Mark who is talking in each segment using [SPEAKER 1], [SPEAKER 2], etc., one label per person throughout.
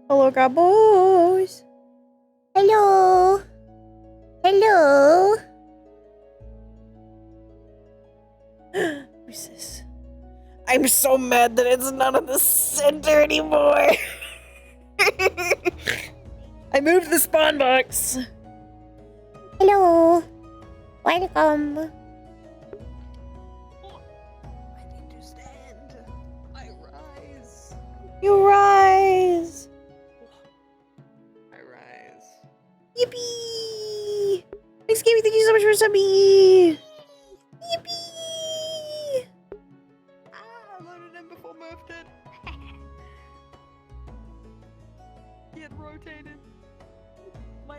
[SPEAKER 1] Hello, boys. Hello. Hello. What's this? I'm so mad that it's not in the center anymore. I moved the spawn box. Hello. Welcome.
[SPEAKER 2] I need to stand. I rise.
[SPEAKER 1] You rise.
[SPEAKER 2] I rise.
[SPEAKER 1] Yippee. Thanks, Gamey. Thank you so much for subbing. Yippee.
[SPEAKER 2] I loaded him before Murph did. He had rotated.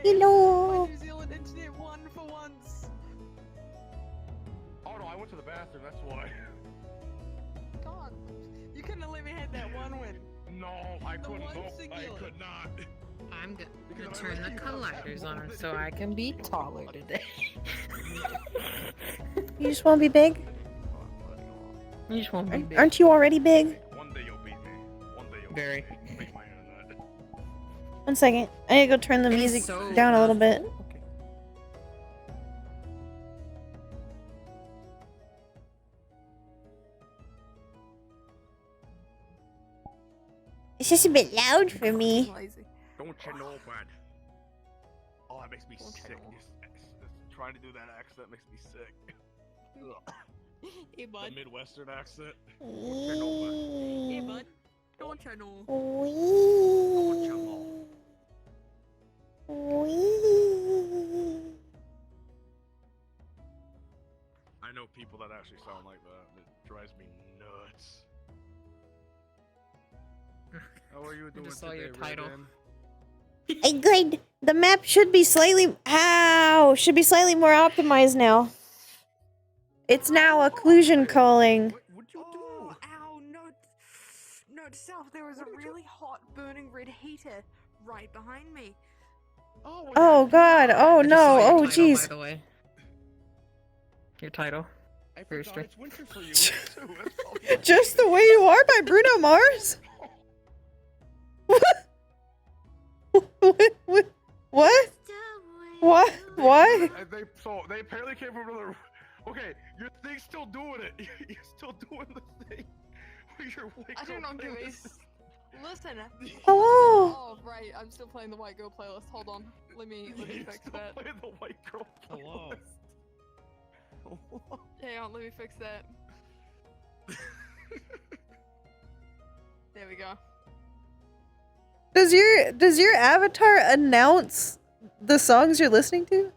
[SPEAKER 1] Hello.
[SPEAKER 2] My New Zealand internet won for once.
[SPEAKER 3] Oh no, I went to the bathroom, that's why.
[SPEAKER 2] God, you couldn't have let me have that one win.
[SPEAKER 3] No, I
[SPEAKER 2] The
[SPEAKER 3] couldn't.
[SPEAKER 2] one
[SPEAKER 3] No, I
[SPEAKER 2] singular.
[SPEAKER 3] could not.
[SPEAKER 4] I'm gonna
[SPEAKER 3] Because
[SPEAKER 4] turn the colliders on so I can be taller today.
[SPEAKER 1] You just want to be big?
[SPEAKER 4] You just won't be big.
[SPEAKER 1] Aren't you already big?
[SPEAKER 3] One day you'll beat me. One day you'll
[SPEAKER 4] Very.
[SPEAKER 3] beat me. Make my internet.
[SPEAKER 1] 1 second. I need to go turn the
[SPEAKER 4] It is
[SPEAKER 1] music
[SPEAKER 4] so
[SPEAKER 1] down a little bit.
[SPEAKER 4] Okay.
[SPEAKER 1] It's just a bit loud for me.
[SPEAKER 2] Lazy.
[SPEAKER 3] Don't you know, bud? Oh, that makes me
[SPEAKER 2] Don't you
[SPEAKER 3] sick.
[SPEAKER 2] know?
[SPEAKER 3] Just trying to do that accent makes me sick. Ugh.
[SPEAKER 2] Hey
[SPEAKER 3] The
[SPEAKER 2] bud.
[SPEAKER 3] Midwestern accent.
[SPEAKER 2] Hey bud. Don't you know?
[SPEAKER 3] I know people that actually sound like that. It drives me nuts. How are you doing
[SPEAKER 4] just saw
[SPEAKER 3] today,
[SPEAKER 4] your title.
[SPEAKER 3] Raiden?
[SPEAKER 1] Hey, good. The map should be slightly... Ow! Should be slightly more optimized now. It's now occlusion calling.
[SPEAKER 3] What would you do?
[SPEAKER 2] Oh, ow, note self, there was a really hot burning red heater right behind me.
[SPEAKER 3] Oh,
[SPEAKER 1] Oh, God. Oh,
[SPEAKER 4] I just saw
[SPEAKER 1] no.
[SPEAKER 4] your
[SPEAKER 1] Oh,
[SPEAKER 4] title,
[SPEAKER 1] jeez.
[SPEAKER 4] By the way. Your title.
[SPEAKER 3] I
[SPEAKER 4] Very
[SPEAKER 3] forgot
[SPEAKER 4] straight.
[SPEAKER 3] it's winter for you too. That's probably
[SPEAKER 1] Just the way you are by Bruno Mars? What? What? What? What?
[SPEAKER 3] They apparently came from another. Okay, your thing's still doing it. You're still doing the thing. Your
[SPEAKER 2] I do not give a listen.
[SPEAKER 1] Hello.
[SPEAKER 2] Oh right, I'm still playing the white girl playlist. Hold on, let me fix that.
[SPEAKER 3] Play the white girl.
[SPEAKER 5] Hello.
[SPEAKER 2] Hang on, let me fix that. There we go.
[SPEAKER 1] Does your avatar announce the songs you're listening to?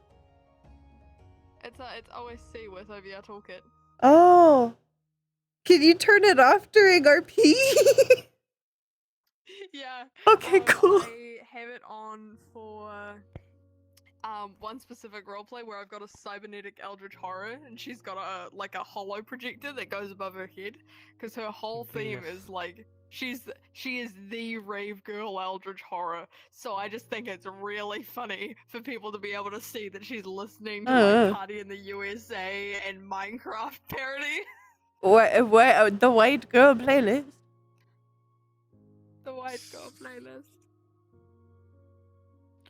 [SPEAKER 2] It's OSC with OVR Toolkit.
[SPEAKER 1] Oh. Can you turn it off during RP?
[SPEAKER 2] Yeah.
[SPEAKER 1] Okay, cool.
[SPEAKER 2] I have it on for one specific roleplay where I've got a cybernetic eldritch horror, and she's got a hollow projector that goes above her head, because her whole theme is like she is the rave girl eldritch horror. So I just think it's really funny for people to be able to see that she's listening to like Party in the USA and Minecraft parody.
[SPEAKER 1] What? The white girl playlist?
[SPEAKER 2] The white girl playlist.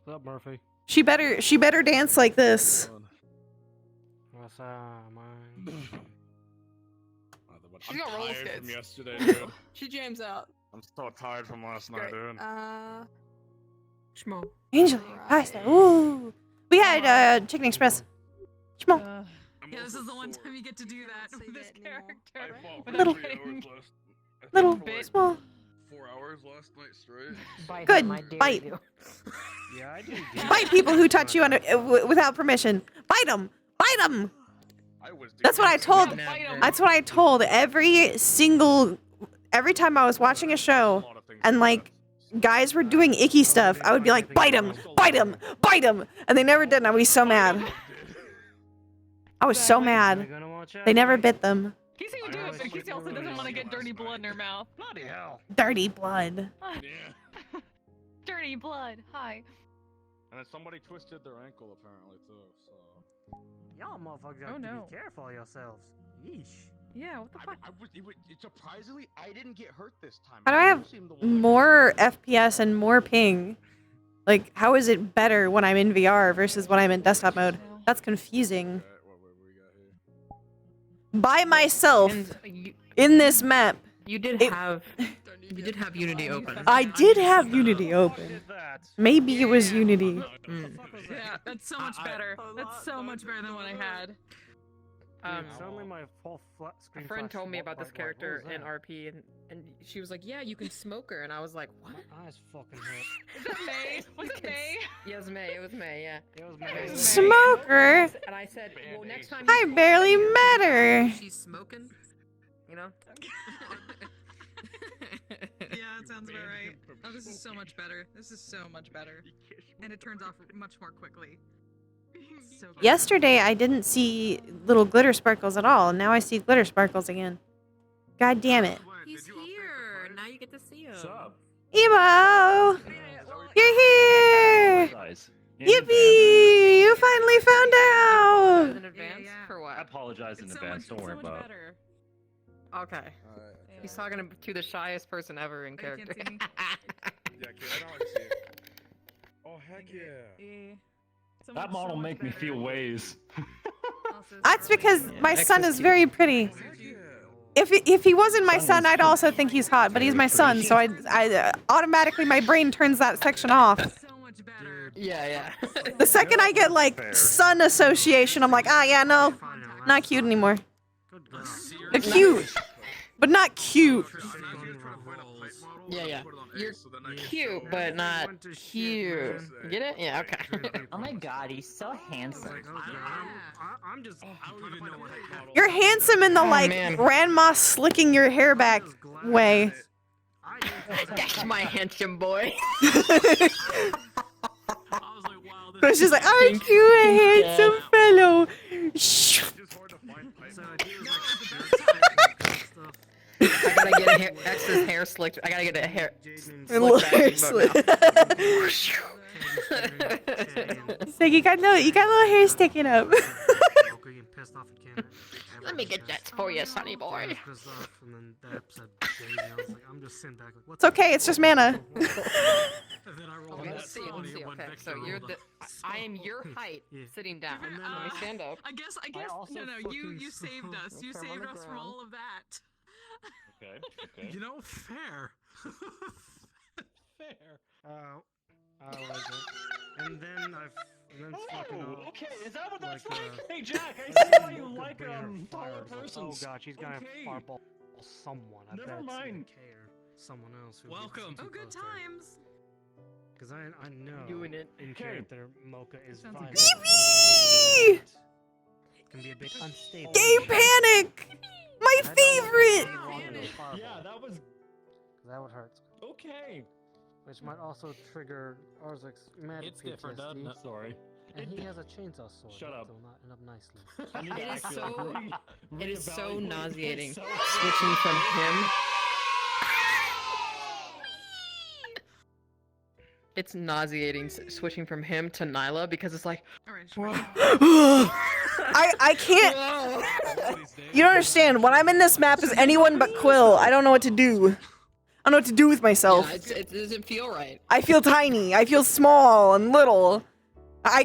[SPEAKER 5] What's up, Murphy?
[SPEAKER 1] She better dance like this.
[SPEAKER 5] What's up, man?
[SPEAKER 2] She's got roller
[SPEAKER 3] tired
[SPEAKER 2] skates.
[SPEAKER 3] from yesterday, dude.
[SPEAKER 2] She jams out.
[SPEAKER 3] I'm so tired from last night,
[SPEAKER 2] Great.
[SPEAKER 3] dude.
[SPEAKER 4] Schmo.
[SPEAKER 1] Angel, pasta. Ooh. We had Chicken Express. Schmo.
[SPEAKER 3] I'm
[SPEAKER 4] Yeah, this
[SPEAKER 3] also
[SPEAKER 4] is the one
[SPEAKER 3] sore.
[SPEAKER 4] time you get to do that
[SPEAKER 2] Say
[SPEAKER 4] with this
[SPEAKER 2] that anymore.
[SPEAKER 4] character.
[SPEAKER 3] I fought for
[SPEAKER 1] Little-
[SPEAKER 3] 3 hours last. I fought
[SPEAKER 1] Little,
[SPEAKER 3] for like
[SPEAKER 1] small.
[SPEAKER 3] 4 hours last night straight.
[SPEAKER 4] Bite
[SPEAKER 1] Good,
[SPEAKER 4] him, I dare
[SPEAKER 1] bite.
[SPEAKER 4] you.
[SPEAKER 5] Yeah, I do.
[SPEAKER 1] Bite people who touch you without permission. Bite them. Bite them.
[SPEAKER 3] I was
[SPEAKER 1] That's what I told.
[SPEAKER 4] Never.
[SPEAKER 1] That's what I told every time I was watching a show and like guys were doing icky stuff, I would be like, bite him, bite him, bite him, and they never did, and I was so mad. I was so mad. They never bit them.
[SPEAKER 4] Casey would do it, but Casey also doesn't want to get dirty blood in her mouth.
[SPEAKER 5] Bloody hell.
[SPEAKER 1] Dirty blood.
[SPEAKER 3] Yeah.
[SPEAKER 4] Dirty blood. Hi.
[SPEAKER 3] And then somebody twisted their ankle apparently too, so.
[SPEAKER 5] Y'all motherfuckers
[SPEAKER 4] Oh,
[SPEAKER 5] have to
[SPEAKER 4] no.
[SPEAKER 5] be careful of yourselves. Yeesh.
[SPEAKER 4] Yeah, what the fuck?
[SPEAKER 3] Surprisingly, I didn't get hurt this time.
[SPEAKER 1] How do I have more FPS and more ping? Like, how is it better when I'm in VR versus when I'm in desktop mode? That's confusing. By myself
[SPEAKER 4] And you,
[SPEAKER 1] in this map.
[SPEAKER 4] you did
[SPEAKER 1] It-
[SPEAKER 4] have Unity open.
[SPEAKER 1] I did have Unity open. Maybe it was Unity.
[SPEAKER 4] Yeah, that's so much better. That's so much better than what I had.
[SPEAKER 5] Suddenly my whole screen
[SPEAKER 4] A friend
[SPEAKER 5] flashed
[SPEAKER 4] told me
[SPEAKER 5] white,
[SPEAKER 4] about this
[SPEAKER 5] like, what was
[SPEAKER 4] character in
[SPEAKER 5] that?
[SPEAKER 4] RP, and she was like, "Yeah, you can smoke her," and I was like, "What?"
[SPEAKER 5] My eyes fucking hurt.
[SPEAKER 4] Is that May? Was it May? Yeah, it was May. It was May. Yeah.
[SPEAKER 5] It was
[SPEAKER 4] It was
[SPEAKER 5] May.
[SPEAKER 4] May.
[SPEAKER 1] Smoker?
[SPEAKER 4] And I said, "Well, next time."
[SPEAKER 1] I barely met her.
[SPEAKER 4] She's smoking. You know.
[SPEAKER 6] Yeah, that sounds about right. Oh, this is so much better. This is so much better. And it turns off much more quickly. So good.
[SPEAKER 1] Yesterday, I didn't see little glitter sparkles at all, and now I see glitter sparkles again. God damn it.
[SPEAKER 4] He's here. Now you get to see him.
[SPEAKER 7] What's up?
[SPEAKER 1] Emo! You're here!
[SPEAKER 7] Apologize.
[SPEAKER 1] Yippee! You finally found out!
[SPEAKER 4] In advance for
[SPEAKER 7] I
[SPEAKER 4] what?
[SPEAKER 7] apologize in
[SPEAKER 6] It's so
[SPEAKER 7] advance.
[SPEAKER 6] much-
[SPEAKER 7] Don't worry
[SPEAKER 6] so much
[SPEAKER 7] about it.
[SPEAKER 6] better.
[SPEAKER 4] Okay. He's talking to the shyest person ever in
[SPEAKER 6] Oh, you can't
[SPEAKER 4] character.
[SPEAKER 6] see me?
[SPEAKER 3] Yeah, kid, I don't like to see it. Oh, heck yeah.
[SPEAKER 6] Eh. So
[SPEAKER 7] That
[SPEAKER 6] much-
[SPEAKER 7] model
[SPEAKER 6] so much
[SPEAKER 7] make me
[SPEAKER 6] better.
[SPEAKER 7] feel ways.
[SPEAKER 6] Also, it's
[SPEAKER 1] That's
[SPEAKER 6] really
[SPEAKER 1] because
[SPEAKER 6] good.
[SPEAKER 1] my son is very pretty.
[SPEAKER 3] Heck yeah.
[SPEAKER 1] If he wasn't my
[SPEAKER 7] Son
[SPEAKER 1] son,
[SPEAKER 7] is
[SPEAKER 1] I'd also think he's hot, but he's my son, so I automatically my brain turns that section off.
[SPEAKER 6] So much better.
[SPEAKER 4] Yeah, yeah.
[SPEAKER 1] The second I get like
[SPEAKER 7] Fair.
[SPEAKER 1] son association, I'm like, ah, yeah, no, not cute anymore. They're cute, but not cute.
[SPEAKER 4] Yeah, yeah. You're cute, but not cute. Get it? Yeah, okay.
[SPEAKER 8] Oh my god, he's so handsome.
[SPEAKER 5] I'm just. I don't even know what model.
[SPEAKER 1] You're handsome in the like
[SPEAKER 4] man.
[SPEAKER 1] grandma slicking your hair back way.
[SPEAKER 4] That's my handsome boy.
[SPEAKER 1] But she's like, aren't you a handsome fellow? Shh.
[SPEAKER 4] I gotta get a hair, X's hair slicked. I gotta get a hair.
[SPEAKER 1] Slick back, but It's like you got little hair sticking up.
[SPEAKER 4] Let me get that for you, sonny boy.
[SPEAKER 1] It's okay, it's just mana.
[SPEAKER 4] Okay, let's see. Okay, so you're the. I am your height, sitting down. Let me stand up.
[SPEAKER 6] I guess.
[SPEAKER 5] also
[SPEAKER 6] No, you
[SPEAKER 5] fucking
[SPEAKER 6] saved us. You
[SPEAKER 4] Okay, I'm
[SPEAKER 6] saved
[SPEAKER 4] on the
[SPEAKER 6] us from
[SPEAKER 4] ground.
[SPEAKER 6] all of that.
[SPEAKER 7] Okay. Okay.
[SPEAKER 5] You know, fair. Fair. I like it. And then fucking.
[SPEAKER 7] Oh, okay. Is that what that's
[SPEAKER 5] like,
[SPEAKER 7] like? Hey, Jack, I saw you like
[SPEAKER 5] bring her
[SPEAKER 7] taller
[SPEAKER 5] fireball.
[SPEAKER 7] persons.
[SPEAKER 5] Oh god, she's gonna
[SPEAKER 7] Okay.
[SPEAKER 5] fireball someone. I
[SPEAKER 7] Never
[SPEAKER 5] bet it's
[SPEAKER 7] mind.
[SPEAKER 5] K or someone else.
[SPEAKER 6] Oh, good times.
[SPEAKER 5] Because I know
[SPEAKER 4] Doing it.
[SPEAKER 5] in
[SPEAKER 7] Okay.
[SPEAKER 5] character Mocha is
[SPEAKER 6] Sounds
[SPEAKER 5] fine.
[SPEAKER 6] like-
[SPEAKER 1] Yippee!
[SPEAKER 5] Can be a bit unstable.
[SPEAKER 1] Gay panic! My favorite!
[SPEAKER 7] Yeah, that was
[SPEAKER 5] That would hurt.
[SPEAKER 7] okay.
[SPEAKER 5] Which might also trigger Arzik's mad
[SPEAKER 7] It's
[SPEAKER 5] PTSD.
[SPEAKER 7] different, doesn't it? Sorry.
[SPEAKER 5] And he has a chainsaw sword.
[SPEAKER 7] Shut up.
[SPEAKER 5] That will not end up nicely.
[SPEAKER 7] I need to
[SPEAKER 4] It is
[SPEAKER 7] actually
[SPEAKER 4] so- It is so
[SPEAKER 7] reevaluate.
[SPEAKER 4] nauseating.
[SPEAKER 7] It's so-
[SPEAKER 4] Switching from him. It's nauseating switching from him to Nyla because it's like,
[SPEAKER 6] All right.
[SPEAKER 1] I can't. You don't understand. When I'm in this map as anyone but Quill, I don't know what to do. I don't know what to do with myself.
[SPEAKER 4] yeah, it doesn't feel right.
[SPEAKER 1] I feel tiny. I feel small and little. I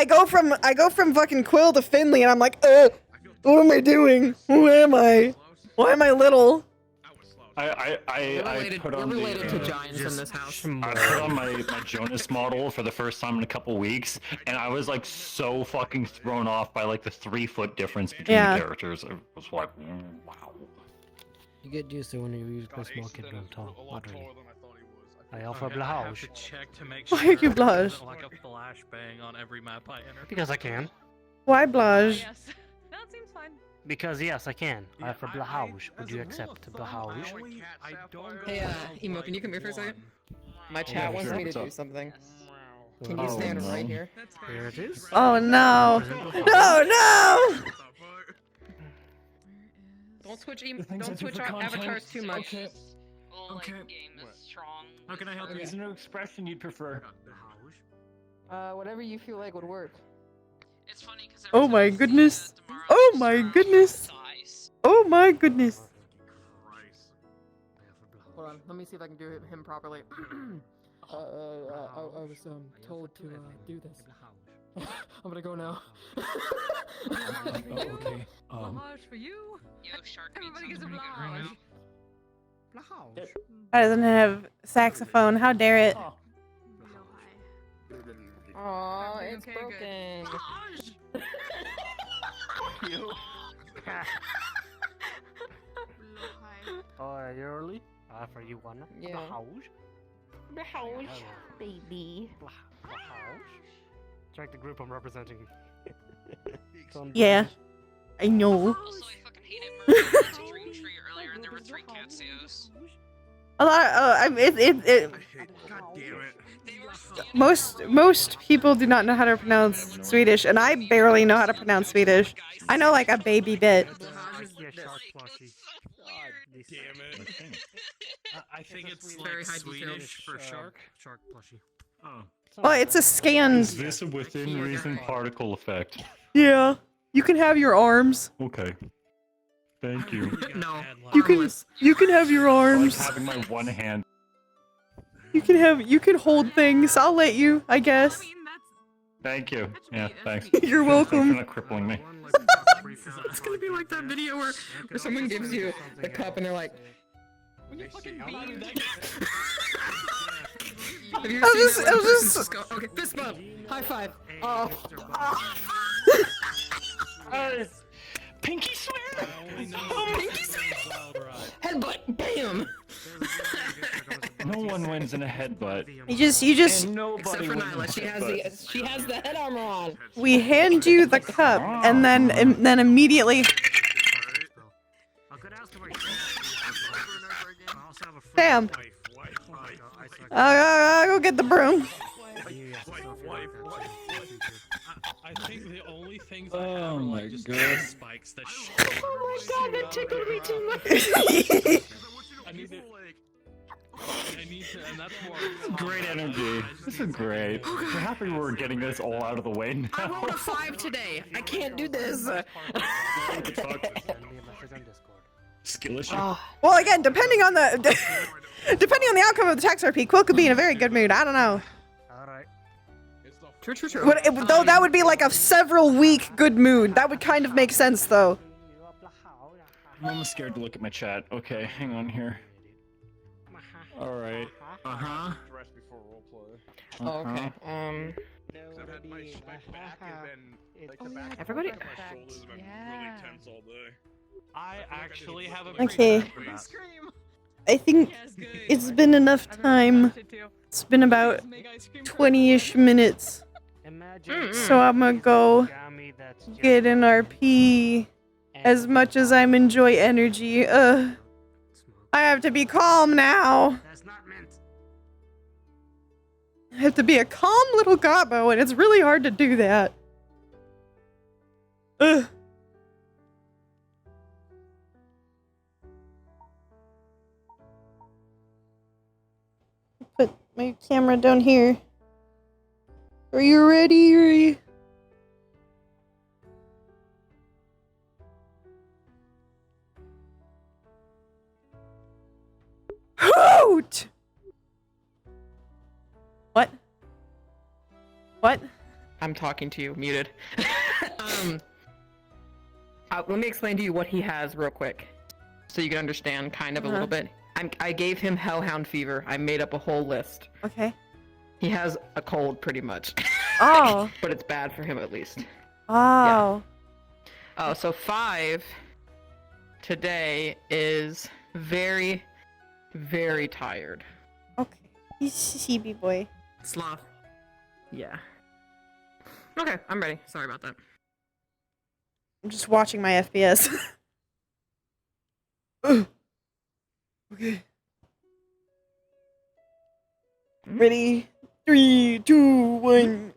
[SPEAKER 1] go from fucking Quill to Finley, and I'm like, what am I doing? Who am I? Why am I little?
[SPEAKER 7] I
[SPEAKER 4] We're
[SPEAKER 7] put on
[SPEAKER 4] related
[SPEAKER 7] the,
[SPEAKER 4] to giants in this house.
[SPEAKER 7] I put on my Jonas model for the first time in a couple weeks, and I was like so fucking thrown off by like the 3-foot difference between
[SPEAKER 1] Yeah.
[SPEAKER 7] the characters. It was like, wow.
[SPEAKER 5] You get used to when you use
[SPEAKER 3] God,
[SPEAKER 5] a small
[SPEAKER 3] Ace
[SPEAKER 5] kid
[SPEAKER 3] is
[SPEAKER 5] don't talk.
[SPEAKER 3] a lot
[SPEAKER 5] Not really.
[SPEAKER 3] taller than I thought he was.
[SPEAKER 5] I offer
[SPEAKER 9] Okay, I have
[SPEAKER 5] blush.
[SPEAKER 9] to check to make
[SPEAKER 1] Why
[SPEAKER 9] sure
[SPEAKER 1] are you
[SPEAKER 9] it
[SPEAKER 1] blush?
[SPEAKER 9] isn't like a flashbang on every map I enter.
[SPEAKER 5] Because I can.
[SPEAKER 1] Why blush?
[SPEAKER 4] Yes. No, it seems fine.
[SPEAKER 5] Because yes, I can. I
[SPEAKER 9] Yeah,
[SPEAKER 5] offer
[SPEAKER 9] I-
[SPEAKER 5] blush. Would
[SPEAKER 9] as
[SPEAKER 5] you
[SPEAKER 9] a rule
[SPEAKER 5] accept
[SPEAKER 9] of
[SPEAKER 5] the
[SPEAKER 9] thumb,
[SPEAKER 5] blush?
[SPEAKER 9] I don't
[SPEAKER 4] Hey,
[SPEAKER 9] go
[SPEAKER 4] Emo,
[SPEAKER 9] above,
[SPEAKER 4] can you come here for a second?
[SPEAKER 9] one.
[SPEAKER 4] My chat wants
[SPEAKER 7] sure,
[SPEAKER 4] me to
[SPEAKER 7] what's
[SPEAKER 4] do
[SPEAKER 7] up?
[SPEAKER 4] something. Can you
[SPEAKER 5] Oh,
[SPEAKER 4] stand
[SPEAKER 7] no.
[SPEAKER 4] right here?
[SPEAKER 6] That's
[SPEAKER 5] Here
[SPEAKER 6] fair.
[SPEAKER 5] it is.
[SPEAKER 1] Oh no!
[SPEAKER 5] Present
[SPEAKER 1] No, no!
[SPEAKER 4] Don't switch don't switch our avatars too much.
[SPEAKER 7] Okay.
[SPEAKER 8] Okay.
[SPEAKER 9] game
[SPEAKER 8] is strong.
[SPEAKER 9] How can I help you?
[SPEAKER 7] Is there no expression you'd prefer?
[SPEAKER 5] Blush.
[SPEAKER 4] Whatever you feel like would work.
[SPEAKER 8] It's funny because
[SPEAKER 1] Oh my goodness. Oh my goodness. Oh my goodness.
[SPEAKER 4] Hold on, let me see if I can do him properly. I was told to do this. I'm gonna go now.
[SPEAKER 10] Okay.
[SPEAKER 6] Blanche for you.
[SPEAKER 9] Yo, Shark.
[SPEAKER 6] Everybody gets a blanche.
[SPEAKER 1] I doesn't have saxophone. How dare it?
[SPEAKER 4] Aw,
[SPEAKER 6] Everything
[SPEAKER 4] it's
[SPEAKER 6] okay?
[SPEAKER 4] broken.
[SPEAKER 5] Oh, are you early? For you wanna?
[SPEAKER 4] Yeah.
[SPEAKER 5] The house?
[SPEAKER 4] The house, baby.
[SPEAKER 5] The house? Check the group I'm representing. Don't
[SPEAKER 1] Yeah,
[SPEAKER 5] be-
[SPEAKER 1] I know.
[SPEAKER 9] Also, I fucking hated Murphy went to Dream Tree earlier and there were 3 Katsuos.
[SPEAKER 1] A lot. It.
[SPEAKER 3] God damn it.
[SPEAKER 9] They were standing
[SPEAKER 1] Most people do not know how to pronounce Swedish, and I barely know how to pronounce Swedish. I know like a baby bit.
[SPEAKER 5] Yeah, shark plushie.
[SPEAKER 3] Damn it.
[SPEAKER 9] I think it's
[SPEAKER 4] Very
[SPEAKER 9] like
[SPEAKER 4] high
[SPEAKER 9] Swedish for shark.
[SPEAKER 5] Shark plushie.
[SPEAKER 7] Oh.
[SPEAKER 1] Well, it's a
[SPEAKER 7] Is
[SPEAKER 1] scanned.
[SPEAKER 7] this a within reason particle effect?
[SPEAKER 1] Yeah, you can have your arms.
[SPEAKER 7] Okay. Thank you.
[SPEAKER 4] No.
[SPEAKER 1] You can have your
[SPEAKER 7] I like
[SPEAKER 1] arms.
[SPEAKER 7] having my one hand.
[SPEAKER 1] You can hold things. I'll let you, I guess.
[SPEAKER 6] I mean, that's
[SPEAKER 7] Thank you. Yeah, thanks.
[SPEAKER 1] You're
[SPEAKER 7] Thanks for
[SPEAKER 1] welcome.
[SPEAKER 7] not crippling me.
[SPEAKER 4] It's gonna be like that video where someone gives you the cup and they're like,
[SPEAKER 6] when you fucking
[SPEAKER 4] Have you
[SPEAKER 1] I was
[SPEAKER 4] seen
[SPEAKER 1] just-
[SPEAKER 4] that
[SPEAKER 1] I
[SPEAKER 4] one
[SPEAKER 1] was
[SPEAKER 4] person
[SPEAKER 1] just-
[SPEAKER 4] just go, okay, fist bump, high five. Oh.
[SPEAKER 7] Pinky swear!
[SPEAKER 4] Pinky swear! Headbutt, bam!
[SPEAKER 7] No one wins in a headbutt.
[SPEAKER 1] You just.
[SPEAKER 7] And nobody
[SPEAKER 4] Except for
[SPEAKER 7] wins
[SPEAKER 4] Nyla,
[SPEAKER 7] in
[SPEAKER 4] she
[SPEAKER 7] a
[SPEAKER 4] has
[SPEAKER 7] headbutt.
[SPEAKER 4] she has the head armor on.
[SPEAKER 1] We hand you the cup, and then immediately.
[SPEAKER 5] I could ask him where
[SPEAKER 2] Over and over again.
[SPEAKER 5] I also have a friend.
[SPEAKER 1] Sam, I'll go get the broom.
[SPEAKER 9] I think the only things
[SPEAKER 10] I have are like just
[SPEAKER 9] spikes that
[SPEAKER 4] Oh my god, that tickled me too much.
[SPEAKER 9] I need to, and that's more.
[SPEAKER 7] Great energy. This is great. We're happy we're getting this all out of the way
[SPEAKER 4] I
[SPEAKER 7] now.
[SPEAKER 4] rolled a 5 today. I can't do this.
[SPEAKER 5] Send me a message on Discord.
[SPEAKER 7] Skill issue.
[SPEAKER 1] Well, again, depending on the outcome of the tax RP, Quill could be in a very good mood. I don't know.
[SPEAKER 5] Alright.
[SPEAKER 4] True.
[SPEAKER 1] Though that would be like a several week good mood. That would kind of make sense, though.
[SPEAKER 7] I'm almost scared to look at my chat. Okay, hang on here. Alright. Uh-huh.
[SPEAKER 3] Dress before roleplay.
[SPEAKER 4] Oh, okay.
[SPEAKER 3] I've had my back and then like the back.
[SPEAKER 4] Everybody-
[SPEAKER 3] My shoulders have been really tense all day.
[SPEAKER 9] I actually have a
[SPEAKER 1] Okay.
[SPEAKER 9] pre-plan for that.
[SPEAKER 6] scream.
[SPEAKER 1] I think
[SPEAKER 6] Yes, good.
[SPEAKER 1] it's been enough time. It's been about
[SPEAKER 6] Make ice cream
[SPEAKER 1] 20-ish minutes.
[SPEAKER 5] Imagine
[SPEAKER 1] So I'm gonna go
[SPEAKER 5] origami that's just
[SPEAKER 1] get an RP. As much as I'm enjoy energy, I have to be calm now.
[SPEAKER 5] That's not meant.
[SPEAKER 1] I have to be a calm little gobbo, and it's really hard to do that. Ugh. Put my camera down here. Are you ready, Yuri? Hoot! What? What?
[SPEAKER 4] I'm talking to you, muted. Let me explain to you what he has real quick, so you can understand kind of a little bit. I gave him Hellhound fever. I made up a whole list.
[SPEAKER 1] Okay.
[SPEAKER 4] He has a cold, pretty much.
[SPEAKER 1] Oh.
[SPEAKER 4] But it's bad for him at least.
[SPEAKER 1] Oh.
[SPEAKER 4] Oh, so 5 today is very, very tired.
[SPEAKER 1] Okay. He's CB boy.
[SPEAKER 4] Sloth. Yeah. Okay, I'm ready. Sorry about that.
[SPEAKER 1] I'm just watching my FPS. Ugh. Okay. Ready? 3, 2, 1.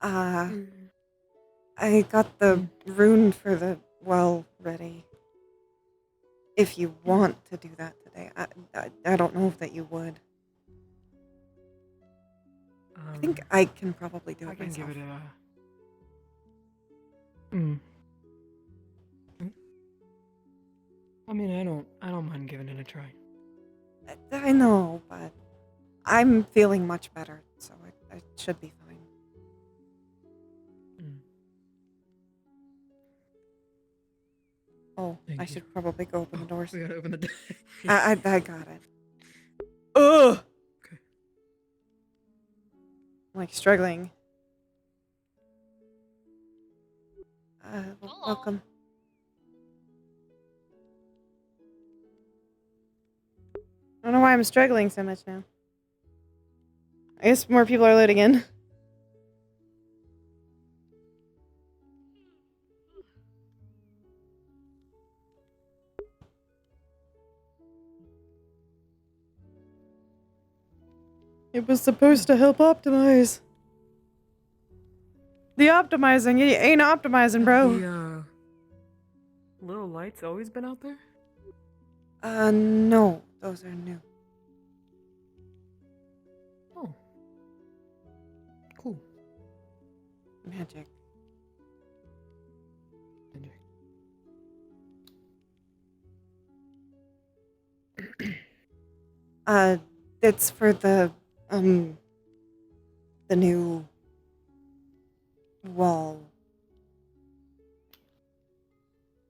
[SPEAKER 1] I got the rune for the well ready. If you want to do that today, I don't know that you would. I think I can probably do it
[SPEAKER 5] I can
[SPEAKER 1] myself.
[SPEAKER 5] give it
[SPEAKER 4] Mm. I mean, I don't mind giving it a try.
[SPEAKER 1] I know, but I'm feeling much better, so it should be fine.
[SPEAKER 4] Mm.
[SPEAKER 1] Oh,
[SPEAKER 4] Thank
[SPEAKER 1] I
[SPEAKER 4] you.
[SPEAKER 1] should probably go open the doors.
[SPEAKER 4] We gotta open the door.
[SPEAKER 1] I got it. Ugh!
[SPEAKER 4] Okay.
[SPEAKER 1] I'm like struggling.
[SPEAKER 9] Hello.
[SPEAKER 1] Welcome. I don't know why I'm struggling so much now. I guess more people are loading in. It was supposed to help optimize. The optimizing, it ain't optimizing, bro.
[SPEAKER 4] The little lights always been out there?
[SPEAKER 1] No, those are new.
[SPEAKER 4] Oh. Cool.
[SPEAKER 1] Magic. It's for the new wall.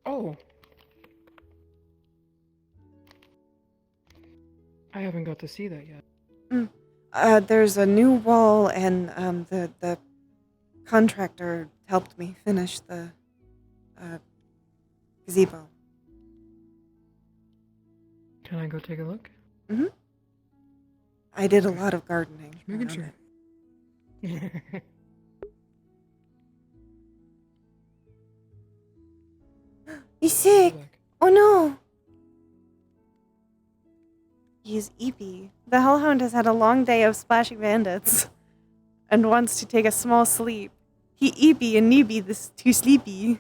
[SPEAKER 4] Oh. I haven't got to see that yet.
[SPEAKER 1] There's a new wall, and the contractor helped me finish the gazebo.
[SPEAKER 4] Can I go take a look?
[SPEAKER 1] Mm-hmm. I did a lot of gardening.
[SPEAKER 4] Making
[SPEAKER 1] around
[SPEAKER 4] sure.
[SPEAKER 1] it. He's sick. Oh no. He's eepy. The hellhound has had a long day of splashing bandits and wants to take a small sleep. He eepy and neepy this too sleepy.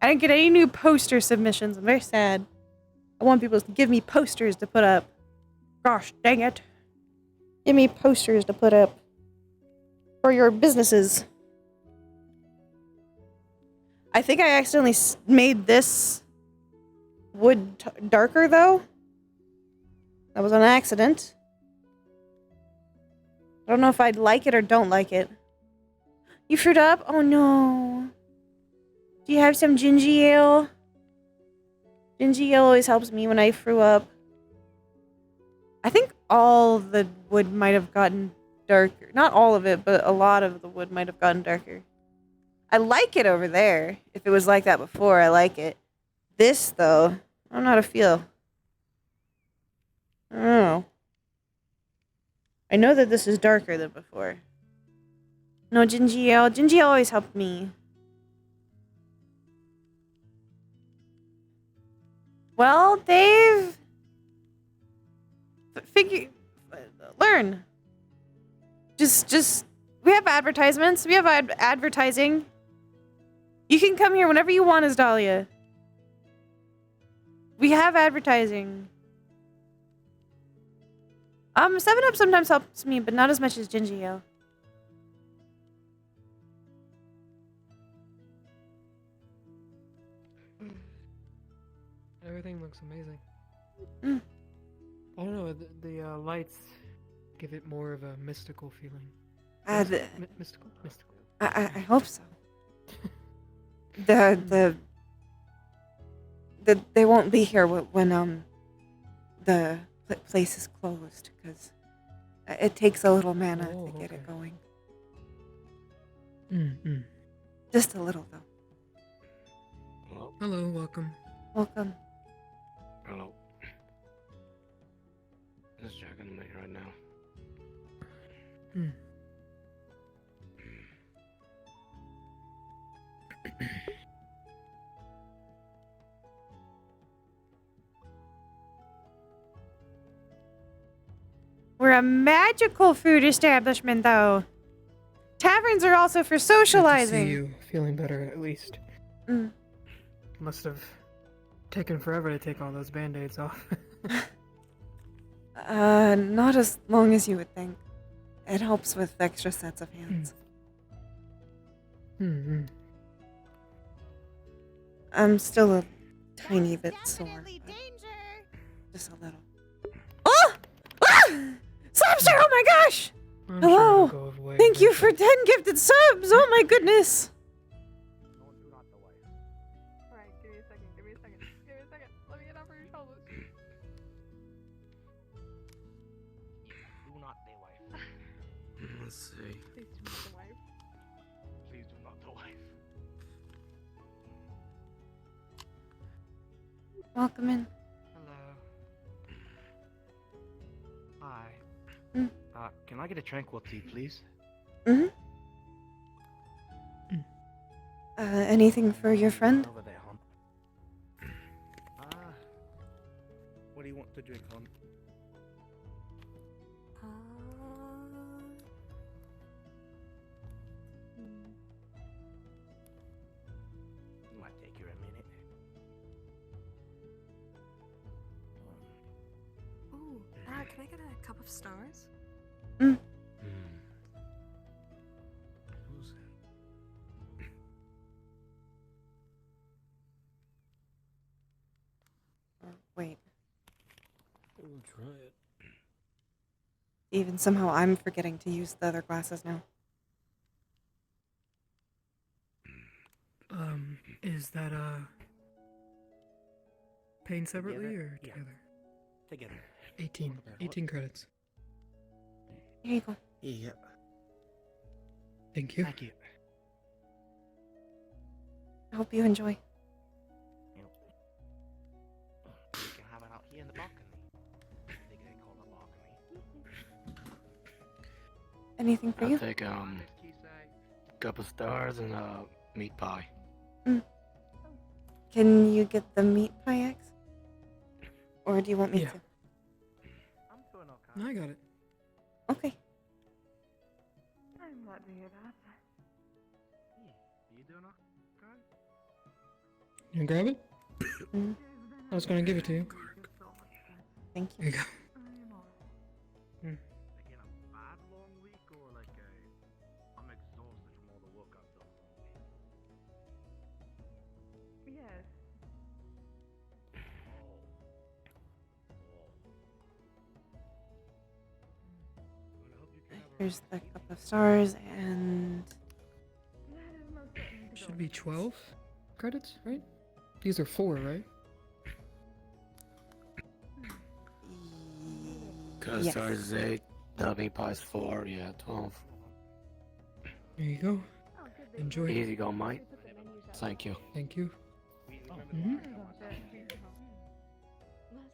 [SPEAKER 1] I didn't get any new poster submissions. I'm very sad. I want people to give me posters to put up. Gosh dang it. Give me posters to put up for your businesses. I think I accidentally made this wood darker, though. That was an accident. I don't know if I'd like it or don't like it. You fruit up? Oh no. Do you have some gingy ale? Gingy ale always helps me when I fruit up. I think all the wood might have gotten darker. Not all of it, but a lot of the wood might have gotten darker. I like it over there. If it was like that before, I like it. This, though, I don't know how to feel. I don't know. I know that this is darker than before. No, gingy ale. Gingy ale always helped me. Well, Dave... Learn. Just... We have advertisements. We have advertising. You can come here whenever you want as Dahlia. We have advertising. 7-Up sometimes helps me, but not as much as Gingy Ale.
[SPEAKER 4] Everything looks amazing.
[SPEAKER 1] Mm.
[SPEAKER 4] I don't know, the lights give it more of a mystical feeling. Mystical?
[SPEAKER 1] I hope so. The they won't be here when the place is closed, because it takes a little mana to get it going. Just a little, though.
[SPEAKER 3] Hello.
[SPEAKER 4] Hello, welcome.
[SPEAKER 1] Welcome.
[SPEAKER 3] Hello. Just checking on me right now.
[SPEAKER 1] We're a magical food establishment, though. Taverns are also for socializing.
[SPEAKER 4] Good to see you feeling better, at least.
[SPEAKER 1] Mm.
[SPEAKER 4] Must have taken forever to take all those band-aids off.
[SPEAKER 1] Not as long as you would think. It helps with extra sets of hands.
[SPEAKER 4] Hmm.
[SPEAKER 1] I'm still a tiny bit sore. But just a little. Oh! Ah! Slapster, oh my gosh!
[SPEAKER 5] I'm
[SPEAKER 1] Hello.
[SPEAKER 5] sure it'll go away
[SPEAKER 1] Thank you for
[SPEAKER 5] eventually.
[SPEAKER 1] 10 gifted subs! Oh my goodness!
[SPEAKER 2] Alright, give me a second, give me a second, give me a second. Let me get over your shoulders.
[SPEAKER 3] Do not the wife.
[SPEAKER 5] Let's see.
[SPEAKER 2] Please do not the wife.
[SPEAKER 3] Please do not the wife.
[SPEAKER 1] Welcome in.
[SPEAKER 3] Hello. Hi.
[SPEAKER 1] Mm.
[SPEAKER 3] Can I get a tranquil tea, please?
[SPEAKER 1] Mm-hmm. Anything for your friend?
[SPEAKER 3] Over there, hon. What do you want to drink, hon? Might take you a minute.
[SPEAKER 6] Ooh, can I get a cup of stars?
[SPEAKER 1] Mm.
[SPEAKER 3] Who's
[SPEAKER 1] Wait.
[SPEAKER 5] We'll try it.
[SPEAKER 1] Even somehow I'm forgetting to use the other glasses now.
[SPEAKER 5] Is that paying separately
[SPEAKER 3] Together?
[SPEAKER 5] or
[SPEAKER 3] Yeah.
[SPEAKER 5] together?
[SPEAKER 3] together?
[SPEAKER 5] 18 credits.
[SPEAKER 1] Here you go.
[SPEAKER 3] Yeah.
[SPEAKER 5] Thank you.
[SPEAKER 3] Thank you.
[SPEAKER 1] I hope you enjoy.
[SPEAKER 3] You can have it out here in the balcony. I think they call it balcony.
[SPEAKER 1] Anything for you?
[SPEAKER 10] I'll take couple stars and meat pie.
[SPEAKER 1] Can you get the meat pie eggs? Or do you want me
[SPEAKER 5] Yeah.
[SPEAKER 1] to?
[SPEAKER 3] I'm doing okay.
[SPEAKER 5] No, I got it.
[SPEAKER 1] Okay.
[SPEAKER 2] I'm glad to hear that.
[SPEAKER 3] You doing okay?
[SPEAKER 5] You gonna grab it?
[SPEAKER 1] Mm,
[SPEAKER 5] I was gonna give it to you.
[SPEAKER 1] thank you.
[SPEAKER 5] Here you go.
[SPEAKER 3] Like in a bad long week or like I'm exhausted from all the work I've done all week?
[SPEAKER 2] Yes.
[SPEAKER 1] Here's the cup of stars and...
[SPEAKER 5] Should be 12 credits, right? These are 4, right?
[SPEAKER 10] Cause
[SPEAKER 1] Yes.
[SPEAKER 10] stars is 8, the meat pie's 4, yeah, 12.
[SPEAKER 5] There you go. Enjoy.
[SPEAKER 10] Easy go, mate. Thank you.
[SPEAKER 5] Thank you.
[SPEAKER 2] Last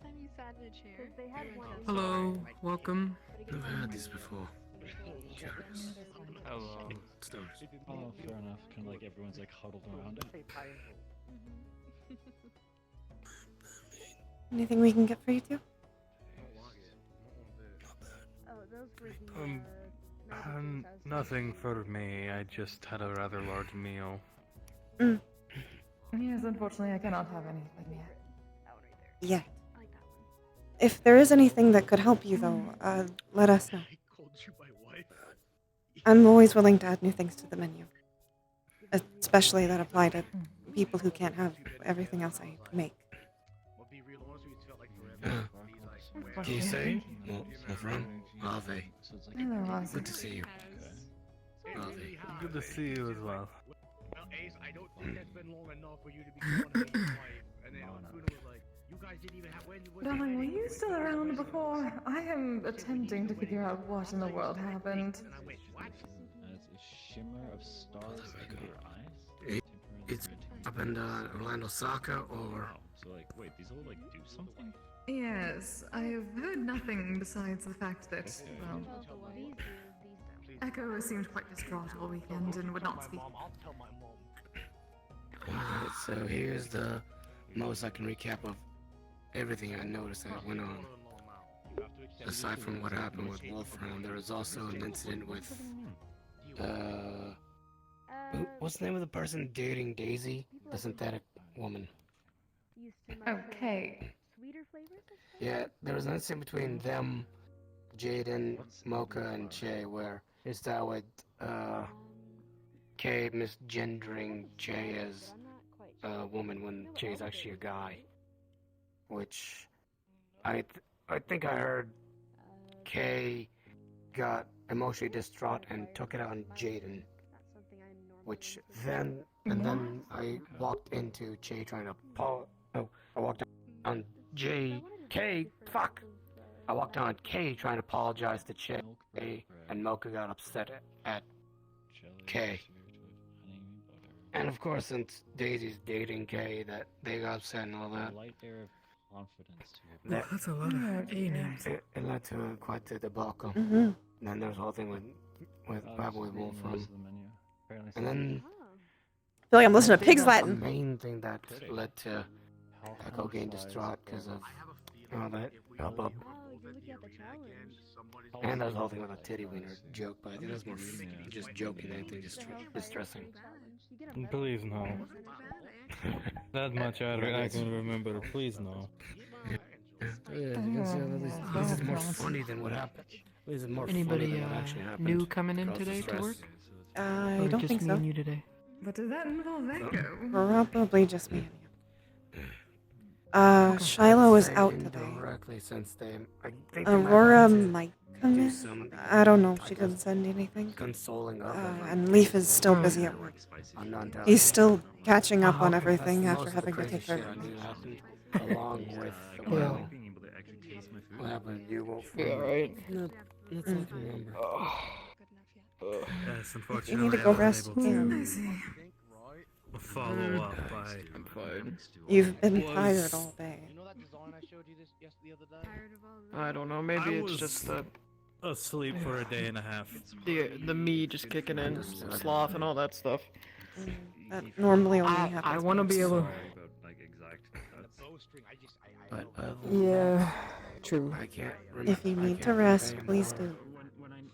[SPEAKER 2] time you sat in a chair, they had one.
[SPEAKER 5] Hello, welcome.
[SPEAKER 10] Never had this before. Curious.
[SPEAKER 7] Hello.
[SPEAKER 10] Stars.
[SPEAKER 7] Oh, fair enough. Kind of like everyone's like huddled around it.
[SPEAKER 1] Anything we can get for you two?
[SPEAKER 11] Nothing for me. I just had a rather large meal.
[SPEAKER 1] Mm.
[SPEAKER 12] Yes, unfortunately, I cannot have anything yet.
[SPEAKER 1] Yeah. If there is anything that could help you, though, let us know. I'm always willing to add new things to the menu. Especially that apply to people who can't have everything else I make.
[SPEAKER 10] Can you say? Well, my friend, Ave.
[SPEAKER 12] Hello, Ozzy.
[SPEAKER 10] Good to see you. Ave.
[SPEAKER 11] Good to see you as well.
[SPEAKER 3] Well, Ace, I don't think that's been long enough for you to be going to your wife. And then Kuna was like, you guys didn't even have when
[SPEAKER 12] Darling, were you still around before? I am attempting to figure out what in the world happened.
[SPEAKER 3] And I went, what?
[SPEAKER 7] It's a shimmer of stars in your eyes.
[SPEAKER 10] It's up in Orlando Soccer or...
[SPEAKER 7] So like, wait, these all like do something?
[SPEAKER 12] Yes, I have heard nothing besides the fact that, well, Echo seemed quite distraught all weekend and would not speak.
[SPEAKER 3] I'll tell my mom.
[SPEAKER 10] Alright, so here's the most I can recap of everything I noticed that went on. Aside from what happened with Wolfram, there was also an incident with, what's the name of the person dating Daisy? The synthetic woman.
[SPEAKER 12] Okay.
[SPEAKER 13] Sweeter flavors?
[SPEAKER 10] Yeah, there was an incident between them, Jaden, Mocha, and Che, where it started with Kay misgendering Che as a woman when Che's actually a guy. Which I think I heard Kay got emotionally distraught and took it out on Jaden. Which then I walked into Che trying to I walked on I walked on Kay trying to apologize to Che, and Mocha got upset at Kay. And of course, since Daisy's dating Kay, that they got upset and all that.
[SPEAKER 5] That's a lot of A names.
[SPEAKER 10] It led to quite the debacle.
[SPEAKER 1] Mm-hmm.
[SPEAKER 10] And then there was the whole thing with Wolfram. And then
[SPEAKER 1] I feel like I'm listening to Pig's
[SPEAKER 10] the
[SPEAKER 1] Latin.
[SPEAKER 10] main thing that led to Echo getting distraught because of all that hubbub. And there was the whole thing with a titty wiener joke, but I think that was more just joking than anything distressing.
[SPEAKER 11] Please no. That much I can remember. Please no.
[SPEAKER 10] Yeah, you can see how this is more funny than what happened. This is more funny
[SPEAKER 4] Anybody
[SPEAKER 10] than what actually happened.
[SPEAKER 4] new coming in
[SPEAKER 10] Girls
[SPEAKER 4] today to
[SPEAKER 10] distress.
[SPEAKER 4] work?
[SPEAKER 1] I
[SPEAKER 4] Or
[SPEAKER 1] don't
[SPEAKER 4] just
[SPEAKER 1] think
[SPEAKER 4] me
[SPEAKER 1] so.
[SPEAKER 4] and you today?
[SPEAKER 12] But does that involve Echo?
[SPEAKER 1] Probably just me. Shiloh is out today.
[SPEAKER 10] Indirectly, since they, I think they
[SPEAKER 1] Aurora
[SPEAKER 10] might
[SPEAKER 1] might come
[SPEAKER 10] do
[SPEAKER 1] in.
[SPEAKER 10] some
[SPEAKER 1] I don't know. She
[SPEAKER 10] type
[SPEAKER 1] didn't
[SPEAKER 10] of
[SPEAKER 1] send anything.
[SPEAKER 10] consoling of
[SPEAKER 1] And Leaf is still busy at work.
[SPEAKER 10] I'm not entirely
[SPEAKER 1] He's still catching up on
[SPEAKER 10] That's
[SPEAKER 1] everything
[SPEAKER 10] most
[SPEAKER 1] after
[SPEAKER 10] of the
[SPEAKER 1] having to
[SPEAKER 10] crazy
[SPEAKER 1] take care
[SPEAKER 10] shit
[SPEAKER 1] of
[SPEAKER 10] I
[SPEAKER 1] it.
[SPEAKER 10] knew happened, along with well, what happened to you, Wolf?
[SPEAKER 4] Yeah, right.
[SPEAKER 10] No, that's all I can remember.
[SPEAKER 5] Yes,
[SPEAKER 1] You
[SPEAKER 5] unfortunately,
[SPEAKER 1] need to
[SPEAKER 5] I
[SPEAKER 1] go
[SPEAKER 5] wasn't
[SPEAKER 1] rest.
[SPEAKER 5] able
[SPEAKER 1] Yeah.
[SPEAKER 12] I see.
[SPEAKER 5] to follow up by.
[SPEAKER 4] I'm fine.
[SPEAKER 1] You've been
[SPEAKER 5] Was-
[SPEAKER 1] tired all day.
[SPEAKER 4] I don't know. Maybe
[SPEAKER 5] I
[SPEAKER 4] it's
[SPEAKER 5] was
[SPEAKER 4] just the
[SPEAKER 5] asleep for a day and a half.
[SPEAKER 4] the me just kicking in, sloth and all that stuff.
[SPEAKER 1] That normally only happens.
[SPEAKER 4] I want to be able.
[SPEAKER 10] But
[SPEAKER 4] Yeah, true.
[SPEAKER 10] I can't remember.
[SPEAKER 1] If you
[SPEAKER 10] I
[SPEAKER 1] need
[SPEAKER 10] can't
[SPEAKER 1] to rest,
[SPEAKER 10] remember
[SPEAKER 1] please
[SPEAKER 10] anymore.
[SPEAKER 1] do.
[SPEAKER 7] When I knew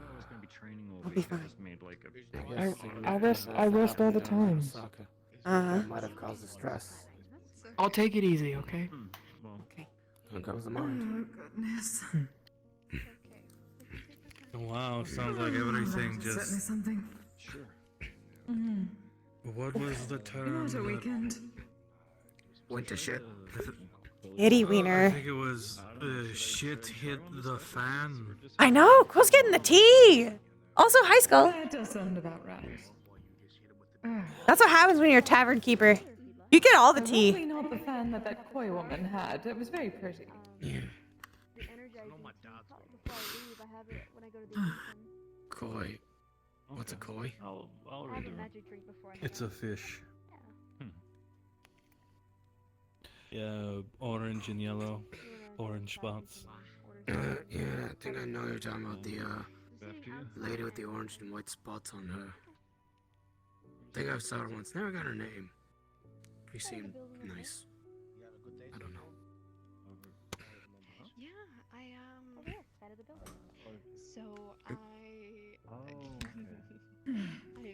[SPEAKER 7] I was going to be training all
[SPEAKER 1] I'll be
[SPEAKER 7] week,
[SPEAKER 1] fine.
[SPEAKER 7] I just made like a
[SPEAKER 10] I guess
[SPEAKER 4] I rest all the time.
[SPEAKER 10] Osaka.
[SPEAKER 1] Uh-huh.
[SPEAKER 10] That might have caused the stress.
[SPEAKER 4] I'll take it easy, okay?
[SPEAKER 1] Okay.
[SPEAKER 10] Here comes the mind.
[SPEAKER 12] Oh, goodness.
[SPEAKER 5] Wow, sounds like everything
[SPEAKER 12] That was certainly
[SPEAKER 5] just.
[SPEAKER 12] something.
[SPEAKER 7] Sure.
[SPEAKER 12] Mm.
[SPEAKER 5] What was the
[SPEAKER 12] What
[SPEAKER 5] term?
[SPEAKER 12] a weekend.
[SPEAKER 10] Winter shit.
[SPEAKER 1] Kitty
[SPEAKER 5] I
[SPEAKER 1] wiener.
[SPEAKER 5] think it was shit hit the fan.
[SPEAKER 1] I know. Quill's getting the tea. Also, high school.
[SPEAKER 12] That does sound about right.
[SPEAKER 1] That's what happens when you're a tavern keeper. You get all the
[SPEAKER 12] Hopefully
[SPEAKER 1] tea.
[SPEAKER 12] not the fan that koi woman had. It was very pretty.
[SPEAKER 10] Yeah. Koi. What's a koi?
[SPEAKER 7] I'll read the room.
[SPEAKER 5] It's a fish. Yeah, orange and yellow. Orange spots.
[SPEAKER 10] Yeah, I think I know you're talking about the lady with the orange and white spots on her. I think I saw her once. Never got her name. She seemed nice. I don't know.
[SPEAKER 2] Yeah, so I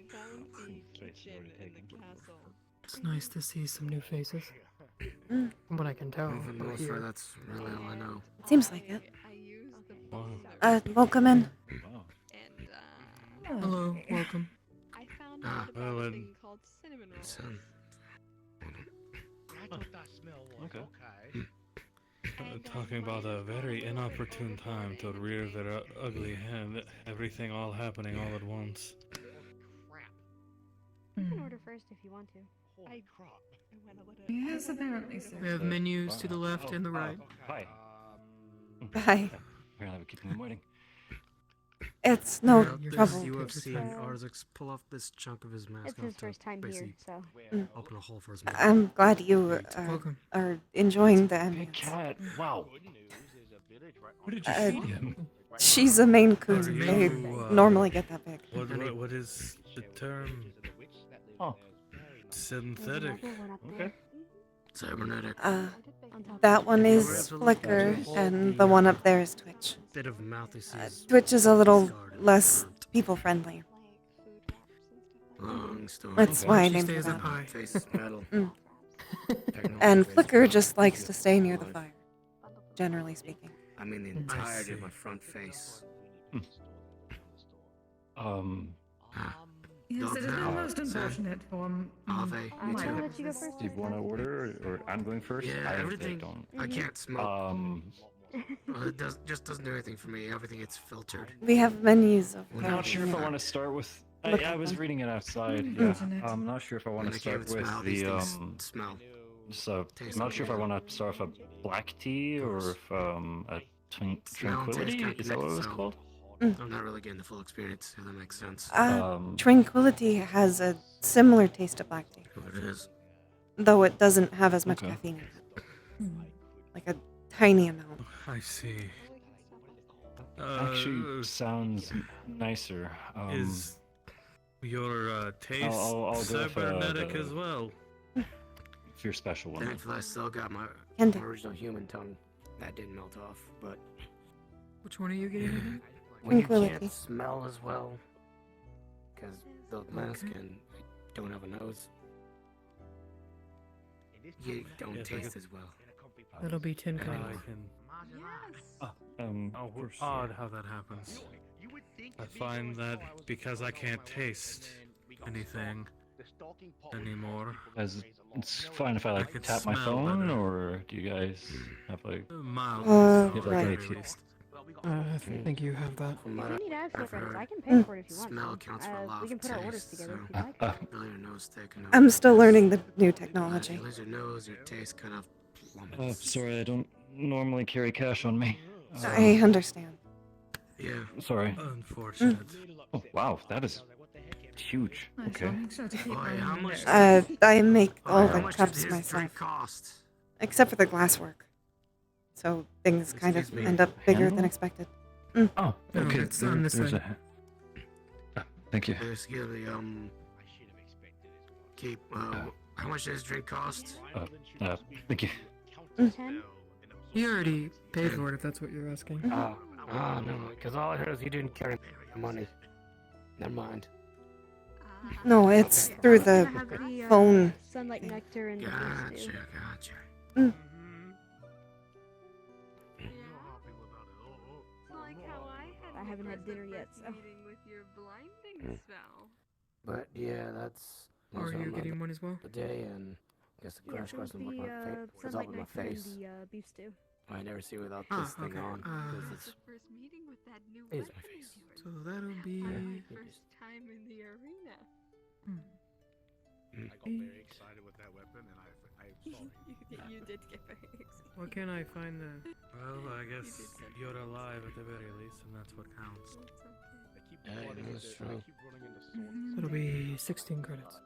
[SPEAKER 2] found the kitchen in the castle.
[SPEAKER 4] It's nice to see some new faces. From what I can tell.
[SPEAKER 10] For the
[SPEAKER 4] but
[SPEAKER 10] most
[SPEAKER 4] here-
[SPEAKER 10] part, that's really all I know.
[SPEAKER 1] Seems like it.
[SPEAKER 2] I used the
[SPEAKER 5] Wow.
[SPEAKER 1] Welcome in.
[SPEAKER 7] Wow.
[SPEAKER 2] and
[SPEAKER 4] Hello, welcome.
[SPEAKER 2] I found
[SPEAKER 10] Ah,
[SPEAKER 2] out about
[SPEAKER 5] well,
[SPEAKER 2] a
[SPEAKER 5] and-
[SPEAKER 2] thing called cinnamon rolls.
[SPEAKER 10] Son.
[SPEAKER 5] Talking about a very inopportune time to rear their ugly head. Everything all happening all at once.
[SPEAKER 12] Mm.
[SPEAKER 13] Order first if you want to.
[SPEAKER 2] I went a little.
[SPEAKER 12] Yes, apparently so.
[SPEAKER 4] We have menus to the left and the right.
[SPEAKER 7] Hi.
[SPEAKER 1] Bye.
[SPEAKER 7] Apparently, we're keeping them waiting.
[SPEAKER 1] It's no
[SPEAKER 10] There's
[SPEAKER 1] trouble.
[SPEAKER 10] UFC and Arzix pull off this chunk of his mask
[SPEAKER 13] It's his
[SPEAKER 10] off to
[SPEAKER 13] first time here,
[SPEAKER 10] basically
[SPEAKER 13] so.
[SPEAKER 10] open a hole for his mouth.
[SPEAKER 1] I'm glad you
[SPEAKER 4] Welcome.
[SPEAKER 1] are enjoying the
[SPEAKER 7] Hey,
[SPEAKER 1] ambience.
[SPEAKER 7] cat. Wow. What did you
[SPEAKER 1] Uh,
[SPEAKER 7] feed him?
[SPEAKER 1] She's a Maine Coon.
[SPEAKER 5] Are
[SPEAKER 1] They
[SPEAKER 5] you,
[SPEAKER 1] normally get that big.
[SPEAKER 5] What is the term?
[SPEAKER 7] Oh.
[SPEAKER 5] Synthetic.
[SPEAKER 7] Okay.
[SPEAKER 10] Cybernetic.
[SPEAKER 1] That one is Flicker, and the one up there is Twitch.
[SPEAKER 10] Bit of mouth he sees.
[SPEAKER 1] Twitch is a little less people-friendly.
[SPEAKER 10] Long story.
[SPEAKER 1] That's why I
[SPEAKER 4] She
[SPEAKER 1] named her
[SPEAKER 4] stays up
[SPEAKER 1] that.
[SPEAKER 4] high.
[SPEAKER 10] Face is metal.
[SPEAKER 1] Mm.
[SPEAKER 10] Technology
[SPEAKER 1] And
[SPEAKER 10] face
[SPEAKER 1] Flicker
[SPEAKER 10] is
[SPEAKER 1] just likes to
[SPEAKER 10] metal.
[SPEAKER 1] stay near the fire. generally speaking.
[SPEAKER 10] I mean the entirety of my front face.
[SPEAKER 12] Yes, it is the most unfortunate form.
[SPEAKER 10] Are they? Me
[SPEAKER 12] My
[SPEAKER 10] too.
[SPEAKER 12] purposes.
[SPEAKER 7] Do you want to order, or I'm going first?
[SPEAKER 10] Yeah,
[SPEAKER 7] I
[SPEAKER 10] everything.
[SPEAKER 7] don't.
[SPEAKER 10] I can't smoke. Well, it just doesn't do anything for me. Everything gets filtered.
[SPEAKER 1] We have menus of
[SPEAKER 7] I'm not sure if I want to start with.
[SPEAKER 1] Look
[SPEAKER 7] I
[SPEAKER 1] at
[SPEAKER 7] was
[SPEAKER 1] them.
[SPEAKER 7] reading it outside.
[SPEAKER 12] Mm,
[SPEAKER 7] Yeah,
[SPEAKER 12] internet.
[SPEAKER 7] I'm not sure if I want
[SPEAKER 10] When
[SPEAKER 7] to
[SPEAKER 10] I can't
[SPEAKER 7] start with
[SPEAKER 10] smell, these
[SPEAKER 7] the
[SPEAKER 10] things smell.
[SPEAKER 7] So
[SPEAKER 10] Taste
[SPEAKER 7] I'm not sure if I
[SPEAKER 10] okay.
[SPEAKER 7] want to start with a black tea or if a
[SPEAKER 10] Smell and taste
[SPEAKER 7] tranquility.
[SPEAKER 10] can't
[SPEAKER 7] Is that what it
[SPEAKER 10] connect,
[SPEAKER 7] was
[SPEAKER 10] so
[SPEAKER 7] called?
[SPEAKER 10] I'm not really getting the full experience. If that makes sense.
[SPEAKER 1] Tranquility has a similar taste to black tea,
[SPEAKER 10] What it is.
[SPEAKER 1] though it doesn't have as much
[SPEAKER 7] Okay.
[SPEAKER 1] caffeine in it. Like a tiny amount.
[SPEAKER 5] I see.
[SPEAKER 7] Actually, sounds nicer.
[SPEAKER 5] Is your taste
[SPEAKER 7] I'll go with,
[SPEAKER 5] cybernetic
[SPEAKER 7] the-
[SPEAKER 5] as well?
[SPEAKER 7] If you're special one.
[SPEAKER 10] Thankfully, I still got my
[SPEAKER 1] Kente.
[SPEAKER 10] original human tongue. That didn't melt off, but
[SPEAKER 6] Which one are you getting again?
[SPEAKER 10] when you
[SPEAKER 1] Tranquility.
[SPEAKER 10] can't smell as well, because the mask and don't have a nose, you don't
[SPEAKER 5] Yes, I
[SPEAKER 10] taste
[SPEAKER 5] can-
[SPEAKER 10] as well.
[SPEAKER 6] That'll be 10
[SPEAKER 5] I
[SPEAKER 6] credits.
[SPEAKER 5] can. Odd how that happens. I find that because I can't taste anything anymore.
[SPEAKER 7] As it's fine if I like
[SPEAKER 5] can
[SPEAKER 7] tap my
[SPEAKER 5] smell
[SPEAKER 7] phone,
[SPEAKER 5] better.
[SPEAKER 7] or do you guys have like?
[SPEAKER 5] Mild.
[SPEAKER 7] you have, like,
[SPEAKER 1] right.
[SPEAKER 7] a-
[SPEAKER 5] At least.
[SPEAKER 6] I think you have that.
[SPEAKER 10] From what
[SPEAKER 13] If you need
[SPEAKER 10] I've
[SPEAKER 13] access credits,
[SPEAKER 10] heard,
[SPEAKER 13] I can pay for it if you want.
[SPEAKER 10] smell
[SPEAKER 13] to.
[SPEAKER 10] counts for a lot
[SPEAKER 13] We can
[SPEAKER 10] of
[SPEAKER 13] put our orders
[SPEAKER 10] taste,
[SPEAKER 13] together if
[SPEAKER 10] so-
[SPEAKER 13] you'd like.
[SPEAKER 10] Really your nose thick and
[SPEAKER 1] I'm still
[SPEAKER 10] nose.
[SPEAKER 1] learning the new
[SPEAKER 10] As
[SPEAKER 1] technology.
[SPEAKER 10] you lose your nose, your taste kind of plummets.
[SPEAKER 7] Sorry, I don't normally carry cash on me.
[SPEAKER 1] I understand.
[SPEAKER 10] Yeah.
[SPEAKER 7] Sorry.
[SPEAKER 5] Unfortunate.
[SPEAKER 7] Oh wow, that is huge.
[SPEAKER 12] I shall
[SPEAKER 7] Okay.
[SPEAKER 12] make sure to keep
[SPEAKER 10] Boy,
[SPEAKER 12] my
[SPEAKER 10] how
[SPEAKER 12] own
[SPEAKER 10] much-
[SPEAKER 12] notes.
[SPEAKER 1] I make all
[SPEAKER 10] How
[SPEAKER 1] the
[SPEAKER 10] much
[SPEAKER 1] cups
[SPEAKER 10] does his
[SPEAKER 1] myself,
[SPEAKER 10] drink cost?
[SPEAKER 1] except for the glasswork. So things kind of
[SPEAKER 10] Excuse me.
[SPEAKER 1] end up bigger than
[SPEAKER 7] Handle?
[SPEAKER 1] expected.
[SPEAKER 7] Oh, okay.
[SPEAKER 6] it's on this
[SPEAKER 7] there's
[SPEAKER 6] side.
[SPEAKER 7] thank you.
[SPEAKER 10] Excuse me, keep, how much does his drink cost?
[SPEAKER 7] Thank you.
[SPEAKER 13] 10?
[SPEAKER 6] You already paid for it if that's what you're asking.
[SPEAKER 10] No, because all I heard is you didn't carry money. Never mind.
[SPEAKER 1] No, it's through the
[SPEAKER 13] Can I have the,
[SPEAKER 1] phone.
[SPEAKER 13] Sunlight nectar and the
[SPEAKER 10] Gotcha,
[SPEAKER 13] juice, too?
[SPEAKER 10] gotcha.
[SPEAKER 2] Like how I
[SPEAKER 13] haven't had dinner yet, so.
[SPEAKER 2] meeting with your blinding spell.
[SPEAKER 10] But yeah, that's
[SPEAKER 6] Are
[SPEAKER 10] most of
[SPEAKER 6] you
[SPEAKER 10] my
[SPEAKER 6] getting one as well?
[SPEAKER 10] day, and I guess the
[SPEAKER 13] Yeah,
[SPEAKER 10] crash
[SPEAKER 13] so
[SPEAKER 10] course
[SPEAKER 13] the
[SPEAKER 10] doesn't look my face. It's all
[SPEAKER 13] sunlight
[SPEAKER 10] in my
[SPEAKER 13] nectar and
[SPEAKER 10] face.
[SPEAKER 13] the beef stew.
[SPEAKER 10] I never see without
[SPEAKER 6] Ah,
[SPEAKER 10] this thing
[SPEAKER 6] okay.
[SPEAKER 10] on. 'cause
[SPEAKER 2] It's
[SPEAKER 10] it's
[SPEAKER 2] the first meeting with that new
[SPEAKER 10] It is my
[SPEAKER 2] weapon
[SPEAKER 10] face.
[SPEAKER 2] of yours.
[SPEAKER 6] So that'll be.
[SPEAKER 2] My first time in the arena.
[SPEAKER 3] I got very excited with that weapon, and I'm sorry.
[SPEAKER 2] You did get very excited.
[SPEAKER 6] Where can I find the?
[SPEAKER 5] Well, I guess you're alive at the very least, and that's what counts.
[SPEAKER 3] They keep
[SPEAKER 10] Yeah,
[SPEAKER 3] running
[SPEAKER 10] that's
[SPEAKER 3] into-
[SPEAKER 10] true.
[SPEAKER 3] they keep running into swords.
[SPEAKER 6] It'll be 16 credits.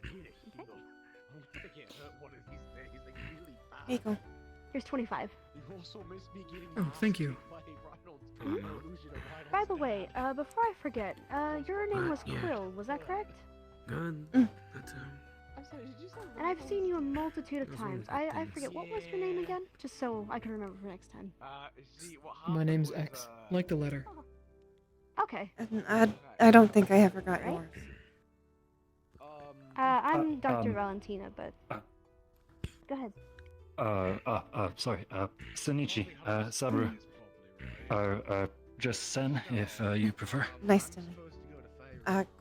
[SPEAKER 3] I need it. I'm gonna get hurt one of these days, like really bad.
[SPEAKER 1] There you go.
[SPEAKER 13] Here's 25.
[SPEAKER 3] You also miss me getting
[SPEAKER 6] Oh, thank you.
[SPEAKER 3] by Rhino
[SPEAKER 10] Mhm.
[SPEAKER 3] illusion of Rhino
[SPEAKER 13] By the
[SPEAKER 3] Smash.
[SPEAKER 13] way, before I forget, your name was
[SPEAKER 10] Yeah.
[SPEAKER 13] Quill, was that correct?
[SPEAKER 10] good.
[SPEAKER 1] Mm.
[SPEAKER 10] That's
[SPEAKER 2] I'm sorry, did you say
[SPEAKER 13] And I've seen you a multitude of
[SPEAKER 10] Those
[SPEAKER 13] times.
[SPEAKER 10] are the
[SPEAKER 13] I
[SPEAKER 10] things.
[SPEAKER 13] forget, what was your name again? Just so I can remember for next time.
[SPEAKER 3] See, what
[SPEAKER 6] My
[SPEAKER 3] happened
[SPEAKER 6] name's
[SPEAKER 3] was,
[SPEAKER 6] X, like the letter.
[SPEAKER 13] Okay.
[SPEAKER 1] And I don't think I ever got
[SPEAKER 13] Right?
[SPEAKER 1] yours.
[SPEAKER 13] I'm Dr.
[SPEAKER 7] um,
[SPEAKER 13] Valentina, but... Go ahead.
[SPEAKER 7] Sorry. Sonichi, Saburo, just Sen, if you prefer.
[SPEAKER 1] Nice to meet.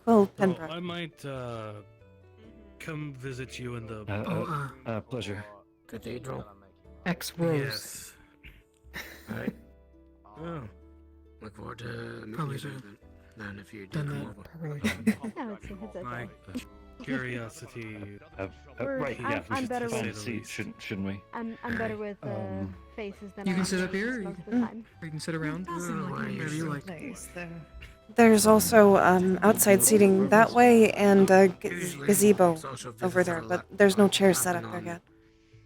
[SPEAKER 1] Quill
[SPEAKER 5] So
[SPEAKER 1] Penbrook.
[SPEAKER 5] I might come visit you in the.
[SPEAKER 7] Pleasure.
[SPEAKER 10] Cathedral.
[SPEAKER 6] X Rose.
[SPEAKER 5] Yes.
[SPEAKER 10] Alright.
[SPEAKER 5] Oh.
[SPEAKER 10] Look forward to meeting
[SPEAKER 6] Probably
[SPEAKER 10] you
[SPEAKER 6] should
[SPEAKER 10] there then if you do
[SPEAKER 6] Done
[SPEAKER 10] come
[SPEAKER 6] that
[SPEAKER 10] over.
[SPEAKER 6] properly.
[SPEAKER 13] No, it's okay.
[SPEAKER 5] My curiosity.
[SPEAKER 7] Right, yeah, we
[SPEAKER 13] I'm
[SPEAKER 7] should
[SPEAKER 13] better
[SPEAKER 7] find a
[SPEAKER 5] with-
[SPEAKER 7] seat, shouldn't we?
[SPEAKER 13] I'm better with faces than
[SPEAKER 6] You
[SPEAKER 13] I
[SPEAKER 6] can
[SPEAKER 13] am
[SPEAKER 6] sit up
[SPEAKER 13] names
[SPEAKER 6] here, or
[SPEAKER 13] most
[SPEAKER 6] you-
[SPEAKER 13] of the time.
[SPEAKER 6] Or you can sit around.
[SPEAKER 12] Does seem like
[SPEAKER 10] Where
[SPEAKER 12] a
[SPEAKER 10] you
[SPEAKER 6] Wherever you like.
[SPEAKER 12] place there.
[SPEAKER 1] There's also outside seating that way and a
[SPEAKER 10] Usually,
[SPEAKER 1] gazebo
[SPEAKER 10] social visits
[SPEAKER 1] over
[SPEAKER 10] are
[SPEAKER 1] there,
[SPEAKER 10] a
[SPEAKER 1] but
[SPEAKER 10] lot
[SPEAKER 1] there's no chairs set up
[SPEAKER 10] happen
[SPEAKER 1] there
[SPEAKER 10] on
[SPEAKER 1] yet.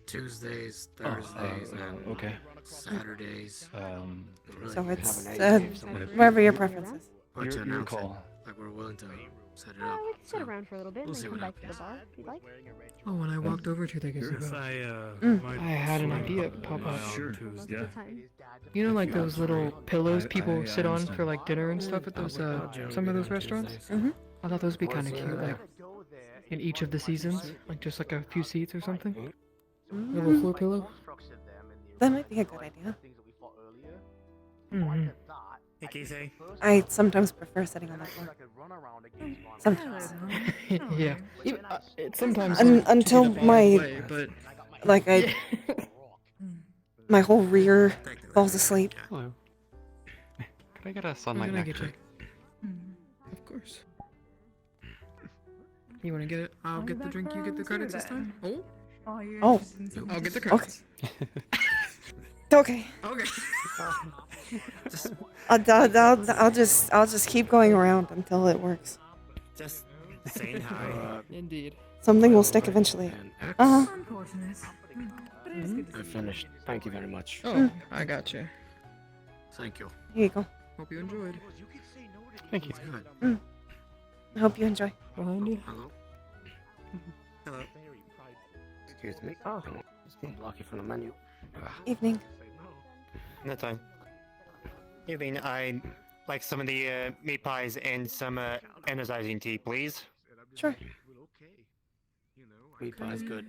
[SPEAKER 10] Tuesdays, Thursdays, and
[SPEAKER 7] okay.
[SPEAKER 10] Saturdays. Really
[SPEAKER 1] So
[SPEAKER 10] have
[SPEAKER 1] it's
[SPEAKER 10] an idea.
[SPEAKER 1] wherever your preference is.
[SPEAKER 10] Or to
[SPEAKER 7] Your
[SPEAKER 10] announce it,
[SPEAKER 7] call.
[SPEAKER 10] like we're willing to set it up.
[SPEAKER 13] We can sit
[SPEAKER 10] so
[SPEAKER 13] around for a little bit
[SPEAKER 10] we'll
[SPEAKER 13] and
[SPEAKER 10] see
[SPEAKER 13] then come
[SPEAKER 10] what
[SPEAKER 13] back to the bar if you'd like.
[SPEAKER 6] Oh, when I walked over to the
[SPEAKER 5] Yes,
[SPEAKER 6] gazebo,
[SPEAKER 5] I might
[SPEAKER 6] I had an
[SPEAKER 5] swing
[SPEAKER 6] idea
[SPEAKER 5] by
[SPEAKER 6] pop
[SPEAKER 5] on
[SPEAKER 6] up.
[SPEAKER 7] Sure.
[SPEAKER 5] Tuesday.
[SPEAKER 13] Most of the time.
[SPEAKER 6] you know, like those little pillows
[SPEAKER 7] I
[SPEAKER 6] people sit on
[SPEAKER 7] understand.
[SPEAKER 6] for like dinner and stuff at those some of those restaurants. I thought those would be kind of cute, like in each of the seasons, like just like a few seats or something. A little floor pillow.
[SPEAKER 1] That might be a good idea.
[SPEAKER 4] Mm-hmm.
[SPEAKER 14] Hey, Casey.
[SPEAKER 1] I sometimes prefer sitting on that floor. Sometimes.
[SPEAKER 4] Yeah. Sometimes
[SPEAKER 1] Until
[SPEAKER 4] get up
[SPEAKER 1] my
[SPEAKER 4] and play, but
[SPEAKER 1] like my whole rear falls asleep.
[SPEAKER 15] Hello. Could I get a sunlight
[SPEAKER 4] Can I get
[SPEAKER 15] nectar?
[SPEAKER 4] you? Of course. You want to get it? I'll get the drink. You get the credits this time. Oh.
[SPEAKER 1] Oh.
[SPEAKER 4] I'll get the credits.
[SPEAKER 1] Okay.
[SPEAKER 4] Okay.
[SPEAKER 1] I'll just keep going around until it works.
[SPEAKER 14] Just saying hi.
[SPEAKER 4] Indeed.
[SPEAKER 1] Something will stick eventually.
[SPEAKER 12] Unfortunate. But it is good to
[SPEAKER 10] I
[SPEAKER 12] see
[SPEAKER 10] finished. Thank you very much.
[SPEAKER 4] Oh, I got you.
[SPEAKER 10] Thank you.
[SPEAKER 1] Here you go.
[SPEAKER 4] Hope you enjoyed.
[SPEAKER 15] Thank you.
[SPEAKER 1] I hope you enjoy.
[SPEAKER 4] Behind you.
[SPEAKER 10] Hello.
[SPEAKER 14] Hello.
[SPEAKER 10] Excuse me. Oh, block you from the menu.
[SPEAKER 1] Evening.
[SPEAKER 14] No time. Evening. I'd like some of the meat pies and some energizing tea, please.
[SPEAKER 1] Sure.
[SPEAKER 10] Meat pie is good.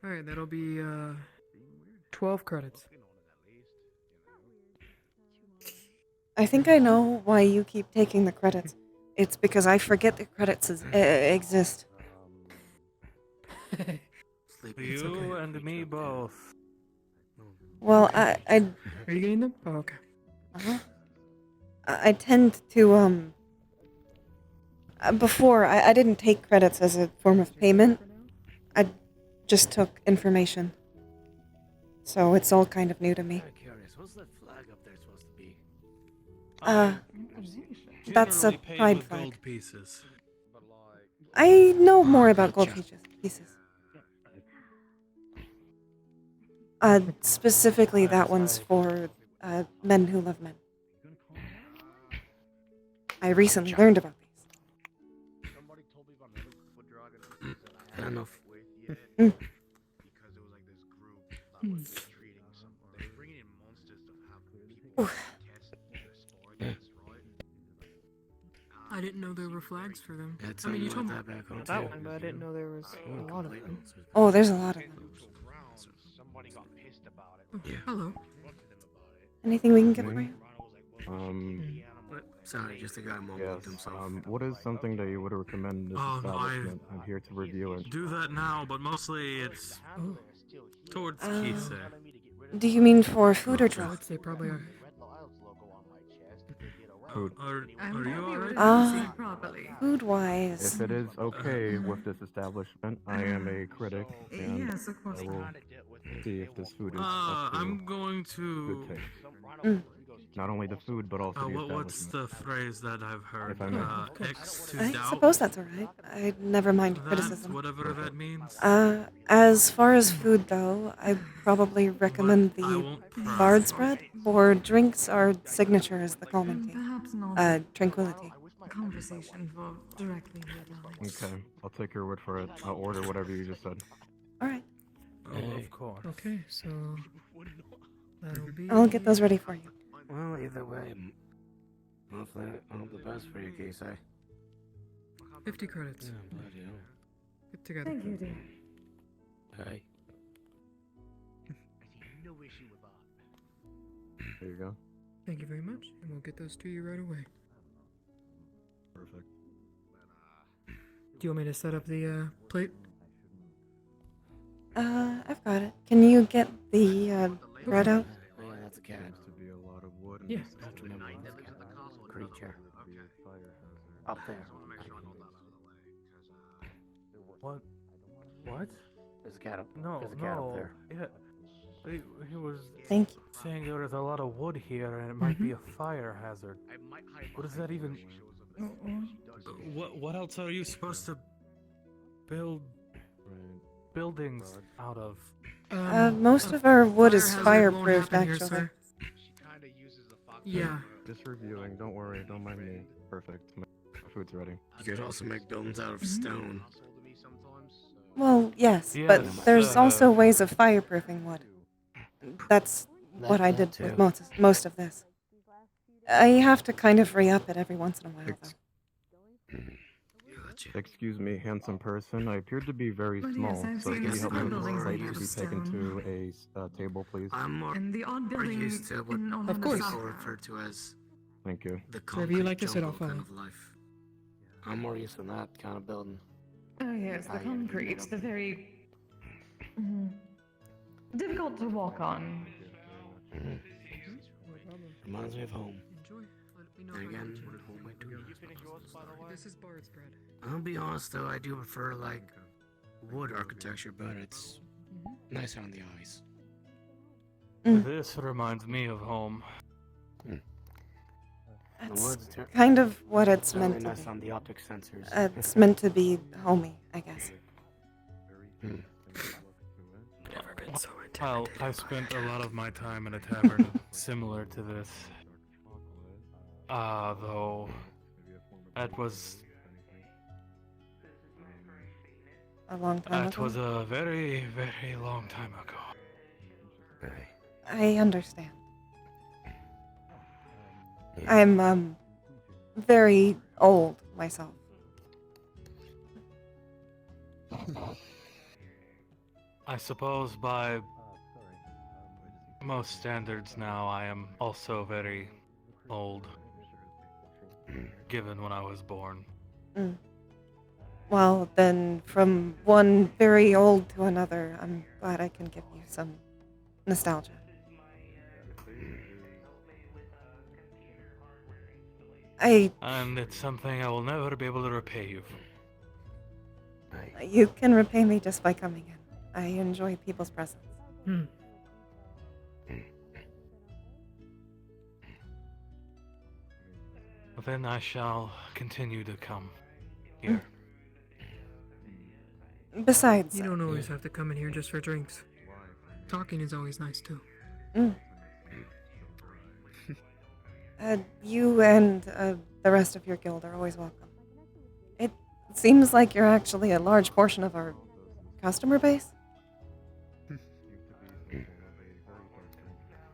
[SPEAKER 4] Alright, that'll be 12 credits.
[SPEAKER 1] I think I know why you keep taking the credits. It's because I forget the credits exist.
[SPEAKER 5] You and me both.
[SPEAKER 1] Well, I
[SPEAKER 4] Are you getting them? Oh, okay.
[SPEAKER 1] I tend to before I didn't take credits as a form of payment. I just took information. So it's all kind of new to me.
[SPEAKER 10] Curious. What's that flag up there supposed to be?
[SPEAKER 1] That's a
[SPEAKER 5] Generally paid
[SPEAKER 1] pride
[SPEAKER 5] with
[SPEAKER 1] flag.
[SPEAKER 5] gold pieces.
[SPEAKER 1] I know more about gold pieces. Specifically that one's for men who love men. I recently learned about these.
[SPEAKER 10] Fair enough.
[SPEAKER 4] I didn't know there were flags for them.
[SPEAKER 10] It's
[SPEAKER 4] I mean, you told me
[SPEAKER 10] that back on
[SPEAKER 4] that
[SPEAKER 10] too.
[SPEAKER 4] one, but I didn't know there was a lot of them.
[SPEAKER 1] Oh, there's a lot of them.
[SPEAKER 10] Yeah.
[SPEAKER 4] Hello.
[SPEAKER 1] Anything we can get for you?
[SPEAKER 10] Sorry, just a guy mumbled
[SPEAKER 16] Yes.
[SPEAKER 10] himself.
[SPEAKER 16] What is something that you would recommend this
[SPEAKER 5] Oh, no,
[SPEAKER 16] establishment? I'm here to review it.
[SPEAKER 5] Do that now, but mostly it's towards Kise.
[SPEAKER 1] Do you mean for food or
[SPEAKER 4] I
[SPEAKER 1] drug?
[SPEAKER 4] would say probably are.
[SPEAKER 16] Food.
[SPEAKER 5] Are
[SPEAKER 12] I'm
[SPEAKER 5] you
[SPEAKER 12] happy
[SPEAKER 5] alright?
[SPEAKER 12] with
[SPEAKER 1] Ah.
[SPEAKER 12] properly.
[SPEAKER 1] Food-wise.
[SPEAKER 16] If it is okay with this establishment, I am a critic, and
[SPEAKER 12] Yes, of course.
[SPEAKER 16] I will see if this food is up to
[SPEAKER 5] I'm going to.
[SPEAKER 16] good taste.
[SPEAKER 1] Mm.
[SPEAKER 16] Not only the food, but also the
[SPEAKER 5] What's
[SPEAKER 16] establishment.
[SPEAKER 5] the phrase that I've heard?
[SPEAKER 16] If I may.
[SPEAKER 5] X to
[SPEAKER 1] I
[SPEAKER 5] doubt.
[SPEAKER 1] suppose that's alright. I never mind
[SPEAKER 5] That,
[SPEAKER 1] criticism.
[SPEAKER 5] whatever that means.
[SPEAKER 1] As far as food though, I probably recommend
[SPEAKER 5] But I
[SPEAKER 1] the
[SPEAKER 5] won't pry.
[SPEAKER 1] bard spread. For drinks, our signature is the calming tea.
[SPEAKER 12] Perhaps not
[SPEAKER 1] Tranquility.
[SPEAKER 12] a conversation for directly with
[SPEAKER 16] Okay, I'll take your word for it. I'll order whatever you just said.
[SPEAKER 1] Alright.
[SPEAKER 5] Oh, of course.
[SPEAKER 4] Okay, so that'll be.
[SPEAKER 1] I'll get those ready for you.
[SPEAKER 10] Well, either way, hopefully, I hope the best for you, Casey.
[SPEAKER 4] 50 credits.
[SPEAKER 10] Yeah, bloody hell.
[SPEAKER 4] Get together.
[SPEAKER 12] Thank you, dear.
[SPEAKER 10] Hey.
[SPEAKER 16] There you go.
[SPEAKER 4] Thank you very much, and we'll get those to you right away.
[SPEAKER 16] Perfect.
[SPEAKER 4] Do you want me to set up the plate?
[SPEAKER 1] I've got it. Can you get the bread out?
[SPEAKER 10] Oh, yeah, that's a cat.
[SPEAKER 16] Seems to be a lot of wood.
[SPEAKER 4] Yeah.
[SPEAKER 10] Creature. Up there.
[SPEAKER 5] What? What?
[SPEAKER 10] There's a cat up.
[SPEAKER 5] No,
[SPEAKER 10] There's a cat up
[SPEAKER 5] no.
[SPEAKER 10] there.
[SPEAKER 5] Yeah. He was
[SPEAKER 1] Thank you.
[SPEAKER 5] saying there was a lot of wood here and it might be a fire hazard. What does that even? What else are you supposed to build buildings out of?
[SPEAKER 1] Most of our wood is
[SPEAKER 4] fire hazard won't
[SPEAKER 1] fireproof,
[SPEAKER 4] happen here,
[SPEAKER 1] actually.
[SPEAKER 4] sir. Yeah.
[SPEAKER 16] Just reviewing. Don't worry. Don't mind me. Perfect. My food's ready.
[SPEAKER 10] You could also make buildings out of stone.
[SPEAKER 1] Well, yes,
[SPEAKER 5] Yes,
[SPEAKER 1] but there's also ways of fireproofing wood. That's what I did with most of this. I have to kind of re-up it every once in a while, though.
[SPEAKER 16] Excuse me, handsome person. I appeared to be very
[SPEAKER 12] But
[SPEAKER 16] small,
[SPEAKER 12] yes, I've
[SPEAKER 16] so
[SPEAKER 12] seen
[SPEAKER 16] can you help me with
[SPEAKER 12] buildings
[SPEAKER 16] this
[SPEAKER 12] made
[SPEAKER 16] plate
[SPEAKER 12] out
[SPEAKER 16] to be
[SPEAKER 12] of
[SPEAKER 16] taken
[SPEAKER 12] stone.
[SPEAKER 16] to a table, please?
[SPEAKER 10] I'm more
[SPEAKER 12] And the odd building
[SPEAKER 10] used to what
[SPEAKER 12] in
[SPEAKER 4] Of course.
[SPEAKER 10] people refer to as
[SPEAKER 16] Thank you.
[SPEAKER 10] the
[SPEAKER 4] Wherever you
[SPEAKER 10] concrete
[SPEAKER 4] like to sit, I'll
[SPEAKER 10] jungle kind
[SPEAKER 4] follow.
[SPEAKER 10] of life. I'm more used to that kind of building.
[SPEAKER 12] Oh yes, the concrete, the very difficult to walk on.
[SPEAKER 10] Reminds me of home. And again, home I do.
[SPEAKER 6] This is Bard's bread.
[SPEAKER 10] I'll be honest though, I do prefer like wood architecture, but it's nicer on the eyes.
[SPEAKER 5] This reminds me of home.
[SPEAKER 1] That's kind of what it's
[SPEAKER 10] Really
[SPEAKER 1] meant to
[SPEAKER 10] nice
[SPEAKER 1] be.
[SPEAKER 10] on the optic sensors.
[SPEAKER 1] It's meant to be homey, I guess.
[SPEAKER 5] Well, I spent a lot of my time in a tavern similar to this. Though that was
[SPEAKER 1] A long time
[SPEAKER 5] that
[SPEAKER 1] ago.
[SPEAKER 5] was a very, very long time ago.
[SPEAKER 1] I understand. I'm very old myself.
[SPEAKER 5] I suppose by most standards now, I am also very old, given when I was born.
[SPEAKER 1] Well, then, from one very old to another, I'm glad I can give you some nostalgia.
[SPEAKER 5] And it's something I will never be able to repay you for.
[SPEAKER 1] You can repay me just by coming in. I enjoy people's presence.
[SPEAKER 5] Then I shall continue to come here.
[SPEAKER 1] Besides,
[SPEAKER 6] You don't always have to come in here just for drinks. Talking is always nice too.
[SPEAKER 1] You and the rest of your guild are always welcome. It seems like you're actually a large portion of our customer base.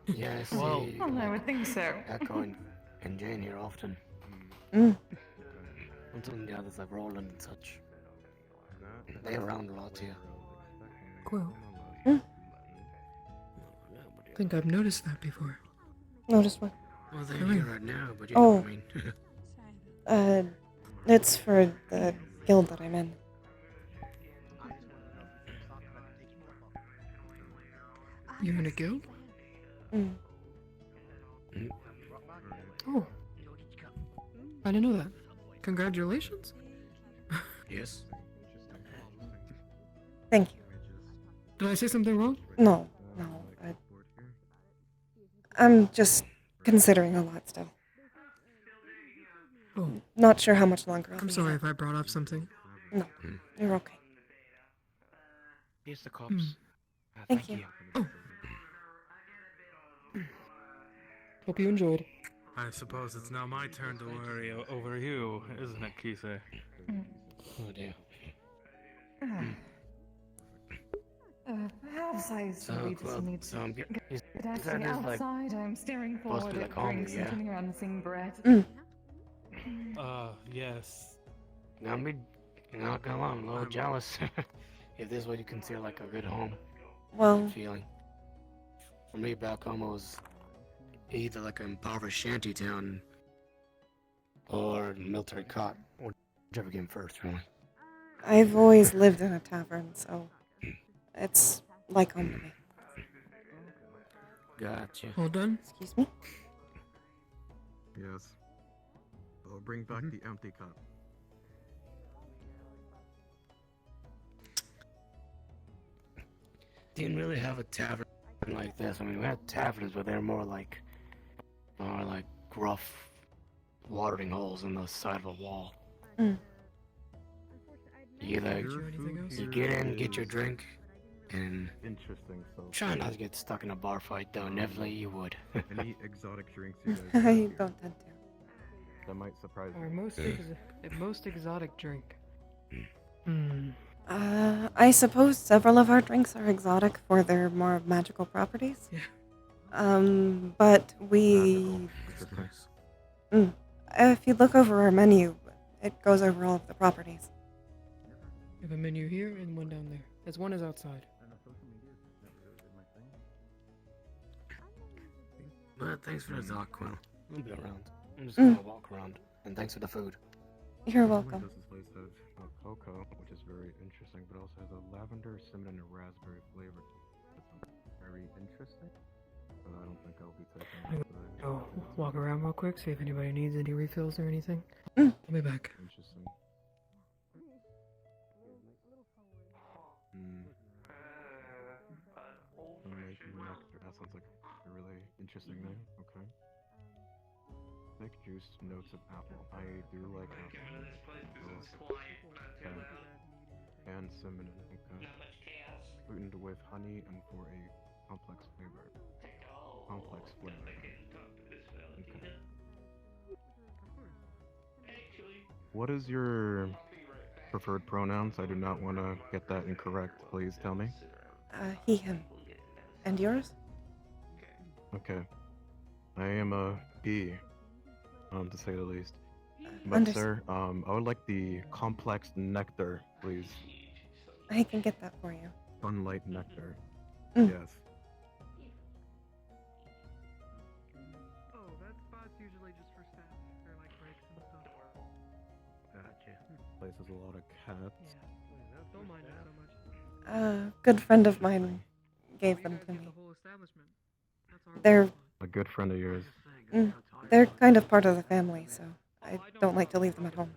[SPEAKER 10] Yeah, I see.
[SPEAKER 12] Well, I would think so.
[SPEAKER 10] Echo and Jane here often.
[SPEAKER 1] Mm.
[SPEAKER 10] And some of the others like Roland and such. They're around a lot too.
[SPEAKER 6] Quill.
[SPEAKER 1] Mm.
[SPEAKER 6] I think I've noticed that before.
[SPEAKER 1] Notice what?
[SPEAKER 10] Well, they're
[SPEAKER 6] The
[SPEAKER 10] here
[SPEAKER 6] ring.
[SPEAKER 10] right now, but you know what I mean.
[SPEAKER 1] It's for the guild that I'm in.
[SPEAKER 6] You in a guild?
[SPEAKER 1] Mm.
[SPEAKER 6] Oh. I didn't know that. Congratulations.
[SPEAKER 10] Yes.
[SPEAKER 1] Thank you.
[SPEAKER 6] Did I say something wrong?
[SPEAKER 1] No. I'm just considering a lot still.
[SPEAKER 6] Oh.
[SPEAKER 1] Not sure how much longer I'll
[SPEAKER 6] I'm
[SPEAKER 1] be
[SPEAKER 6] sorry
[SPEAKER 1] here.
[SPEAKER 6] if I brought up something.
[SPEAKER 1] No, you're okay.
[SPEAKER 10] Here's the cops.
[SPEAKER 1] Thank you.
[SPEAKER 4] Hope you enjoyed.
[SPEAKER 5] I suppose it's now my turn to worry over you, isn't it, Kise?
[SPEAKER 10] Oh dear.
[SPEAKER 12] Perhaps I need to get actually outside. I'm staring forward
[SPEAKER 10] be
[SPEAKER 12] at
[SPEAKER 10] like home,
[SPEAKER 12] drinks
[SPEAKER 10] yeah.
[SPEAKER 12] and turning around and seeing bread.
[SPEAKER 5] Yes.
[SPEAKER 10] I'm not gonna lie, I'm a little jealous. If this is what you consider like a good home.
[SPEAKER 1] Well,
[SPEAKER 10] Feeling. For me, back home it was either like an impoverished shanty town or military cot, or whichever came first, really.
[SPEAKER 1] I've always lived in a tavern, so it's like home to me.
[SPEAKER 10] Gotcha.
[SPEAKER 6] All done?
[SPEAKER 1] Excuse me?
[SPEAKER 16] Yes. I'll bring back the empty cup.
[SPEAKER 10] Didn't really have a tavern like this. I mean, we had taverns, but they're more like rough watering holes in the side of a wall. You get in, get your drink, and
[SPEAKER 16] Interesting. So
[SPEAKER 10] try not to get stuck in a bar fight, though. Inevitably, you would.
[SPEAKER 16] any exotic drinks you guys
[SPEAKER 1] I
[SPEAKER 16] have here
[SPEAKER 1] don't tend to.
[SPEAKER 16] that might surprise
[SPEAKER 4] Our
[SPEAKER 16] you?
[SPEAKER 4] most exotic drink.
[SPEAKER 1] I suppose several of our drinks are exotic for their more magical properties.
[SPEAKER 6] Yeah.
[SPEAKER 1] But we... If you look over our menu, It goes over all of the properties.
[SPEAKER 4] I have a menu here and one down there. As one is outside.
[SPEAKER 10] But thanks for the talk, Quill. I'll be around. I'm just
[SPEAKER 1] Mm.
[SPEAKER 10] gonna walk around. And thanks for the food.
[SPEAKER 1] You're
[SPEAKER 16] Someone
[SPEAKER 1] welcome.
[SPEAKER 16] does this place has cocoa, which is very interesting, but also has a lavender, cinnamon, and raspberry flavor. It's very interesting. But I don't think I'll be taking it today.
[SPEAKER 4] Oh, walk around real quick, see if anybody needs any refills or anything.
[SPEAKER 1] Mm.
[SPEAKER 4] I'll be back.
[SPEAKER 16] Interesting. Nectar. That sounds like a really interesting name. Okay. Thick juice, notes of apple. I do like apple. Okay. And cinnamon. Okay. Sweetened with honey and for a complex flavor. Complex flavor. Okay. What is your preferred pronouns? I do not want to get that incorrect. Please tell me.
[SPEAKER 1] He, him. And yours?
[SPEAKER 16] Okay. I am a he, to say the least. But
[SPEAKER 1] Unders-
[SPEAKER 16] sir, I would like the complex nectar, please.
[SPEAKER 1] I can get that for you.
[SPEAKER 16] Sunlight nectar.
[SPEAKER 1] Mm.
[SPEAKER 16] Yes.
[SPEAKER 3] Oh, that spot's usually just for staff or like breaks and stuff.
[SPEAKER 16] Gotcha. Place has a lot of cats.
[SPEAKER 3] Don't mind it so much.
[SPEAKER 1] A good friend of mine gave them to me.
[SPEAKER 3] The whole establishment. That's our
[SPEAKER 1] They're
[SPEAKER 16] A good friend of yours.
[SPEAKER 1] they're kind of part of the family, so I don't like to leave them at home.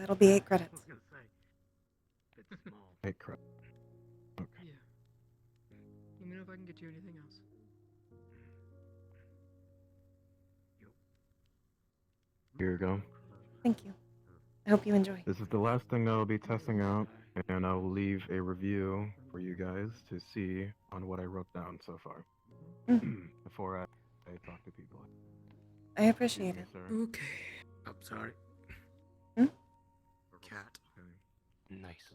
[SPEAKER 1] It'll be 8 credits.
[SPEAKER 16] 8 credits. Okay.
[SPEAKER 4] Yeah. Let me know if I can get you anything else.
[SPEAKER 16] Here you go.
[SPEAKER 1] Thank you. I hope you enjoy.
[SPEAKER 16] This is the last thing that I'll be testing out, and I'll leave a review for you guys to see on what I wrote down so far. Before I talk to people.
[SPEAKER 1] I appreciate it.
[SPEAKER 16] Sir.
[SPEAKER 4] Okay.
[SPEAKER 10] I'm sorry.
[SPEAKER 1] Hmm?
[SPEAKER 10] Cat. Nice.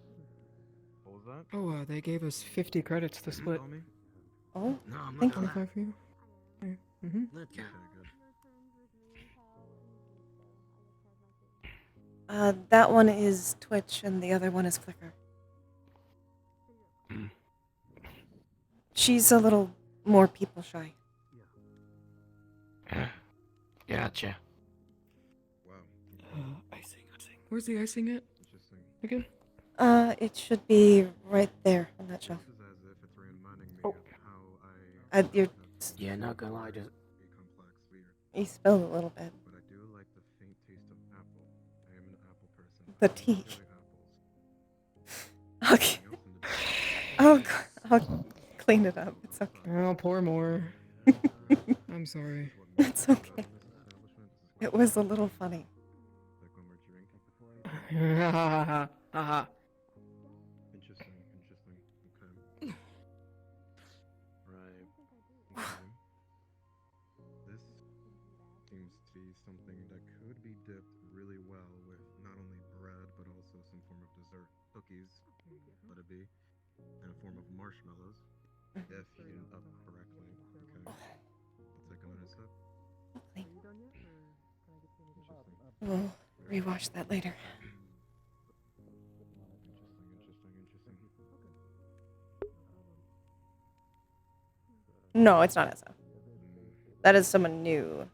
[SPEAKER 16] What was that?
[SPEAKER 4] Oh, they gave us 50 credits to split.
[SPEAKER 16] Call me?
[SPEAKER 1] Oh,
[SPEAKER 10] No, I'm not
[SPEAKER 1] thank
[SPEAKER 10] gonna
[SPEAKER 1] you.
[SPEAKER 4] 25 for you? Mm-hmm.
[SPEAKER 10] Let cat.
[SPEAKER 1] That one is Twitch and the other one is Flickr. She's a little more people shy.
[SPEAKER 10] Gotcha.
[SPEAKER 16] Wow.
[SPEAKER 4] Icing. Where's the icing at?
[SPEAKER 16] Interesting.
[SPEAKER 4] Again?
[SPEAKER 1] It should be right there on that shelf.
[SPEAKER 16] This is as if it's reminding me
[SPEAKER 1] Oh.
[SPEAKER 16] of how I
[SPEAKER 1] You're,
[SPEAKER 10] Yeah, not gonna lie, just
[SPEAKER 16] a complex beer.
[SPEAKER 1] you spilled a little bit.
[SPEAKER 16] But I do like the faint taste of apple. I am an apple person.
[SPEAKER 1] The tea.
[SPEAKER 16] Enjoy apples.
[SPEAKER 1] Okay.
[SPEAKER 16] Anything else in the
[SPEAKER 1] I'll clean it up. It's okay.
[SPEAKER 4] I'll pour more. I'm sorry.
[SPEAKER 1] It's okay. It was a little funny.
[SPEAKER 16] Like when we're drinking before.
[SPEAKER 4] Haha.
[SPEAKER 16] Interesting. Okay. Right. Okay. This seems to be something that could be dipped really well with not only bread but also some form of dessert. Cookies, let it be, in a form of marshmallows. If heated up correctly. Okay. Let's take another sip.
[SPEAKER 1] Okay.
[SPEAKER 16] Interesting.
[SPEAKER 1] We'll rewatch that later.
[SPEAKER 16] Interesting.
[SPEAKER 1] No, it's not SF. That is someone new.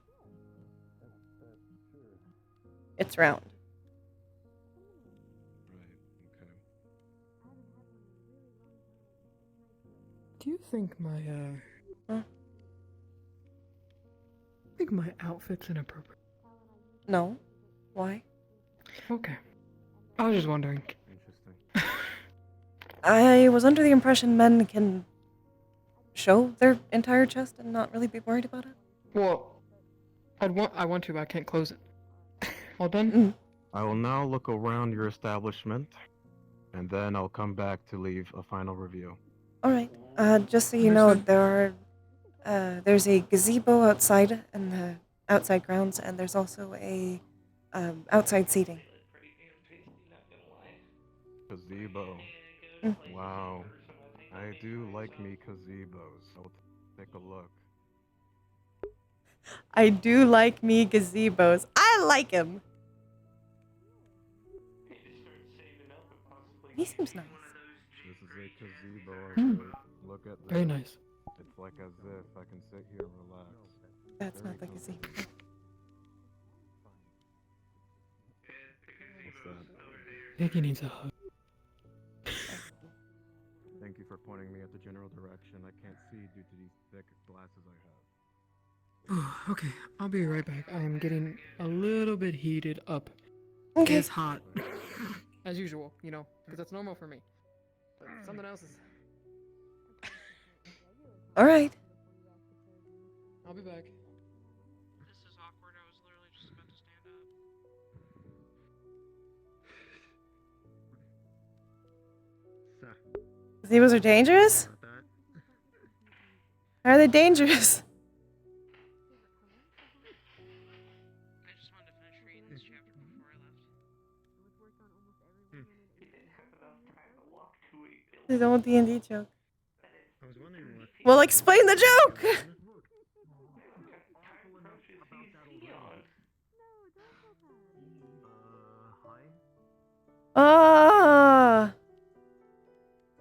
[SPEAKER 1] It's round.
[SPEAKER 16] Right. Okay.
[SPEAKER 4] Do you think my,
[SPEAKER 1] Huh?
[SPEAKER 4] I think my outfit's inappropriate?
[SPEAKER 1] No. Why?
[SPEAKER 4] Okay. I was just wondering.
[SPEAKER 16] Interesting.
[SPEAKER 1] I was under the impression men can show their entire chest and not really be worried about it.
[SPEAKER 4] Well, I want to, but I can't close it. All done?
[SPEAKER 1] Mm.
[SPEAKER 16] I will now look around your establishment, and then I'll come back to leave a final review.
[SPEAKER 1] All right. Just so you know, there's a gazebo outside in the outside grounds, and there's also a outside seating.
[SPEAKER 16] Gazebo.
[SPEAKER 1] Mm.
[SPEAKER 16] Wow. I do like me gazebos. I'll take a look.
[SPEAKER 1] I do like me gazebos. I like him. He seems nice.
[SPEAKER 16] This is a gazebo.
[SPEAKER 4] Hmm.
[SPEAKER 16] Look at this.
[SPEAKER 4] Very nice.
[SPEAKER 16] It's like as if I can sit here and relax.
[SPEAKER 1] That's
[SPEAKER 16] Very
[SPEAKER 1] not like a
[SPEAKER 16] comfortable.
[SPEAKER 1] zebra.
[SPEAKER 16] What's that?
[SPEAKER 4] Iggy needs a hug.
[SPEAKER 16] Thank you for pointing me at the general direction. I can't see due to these thick glasses I have.
[SPEAKER 4] Okay, I'll be right back. I am getting a little bit heated up.
[SPEAKER 1] Okay.
[SPEAKER 4] It's hot. As usual, you know, because that's normal for me. But something else is...
[SPEAKER 1] All right.
[SPEAKER 4] I'll be back.
[SPEAKER 9] This is awkward. I was literally just about to stand up.
[SPEAKER 1] Zebras are dangerous? How are they dangerous?
[SPEAKER 9] I just wanted to finish reading this chapter before I left.
[SPEAKER 1] They don't D&D joke.
[SPEAKER 16] I was wondering what.
[SPEAKER 1] Well, explain the joke! Ah,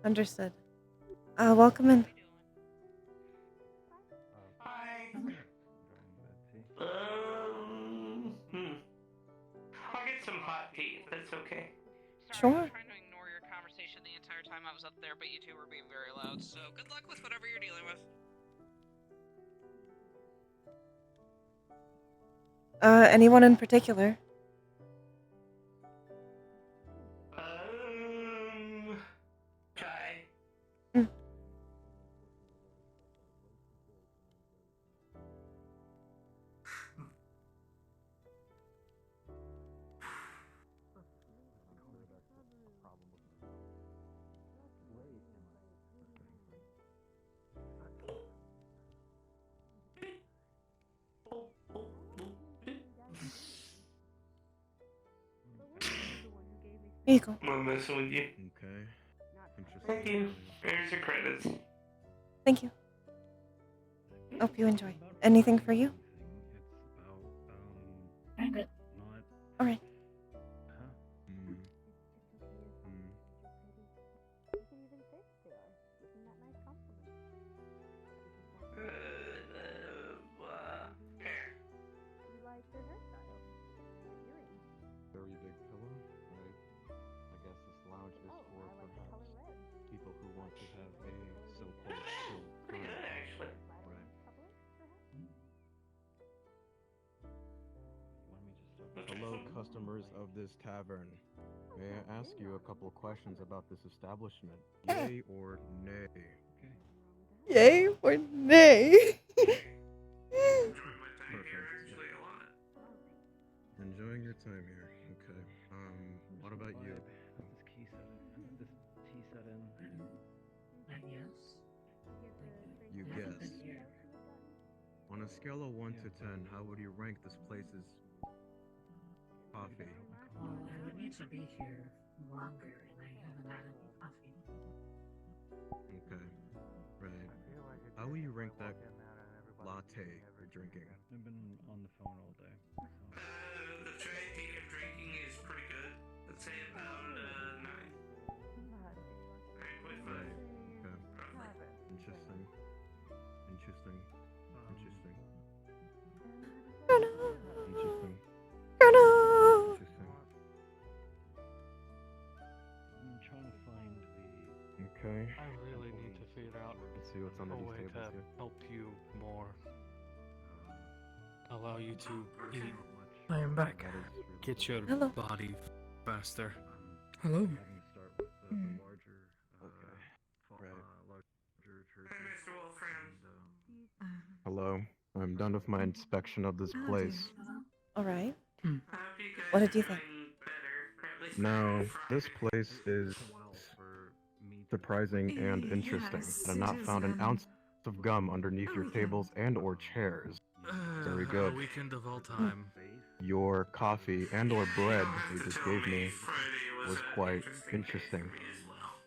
[SPEAKER 1] understood. Welcome in.
[SPEAKER 17] I'll get some hot tea if that's okay.
[SPEAKER 1] Sure.
[SPEAKER 9] I was trying to ignore your conversation the entire time I was up there, but you two were being very loud, so good luck with whatever you're dealing with.
[SPEAKER 1] Anyone in particular?
[SPEAKER 17] Kai.
[SPEAKER 1] Here you go.
[SPEAKER 17] I'm messing with you.
[SPEAKER 16] Okay. Interesting.
[SPEAKER 17] Thank you. There's your credits.
[SPEAKER 1] Thank you. Hope you enjoy. Anything for you?
[SPEAKER 13] I'm good.
[SPEAKER 1] All right.
[SPEAKER 16] Very big pillow, right? I guess this lounge is for perhaps people who want to have a so-called chill
[SPEAKER 17] Pretty
[SPEAKER 16] time.
[SPEAKER 17] good, actually.
[SPEAKER 16] Right. Hello, customers of this tavern. May I ask you a couple of questions about this establishment? Yay or nay?
[SPEAKER 1] Yay or nay?
[SPEAKER 16] Enjoying your time here. Okay. What about you?
[SPEAKER 3] This tea set in.
[SPEAKER 13] Yes.
[SPEAKER 16] You guess. On a scale of 1 to 10, how would you rank this place's coffee?
[SPEAKER 13] Well, I would need to be here longer, and I haven't had any coffee.
[SPEAKER 16] Okay. Right. How would you rank that latte you're drinking?
[SPEAKER 3] I've been on the phone all day.
[SPEAKER 17] The variety of drinking is pretty good. Let's say about 9. 9.5.
[SPEAKER 16] Right. Okay. Interesting. Interesting. Interesting. Interesting. Interesting.
[SPEAKER 3] I'm trying to find the.
[SPEAKER 16] Okay.
[SPEAKER 5] I really need to figure out
[SPEAKER 16] Let's see what's under
[SPEAKER 5] a
[SPEAKER 16] these
[SPEAKER 5] way
[SPEAKER 16] tables
[SPEAKER 5] to
[SPEAKER 16] here.
[SPEAKER 5] help you more. Allow you to eat.
[SPEAKER 4] I am back.
[SPEAKER 5] Get your
[SPEAKER 1] Hello.
[SPEAKER 5] body faster.
[SPEAKER 4] Hello.
[SPEAKER 16] I can start with the larger, larger churches.
[SPEAKER 17] Mr. Wolfram.
[SPEAKER 16] Hello. I'm done with my inspection of this place.
[SPEAKER 1] All right.
[SPEAKER 17] I hope you guys
[SPEAKER 1] What did
[SPEAKER 17] are
[SPEAKER 1] you think?
[SPEAKER 17] doing better, or at least
[SPEAKER 16] Now,
[SPEAKER 17] better
[SPEAKER 16] this place is surprising and interesting.
[SPEAKER 6] Yes,
[SPEAKER 16] I've not
[SPEAKER 6] it is,
[SPEAKER 16] found an ounce of gum underneath your tables and or chairs. Very good.
[SPEAKER 5] A weekend of all time.
[SPEAKER 16] Your coffee and or bread you just gave me was quite interesting.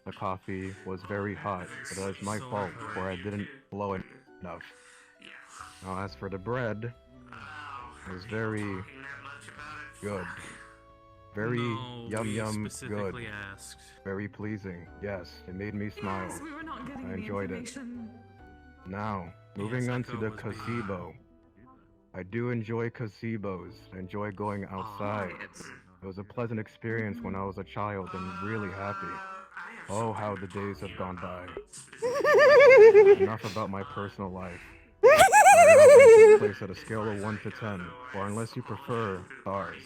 [SPEAKER 16] The coffee was very hot, but that is my fault for I didn't blow it enough. Now as for the bread, it was very good. Very
[SPEAKER 5] No,
[SPEAKER 16] yum
[SPEAKER 5] we
[SPEAKER 16] yum good.
[SPEAKER 5] specifically asked.
[SPEAKER 16] Very pleasing. Yes, it made me smile.
[SPEAKER 12] Yes, we were not getting
[SPEAKER 16] I
[SPEAKER 12] any
[SPEAKER 16] enjoyed it.
[SPEAKER 12] information.
[SPEAKER 16] Now, moving on to
[SPEAKER 5] Echo
[SPEAKER 16] the
[SPEAKER 5] was being-
[SPEAKER 16] gazebo. I do enjoy gazebos. I enjoy going outside. It was a pleasant experience when I was a child and really happy. Oh, how the days have gone by. Enough about my personal life. I'll now rate this place at a scale of 1 to 10, or unless you prefer stars.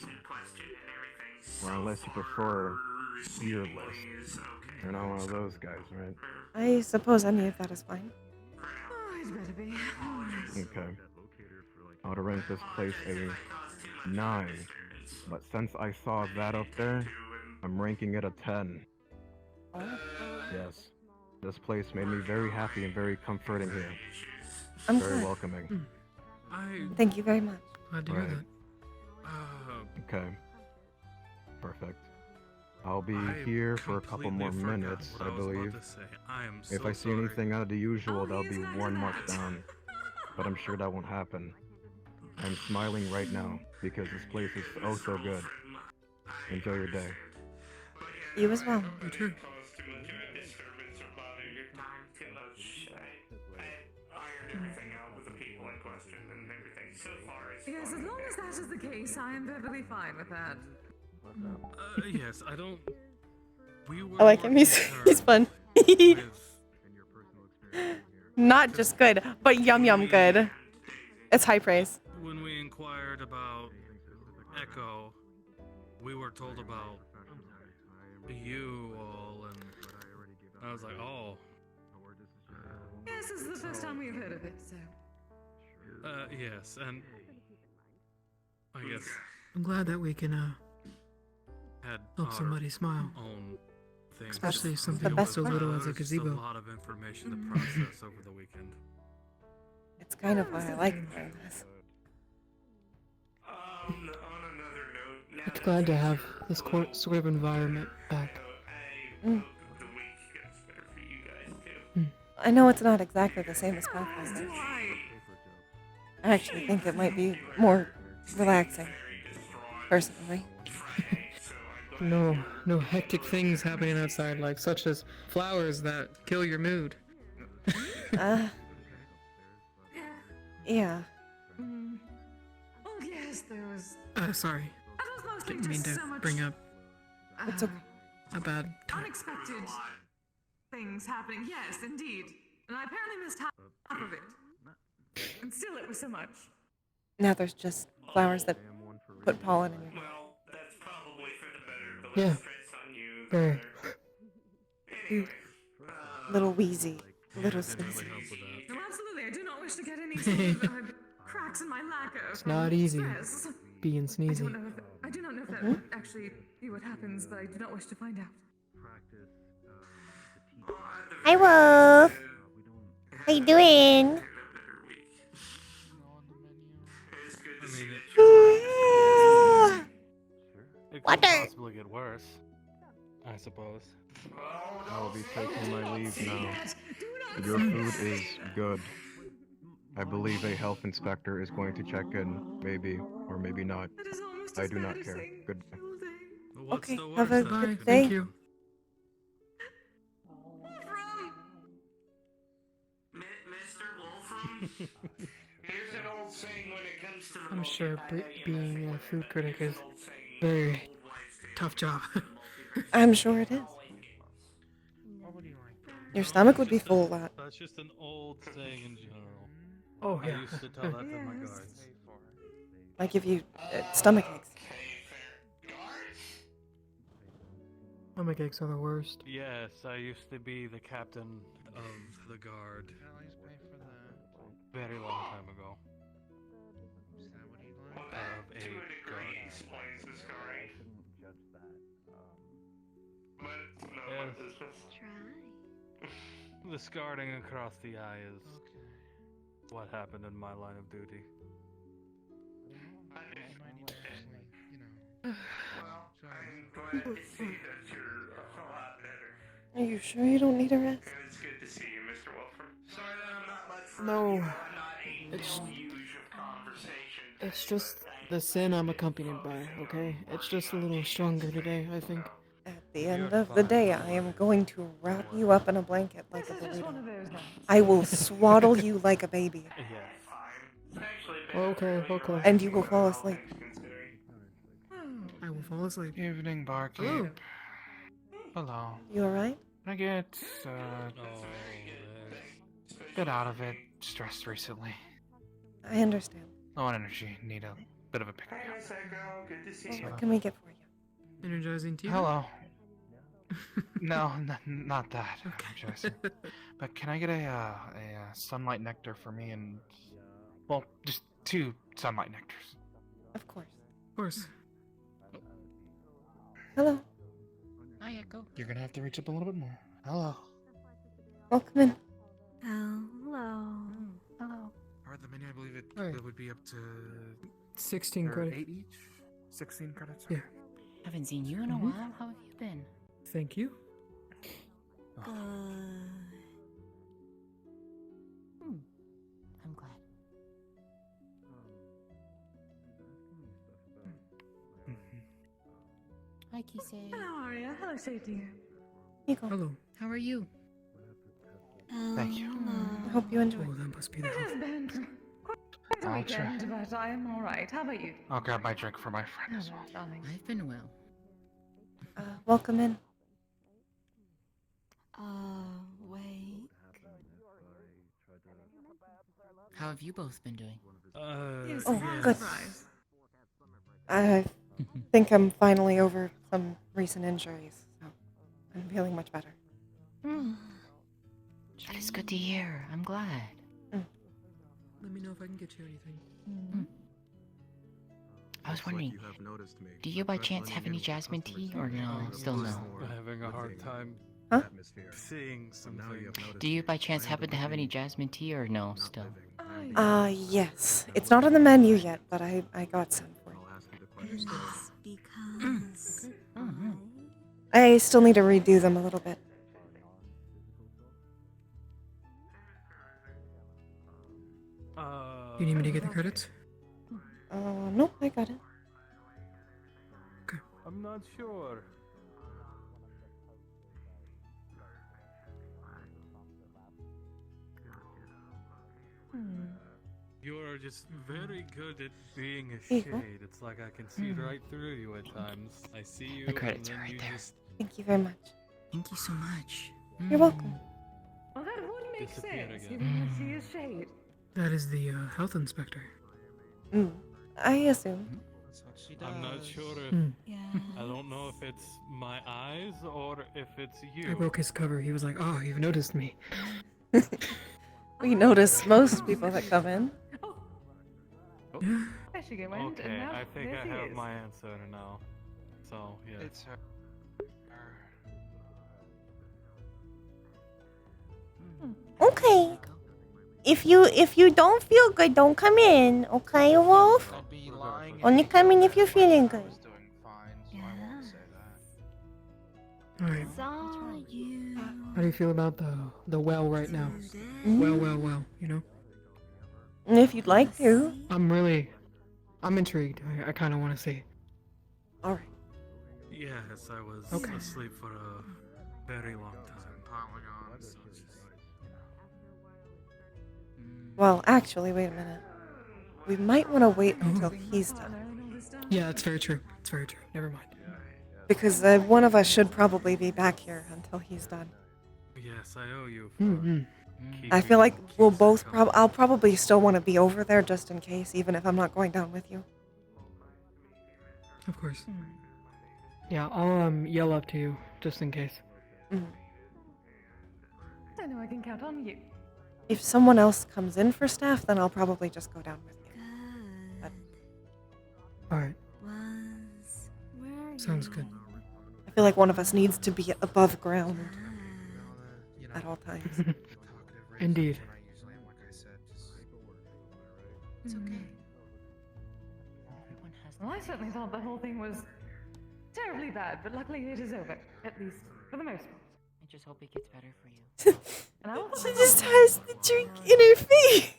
[SPEAKER 16] Or unless you prefer fearless. You're not one of those guys, right?
[SPEAKER 1] I suppose any of that is fine.
[SPEAKER 12] Oh, it better be.
[SPEAKER 16] Okay. I would rank this place a 9, but since I saw that up there, I'm ranking it a 10.
[SPEAKER 1] Oh.
[SPEAKER 16] Yes. This place made me very happy and very comforting here.
[SPEAKER 1] I'm
[SPEAKER 16] Very
[SPEAKER 1] glad.
[SPEAKER 16] welcoming.
[SPEAKER 1] Thank you very much.
[SPEAKER 5] Glad to hear
[SPEAKER 16] Right.
[SPEAKER 5] that.
[SPEAKER 16] Okay. Perfect. I'll be
[SPEAKER 5] I
[SPEAKER 16] here for a couple more
[SPEAKER 5] completely forgot
[SPEAKER 16] minutes,
[SPEAKER 5] what
[SPEAKER 16] I
[SPEAKER 5] I was about
[SPEAKER 16] believe.
[SPEAKER 5] to say. I am
[SPEAKER 16] If
[SPEAKER 5] so
[SPEAKER 16] I see
[SPEAKER 5] sorry.
[SPEAKER 16] anything out of the usual, that'll be 1 mark down. But I'm sure that won't happen. I'm smiling right now because this place is oh so good. Enjoy your day.
[SPEAKER 1] You as well.
[SPEAKER 5] You too.
[SPEAKER 12] Yes, as long as that is the case, I am perfectly fine with that.
[SPEAKER 5] Yes, I don't. We were
[SPEAKER 1] I like him.
[SPEAKER 5] more
[SPEAKER 1] He's fun.
[SPEAKER 5] concerned
[SPEAKER 1] Not just good, but yum yum good. It's high praise.
[SPEAKER 5] when we inquired about Echo, we were told about you all, and I was like, oh.
[SPEAKER 12] Yes, this is the first time we've heard of it, so.
[SPEAKER 5] Yes, and I guess
[SPEAKER 18] I'm glad that we can
[SPEAKER 5] had
[SPEAKER 18] help
[SPEAKER 5] our
[SPEAKER 18] somebody smile.
[SPEAKER 5] own things
[SPEAKER 18] Especially
[SPEAKER 5] to
[SPEAKER 18] something
[SPEAKER 5] deal
[SPEAKER 18] so
[SPEAKER 5] with.
[SPEAKER 18] little as a
[SPEAKER 5] There's just
[SPEAKER 18] gazebo.
[SPEAKER 5] a lot of information to process over the weekend.
[SPEAKER 1] It's kind of why I like doing this.
[SPEAKER 18] It's glad to have this sort of environment back.
[SPEAKER 1] Mm. I know it's not exactly the same as Pathfinder. I actually think it might be more relaxing, personally.
[SPEAKER 18] No hectic things happening outside, like such as flowers that kill your mood.
[SPEAKER 1] Yeah.
[SPEAKER 12] Oh, yes, there was.
[SPEAKER 18] Sorry.
[SPEAKER 12] That was mostly
[SPEAKER 18] Didn't mean
[SPEAKER 12] just
[SPEAKER 18] to
[SPEAKER 12] so much.
[SPEAKER 18] bring up
[SPEAKER 1] It's okay.
[SPEAKER 18] a bad time.
[SPEAKER 12] Unexpected things happening. Yes, indeed. And I apparently missed half of it. And still, it was so much.
[SPEAKER 1] Now there's just flowers that put pollen in your mouth.
[SPEAKER 18] Yeah. Very.
[SPEAKER 1] Little wheezy, little sneezy.
[SPEAKER 12] No, absolutely. I do not wish to get any sort of cracks in my lacquer.
[SPEAKER 18] It's not easy
[SPEAKER 12] Stress.
[SPEAKER 18] being
[SPEAKER 12] I
[SPEAKER 18] sneezy.
[SPEAKER 12] do not know if that would actually be what happens, but I do not wish to find out.
[SPEAKER 1] Hi, Wolf. How you doing?
[SPEAKER 5] It
[SPEAKER 1] Water.
[SPEAKER 5] could possibly get worse, I suppose.
[SPEAKER 16] I will be taking my leave now. Your food is good. I believe a health inspector is going to check in, maybe, or maybe not. I do not care. Goodbye.
[SPEAKER 1] Okay, have a
[SPEAKER 18] Bye.
[SPEAKER 1] good day.
[SPEAKER 18] Thank you.
[SPEAKER 17] Mr. Wolfram, here's an old saying when it comes to the
[SPEAKER 18] I'm sure being a food critic is a very tough job.
[SPEAKER 1] I'm sure it is. Your stomach would be full a lot.
[SPEAKER 5] That's just an old saying in general.
[SPEAKER 18] Oh,
[SPEAKER 5] I
[SPEAKER 18] yeah.
[SPEAKER 5] used to tell that to my guards.
[SPEAKER 1] Like if you stomach aches.
[SPEAKER 18] Stomach aches are the worst.
[SPEAKER 5] Yes, I used to be the captain of the guard. Very long time ago. Of a guard.
[SPEAKER 17] explains the story. But no
[SPEAKER 5] Yes.
[SPEAKER 17] one does.
[SPEAKER 5] The scarring across the eye is what happened in my line of duty.
[SPEAKER 17] Well, I'm glad to see that you're a lot better.
[SPEAKER 1] Are you sure you don't need a rest?
[SPEAKER 17] And it's good to see you, Mr. Wolfram. Sorry that I'm not much for
[SPEAKER 18] No.
[SPEAKER 17] I'm not a
[SPEAKER 18] It's-
[SPEAKER 17] deluge of conversation.
[SPEAKER 18] It's just the sin I'm accompanied by, okay? It's just a little stronger today, I think.
[SPEAKER 1] At the end of the day, I am going to wrap you up in a blanket like a burrito. I will swaddle you like a baby.
[SPEAKER 18] Okay, okay.
[SPEAKER 1] And you will fall asleep.
[SPEAKER 18] I will fall asleep.
[SPEAKER 19] Evening, barkeep.
[SPEAKER 18] Hello.
[SPEAKER 19] Hello.
[SPEAKER 1] You alright?
[SPEAKER 19] Can I get a bit out of it? Stressed recently.
[SPEAKER 1] I understand.
[SPEAKER 19] Low on energy. Need a bit of a pick me
[SPEAKER 1] Well, what can we get for you?
[SPEAKER 18] Energizing tea?
[SPEAKER 19] Hello. No, not that. Energizing. But can I get a sunlight nectar for me and, well, just 2 sunlight nectars?
[SPEAKER 1] Of course.
[SPEAKER 18] Of course.
[SPEAKER 1] Hello.
[SPEAKER 19] Hi, Echo. You're gonna have to reach up a little bit more. Hello.
[SPEAKER 1] Welcome in.
[SPEAKER 20] Hello.
[SPEAKER 5] Alright, the menu, I believe it would be up to
[SPEAKER 18] 16
[SPEAKER 5] or
[SPEAKER 18] credits.
[SPEAKER 5] 8 each? 16 credits?
[SPEAKER 18] Yeah.
[SPEAKER 20] Haven't seen you in a while. How have you been?
[SPEAKER 18] Thank you.
[SPEAKER 20] Good. I'm glad. Hi, Kisei.
[SPEAKER 12] Hello, Aria. Hello, Sadie.
[SPEAKER 18] Hello.
[SPEAKER 20] How are you?
[SPEAKER 19] Thank you.
[SPEAKER 1] I hope you enjoy.
[SPEAKER 18] Oh, that must be the
[SPEAKER 12] It has been quite a
[SPEAKER 19] I'll try.
[SPEAKER 12] weekend, but I am alright. How about you?
[SPEAKER 19] I'll grab my drink for my friend as well.
[SPEAKER 12] Darling.
[SPEAKER 20] I've been well.
[SPEAKER 1] Welcome in.
[SPEAKER 20] Wait. How have you both been doing?
[SPEAKER 1] Oh, good. I think I'm finally over some recent injuries, so I'm feeling much better.
[SPEAKER 20] That is good to hear. I'm glad.
[SPEAKER 18] Let me know if I can get you anything.
[SPEAKER 20] I was wondering, do you by chance have any jasmine tea or no? Still no.
[SPEAKER 5] I'm having a hard time seeing something.
[SPEAKER 20] Do you by chance happen to have any jasmine tea or no? Still.
[SPEAKER 1] Yes. It's not on the menu yet, but I got some for you.
[SPEAKER 20] Because
[SPEAKER 1] I still need to redo them a little bit.
[SPEAKER 18] You need me to get the credits?
[SPEAKER 1] Nope, I got it.
[SPEAKER 5] I'm not sure. You're just very good at being a
[SPEAKER 1] Here
[SPEAKER 5] shade.
[SPEAKER 1] you go.
[SPEAKER 5] It's like I can see right through you at times. I see you,
[SPEAKER 20] The credits
[SPEAKER 5] and
[SPEAKER 20] are
[SPEAKER 5] then
[SPEAKER 20] right
[SPEAKER 5] you
[SPEAKER 20] there.
[SPEAKER 5] just
[SPEAKER 1] Thank you very much.
[SPEAKER 20] Thank you so much.
[SPEAKER 1] You're welcome.
[SPEAKER 12] Well, that would make
[SPEAKER 5] Disappear
[SPEAKER 12] sense,
[SPEAKER 5] again.
[SPEAKER 12] given that she is shade.
[SPEAKER 18] That is the health inspector.
[SPEAKER 1] I assume.
[SPEAKER 5] I'm not sure if I don't know if it's my eyes or if it's you.
[SPEAKER 18] I broke his cover. He was like, "Oh, you've noticed me."
[SPEAKER 1] We notice most people that come in.
[SPEAKER 18] Yeah.
[SPEAKER 12] There she went, and
[SPEAKER 5] Okay,
[SPEAKER 12] now
[SPEAKER 5] I think
[SPEAKER 12] there
[SPEAKER 5] I
[SPEAKER 12] she
[SPEAKER 5] have
[SPEAKER 12] is.
[SPEAKER 5] my answer now. So yeah.
[SPEAKER 19] It's her.
[SPEAKER 1] Okay. If you don't feel good, don't come in. Okay, Wolf?
[SPEAKER 19] I'd be lying.
[SPEAKER 1] Only come in if you're feeling good.
[SPEAKER 19] I was doing fine, so I won't say that.
[SPEAKER 18] All right.
[SPEAKER 20] Saw you.
[SPEAKER 18] How do you feel about the well right now? Well. You know.
[SPEAKER 1] If you'd like to.
[SPEAKER 18] I'm intrigued. I kind of want to see.
[SPEAKER 1] All right.
[SPEAKER 5] Yes, I was
[SPEAKER 18] Okay.
[SPEAKER 5] asleep for a very long time.
[SPEAKER 1] Well, actually, wait a minute. We might want to wait until he's done.
[SPEAKER 18] Yeah, it's very true. It's very true. Never mind.
[SPEAKER 1] Because one of us should probably be back here until he's done.
[SPEAKER 5] Yes, I owe you for
[SPEAKER 1] I feel like we'll both I'll probably still want to be over there just in case, even if I'm not going down with you.
[SPEAKER 18] Of course. Yeah, I'll yell up to you just in case.
[SPEAKER 12] I know I can count on you.
[SPEAKER 1] If someone else comes in for staff, then I'll probably just go down with you. But
[SPEAKER 18] All right. Sounds good.
[SPEAKER 1] I feel like one of us needs to be above ground at all times.
[SPEAKER 18] Indeed.
[SPEAKER 20] It's okay.
[SPEAKER 12] Well, I certainly thought the whole thing was terribly bad, but luckily it is over, at least for the most part.
[SPEAKER 20] I just hope it gets better for you.
[SPEAKER 12] And I will
[SPEAKER 1] She just has the drink in her face.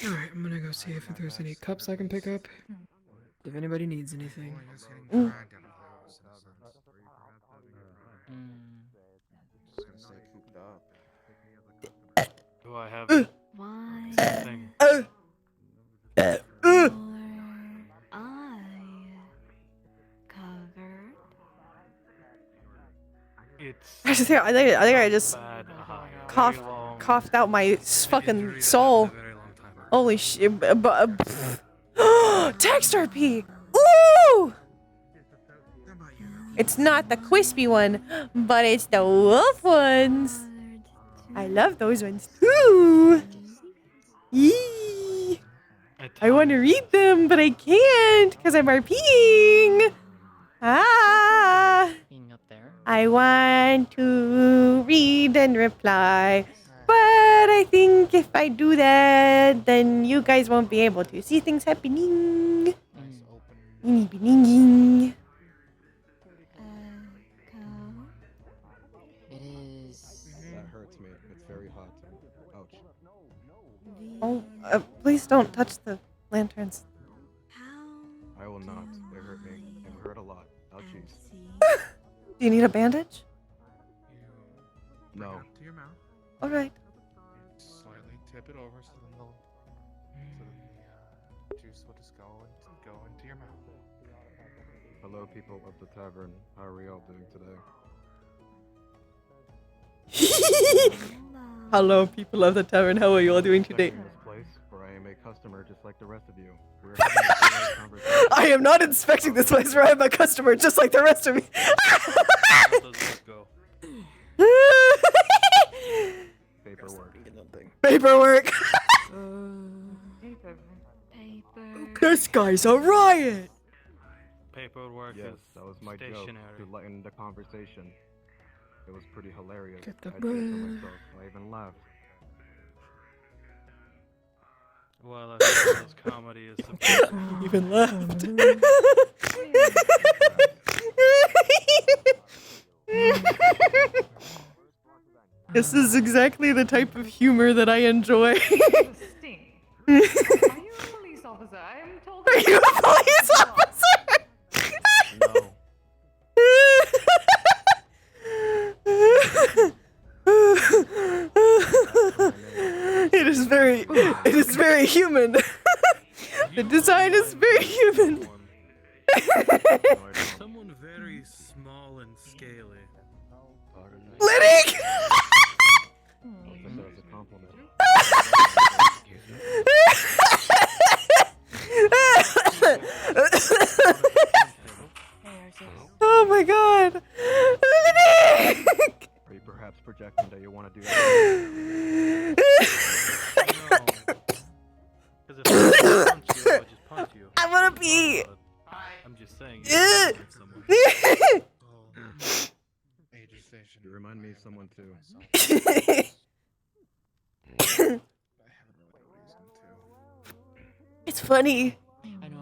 [SPEAKER 18] Alright, I'm gonna go see if there's any cups I can pick up. If anybody needs anything.
[SPEAKER 1] Mm.
[SPEAKER 5] Do I have
[SPEAKER 1] Why?
[SPEAKER 5] something? It's
[SPEAKER 1] I think I just
[SPEAKER 5] bad.
[SPEAKER 1] coughed out my fucking soul. Holy shit! Texture P. Ooh! It's not the crispy one, but it's the wolf ones. I love those ones too. Yee. I want to read them, but I can't because I'm RPing. Ah. I want to read and reply, but I think if I do that, then you guys won't be able to see things happening. Bening.
[SPEAKER 16] That hurts me. It's very hot. Ouch.
[SPEAKER 1] Oh, please don't touch the lanterns.
[SPEAKER 16] I will not. They hurt me. They hurt a lot. Ouchies.
[SPEAKER 1] Do you need a bandage?
[SPEAKER 16] No.
[SPEAKER 5] To your mouth.
[SPEAKER 1] All right.
[SPEAKER 19] Slightly tip it over so then the juice will just go into your mouth.
[SPEAKER 16] Hello, people of the tavern. How are we all doing today?
[SPEAKER 1] Hello, people of the tavern. How are you all doing today?
[SPEAKER 16] This place, for I am a customer just like the rest of you. We're having a friendly conversation.
[SPEAKER 1] I am not inspecting this place where I'm a customer just like the rest of me.
[SPEAKER 16] Paperwork.
[SPEAKER 1] Paperwork. This guy's a riot.
[SPEAKER 5] Paperwork
[SPEAKER 16] Yes,
[SPEAKER 5] is
[SPEAKER 16] that was my joke
[SPEAKER 5] stationary.
[SPEAKER 16] to lighten the conversation. It was pretty hilarious.
[SPEAKER 18] Get the
[SPEAKER 16] I did it to
[SPEAKER 18] bread.
[SPEAKER 16] myself. I even laughed.
[SPEAKER 5] Well, I suppose comedy is supposed to be.
[SPEAKER 1] Even laughed. This is exactly the type of humor that I enjoy.
[SPEAKER 12] Are you a police officer? I am told.
[SPEAKER 1] Are you a police officer?
[SPEAKER 16] No.
[SPEAKER 1] It is very human. The design is very human.
[SPEAKER 5] Someone very small and scaly.
[SPEAKER 1] Liddick!
[SPEAKER 16] That was a compliment.
[SPEAKER 1] Oh my god! Liddick!
[SPEAKER 16] Are you perhaps projecting that you want to do that?
[SPEAKER 5] Because if I punch you, I would just punch you.
[SPEAKER 1] I wanna pee!
[SPEAKER 5] I'm just saying.
[SPEAKER 16] You remind me of someone too.
[SPEAKER 1] It's funny.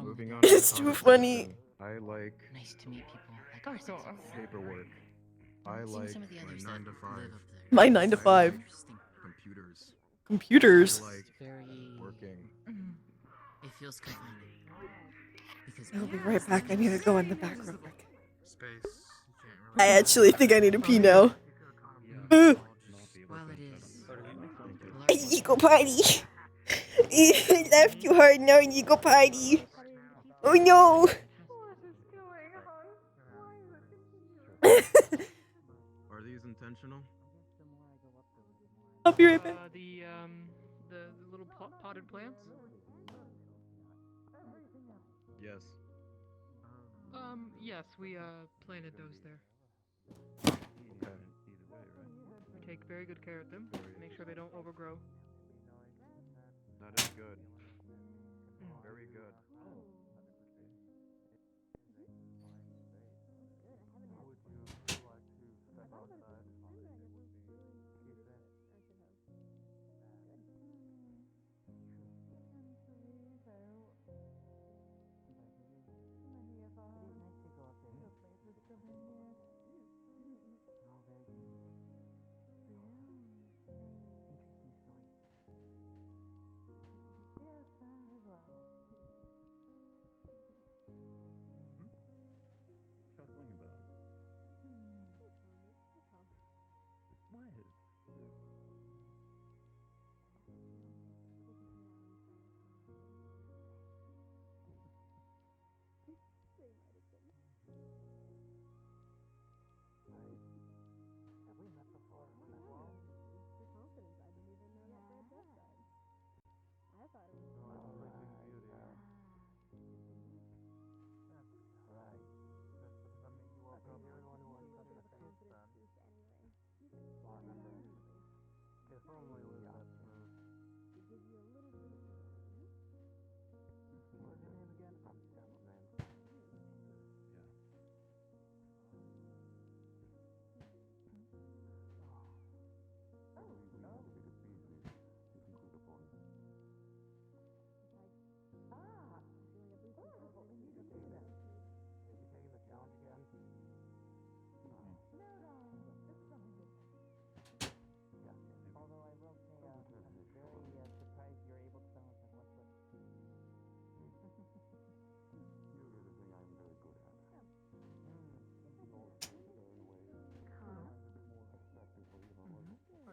[SPEAKER 16] Moving on.
[SPEAKER 1] It's too funny.
[SPEAKER 16] I like
[SPEAKER 20] Nice to meet people like ourselves.
[SPEAKER 16] paperwork. I like
[SPEAKER 20] some of the others
[SPEAKER 16] my 9
[SPEAKER 20] that
[SPEAKER 16] to 5.
[SPEAKER 20] live up there.
[SPEAKER 1] My 9 to 5.
[SPEAKER 16] Computers.
[SPEAKER 1] Computers.
[SPEAKER 16] I like
[SPEAKER 20] Very
[SPEAKER 16] working.
[SPEAKER 20] It feels confining. Because
[SPEAKER 1] I'll be right back. I need to go in the back real quick.
[SPEAKER 5] Space.
[SPEAKER 1] I actually think I need to pee now.
[SPEAKER 20] while it is
[SPEAKER 1] I need to go potty. I laughed too hard. Now I need to go potty. Oh no.
[SPEAKER 16] Are these intentional?
[SPEAKER 1] I'll be right back.
[SPEAKER 18] The little potted plants.
[SPEAKER 16] Yes.
[SPEAKER 18] Yes, we planted those there.
[SPEAKER 16] Okay.
[SPEAKER 18] We take very good care of them. Make sure they don't overgrow.
[SPEAKER 16] That is good. Very good.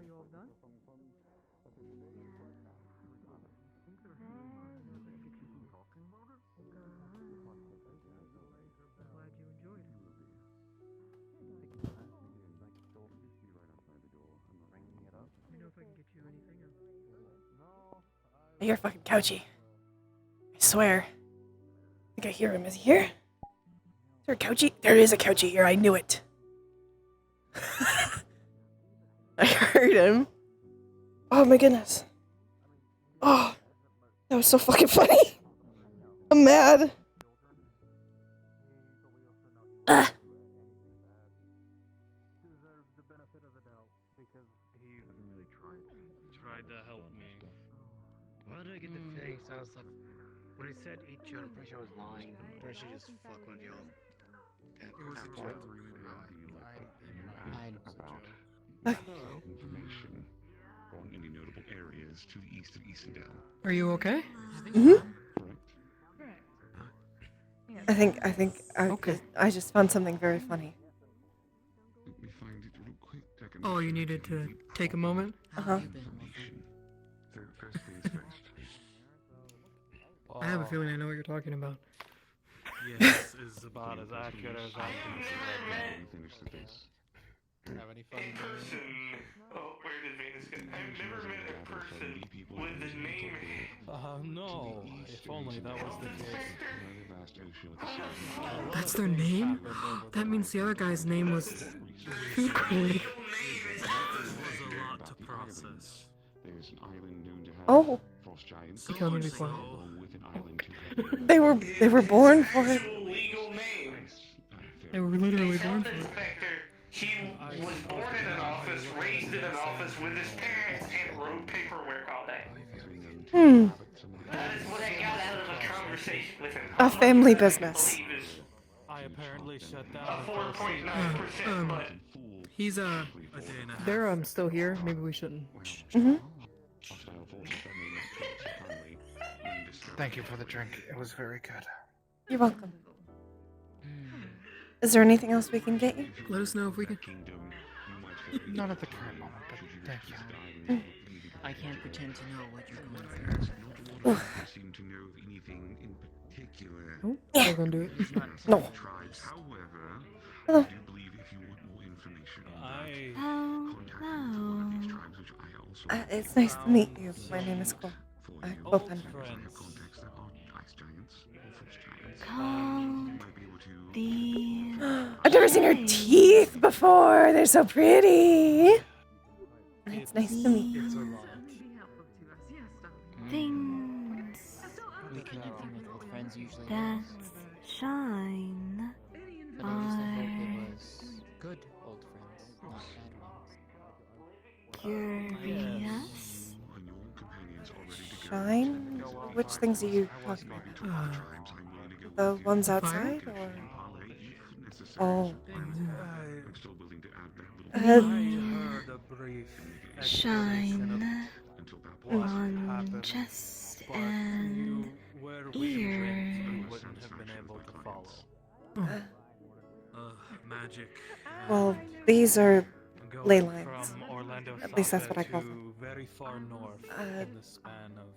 [SPEAKER 18] Are you all done? Glad you enjoyed. Let me know if I can get you anything else.
[SPEAKER 1] You're fucking couchy. I swear. I think I hear him. Is he here? Is there a couchy? There is a couchy here. I knew it. I heard him. Oh my goodness. Oh, that was so fucking funny. I'm mad. Ah.
[SPEAKER 5] Tried to help me.
[SPEAKER 10] Why did I get the feeling it sounds like when he said eat you, I'm pretty sure I was lying. I'm pretty sure just fuck one of y'all.
[SPEAKER 16] Information on any notable areas to the east of Eastendale.
[SPEAKER 18] Are you okay?
[SPEAKER 1] Mm-hmm.
[SPEAKER 16] Correct.
[SPEAKER 1] I think I just found something very funny.
[SPEAKER 16] Let me find it real quick.
[SPEAKER 18] Oh, you needed to take a moment?
[SPEAKER 1] Uh-huh.
[SPEAKER 16] First things first.
[SPEAKER 18] I have a feeling I know what you're talking about.
[SPEAKER 5] Yes, is about as accurate as I can say.
[SPEAKER 16] Finish the base.
[SPEAKER 5] Have any fun?
[SPEAKER 17] Oh, where did Venus go? I've never met a person with the name.
[SPEAKER 5] No. If only that was the case.
[SPEAKER 18] That's their name? That means the other guy's name was Food Queen.
[SPEAKER 5] It was a lot to process.
[SPEAKER 16] There's an island known to have
[SPEAKER 1] Oh.
[SPEAKER 16] false giants.
[SPEAKER 18] You tell me before.
[SPEAKER 16] Along with an island to
[SPEAKER 1] They were born for it.
[SPEAKER 17] Legal name.
[SPEAKER 18] They were literally born for it.
[SPEAKER 17] Inspector. He was born in an office, raised in an office with his parents, and wrote paperwork all day. That is what I got out of a conversation with him.
[SPEAKER 1] A family business.
[SPEAKER 5] I apparently shut down
[SPEAKER 17] A 4.9%, but
[SPEAKER 18] He's they're still here. Maybe we shouldn't.
[SPEAKER 1] Mm-hmm.
[SPEAKER 19] Thank you for the drink. It was very good.
[SPEAKER 1] You're welcome. Is there anything else we can get you?
[SPEAKER 18] Let us know if we can.
[SPEAKER 19] Not at the current moment, but thank you.
[SPEAKER 20] I can't pretend to know what you're going through.
[SPEAKER 16] seem to know of anything in particular.
[SPEAKER 18] Oh, I'm gonna do it.
[SPEAKER 1] No.
[SPEAKER 16] However,
[SPEAKER 1] Hello.
[SPEAKER 16] I do believe if you want more information on these tribes, which I also
[SPEAKER 1] It's nice to meet you. My name is Quill. Quill Pender.
[SPEAKER 16] contacts that are ice giants or frost giants.
[SPEAKER 21] Called
[SPEAKER 16] Might be able to
[SPEAKER 1] I've never seen her teeth before. They're so pretty. It's nice to meet you.
[SPEAKER 21] things
[SPEAKER 20] Reconnecting with old friends usually
[SPEAKER 21] that shine
[SPEAKER 20] but at least I hope
[SPEAKER 21] are
[SPEAKER 20] it was good old friends, not bad ones.
[SPEAKER 21] curious.
[SPEAKER 1] Shine? Which things are you talking about? The ones outside, or? Oh.
[SPEAKER 21] Shine on chest and ear.
[SPEAKER 5] Magic.
[SPEAKER 1] Well, these are
[SPEAKER 5] Going
[SPEAKER 1] ley lines.
[SPEAKER 5] from Orlando
[SPEAKER 1] At least that's
[SPEAKER 5] Soccer
[SPEAKER 1] what I call
[SPEAKER 5] to
[SPEAKER 1] them.
[SPEAKER 5] very far north in the span of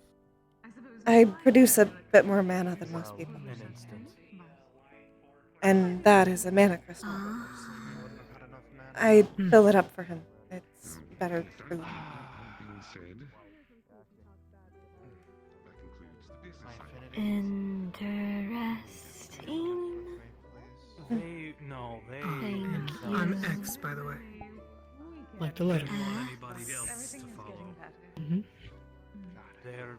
[SPEAKER 1] I produce a bit more mana than most people.
[SPEAKER 5] an instant.
[SPEAKER 1] And that is a mana crystal. I fill it up for him. It's better food.
[SPEAKER 21] Interesting.
[SPEAKER 5] They
[SPEAKER 18] I'm X, by the way. Like the letter.
[SPEAKER 5] Didn't want anybody else to follow.
[SPEAKER 3] They're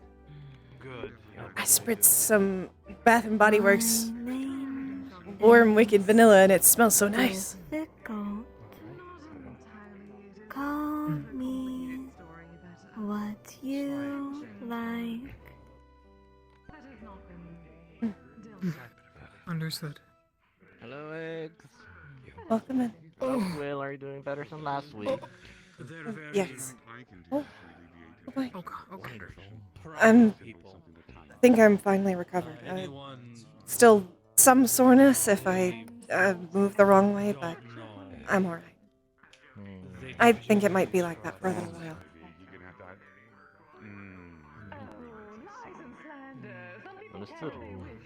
[SPEAKER 3] good.
[SPEAKER 1] I spritzed some Bath and Body Works warm wicked vanilla and it smells so nice.
[SPEAKER 21] Difficult. Call me what you like.
[SPEAKER 18] Understood.
[SPEAKER 8] Hello, Eggs.
[SPEAKER 1] Welcome in.
[SPEAKER 8] Hello, Quill. Are you doing better than last week?
[SPEAKER 1] Yes. Oh, bye.
[SPEAKER 18] Okay.
[SPEAKER 1] I think I'm finally recovered. Still some soreness if I move the wrong way, but I'm alright. I think it might be like that for a little while.
[SPEAKER 8] Understood.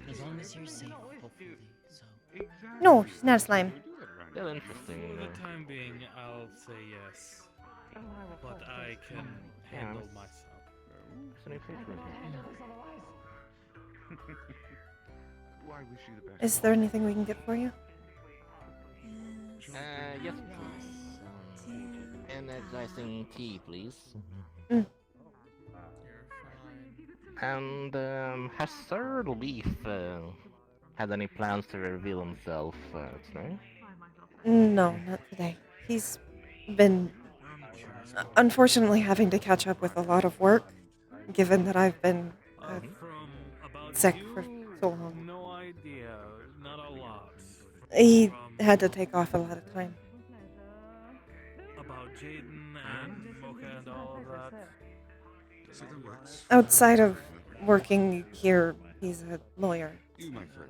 [SPEAKER 20] As long as you're safe, hopefully. So.
[SPEAKER 1] No, she's not a slime.
[SPEAKER 8] Still interesting.
[SPEAKER 5] For the time being, I'll say yes. But I can handle myself.
[SPEAKER 1] Is there anything we can get for you?
[SPEAKER 8] Yes, please. Energizing tea, please. And has Sir Leaf had any plans to reveal himself today?
[SPEAKER 1] No, not today. He's been unfortunately having to catch up with a lot of work, given that I've been sick for so long.
[SPEAKER 5] No idea. Not a lot.
[SPEAKER 1] He had to take off a lot of time.
[SPEAKER 5] About Jaden and Mocha and all of that.
[SPEAKER 1] Outside of working here, he's a lawyer.
[SPEAKER 22] You, my friend.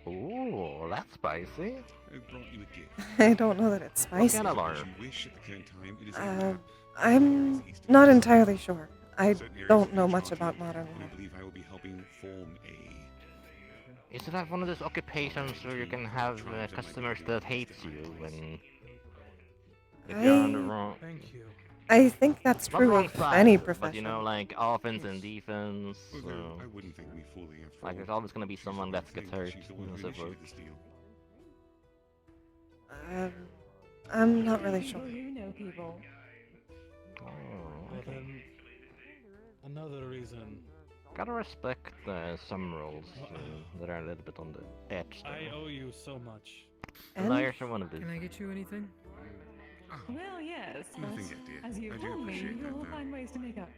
[SPEAKER 8] Ooh, that's spicy.
[SPEAKER 22] I brought you a gift.
[SPEAKER 1] I don't know that it's spicy.
[SPEAKER 8] What kind of lawyer?
[SPEAKER 22] You wish at the current time it is in
[SPEAKER 1] I'm not entirely sure. I don't know much about modern
[SPEAKER 22] I
[SPEAKER 1] law.
[SPEAKER 22] believe I will be helping form a.
[SPEAKER 8] Is that one of those occupations where you can have customers that hates you when if you're on the wrong?
[SPEAKER 5] Thank you.
[SPEAKER 1] I think that's
[SPEAKER 8] Not
[SPEAKER 1] true
[SPEAKER 8] wrong
[SPEAKER 1] of
[SPEAKER 8] side,
[SPEAKER 1] any
[SPEAKER 8] but
[SPEAKER 1] profession.
[SPEAKER 8] you know, like offense and defense.
[SPEAKER 22] Well, I wouldn't think we fully have.
[SPEAKER 8] Like there's always gonna be someone that gets hurt. And so forth.
[SPEAKER 1] I'm not really sure.
[SPEAKER 13] You know people.
[SPEAKER 8] Oh,
[SPEAKER 5] Well,
[SPEAKER 8] okay.
[SPEAKER 5] then, another reason.
[SPEAKER 8] Gotta respect some roles that are a little bit on the edge.
[SPEAKER 5] I owe you so much.
[SPEAKER 8] Lawyers are one of these.
[SPEAKER 18] Can I get you anything?
[SPEAKER 13] Well, yes, but
[SPEAKER 22] Nothing yet, dear.
[SPEAKER 13] as you
[SPEAKER 22] I do
[SPEAKER 13] told me,
[SPEAKER 22] appreciate that,
[SPEAKER 13] you'll
[SPEAKER 22] though.
[SPEAKER 13] find ways to make up.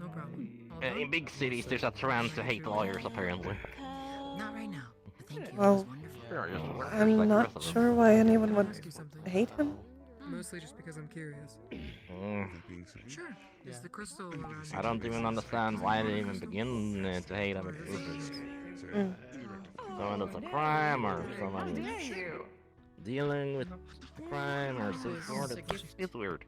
[SPEAKER 18] No problem.
[SPEAKER 8] In big cities, there's a trend to hate lawyers, apparently.
[SPEAKER 20] Not right now. But thank you.
[SPEAKER 1] Well,
[SPEAKER 20] It was wonderful.
[SPEAKER 8] They're just workers like
[SPEAKER 1] I'm
[SPEAKER 8] the
[SPEAKER 1] not
[SPEAKER 8] rest of us.
[SPEAKER 1] sure why anyone would
[SPEAKER 18] Ask you something.
[SPEAKER 1] hate him.
[SPEAKER 18] Mostly just because I'm curious.
[SPEAKER 20] Sure.
[SPEAKER 18] Is the crystal around
[SPEAKER 8] I don't even understand why they even begin to hate him. Someone does a crime or someone is dealing with a crime or so forth. It's weird.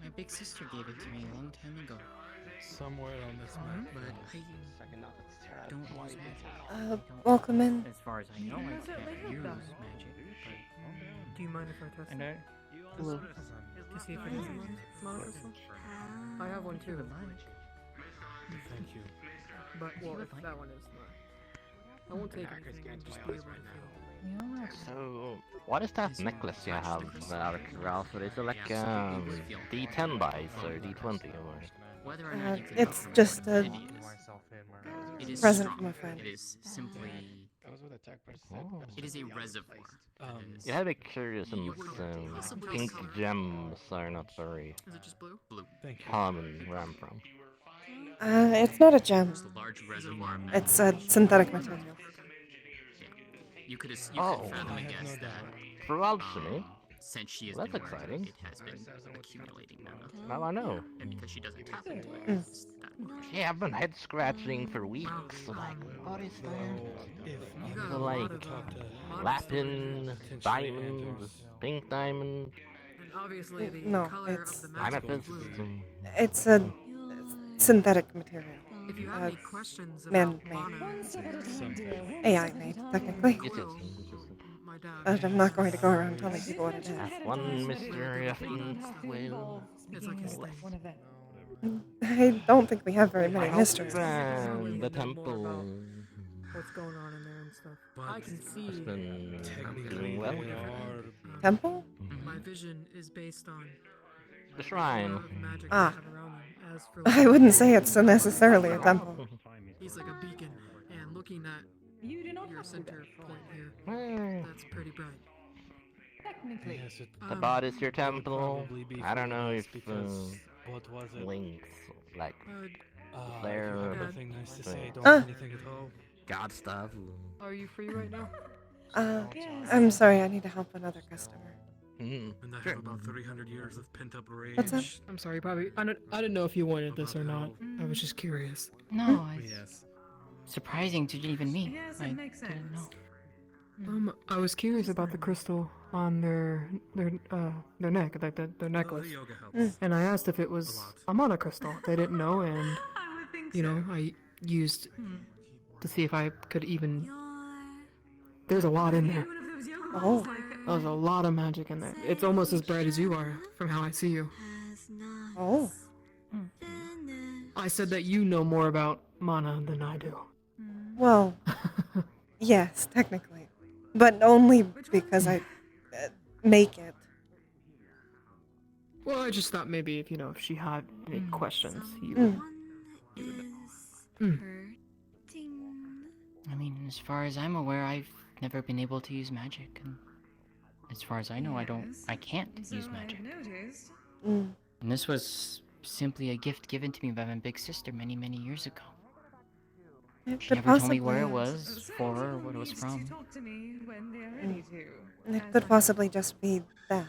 [SPEAKER 20] My big sister gave it to me a long time ago.
[SPEAKER 5] Somewhere on this map.
[SPEAKER 20] But I don't use magic.
[SPEAKER 1] Welcome in.
[SPEAKER 20] As far as I know, I can't use magic.
[SPEAKER 18] Do you mind if I test it?
[SPEAKER 20] Hello.
[SPEAKER 18] To see if it is a monocrystal? I have one too.
[SPEAKER 5] Thank you.
[SPEAKER 18] But, well, if that one is not. I won't take anything, I'll just be able to feel.
[SPEAKER 8] So, what is that necklace you have out of curiosity? Is it like D10 dice or D20 or?
[SPEAKER 20] Whether or not you can
[SPEAKER 1] It's
[SPEAKER 20] confirm
[SPEAKER 1] just
[SPEAKER 20] what
[SPEAKER 1] a
[SPEAKER 20] it is
[SPEAKER 1] present
[SPEAKER 20] strong.
[SPEAKER 1] from a friend.
[SPEAKER 20] It is simply. It is a reservoir.
[SPEAKER 8] You have a curious since pink gems are not very
[SPEAKER 20] Is it just blue? Blue.
[SPEAKER 8] common where I'm from.
[SPEAKER 1] It's not a gem.
[SPEAKER 20] It's a large reservoir.
[SPEAKER 1] It's a synthetic material.
[SPEAKER 20] You could
[SPEAKER 8] Oh.
[SPEAKER 20] fathom a guess that
[SPEAKER 8] For alchemy?
[SPEAKER 20] since she has
[SPEAKER 8] Well,
[SPEAKER 20] been
[SPEAKER 8] that's
[SPEAKER 20] murdered,
[SPEAKER 8] exciting.
[SPEAKER 20] it has been accumulating mana.
[SPEAKER 8] Now I know.
[SPEAKER 20] And because she doesn't tap into it,
[SPEAKER 1] Mm.
[SPEAKER 20] it's that much.
[SPEAKER 8] Yeah, I've been head scratching for weeks. Like, what is that? So like, Latin, diamond, pink diamond.
[SPEAKER 18] And obviously the
[SPEAKER 1] No,
[SPEAKER 18] color
[SPEAKER 1] it's-
[SPEAKER 18] of the magic
[SPEAKER 8] Amethyst.
[SPEAKER 18] blue.
[SPEAKER 1] It's a synthetic material.
[SPEAKER 18] If you have any questions about
[SPEAKER 1] Man-made.
[SPEAKER 18] mana,
[SPEAKER 1] AI made, technically.
[SPEAKER 8] It is.
[SPEAKER 18] my dad.
[SPEAKER 1] But I'm not going to go around telling people what it is.
[SPEAKER 8] One mystery of Quill.
[SPEAKER 18] It's like his thing.
[SPEAKER 1] I don't think we have very many mysteries.
[SPEAKER 8] And the temple.
[SPEAKER 18] what's going on in there and stuff.
[SPEAKER 5] But
[SPEAKER 18] I can see.
[SPEAKER 8] It's been
[SPEAKER 5] technically
[SPEAKER 8] doing well.
[SPEAKER 5] they are
[SPEAKER 1] Temple?
[SPEAKER 18] My vision is based on
[SPEAKER 8] The shrine.
[SPEAKER 18] a lot of magic
[SPEAKER 1] Ah.
[SPEAKER 18] they have around them. As for
[SPEAKER 1] I wouldn't say it's necessarily a temple.
[SPEAKER 18] He's like a beacon, and looking at your center point here, that's pretty bright.
[SPEAKER 12] Technically.
[SPEAKER 5] Yes, it
[SPEAKER 8] The bot is your
[SPEAKER 5] would
[SPEAKER 8] temple.
[SPEAKER 5] probably be
[SPEAKER 8] I don't
[SPEAKER 5] for
[SPEAKER 8] know
[SPEAKER 5] us
[SPEAKER 8] if
[SPEAKER 5] because what was it?
[SPEAKER 8] links like
[SPEAKER 5] If
[SPEAKER 8] there.
[SPEAKER 5] you have nothing nice to say, don't
[SPEAKER 1] Ah.
[SPEAKER 5] say anything at all.
[SPEAKER 8] God stuff.
[SPEAKER 18] Are you free right now?
[SPEAKER 1] I'm sorry, I need to help another customer.
[SPEAKER 5] And I have about 300 years of pent-up rage.
[SPEAKER 1] What's up?
[SPEAKER 18] I'm sorry, probably. I didn't know if you wanted this or not. I was just curious.
[SPEAKER 20] No, it's
[SPEAKER 5] Yes.
[SPEAKER 20] surprising to even me.
[SPEAKER 12] Yes,
[SPEAKER 20] I
[SPEAKER 12] it makes sense.
[SPEAKER 20] didn't know.
[SPEAKER 18] I was curious about the crystal on their neck, like their necklace,
[SPEAKER 5] yoga helps.
[SPEAKER 18] and I asked if it was a mana crystal. They didn't know, and
[SPEAKER 12] I would think
[SPEAKER 18] you know, I used to see if I could even. There's a lot in there.
[SPEAKER 1] Oh.
[SPEAKER 18] There's a lot of magic in there. It's almost as bright as you are, from how I see you.
[SPEAKER 1] Oh.
[SPEAKER 18] I said that you know more about mana than I do.
[SPEAKER 1] Well, yes, technically. But only because I make it.
[SPEAKER 18] Well, I just thought maybe if she had any questions, you would.
[SPEAKER 20] I mean, as far as I'm aware, I've never been able to use magic, and as far as I know, I can't use magic.
[SPEAKER 1] Mm.
[SPEAKER 20] And this was simply a gift given to me by my big sister many, many years ago.
[SPEAKER 1] It
[SPEAKER 20] She
[SPEAKER 1] could
[SPEAKER 20] never told me
[SPEAKER 1] possibly-
[SPEAKER 20] where it was for or what it was from.
[SPEAKER 12] Talk to me when they're ready to.
[SPEAKER 1] It could possibly just be that.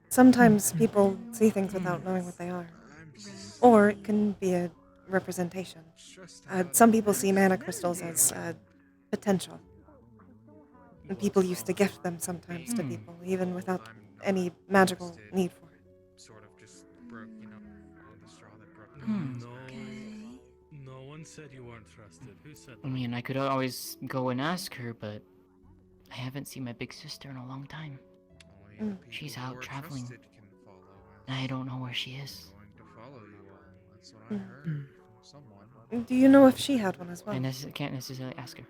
[SPEAKER 1] Sometimes people see things without knowing what they are. Or it can be a representation. Some people see mana crystals as potential. And people used to gift them sometimes to people, even without any magical need for it.
[SPEAKER 5] Sort of just broke, the straw that broke.
[SPEAKER 20] Hmm.
[SPEAKER 5] No one said you weren't trusted. Who said
[SPEAKER 20] I mean, I could always go and ask her, but I haven't seen my big sister in a long time. She's out traveling, and I don't know where she is.
[SPEAKER 1] Do you know if she had one as well?
[SPEAKER 20] I can't necessarily ask her.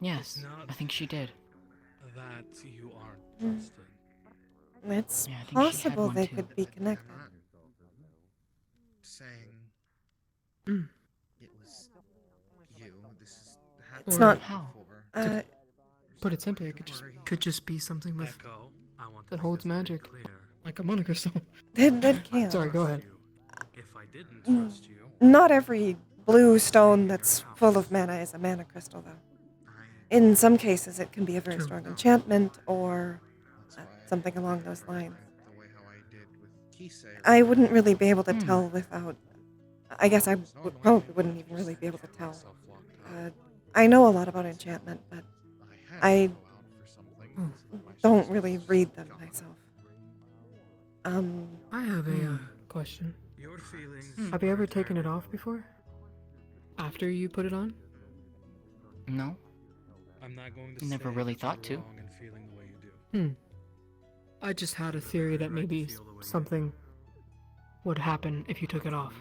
[SPEAKER 20] Yes, I think she did.
[SPEAKER 5] That you aren't
[SPEAKER 1] Mm.
[SPEAKER 5] trusted.
[SPEAKER 1] It's
[SPEAKER 20] Yeah, I think she had
[SPEAKER 1] possible
[SPEAKER 20] one
[SPEAKER 1] they
[SPEAKER 20] too.
[SPEAKER 1] could be connected.
[SPEAKER 3] Saying it was you. This is
[SPEAKER 1] It's not.
[SPEAKER 20] How?
[SPEAKER 18] Put it simply, it could just be something with that holds magic, like a mana crystal.
[SPEAKER 1] That can.
[SPEAKER 18] Sorry, go ahead.
[SPEAKER 5] If I didn't
[SPEAKER 1] Mm.
[SPEAKER 5] trust you,
[SPEAKER 1] Not every blue stone that's full of mana is a mana crystal, though. In some cases, it can be a very strong enchantment or something along those lines. I wouldn't really be able to tell without. I guess I probably wouldn't even really be able to tell. I know a lot about enchantment, but I don't really read them myself.
[SPEAKER 18] I have a question.
[SPEAKER 5] your feelings.
[SPEAKER 18] Have you ever taken it off before? After you put it on?
[SPEAKER 20] No.
[SPEAKER 5] I'm not going to
[SPEAKER 20] Never
[SPEAKER 5] say
[SPEAKER 20] really
[SPEAKER 5] that
[SPEAKER 20] thought
[SPEAKER 5] you're
[SPEAKER 20] to.
[SPEAKER 5] wrong in feeling the way you do.
[SPEAKER 18] I just had a theory that maybe something would happen if you took it off.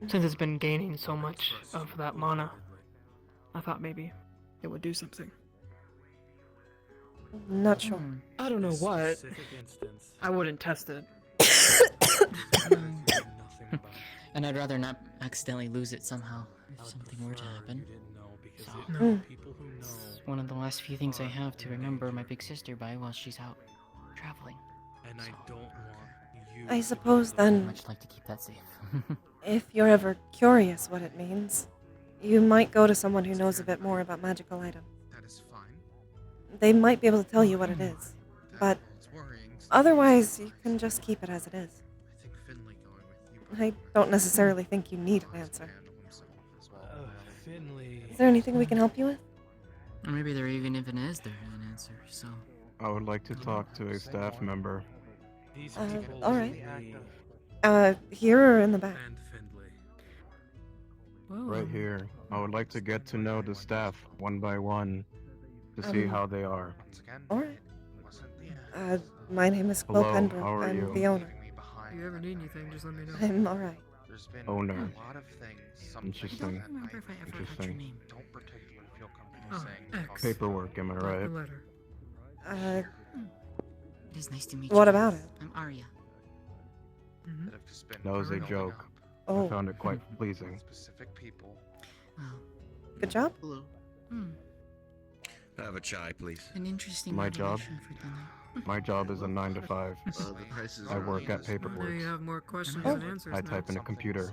[SPEAKER 18] Since it's been gaining so much of that mana, I thought maybe it would do something.
[SPEAKER 1] Not sure.
[SPEAKER 18] I don't know what.
[SPEAKER 5] Specific instance.
[SPEAKER 18] I wouldn't test it.
[SPEAKER 20] And I'd rather not accidentally lose it somehow if something were to happen. So, it's one of the last few things I have to remember my big sister by while she's out traveling.
[SPEAKER 5] And I don't want you.
[SPEAKER 1] I suppose then,
[SPEAKER 20] Much like to keep that safe.
[SPEAKER 1] if you're ever curious what it means, you might go to someone who knows a bit more about magical items.
[SPEAKER 3] That is fine.
[SPEAKER 1] They might be able to tell you what it is, but otherwise you can just keep it as it is.
[SPEAKER 3] I think Finley going with you.
[SPEAKER 1] I don't necessarily think you need an answer.
[SPEAKER 5] Finley.
[SPEAKER 1] Is there anything we can help you with?
[SPEAKER 20] Or maybe there even if it is there an answer, so...
[SPEAKER 16] I would like to talk to a staff member.
[SPEAKER 5] These
[SPEAKER 1] Uh,
[SPEAKER 5] people
[SPEAKER 1] all right.
[SPEAKER 5] really-
[SPEAKER 1] Here or in the back?
[SPEAKER 5] And Findlay.
[SPEAKER 16] Right here. I would like to get to know the staff one by one to see how they are.
[SPEAKER 1] Alright. My name is Quill
[SPEAKER 16] Hello,
[SPEAKER 1] Pembroke.
[SPEAKER 16] how are
[SPEAKER 1] I'm
[SPEAKER 16] you?
[SPEAKER 1] the owner.
[SPEAKER 18] If you ever need anything, just let me know.
[SPEAKER 1] I'm alright.
[SPEAKER 19] There's been
[SPEAKER 14] Oh, no.
[SPEAKER 19] a lot of things. Some things
[SPEAKER 14] Interesting.
[SPEAKER 19] that
[SPEAKER 20] remember if I ever got your
[SPEAKER 14] Interesting.
[SPEAKER 20] name.
[SPEAKER 19] don't particularly feel comfortable
[SPEAKER 18] Oh,
[SPEAKER 19] saying.
[SPEAKER 18] X.
[SPEAKER 14] Paperwork, am I
[SPEAKER 18] Not
[SPEAKER 14] right?
[SPEAKER 18] the letter.
[SPEAKER 20] It is nice to meet
[SPEAKER 1] What
[SPEAKER 20] you.
[SPEAKER 1] about it?
[SPEAKER 20] I'm Arya.
[SPEAKER 18] Mm-hmm.
[SPEAKER 19] That have just been
[SPEAKER 14] That was a
[SPEAKER 19] building
[SPEAKER 14] joke.
[SPEAKER 19] up.
[SPEAKER 1] Oh.
[SPEAKER 14] I found it quite pleasing.
[SPEAKER 19] Specific people.
[SPEAKER 20] Well,
[SPEAKER 1] Good job.
[SPEAKER 22] Have a chai, please.
[SPEAKER 20] an interesting
[SPEAKER 14] My job?
[SPEAKER 20] motivation for tonight.
[SPEAKER 14] My job is a 9 to 5.
[SPEAKER 22] The prices
[SPEAKER 14] I
[SPEAKER 22] are
[SPEAKER 14] work at
[SPEAKER 22] reasonable.
[SPEAKER 18] Now you
[SPEAKER 14] Paperworks.
[SPEAKER 18] have more questions
[SPEAKER 1] Oh.
[SPEAKER 18] than answers.
[SPEAKER 14] I
[SPEAKER 18] now.
[SPEAKER 14] type in a computer.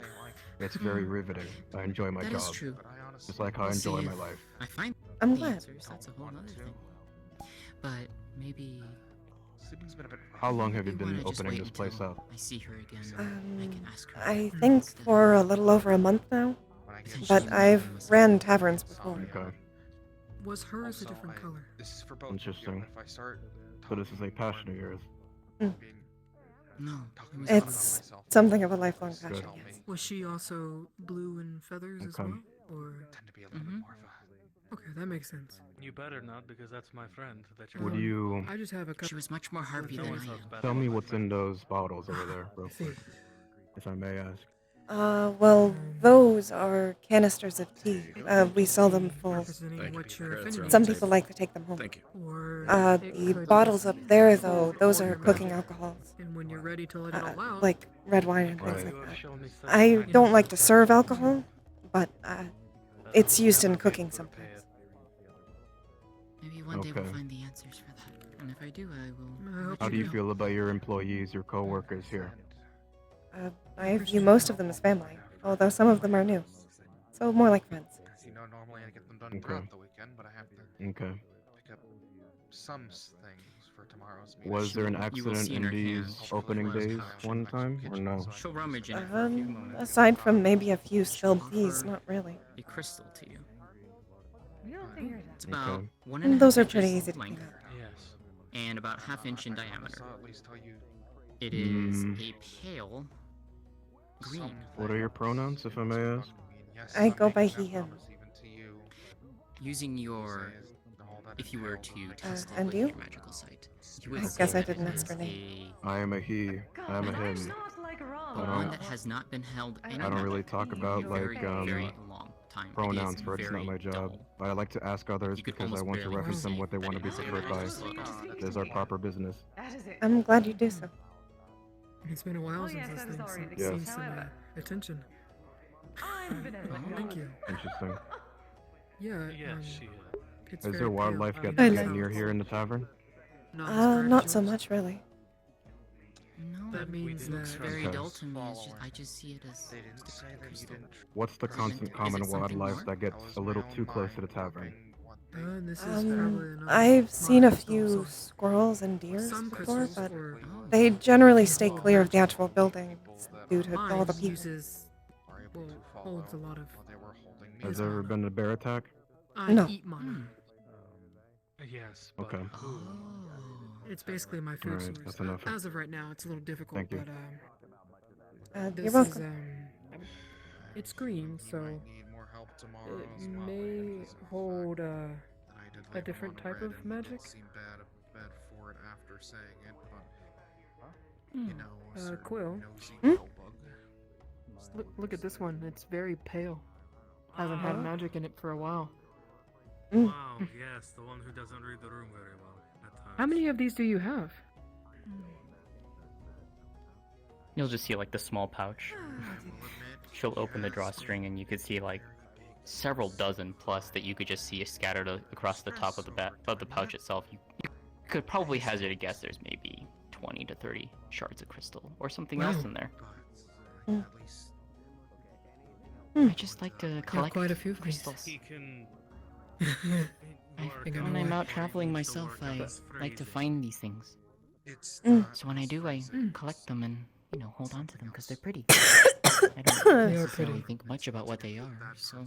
[SPEAKER 14] It's very riveting. I enjoy my
[SPEAKER 20] That
[SPEAKER 14] job.
[SPEAKER 20] is true.
[SPEAKER 14] Just like how I
[SPEAKER 20] We'll see
[SPEAKER 14] enjoy my
[SPEAKER 20] if
[SPEAKER 14] life.
[SPEAKER 20] I find
[SPEAKER 1] I'm
[SPEAKER 20] the
[SPEAKER 1] glad.
[SPEAKER 20] answers. That's a whole other thing. But maybe.
[SPEAKER 19] Sleeping's been a bit
[SPEAKER 14] How long have you
[SPEAKER 20] maybe
[SPEAKER 14] been
[SPEAKER 20] wanna just
[SPEAKER 14] opening
[SPEAKER 20] wait
[SPEAKER 14] this place
[SPEAKER 20] until
[SPEAKER 14] up?
[SPEAKER 20] I see her again. I can ask her.
[SPEAKER 1] I think for a little over a month now. But I've ran taverns before.
[SPEAKER 14] Okay.
[SPEAKER 18] Was hers a different color?
[SPEAKER 19] This is for both.
[SPEAKER 14] Interesting.
[SPEAKER 19] If I start
[SPEAKER 14] So this is a passion of yours.
[SPEAKER 20] No.
[SPEAKER 1] It's something of a lifelong passion. Yes.
[SPEAKER 18] Was she also blue in feathers as
[SPEAKER 14] Okay.
[SPEAKER 18] well? Or
[SPEAKER 19] tend to be a little bit more of
[SPEAKER 18] okay, that makes sense.
[SPEAKER 5] You better not, because that's my friend that you're.
[SPEAKER 14] Would you
[SPEAKER 18] I just have a couple.
[SPEAKER 20] She was much more harpy
[SPEAKER 5] No
[SPEAKER 20] than
[SPEAKER 5] one
[SPEAKER 20] I
[SPEAKER 5] talks
[SPEAKER 20] am.
[SPEAKER 5] bad
[SPEAKER 14] tell
[SPEAKER 5] about
[SPEAKER 14] me
[SPEAKER 5] my
[SPEAKER 14] what's
[SPEAKER 5] friend.
[SPEAKER 14] in those bottles over there, real quick, if I may ask?
[SPEAKER 1] Well, those are canisters of tea. We sell them full.
[SPEAKER 18] Representing what your affinity
[SPEAKER 1] Some
[SPEAKER 18] is.
[SPEAKER 1] people like to take them home.
[SPEAKER 22] Thank you.
[SPEAKER 18] Or
[SPEAKER 1] The bottles up there, though, those are cooking alcohols.
[SPEAKER 18] And when you're ready to let it all out,
[SPEAKER 1] Like red wine and things
[SPEAKER 14] Right.
[SPEAKER 1] like that. I don't like to serve alcohol, but it's used in cooking sometimes.
[SPEAKER 20] Maybe one day we'll
[SPEAKER 14] Okay.
[SPEAKER 20] find the answers for that. And if I do, I will. let
[SPEAKER 14] How do you
[SPEAKER 20] know.
[SPEAKER 14] feel about your employees, your co-workers here?
[SPEAKER 1] I view most of them as family, although some of them are new. So more like friends.
[SPEAKER 19] You know, normally I get them done
[SPEAKER 14] Okay.
[SPEAKER 19] throughout the weekend, but I have to
[SPEAKER 14] Okay.
[SPEAKER 19] pick up some things for tomorrow's meeting.
[SPEAKER 14] Was there an
[SPEAKER 20] You will
[SPEAKER 14] accident
[SPEAKER 20] see in
[SPEAKER 14] in
[SPEAKER 20] her
[SPEAKER 14] these
[SPEAKER 20] hand.
[SPEAKER 14] opening days one time, or no?
[SPEAKER 20] She'll rummage in it for a few moments.
[SPEAKER 1] Aside from maybe a few spilled
[SPEAKER 20] Offer
[SPEAKER 1] teas, not really.
[SPEAKER 20] A crystal to you. It's
[SPEAKER 14] Okay.
[SPEAKER 20] about one
[SPEAKER 1] And
[SPEAKER 20] and a
[SPEAKER 1] those
[SPEAKER 20] half
[SPEAKER 1] are pretty
[SPEAKER 20] inches
[SPEAKER 1] easy to
[SPEAKER 20] length
[SPEAKER 1] clean up.
[SPEAKER 5] Yes.
[SPEAKER 20] and about ½ inch in diameter.
[SPEAKER 19] At least tell you
[SPEAKER 20] It is
[SPEAKER 14] Hmm.
[SPEAKER 20] a pale green.
[SPEAKER 14] What are your pronouns, if I may ask?
[SPEAKER 1] I go by he, him.
[SPEAKER 20] Using your, if you were to test it
[SPEAKER 1] and
[SPEAKER 20] with
[SPEAKER 1] you?
[SPEAKER 20] your magical sight, you would
[SPEAKER 1] I
[SPEAKER 20] say
[SPEAKER 1] guess I
[SPEAKER 20] that
[SPEAKER 1] didn't
[SPEAKER 20] it
[SPEAKER 1] ask her
[SPEAKER 20] is
[SPEAKER 1] name.
[SPEAKER 14] I am a he. I am a him.
[SPEAKER 20] a
[SPEAKER 14] I
[SPEAKER 20] one
[SPEAKER 14] don't.
[SPEAKER 20] that has not been held in
[SPEAKER 14] I
[SPEAKER 20] a
[SPEAKER 14] don't really
[SPEAKER 20] magic
[SPEAKER 14] talk
[SPEAKER 20] in
[SPEAKER 14] about
[SPEAKER 20] a very,
[SPEAKER 14] like
[SPEAKER 20] very long time. It
[SPEAKER 14] pronouns,
[SPEAKER 20] is
[SPEAKER 14] but it's not
[SPEAKER 20] very
[SPEAKER 14] my job.
[SPEAKER 20] dull.
[SPEAKER 14] But I like to ask others
[SPEAKER 20] You could
[SPEAKER 14] because I
[SPEAKER 20] almost
[SPEAKER 14] want to
[SPEAKER 20] barely
[SPEAKER 14] reference them
[SPEAKER 20] say
[SPEAKER 14] what they
[SPEAKER 20] that
[SPEAKER 14] want to
[SPEAKER 20] it
[SPEAKER 14] be
[SPEAKER 20] is a
[SPEAKER 14] preferred by.
[SPEAKER 20] magical spell.
[SPEAKER 14] It is our proper business.
[SPEAKER 1] I'm glad you do so.
[SPEAKER 18] it's been a while since
[SPEAKER 12] yes,
[SPEAKER 18] this
[SPEAKER 12] I'm
[SPEAKER 18] thing's
[SPEAKER 12] sorry to
[SPEAKER 14] Yes.
[SPEAKER 18] seen some
[SPEAKER 12] However,
[SPEAKER 18] attention.
[SPEAKER 12] I'm
[SPEAKER 18] Thank you.
[SPEAKER 14] Interesting.
[SPEAKER 18] Yeah.
[SPEAKER 5] Yes, she is.
[SPEAKER 18] It's
[SPEAKER 14] Is
[SPEAKER 18] very
[SPEAKER 14] there
[SPEAKER 18] pale.
[SPEAKER 14] wildlife
[SPEAKER 18] I
[SPEAKER 14] get
[SPEAKER 18] mean,
[SPEAKER 1] I
[SPEAKER 14] get
[SPEAKER 1] know.
[SPEAKER 14] near here in the tavern?
[SPEAKER 1] Not so much, really.
[SPEAKER 20] No,
[SPEAKER 18] That means
[SPEAKER 20] it looks
[SPEAKER 18] that-
[SPEAKER 20] very
[SPEAKER 14] Okay.
[SPEAKER 20] dull to me. It's just, I just see it as just a crystal.
[SPEAKER 14] What's the constant common
[SPEAKER 20] Is it something
[SPEAKER 14] wildlife
[SPEAKER 20] more?
[SPEAKER 14] that gets a little too close to the tavern?
[SPEAKER 18] This is probably another
[SPEAKER 1] I've seen a
[SPEAKER 18] crystal,
[SPEAKER 1] few
[SPEAKER 18] so-
[SPEAKER 1] squirrels and deer
[SPEAKER 18] Some
[SPEAKER 1] before,
[SPEAKER 18] crystals
[SPEAKER 1] but
[SPEAKER 18] or
[SPEAKER 1] they generally stay clear of the actual building due to all
[SPEAKER 18] mine
[SPEAKER 1] the people.
[SPEAKER 18] uses well, holds a lot of.
[SPEAKER 14] Has there ever been a bear attack?
[SPEAKER 18] I
[SPEAKER 1] No.
[SPEAKER 18] eat mana.
[SPEAKER 5] Yes, but
[SPEAKER 14] Okay.
[SPEAKER 5] who?
[SPEAKER 18] It's basically my food
[SPEAKER 14] Alright,
[SPEAKER 18] source.
[SPEAKER 14] that's enough.
[SPEAKER 18] As of right now, it's a little difficult,
[SPEAKER 14] Thank you.
[SPEAKER 18] but this
[SPEAKER 1] You're welcome.
[SPEAKER 18] is it's green, so
[SPEAKER 19] need more help tomorrow
[SPEAKER 18] it
[SPEAKER 19] as well.
[SPEAKER 18] may hold
[SPEAKER 19] I did
[SPEAKER 18] a
[SPEAKER 19] leave
[SPEAKER 18] different
[SPEAKER 19] one
[SPEAKER 18] type
[SPEAKER 19] red
[SPEAKER 18] of
[SPEAKER 19] and
[SPEAKER 18] magic.
[SPEAKER 19] It seemed bad for it after saying it, but you know, a certain
[SPEAKER 18] Quill.
[SPEAKER 19] nosy bug.
[SPEAKER 18] Look at this one. It's very pale. Hasn't had magic in it for a while.
[SPEAKER 5] Wow, yes, the one who doesn't read the room very well at times.
[SPEAKER 18] How many of these do you have?
[SPEAKER 2] You'll just see like the small pouch. She'll open the drawstring and you could see like several dozen plus that you could just see scattered across the top of the pouch itself. You could probably hazard a guess there's maybe 20 to 30 shards of crystal or something else in there. I just like to collect
[SPEAKER 18] quite a few
[SPEAKER 2] crystals.
[SPEAKER 5] He can.
[SPEAKER 2] When I'm out traveling myself, I like to find these things. So when I do, I collect them and, you know, hold on to them because they're pretty. I don't
[SPEAKER 18] They are
[SPEAKER 2] necessarily
[SPEAKER 18] pretty.
[SPEAKER 2] think much about what they are, so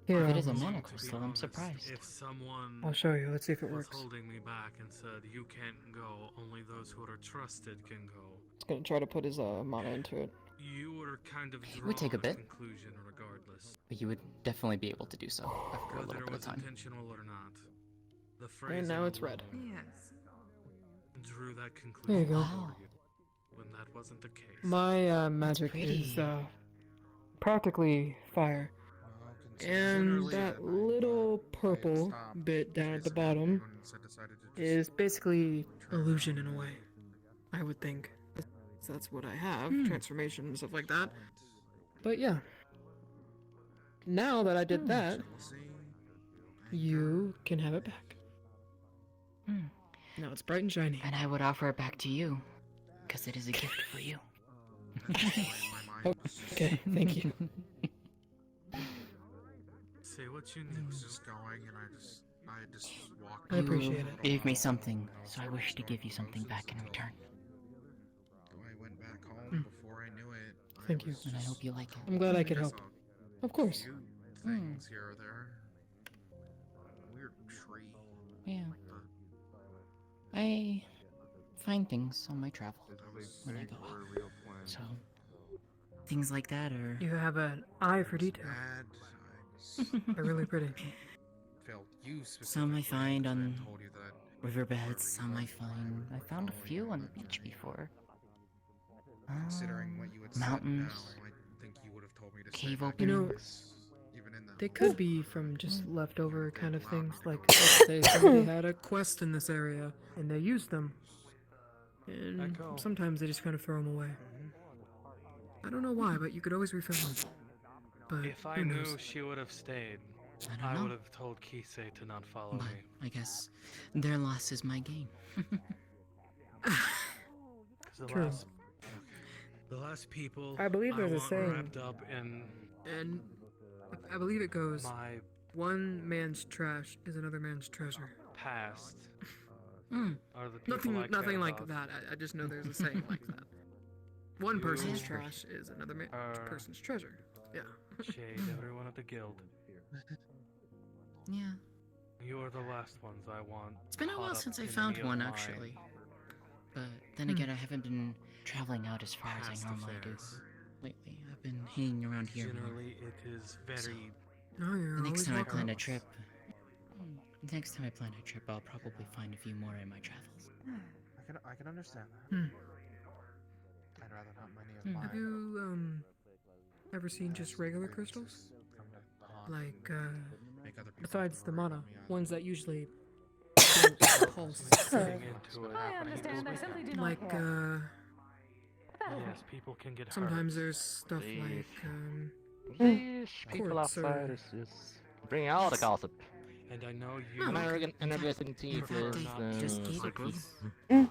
[SPEAKER 18] Here,
[SPEAKER 2] if it is a
[SPEAKER 18] I'll-
[SPEAKER 2] mana crystal, I'm surprised.
[SPEAKER 5] If someone
[SPEAKER 18] I'll show you. Let's see if it
[SPEAKER 5] was
[SPEAKER 18] works.
[SPEAKER 5] holding me back and said, "You can't go. Only those who are trusted can go."
[SPEAKER 18] He's gonna try to put his mana into it.
[SPEAKER 5] You were kind of
[SPEAKER 2] It would take a
[SPEAKER 5] drawn
[SPEAKER 2] bit.
[SPEAKER 5] conclusion regardless,
[SPEAKER 2] But you would definitely be able to do so after a
[SPEAKER 5] whether
[SPEAKER 2] little
[SPEAKER 5] it
[SPEAKER 2] bit of
[SPEAKER 5] was
[SPEAKER 2] time.
[SPEAKER 5] intentional or not. The phrase
[SPEAKER 18] now it's red.
[SPEAKER 5] alone
[SPEAKER 12] Yes.
[SPEAKER 5] drew that
[SPEAKER 18] There you
[SPEAKER 5] conclusion
[SPEAKER 18] go.
[SPEAKER 5] for you. when that wasn't the case.
[SPEAKER 18] My magic is practically fire. And that little purple bit down at the bottom is basically illusion in a way, I would think. That's what I have, transformation and stuff like that. But yeah. Now that I did that, you can have it back. Now it's bright and shiny.
[SPEAKER 20] And I would offer it back to you, because it is a gift for you.
[SPEAKER 18] Okay, thank you.
[SPEAKER 5] Say what you need. Just going, and I just walked.
[SPEAKER 18] I appreciate it.
[SPEAKER 20] You gave me something, so I wish to give you something back in return.
[SPEAKER 3] I went back home before I knew it.
[SPEAKER 18] Thank you.
[SPEAKER 20] And I hope you like it.
[SPEAKER 18] I'm glad I could help. Of course.
[SPEAKER 3] Things here or there. Weird tree.
[SPEAKER 20] Yeah. I find things on my travels when I go out. So, things like that are...
[SPEAKER 18] You have an eye for detail. They're really pretty.
[SPEAKER 20] Some I find on riverbeds, some I find... I found a few on the beach before.
[SPEAKER 3] Considering what you would
[SPEAKER 20] Mountains,
[SPEAKER 3] I think you would have told me to
[SPEAKER 20] cave
[SPEAKER 3] stay back.
[SPEAKER 20] openings.
[SPEAKER 18] They could be from just leftover kind of things, like let's say somebody had a quest in this area and they used them, and sometimes they just kind of throw them away. I don't know why, but you could always refill them. But
[SPEAKER 5] If I
[SPEAKER 18] who
[SPEAKER 5] knew
[SPEAKER 18] knows?
[SPEAKER 5] she would have stayed,
[SPEAKER 20] I don't know.
[SPEAKER 5] would have told Kisei to not follow
[SPEAKER 20] But
[SPEAKER 5] me.
[SPEAKER 20] I guess their loss is my gain.
[SPEAKER 18] True.
[SPEAKER 5] The last people
[SPEAKER 18] I believe there's a
[SPEAKER 5] want
[SPEAKER 18] saying.
[SPEAKER 5] wrapped up in
[SPEAKER 18] And I believe it goes,
[SPEAKER 5] my
[SPEAKER 18] one man's trash is another man's treasure.
[SPEAKER 5] past
[SPEAKER 20] Mm.
[SPEAKER 5] are the people I care
[SPEAKER 18] Nothing like
[SPEAKER 5] about.
[SPEAKER 18] that. I just know there's a saying like that. One person's trash is another person's treasure. Yeah.
[SPEAKER 5] Shade everyone at the guild.
[SPEAKER 20] Yeah.
[SPEAKER 5] You are the last ones I want.
[SPEAKER 20] It's been a
[SPEAKER 5] caught
[SPEAKER 20] while
[SPEAKER 5] up
[SPEAKER 20] since I
[SPEAKER 5] in
[SPEAKER 20] found
[SPEAKER 5] any of
[SPEAKER 20] one,
[SPEAKER 5] my
[SPEAKER 20] actually. But then again, I haven't been traveling out as far as
[SPEAKER 5] past
[SPEAKER 20] I normally do
[SPEAKER 5] affairs.
[SPEAKER 20] lately. I've been hanging around here more.
[SPEAKER 5] Generally, it is very.
[SPEAKER 18] No, you're
[SPEAKER 20] The next
[SPEAKER 18] always
[SPEAKER 20] time I
[SPEAKER 18] welcome.
[SPEAKER 20] plan a trip, I'll probably find a few more in my travels.
[SPEAKER 3] I can understand that.
[SPEAKER 18] Hmm.
[SPEAKER 3] I'd rather not many of mine.
[SPEAKER 18] Have you ever seen just regular crystals? Like besides the mana, ones that usually don't pulse.
[SPEAKER 5] Getting into it.
[SPEAKER 12] I understand. I simply do not
[SPEAKER 18] Like
[SPEAKER 12] care.
[SPEAKER 5] Yes, people can get hurt.
[SPEAKER 18] sometimes there's stuff
[SPEAKER 8] Please.
[SPEAKER 18] like
[SPEAKER 8] These people
[SPEAKER 18] quartz or-
[SPEAKER 8] outside is just bring all the gossip.
[SPEAKER 5] And I know you.
[SPEAKER 8] American introducing tea, please.
[SPEAKER 20] Just gave a
[SPEAKER 8] Circles.
[SPEAKER 20] piece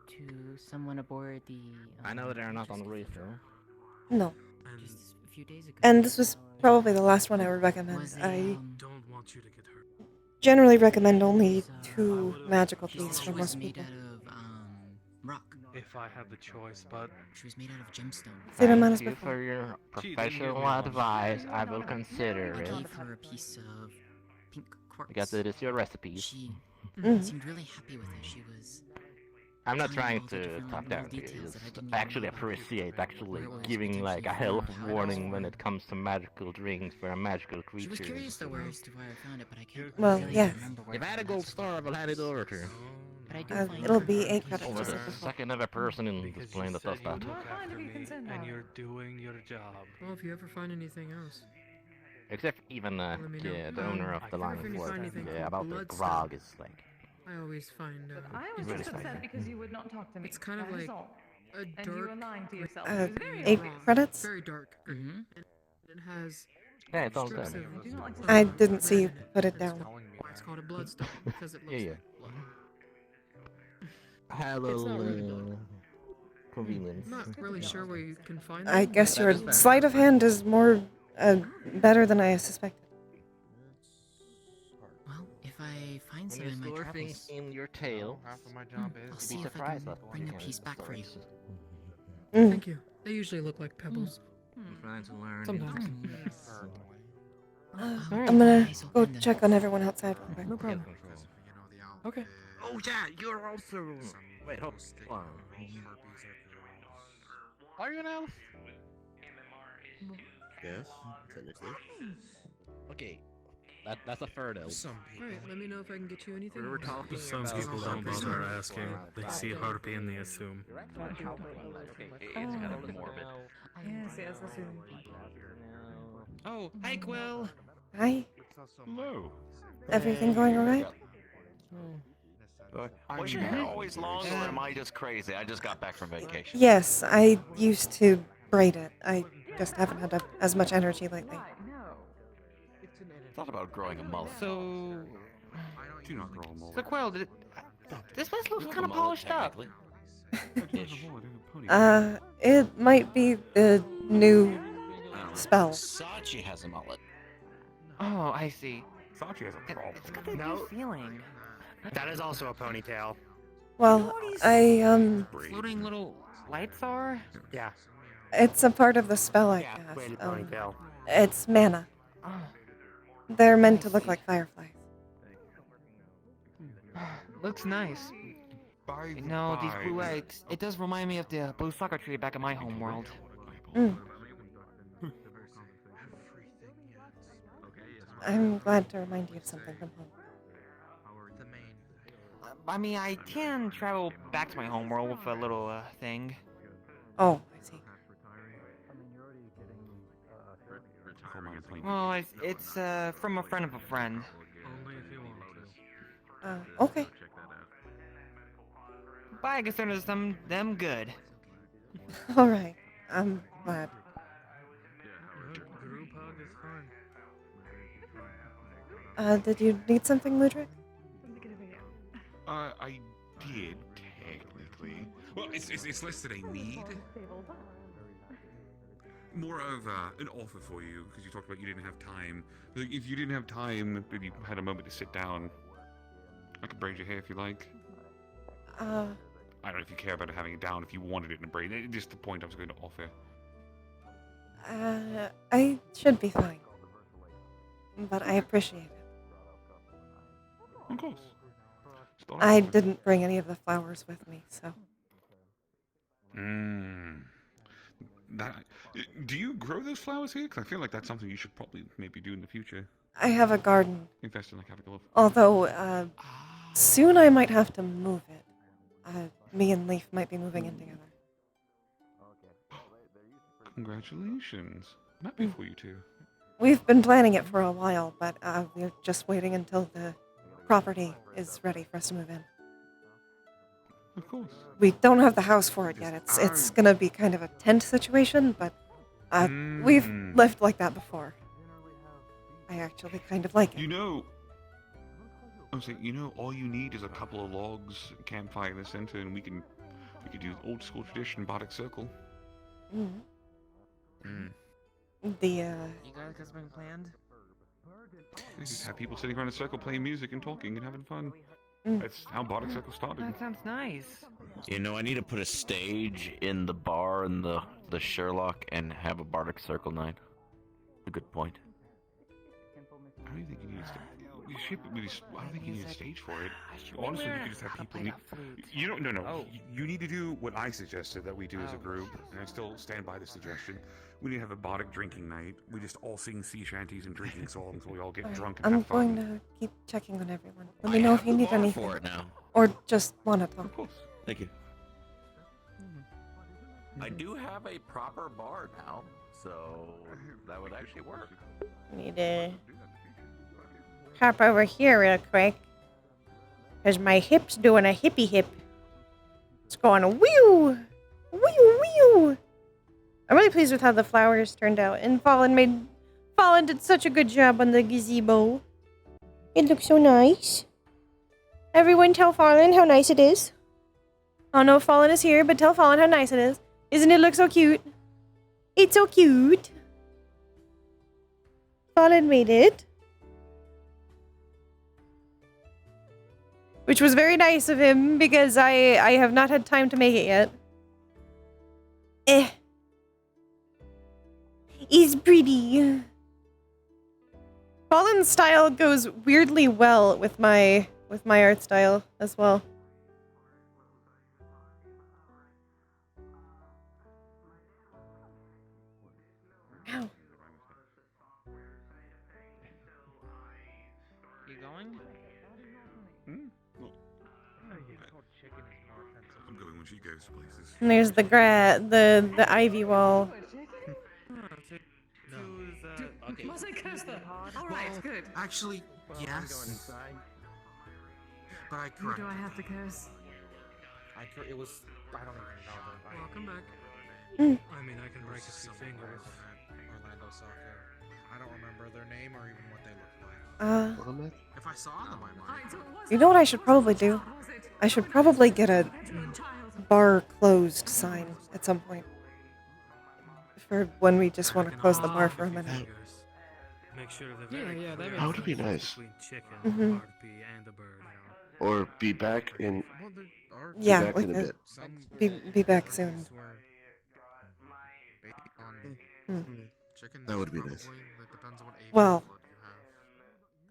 [SPEAKER 20] to someone aboard the.
[SPEAKER 8] I know they're not on the reef, though.
[SPEAKER 1] No.
[SPEAKER 20] Just a few days ago.
[SPEAKER 1] And this was probably the last one I would recommend.
[SPEAKER 20] Was
[SPEAKER 1] I
[SPEAKER 5] don't want you to get hurt.
[SPEAKER 1] generally recommend only 2 magical teas for
[SPEAKER 20] She was
[SPEAKER 1] most
[SPEAKER 20] made
[SPEAKER 1] people.
[SPEAKER 20] out of rock.
[SPEAKER 5] If I had the choice, but
[SPEAKER 20] She was made out of gemstone.
[SPEAKER 1] Same amount
[SPEAKER 8] Thank
[SPEAKER 1] as
[SPEAKER 8] you
[SPEAKER 1] before.
[SPEAKER 8] for your
[SPEAKER 5] Gee, didn't give me
[SPEAKER 8] professional
[SPEAKER 5] one.
[SPEAKER 8] advice. I will consider
[SPEAKER 20] I
[SPEAKER 8] it.
[SPEAKER 20] gave her a piece of pink quartz.
[SPEAKER 8] Because it is your recipe.
[SPEAKER 20] She
[SPEAKER 1] Mhm.
[SPEAKER 20] seemed really happy with it. She was.
[SPEAKER 8] I'm not
[SPEAKER 20] telling me
[SPEAKER 8] trying
[SPEAKER 20] all the
[SPEAKER 8] to
[SPEAKER 20] different
[SPEAKER 8] talk
[SPEAKER 20] little
[SPEAKER 8] down to you.
[SPEAKER 20] details that I
[SPEAKER 8] Just
[SPEAKER 20] didn't even
[SPEAKER 8] actually
[SPEAKER 20] know about.
[SPEAKER 8] appreciate actually
[SPEAKER 20] Where it was
[SPEAKER 8] giving like a
[SPEAKER 20] potentially
[SPEAKER 8] health
[SPEAKER 20] from, how it
[SPEAKER 8] warning
[SPEAKER 20] was
[SPEAKER 8] when
[SPEAKER 20] from.
[SPEAKER 8] it comes to magical drinks for a magical
[SPEAKER 20] She was
[SPEAKER 8] creature.
[SPEAKER 20] curious though as to where I found it, but I can't
[SPEAKER 1] Well,
[SPEAKER 20] really
[SPEAKER 1] yeah.
[SPEAKER 20] remember where
[SPEAKER 8] If I
[SPEAKER 20] I
[SPEAKER 8] had a
[SPEAKER 20] found
[SPEAKER 8] gold
[SPEAKER 20] it.
[SPEAKER 8] star, I will hand it over to you.
[SPEAKER 20] But I do find
[SPEAKER 1] It'll
[SPEAKER 20] her
[SPEAKER 1] be
[SPEAKER 20] in
[SPEAKER 1] 8
[SPEAKER 20] case
[SPEAKER 1] credits.
[SPEAKER 8] Oh,
[SPEAKER 20] she
[SPEAKER 8] there's
[SPEAKER 1] just
[SPEAKER 8] a
[SPEAKER 1] like before.
[SPEAKER 8] second other person in
[SPEAKER 5] because
[SPEAKER 8] this plane
[SPEAKER 5] you
[SPEAKER 8] that
[SPEAKER 5] said
[SPEAKER 8] does
[SPEAKER 5] you
[SPEAKER 8] that.
[SPEAKER 5] would look
[SPEAKER 12] Well, fine,
[SPEAKER 5] after
[SPEAKER 12] if you
[SPEAKER 5] me,
[SPEAKER 12] consent
[SPEAKER 5] and
[SPEAKER 12] now.
[SPEAKER 5] you're doing your job.
[SPEAKER 18] Well, if you ever find anything else.
[SPEAKER 8] Except even
[SPEAKER 18] Let me know.
[SPEAKER 8] the owner of
[SPEAKER 18] I
[SPEAKER 8] the
[SPEAKER 18] can
[SPEAKER 8] line
[SPEAKER 18] if you
[SPEAKER 8] for
[SPEAKER 18] find anything
[SPEAKER 8] yeah,
[SPEAKER 18] called
[SPEAKER 8] about the
[SPEAKER 18] blood
[SPEAKER 8] grog
[SPEAKER 18] stain.
[SPEAKER 8] is like
[SPEAKER 18] I always find
[SPEAKER 12] I was
[SPEAKER 8] Really
[SPEAKER 12] just upset
[SPEAKER 8] spicy.
[SPEAKER 12] because you would not talk to me.
[SPEAKER 18] it's kind of
[SPEAKER 12] That is
[SPEAKER 18] like
[SPEAKER 12] all.
[SPEAKER 18] a
[SPEAKER 12] And you
[SPEAKER 18] dark
[SPEAKER 12] were lying to yourself.
[SPEAKER 1] Uh,
[SPEAKER 12] It was very
[SPEAKER 1] 8
[SPEAKER 12] obvious.
[SPEAKER 1] credits?
[SPEAKER 18] very dark.
[SPEAKER 20] Mm-hmm.
[SPEAKER 18] And it has
[SPEAKER 8] yeah, it's all
[SPEAKER 18] strips
[SPEAKER 8] good.
[SPEAKER 18] of
[SPEAKER 12] I do not like to
[SPEAKER 1] I
[SPEAKER 12] see
[SPEAKER 1] didn't see you
[SPEAKER 18] red in it.
[SPEAKER 1] put it
[SPEAKER 18] It's
[SPEAKER 1] down.
[SPEAKER 18] called- It's called a bloodstone because it looks
[SPEAKER 8] Yeah, yeah.
[SPEAKER 18] like blood.
[SPEAKER 8] Hello,
[SPEAKER 18] It's not really blood.
[SPEAKER 8] convenience.
[SPEAKER 18] I'm not really sure where you can find
[SPEAKER 1] I
[SPEAKER 18] them,
[SPEAKER 1] guess
[SPEAKER 18] but-
[SPEAKER 1] your sleight of hand is more better than I suspected.
[SPEAKER 20] Well, if I find
[SPEAKER 8] When
[SPEAKER 20] some
[SPEAKER 8] you
[SPEAKER 20] in my
[SPEAKER 8] store
[SPEAKER 20] travels,
[SPEAKER 8] things in your tail,
[SPEAKER 3] Half of my job
[SPEAKER 20] I'll
[SPEAKER 3] is.
[SPEAKER 20] see
[SPEAKER 8] be
[SPEAKER 20] if I
[SPEAKER 8] surprised
[SPEAKER 20] can
[SPEAKER 8] what
[SPEAKER 20] bring a
[SPEAKER 8] kind of
[SPEAKER 20] piece back for you.
[SPEAKER 8] stories.
[SPEAKER 1] Mm.
[SPEAKER 18] Thank you. They usually look like pebbles.
[SPEAKER 8] I'm trying to learn.
[SPEAKER 18] Sometimes.
[SPEAKER 1] I'm gonna go check on everyone outside real quick.
[SPEAKER 18] No problem. Okay.
[SPEAKER 8] Oh yeah, you're also. Wait, hold on. Are you an elf?
[SPEAKER 15] Yes, technically.
[SPEAKER 8] Okay.
[SPEAKER 7] That's a Ferdo.
[SPEAKER 5] Some people.
[SPEAKER 6] Alright, let me know if I can get you anything.
[SPEAKER 5] We were talking Some people don't bother asking. They see Harpy and they assume.
[SPEAKER 7] It's kind of morbid.
[SPEAKER 12] Yes, assume.
[SPEAKER 20] Oh, hi, Quill.
[SPEAKER 1] Hi.
[SPEAKER 22] Hello.
[SPEAKER 1] Everything going alright?
[SPEAKER 8] Was your hair always long, or am I just crazy? I just got back from vacation.
[SPEAKER 1] Yes, I used to braid it. I just haven't had as much energy lately.
[SPEAKER 8] Thought about growing a mullet.
[SPEAKER 20] So,
[SPEAKER 22] Do not grow a mullet.
[SPEAKER 20] so Quill, this place looks kind of polished up.
[SPEAKER 1] It might be the new spell.
[SPEAKER 8] Sachi has a mullet.
[SPEAKER 20] Oh, I see.
[SPEAKER 14] Sachi has a problem.
[SPEAKER 20] It's got that new feeling.
[SPEAKER 14] That is also a ponytail.
[SPEAKER 1] Well,
[SPEAKER 20] Floating little lights are?
[SPEAKER 14] Yeah.
[SPEAKER 1] it's a part of the spell I cast.
[SPEAKER 14] Wavy ponytail.
[SPEAKER 1] It's mana.
[SPEAKER 20] Oh.
[SPEAKER 1] They're meant to look like fireflies.
[SPEAKER 20] Looks nice. You know, these blue lights, it does remind me of the blue soccer tree back in my home world.
[SPEAKER 1] Mm. I'm glad to remind you of something from home.
[SPEAKER 20] I mean, I can travel back to my home world with a little, thing.
[SPEAKER 1] Oh, I see.
[SPEAKER 20] Well, it's from a friend of a friend.
[SPEAKER 5] Only if you want to.
[SPEAKER 1] Okay.
[SPEAKER 20] But I consider them good.
[SPEAKER 1] Alright. I'm glad.
[SPEAKER 5] Group hug is fine.
[SPEAKER 1] Did you need something, Ludwig?
[SPEAKER 22] I did, technically. Well, it's less that I need. More of an offer for you, because you talked about you didn't have time. Like, if you didn't have time, if you had a moment to sit down, I could braid your hair if you like. I don't know if you care about having it down, if you wanted it in a braid. It's just the point I was going to offer.
[SPEAKER 1] I should be fine. But I appreciate it.
[SPEAKER 22] Of course.
[SPEAKER 1] I didn't bring any of the flowers with me, so.
[SPEAKER 22] Do you grow those flowers here? Because I feel like that's something you should probably maybe do in the future.
[SPEAKER 1] I have a garden.
[SPEAKER 22] Invest in like having a little.
[SPEAKER 1] Although, soon I might have to move it. Me and Leaf might be moving in together.
[SPEAKER 22] Congratulations. I'm happy for you two.
[SPEAKER 1] We've been planning it for a while, but we're just waiting until the property is ready for us to move in.
[SPEAKER 22] Of course.
[SPEAKER 1] We don't have the house for it yet. It's gonna be kind of a tent situation, but we've lived like that before. I actually kind of like it.
[SPEAKER 22] You know, I'm saying, all you need is a couple of logs, a campfire in the center, and we could do old school tradition, Bardic Circle.
[SPEAKER 1] The
[SPEAKER 20] You guys got something planned?
[SPEAKER 22] Just have people sitting around a circle playing music and talking and having fun. That's how Bardic Circle started.
[SPEAKER 20] That sounds nice.
[SPEAKER 8] I need to put a stage in the bar in the Sherlock and have a Bardic Circle night. A good point.
[SPEAKER 22] I don't think you need a stage. I don't think you need a stage for it. Honestly, you could just have people. You don't. No. You need to do what I suggested that we do as a group, and I still stand by the suggestion. We need to have a Bardic drinking night. We just all sing sea shanties and drinking songs. We all get drunk and
[SPEAKER 1] I'm
[SPEAKER 22] have fun.
[SPEAKER 1] going to keep checking on everyone. Let me know if you need anything.
[SPEAKER 8] For it now.
[SPEAKER 1] Or just want to talk.
[SPEAKER 22] Of course.
[SPEAKER 8] Thank you. I do have a proper bar now, so that would actually work.
[SPEAKER 1] Need to hop over here real quick. Because my hip's doing a hippie hip. It's going a whew! Whew, whew! I'm really pleased with how the flowers turned out. And Fallen did such a good job on the gazebo. It looks so nice. Everyone tell Fallen how nice it is. I don't know if Fallen is here, but tell Fallen how nice it is. Isn't it look so cute? It's so cute. Fallen made it. Which was very nice of him, because I have not had time to make it yet. He's pretty. Fallen's style goes weirdly well with my art style as well. Ow.
[SPEAKER 22] I'm going when she goes places.
[SPEAKER 1] And there's the the ivy wall.
[SPEAKER 12] Was I cursed then? Alright, good.
[SPEAKER 5] Actually, yes. But I
[SPEAKER 12] Who
[SPEAKER 5] correct.
[SPEAKER 12] do I have to curse?
[SPEAKER 5] It was. I don't even know them. Welcome back.
[SPEAKER 1] Mm.
[SPEAKER 5] I mean, I can break a few fingers. Orlando Soccer. I don't remember their name or even what they look like. If I saw them, I might.
[SPEAKER 1] You know what I should probably do? I should probably get a bar closed sign at some point. For when we just want to close the bar for a minute.
[SPEAKER 5] Make sure
[SPEAKER 9] That would be nice.
[SPEAKER 1] Mhm.
[SPEAKER 9] Or be back in.
[SPEAKER 1] Yeah,
[SPEAKER 9] back
[SPEAKER 1] like
[SPEAKER 9] in a bit.
[SPEAKER 1] be back soon. Hmm.
[SPEAKER 9] That would be nice.
[SPEAKER 1] Well,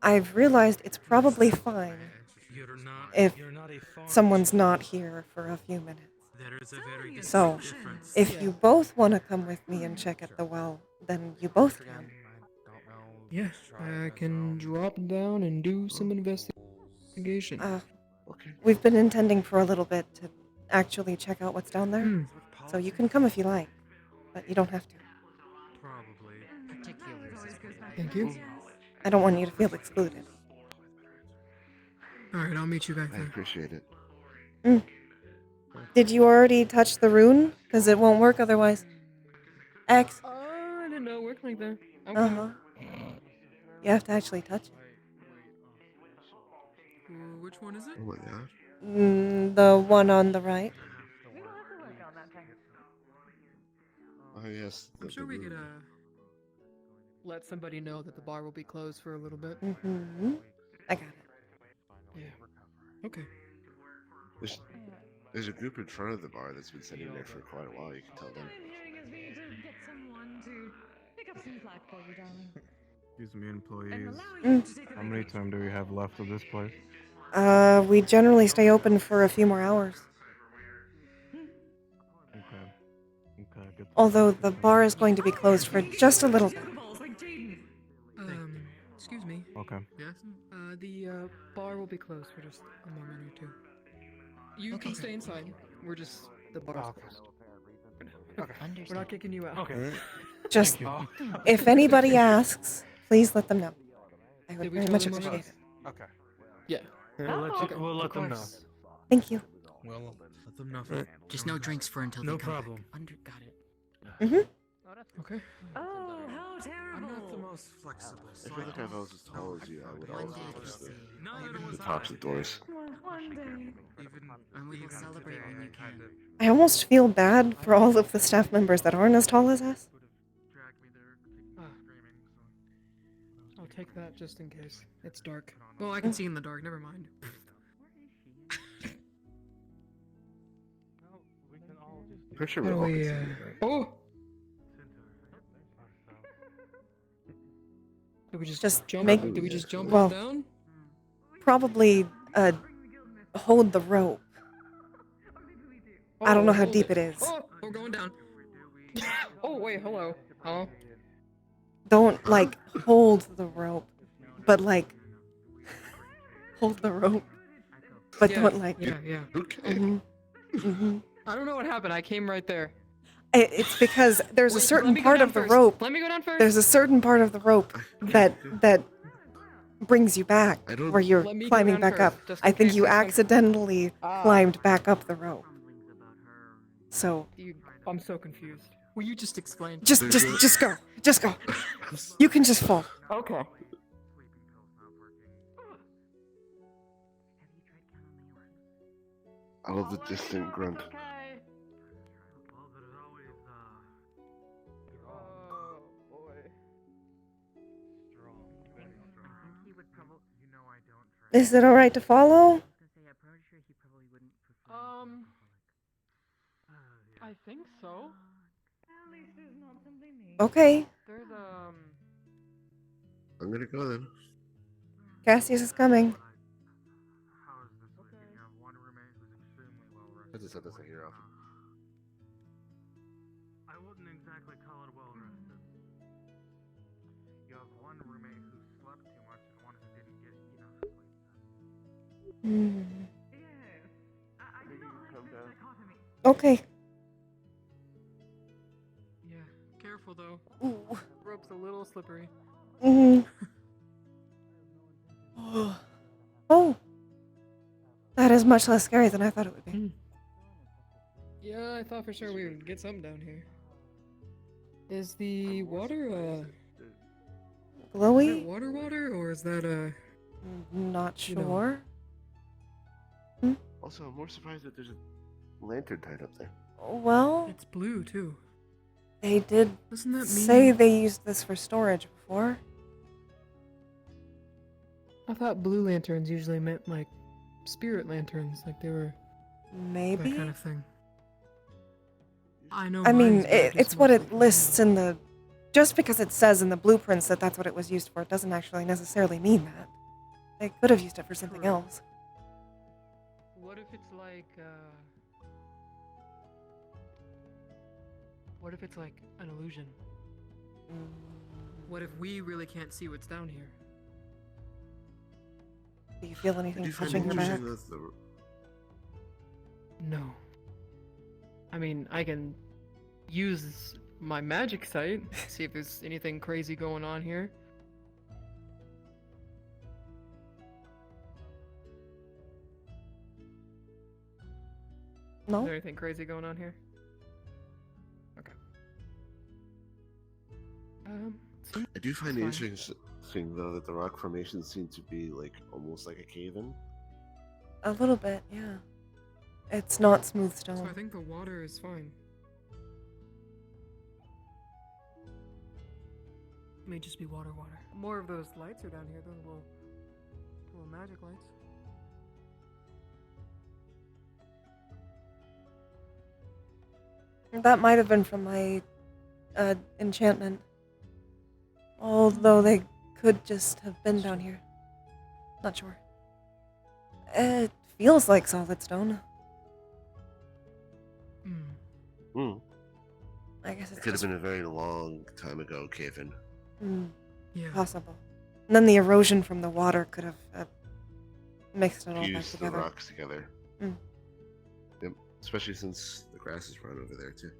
[SPEAKER 1] I've realized it's probably fine if someone's not here for a few minutes. So, if you both want to come with me and check at the well, then you both can.
[SPEAKER 18] Yeah, I can drop down and do some investigation.
[SPEAKER 1] We've been intending for a little bit to actually check out what's down there. So you can come if you like, but you don't have to.
[SPEAKER 18] Thank you.
[SPEAKER 1] I don't want you to feel excluded.
[SPEAKER 18] Alright, I'll meet you back
[SPEAKER 9] I
[SPEAKER 18] there.
[SPEAKER 9] appreciate it.
[SPEAKER 1] Mm. Did you already touch the rune? Because it won't work otherwise. X.
[SPEAKER 18] I didn't know it worked like that. I'm
[SPEAKER 1] Uh-huh. You have to actually touch it.
[SPEAKER 18] Which one is it?
[SPEAKER 9] Oh my god.
[SPEAKER 1] The one on the right.
[SPEAKER 9] Oh yes.
[SPEAKER 18] I'm sure we could let somebody know that the bar will be closed for a little bit.
[SPEAKER 1] Mm-hmm. I got it.
[SPEAKER 18] Yeah. Okay.
[SPEAKER 9] There's a group in front of the bar that's been sitting there for quite a while. You can tell them.
[SPEAKER 12] Get someone to pick up some slack for you, darling.
[SPEAKER 16] Excuse me, employees.
[SPEAKER 1] Mm.
[SPEAKER 16] How many time do we have left of this place?
[SPEAKER 1] We generally stay open for a few more hours.
[SPEAKER 16] Okay. Okay, good.
[SPEAKER 1] Although the bar is going to be closed for just a little bit.
[SPEAKER 18] Excuse me.
[SPEAKER 16] Okay.
[SPEAKER 18] Yes? The bar will be closed for just a moment or two. You can stay inside. We're just the bar's closed. Okay. We're not kicking you out.
[SPEAKER 16] Okay.
[SPEAKER 1] Just,
[SPEAKER 16] Thank you.
[SPEAKER 1] if anybody asks, please let them know. I would
[SPEAKER 18] Did we
[SPEAKER 1] very
[SPEAKER 18] tell
[SPEAKER 1] much
[SPEAKER 18] them
[SPEAKER 1] appreciate
[SPEAKER 18] already?
[SPEAKER 1] it.
[SPEAKER 16] Okay.
[SPEAKER 18] Yeah.
[SPEAKER 5] We'll let them know.
[SPEAKER 1] Thank you.
[SPEAKER 5] We'll let them know.
[SPEAKER 20] Just no drinks for until
[SPEAKER 5] No
[SPEAKER 20] they come
[SPEAKER 5] problem.
[SPEAKER 20] back. Got it.
[SPEAKER 1] Mm-hmm.
[SPEAKER 18] Okay.
[SPEAKER 12] Oh, how terrible!
[SPEAKER 5] I'm not the most flexible.
[SPEAKER 9] I feel like if I was as tall as you, I would
[SPEAKER 20] One
[SPEAKER 9] always
[SPEAKER 20] day
[SPEAKER 9] push
[SPEAKER 20] they'll
[SPEAKER 9] the tops of doors.
[SPEAKER 12] One day.
[SPEAKER 20] And we will celebrate when you can.
[SPEAKER 1] I almost feel bad for all of the staff members that aren't as tall as us.
[SPEAKER 18] I'll take that just in case. It's dark. Well, I can see in the dark. Never mind.
[SPEAKER 9] Pretty sure
[SPEAKER 18] How
[SPEAKER 9] we
[SPEAKER 18] do
[SPEAKER 9] all
[SPEAKER 18] we,
[SPEAKER 9] can see it, right?
[SPEAKER 18] Oh! Did we just jump?
[SPEAKER 1] make-
[SPEAKER 18] Did we just jump
[SPEAKER 1] well,
[SPEAKER 18] down?
[SPEAKER 1] Probably hold the rope. I don't know how
[SPEAKER 18] hold
[SPEAKER 1] deep it is.
[SPEAKER 18] Oh, we're going down. Oh wait, hello. Huh?
[SPEAKER 1] Don't like hold the rope, but like hold the rope, but
[SPEAKER 18] Yeah,
[SPEAKER 1] don't like.
[SPEAKER 18] yeah.
[SPEAKER 1] Mhm. Mhm.
[SPEAKER 18] I don't know what happened. I came right there.
[SPEAKER 1] It's because there's a
[SPEAKER 18] Wait, let
[SPEAKER 1] certain
[SPEAKER 18] me go
[SPEAKER 1] part
[SPEAKER 18] down
[SPEAKER 1] of the
[SPEAKER 18] first.
[SPEAKER 1] rope.
[SPEAKER 18] Let me go down first.
[SPEAKER 1] There's a certain part of the rope that brings you back where you're
[SPEAKER 18] Let me go
[SPEAKER 1] climbing
[SPEAKER 18] down
[SPEAKER 1] back up.
[SPEAKER 18] first, just
[SPEAKER 1] I
[SPEAKER 18] in
[SPEAKER 1] think
[SPEAKER 18] case
[SPEAKER 1] you
[SPEAKER 18] there's some-
[SPEAKER 1] accidentally climbed back up the rope. So
[SPEAKER 18] I'm so confused. Will you just explain?
[SPEAKER 1] just go. Just go. You can just fall.
[SPEAKER 18] Okay.
[SPEAKER 9] I love the distant grunt.
[SPEAKER 1] Is it alright to follow?
[SPEAKER 18] I think so.
[SPEAKER 1] Okay.
[SPEAKER 18] There's
[SPEAKER 9] I'm gonna go then.
[SPEAKER 1] Cassius is coming.
[SPEAKER 9] I just said this a hero.
[SPEAKER 3] I wouldn't exactly call it well rested. You have one roommate who slept too much and one who didn't get enough sleep.
[SPEAKER 1] Hmm.
[SPEAKER 12] Yes. I
[SPEAKER 1] Okay.
[SPEAKER 18] Yeah, careful though.
[SPEAKER 1] Ooh.
[SPEAKER 18] Rope's a little slippery.
[SPEAKER 1] Mm. Oh. That is much less scary than I thought it would be.
[SPEAKER 18] Yeah, I thought for sure we would get something down here. Is the water, Is
[SPEAKER 1] Glowy?
[SPEAKER 18] that water, or is that,
[SPEAKER 1] Not
[SPEAKER 18] you know-
[SPEAKER 1] sure.
[SPEAKER 9] Also, I'm more surprised that there's a lantern tied up there.
[SPEAKER 1] Well,
[SPEAKER 18] It's blue, too.
[SPEAKER 1] they did
[SPEAKER 18] Doesn't that
[SPEAKER 1] say
[SPEAKER 18] mean-
[SPEAKER 1] they used this for storage before.
[SPEAKER 18] I thought blue lanterns usually meant, like, spirit lanterns, like they were
[SPEAKER 1] Maybe?
[SPEAKER 18] that kind of thing. I know
[SPEAKER 1] I mean,
[SPEAKER 18] mine's Baptist
[SPEAKER 1] it's what
[SPEAKER 18] mostly.
[SPEAKER 1] it lists in the... Just because it says in the blueprints that that's what it was used for, it doesn't actually necessarily mean that. They could have used it for something else.
[SPEAKER 18] What if it's like, what if it's like an illusion? What if we really can't see what's down here?
[SPEAKER 1] Do you feel
[SPEAKER 9] I
[SPEAKER 1] anything
[SPEAKER 9] do find
[SPEAKER 1] touching
[SPEAKER 9] it
[SPEAKER 1] your back?
[SPEAKER 9] interesting that the
[SPEAKER 18] No. I mean, I can use my magic sight, see if there's anything crazy going on here.
[SPEAKER 1] No?
[SPEAKER 18] Is there anything crazy going on here? Okay.
[SPEAKER 9] I do find it
[SPEAKER 18] It's fine.
[SPEAKER 9] interesting though that the rock formations seem to be like almost like a cave-in.
[SPEAKER 1] A little bit, yeah. It's not smooth
[SPEAKER 18] So I
[SPEAKER 1] stone.
[SPEAKER 18] think the water is fine. May just be water. More of those lights are down here, those little magic lights.
[SPEAKER 1] That might have been from my enchantment. Although they could just have been down here. Not sure. It feels like solid stone.
[SPEAKER 9] Hmm.
[SPEAKER 1] I guess
[SPEAKER 9] It
[SPEAKER 1] it's
[SPEAKER 9] could have
[SPEAKER 1] just
[SPEAKER 9] been a very long time ago cave-in.
[SPEAKER 18] Yeah.
[SPEAKER 1] possible. And then the erosion from the water could have mixed it all back
[SPEAKER 9] Fuse the
[SPEAKER 1] together.
[SPEAKER 9] rocks together.
[SPEAKER 1] Mm.
[SPEAKER 9] Yep. Especially since the grass is run over there too.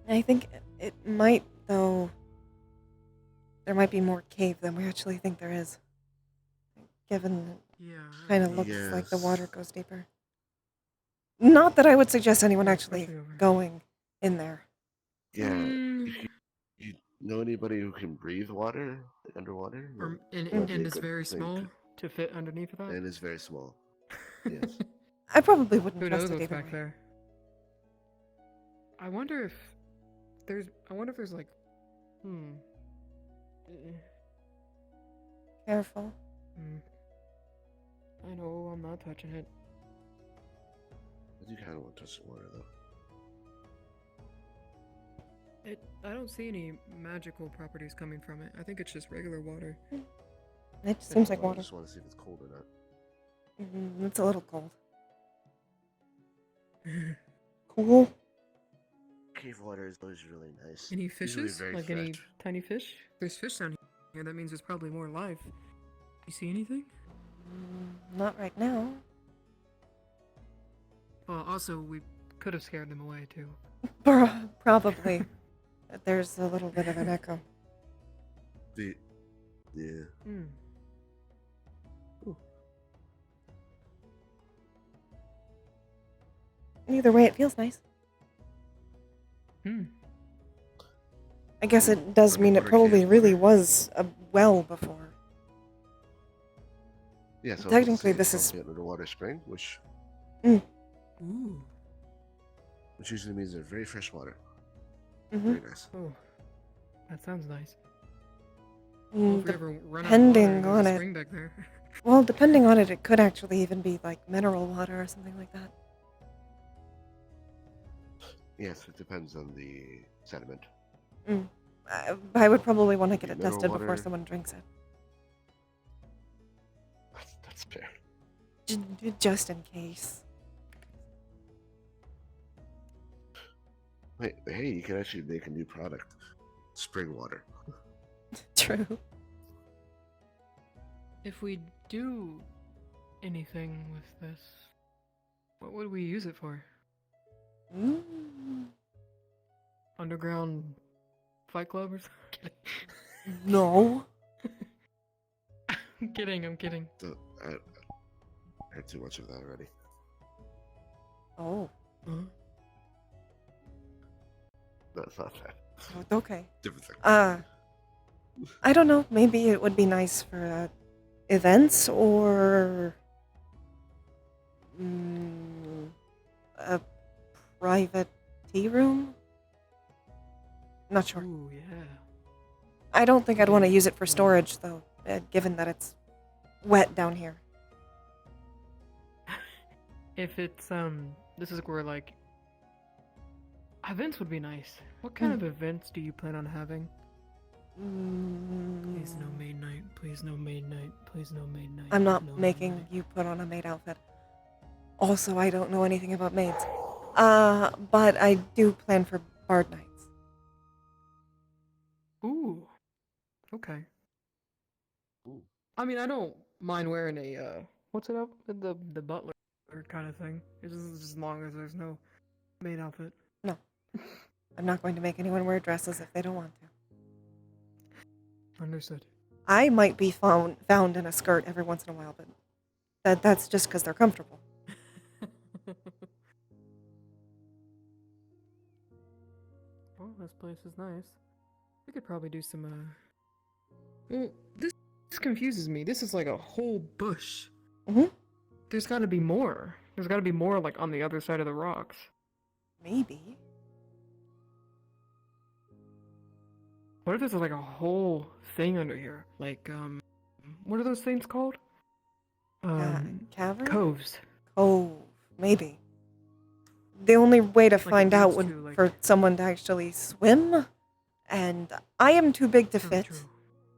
[SPEAKER 1] I think it might, though. There might be more cave than we actually think there is. Given it kind of looks like the water goes deeper. Not that I would suggest anyone actually going in there.
[SPEAKER 9] Yeah. You know anybody who can breathe water underwater?
[SPEAKER 18] Or,
[SPEAKER 9] That
[SPEAKER 18] and
[SPEAKER 9] would be a
[SPEAKER 18] it's
[SPEAKER 9] good
[SPEAKER 18] very
[SPEAKER 9] thing.
[SPEAKER 18] small to fit underneath of that?
[SPEAKER 9] And it's very small. Yes.
[SPEAKER 1] I probably wouldn't
[SPEAKER 18] Who
[SPEAKER 1] trust
[SPEAKER 18] knows
[SPEAKER 1] it
[SPEAKER 18] what's
[SPEAKER 1] either
[SPEAKER 18] back
[SPEAKER 1] way.
[SPEAKER 18] there? I wonder if there's like,
[SPEAKER 1] Careful.
[SPEAKER 18] I know, I'm not touching it.
[SPEAKER 9] I do kind of want to touch the water though.
[SPEAKER 18] I don't see any magical properties coming from it. I think it's just regular water.
[SPEAKER 1] It just seems like
[SPEAKER 9] I
[SPEAKER 1] water.
[SPEAKER 9] just want to see if it's cold or not.
[SPEAKER 1] It's a little cold. Cool.
[SPEAKER 9] Cave water is always really nice.
[SPEAKER 18] Any
[SPEAKER 9] Usually
[SPEAKER 18] fishes?
[SPEAKER 9] very
[SPEAKER 18] Like
[SPEAKER 9] fresh.
[SPEAKER 18] any tiny fish? There's fish down here. That means there's probably more life. You see anything?
[SPEAKER 1] Not right now.
[SPEAKER 18] Well, also, we could have scared them away, too.
[SPEAKER 1] Probably. There's a little bit of an echo.
[SPEAKER 9] Yeah.
[SPEAKER 1] Either way, it feels nice. I guess it does mean it probably really was a well before.
[SPEAKER 9] Yeah, so
[SPEAKER 1] Technically,
[SPEAKER 9] it's
[SPEAKER 1] this is.
[SPEAKER 9] probably an underwater spring, which
[SPEAKER 18] Ooh.
[SPEAKER 9] which usually means they're very fresh water.
[SPEAKER 1] Mhm.
[SPEAKER 9] Very nice.
[SPEAKER 18] Oh, that sounds nice.
[SPEAKER 1] Mm,
[SPEAKER 18] If we ever run out of water,
[SPEAKER 1] depending
[SPEAKER 18] there's
[SPEAKER 1] on
[SPEAKER 18] a
[SPEAKER 1] it.
[SPEAKER 18] spring back there.
[SPEAKER 1] Well, depending on it, it could actually even be like mineral water or something like that.
[SPEAKER 9] Yes, it depends on the sediment.
[SPEAKER 1] I would probably want to get it
[SPEAKER 9] Mineral
[SPEAKER 1] tested before
[SPEAKER 9] water.
[SPEAKER 1] someone drinks it.
[SPEAKER 9] That's fair.
[SPEAKER 1] Just in case.
[SPEAKER 9] Wait, hey, you can actually make a new product. Spring water.
[SPEAKER 1] True.
[SPEAKER 18] If we do anything with this. What would we use it for? Underground fight club or something?
[SPEAKER 1] No.
[SPEAKER 18] I'm kidding, I'm kidding.
[SPEAKER 9] I had too much of that already.
[SPEAKER 1] Oh.
[SPEAKER 18] Huh?
[SPEAKER 9] That's not that.
[SPEAKER 1] Oh, okay.
[SPEAKER 9] Different thing.
[SPEAKER 1] I don't know. Maybe it would be nice for events or a private tea room. Not sure.
[SPEAKER 18] Ooh, yeah.
[SPEAKER 1] I don't think I'd want to use it for storage, though, given that it's wet down here.
[SPEAKER 18] If it's, this is where, like, events would be nice. What kind of events do you plan on having? Please no maid night, please no maid night, please no maid night.
[SPEAKER 1] I'm not
[SPEAKER 18] no
[SPEAKER 1] making
[SPEAKER 18] maid night.
[SPEAKER 1] you put on a maid outfit. Also, I don't know anything about maids. But I do plan for bard nights.
[SPEAKER 18] Ooh. Okay. I mean, I don't mind wearing a, what's it up? The butler kind of thing. It's just as long as there's no maid outfit.
[SPEAKER 1] No. I'm not going to make anyone wear dresses if they don't want to.
[SPEAKER 18] Understood.
[SPEAKER 1] I might be found in a skirt every once in a while, but that's just because they're comfortable.
[SPEAKER 18] Well, this place is nice. We could probably do some, Well, this confuses me. This is like a whole bush.
[SPEAKER 1] Mm-hmm.
[SPEAKER 18] There's gotta be more. There's gotta be more, like, on the other side of the rocks.
[SPEAKER 1] Maybe.
[SPEAKER 18] What if there's, like, a whole thing under here? Like, what are those things called?
[SPEAKER 1] Cavern?
[SPEAKER 18] Coves.
[SPEAKER 1] Cove. Maybe. The only way to
[SPEAKER 18] Like
[SPEAKER 1] find
[SPEAKER 18] it
[SPEAKER 1] out
[SPEAKER 18] used
[SPEAKER 1] would
[SPEAKER 18] to, like-
[SPEAKER 1] for someone to actually swim, and I am too big to fit.
[SPEAKER 18] True.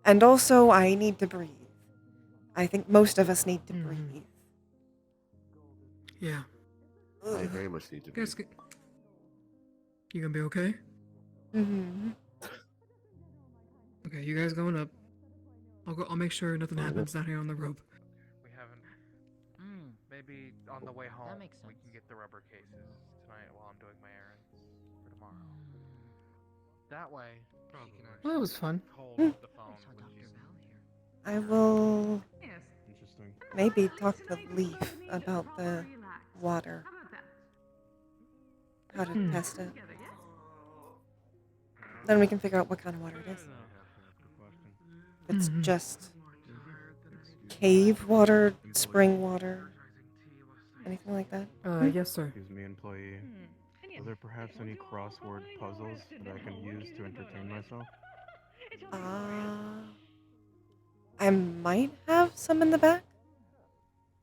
[SPEAKER 1] And also, I need to breathe. I think most of us need to breathe.
[SPEAKER 18] Yeah.
[SPEAKER 9] I very much need to be.
[SPEAKER 18] Guys, you gonna be okay?
[SPEAKER 1] Mm-hmm.
[SPEAKER 18] Okay, you guys going up. I'll make sure nothing happens down here on the rope.
[SPEAKER 19] We haven't. Maybe on the way home we can get the rubber cases tonight while I'm doing my errands for tomorrow. That way, you can actually
[SPEAKER 18] Well, that was fun.
[SPEAKER 19] hold the phone when she's
[SPEAKER 1] I will
[SPEAKER 16] Interesting.
[SPEAKER 1] maybe talk to Leaf about the water. How to test it. Then we can figure out what kind of water it is. If it's just cave water, spring water, anything like that.
[SPEAKER 18] Yes, sir.
[SPEAKER 16] Excuse me, employee. Are there perhaps any crossword puzzles that I can use to entertain myself?
[SPEAKER 1] I might have some in the back.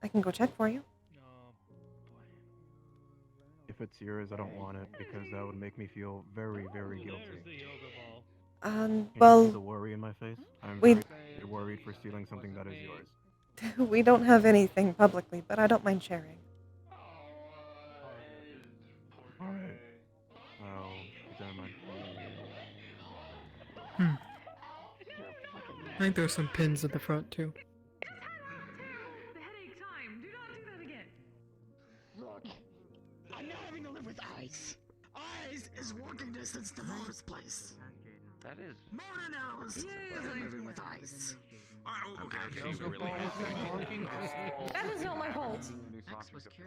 [SPEAKER 1] I can go check for you.
[SPEAKER 16] If it's yours, I don't want it because that would make me feel very, very guilty. Can you see
[SPEAKER 1] Well,
[SPEAKER 16] the worry in my face? I'm
[SPEAKER 1] we-
[SPEAKER 16] very worried for stealing something that is yours.
[SPEAKER 1] we don't have anything publicly, but I don't mind sharing.
[SPEAKER 16] Alright. I'll keep that in mind.
[SPEAKER 18] I think there's some pins at the front, too.
[SPEAKER 8] Look, I'm now having to live with Ice. Ice is walking distance to Motor's place.
[SPEAKER 7] That is.
[SPEAKER 8] Motor knows. I'm living with Ice.
[SPEAKER 12] That is not my fault.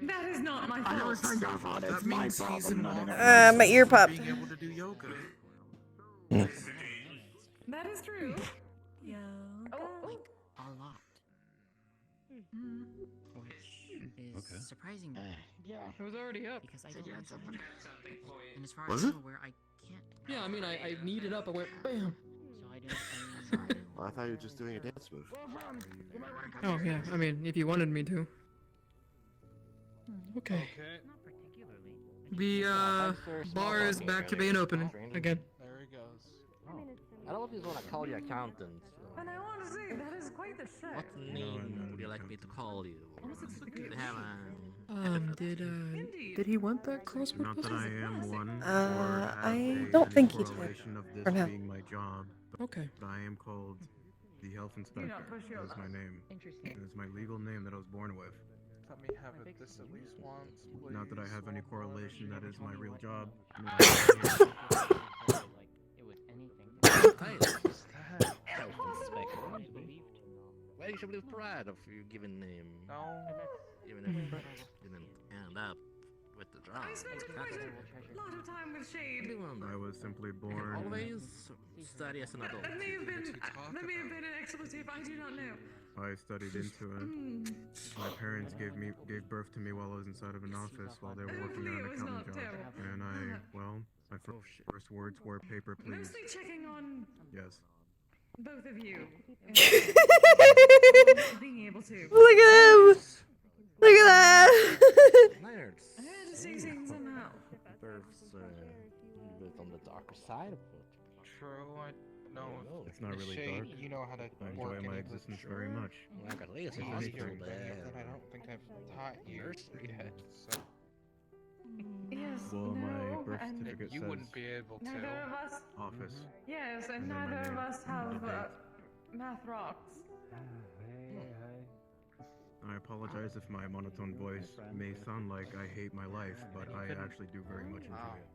[SPEAKER 12] That is not my
[SPEAKER 8] I know
[SPEAKER 12] fault.
[SPEAKER 8] it's not your fault. It's my problem. Not
[SPEAKER 1] My ear popped.
[SPEAKER 5] Being able to do yoga.
[SPEAKER 12] That is true.
[SPEAKER 20] A lot. Which is surprising.
[SPEAKER 18] Yeah, it was already up.
[SPEAKER 20] Because I don't and as far
[SPEAKER 9] Was
[SPEAKER 20] as
[SPEAKER 9] it?
[SPEAKER 20] I'm aware, I can't.
[SPEAKER 18] Yeah, I mean, I kneed it up and went BAM!
[SPEAKER 20] So I don't.
[SPEAKER 9] Well, I thought you were just doing a dance move.
[SPEAKER 18] Oh, yeah, I mean, if you wanted me to. Okay. The, bar is back to being open again.
[SPEAKER 5] There he goes.
[SPEAKER 8] I don't know if you want to call you accountant.
[SPEAKER 12] And I want to say, that is quite the set.
[SPEAKER 8] What name would you like me to call you? They have
[SPEAKER 18] Did he want that crossword
[SPEAKER 16] Not that
[SPEAKER 18] puzzle?
[SPEAKER 16] I am one.
[SPEAKER 1] I don't think he did.
[SPEAKER 16] Correlation of this
[SPEAKER 1] For now.
[SPEAKER 16] being my job.
[SPEAKER 18] Okay.
[SPEAKER 16] But I am called The health inspector is my name. It is my legal name that I was born with.
[SPEAKER 19] Let me have it this at least once, please.
[SPEAKER 16] Not that I have any correlation, that is my real job.
[SPEAKER 8] Health inspector. Well, you should be proud of your given name.
[SPEAKER 19] No.
[SPEAKER 8] Even if you didn't end up with the job.
[SPEAKER 12] I spent quite a lot of time with Shade.
[SPEAKER 16] I was simply born.
[SPEAKER 8] Always study as an adult.
[SPEAKER 12] That may have been an expletive, I do not know.
[SPEAKER 16] I studied into it. My parents gave birth to me while I was inside of an office while they were working on an accounting job. And my first words were paper, please.
[SPEAKER 12] Mostly checking on
[SPEAKER 16] Yes.
[SPEAKER 12] both of you. Being able to.
[SPEAKER 1] Look at him! Look at that!
[SPEAKER 8] Nerds.
[SPEAKER 12] I had to say things somehow.
[SPEAKER 8] Birth's a bit on the darker side of it.
[SPEAKER 19] True, I know.
[SPEAKER 16] It's not really
[SPEAKER 19] Shade,
[SPEAKER 16] dark.
[SPEAKER 19] you know how to
[SPEAKER 16] I
[SPEAKER 19] work
[SPEAKER 16] enjoy my
[SPEAKER 19] in
[SPEAKER 16] existence
[SPEAKER 19] English,
[SPEAKER 16] very
[SPEAKER 19] sure.
[SPEAKER 16] much.
[SPEAKER 8] Like at least
[SPEAKER 19] It's
[SPEAKER 8] hospital
[SPEAKER 19] easier than
[SPEAKER 8] bed.
[SPEAKER 19] that I don't think I've taught you yet, so...
[SPEAKER 12] Yes,
[SPEAKER 16] Well, my birth
[SPEAKER 12] and
[SPEAKER 16] certificate
[SPEAKER 19] You
[SPEAKER 16] says
[SPEAKER 19] wouldn't be able to.
[SPEAKER 12] neither of us.
[SPEAKER 16] office.
[SPEAKER 12] Yes, and
[SPEAKER 16] And then my
[SPEAKER 12] neither of
[SPEAKER 16] name.
[SPEAKER 12] us have
[SPEAKER 16] And the date.
[SPEAKER 12] math rocks.
[SPEAKER 16] I apologize if my monotone voice may sound like I hate my life, but I actually do very much enjoy it.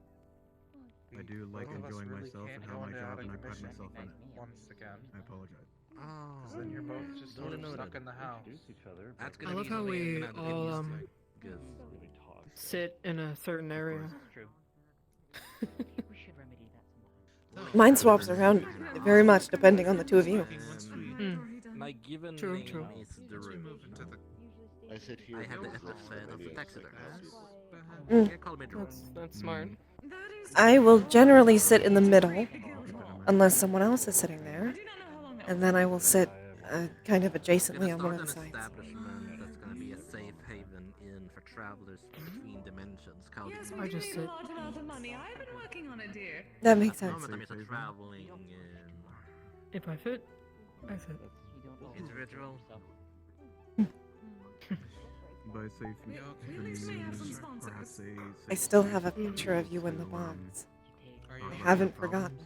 [SPEAKER 16] I do like
[SPEAKER 19] Both of us
[SPEAKER 16] enjoying
[SPEAKER 19] really
[SPEAKER 16] myself and
[SPEAKER 19] can't
[SPEAKER 16] how
[SPEAKER 19] go
[SPEAKER 16] my
[SPEAKER 19] into
[SPEAKER 16] job,
[SPEAKER 19] out of
[SPEAKER 16] and I pride
[SPEAKER 19] commission
[SPEAKER 16] myself in it.
[SPEAKER 19] once again.
[SPEAKER 16] I apologize.
[SPEAKER 8] Oh.
[SPEAKER 19] Then you're both just sort of
[SPEAKER 8] Duly
[SPEAKER 19] stuck
[SPEAKER 8] noted.
[SPEAKER 19] in the house.
[SPEAKER 8] That's
[SPEAKER 18] I
[SPEAKER 8] gonna
[SPEAKER 18] love
[SPEAKER 8] be
[SPEAKER 18] how
[SPEAKER 8] the way
[SPEAKER 18] we
[SPEAKER 8] I'm gonna have to get
[SPEAKER 18] all
[SPEAKER 8] used to it, 'cause
[SPEAKER 18] sit in a certain area.
[SPEAKER 1] Mine swaps around very much depending on the two of you.
[SPEAKER 8] My given
[SPEAKER 18] True,
[SPEAKER 8] name
[SPEAKER 18] true.
[SPEAKER 8] is the room.
[SPEAKER 9] I sit here.
[SPEAKER 8] I have the
[SPEAKER 9] because this
[SPEAKER 8] epithet of the
[SPEAKER 9] radio
[SPEAKER 8] taxidermist.
[SPEAKER 9] segment.
[SPEAKER 8] You can call me Drew.
[SPEAKER 18] That's smart.
[SPEAKER 1] I will generally sit in the middle, unless someone else is sitting there, and then I will sit kind of adjacently on one of the sides.
[SPEAKER 8] Establishment that's gonna be a safe haven inn for travelers between dimensions. Called
[SPEAKER 12] Yes,
[SPEAKER 8] the
[SPEAKER 12] we're
[SPEAKER 18] I just
[SPEAKER 12] doing a
[SPEAKER 18] sit.
[SPEAKER 12] large amount of money. I've been working on it, dear.
[SPEAKER 1] That makes
[SPEAKER 8] At the
[SPEAKER 1] sense.
[SPEAKER 8] moment, I'm just a traveling
[SPEAKER 18] If I fit, I fit.
[SPEAKER 8] individual.
[SPEAKER 16] By safe,
[SPEAKER 12] We at least may have some sponsors.
[SPEAKER 16] perhaps
[SPEAKER 1] I still have a picture of you in the box. I haven't forgotten.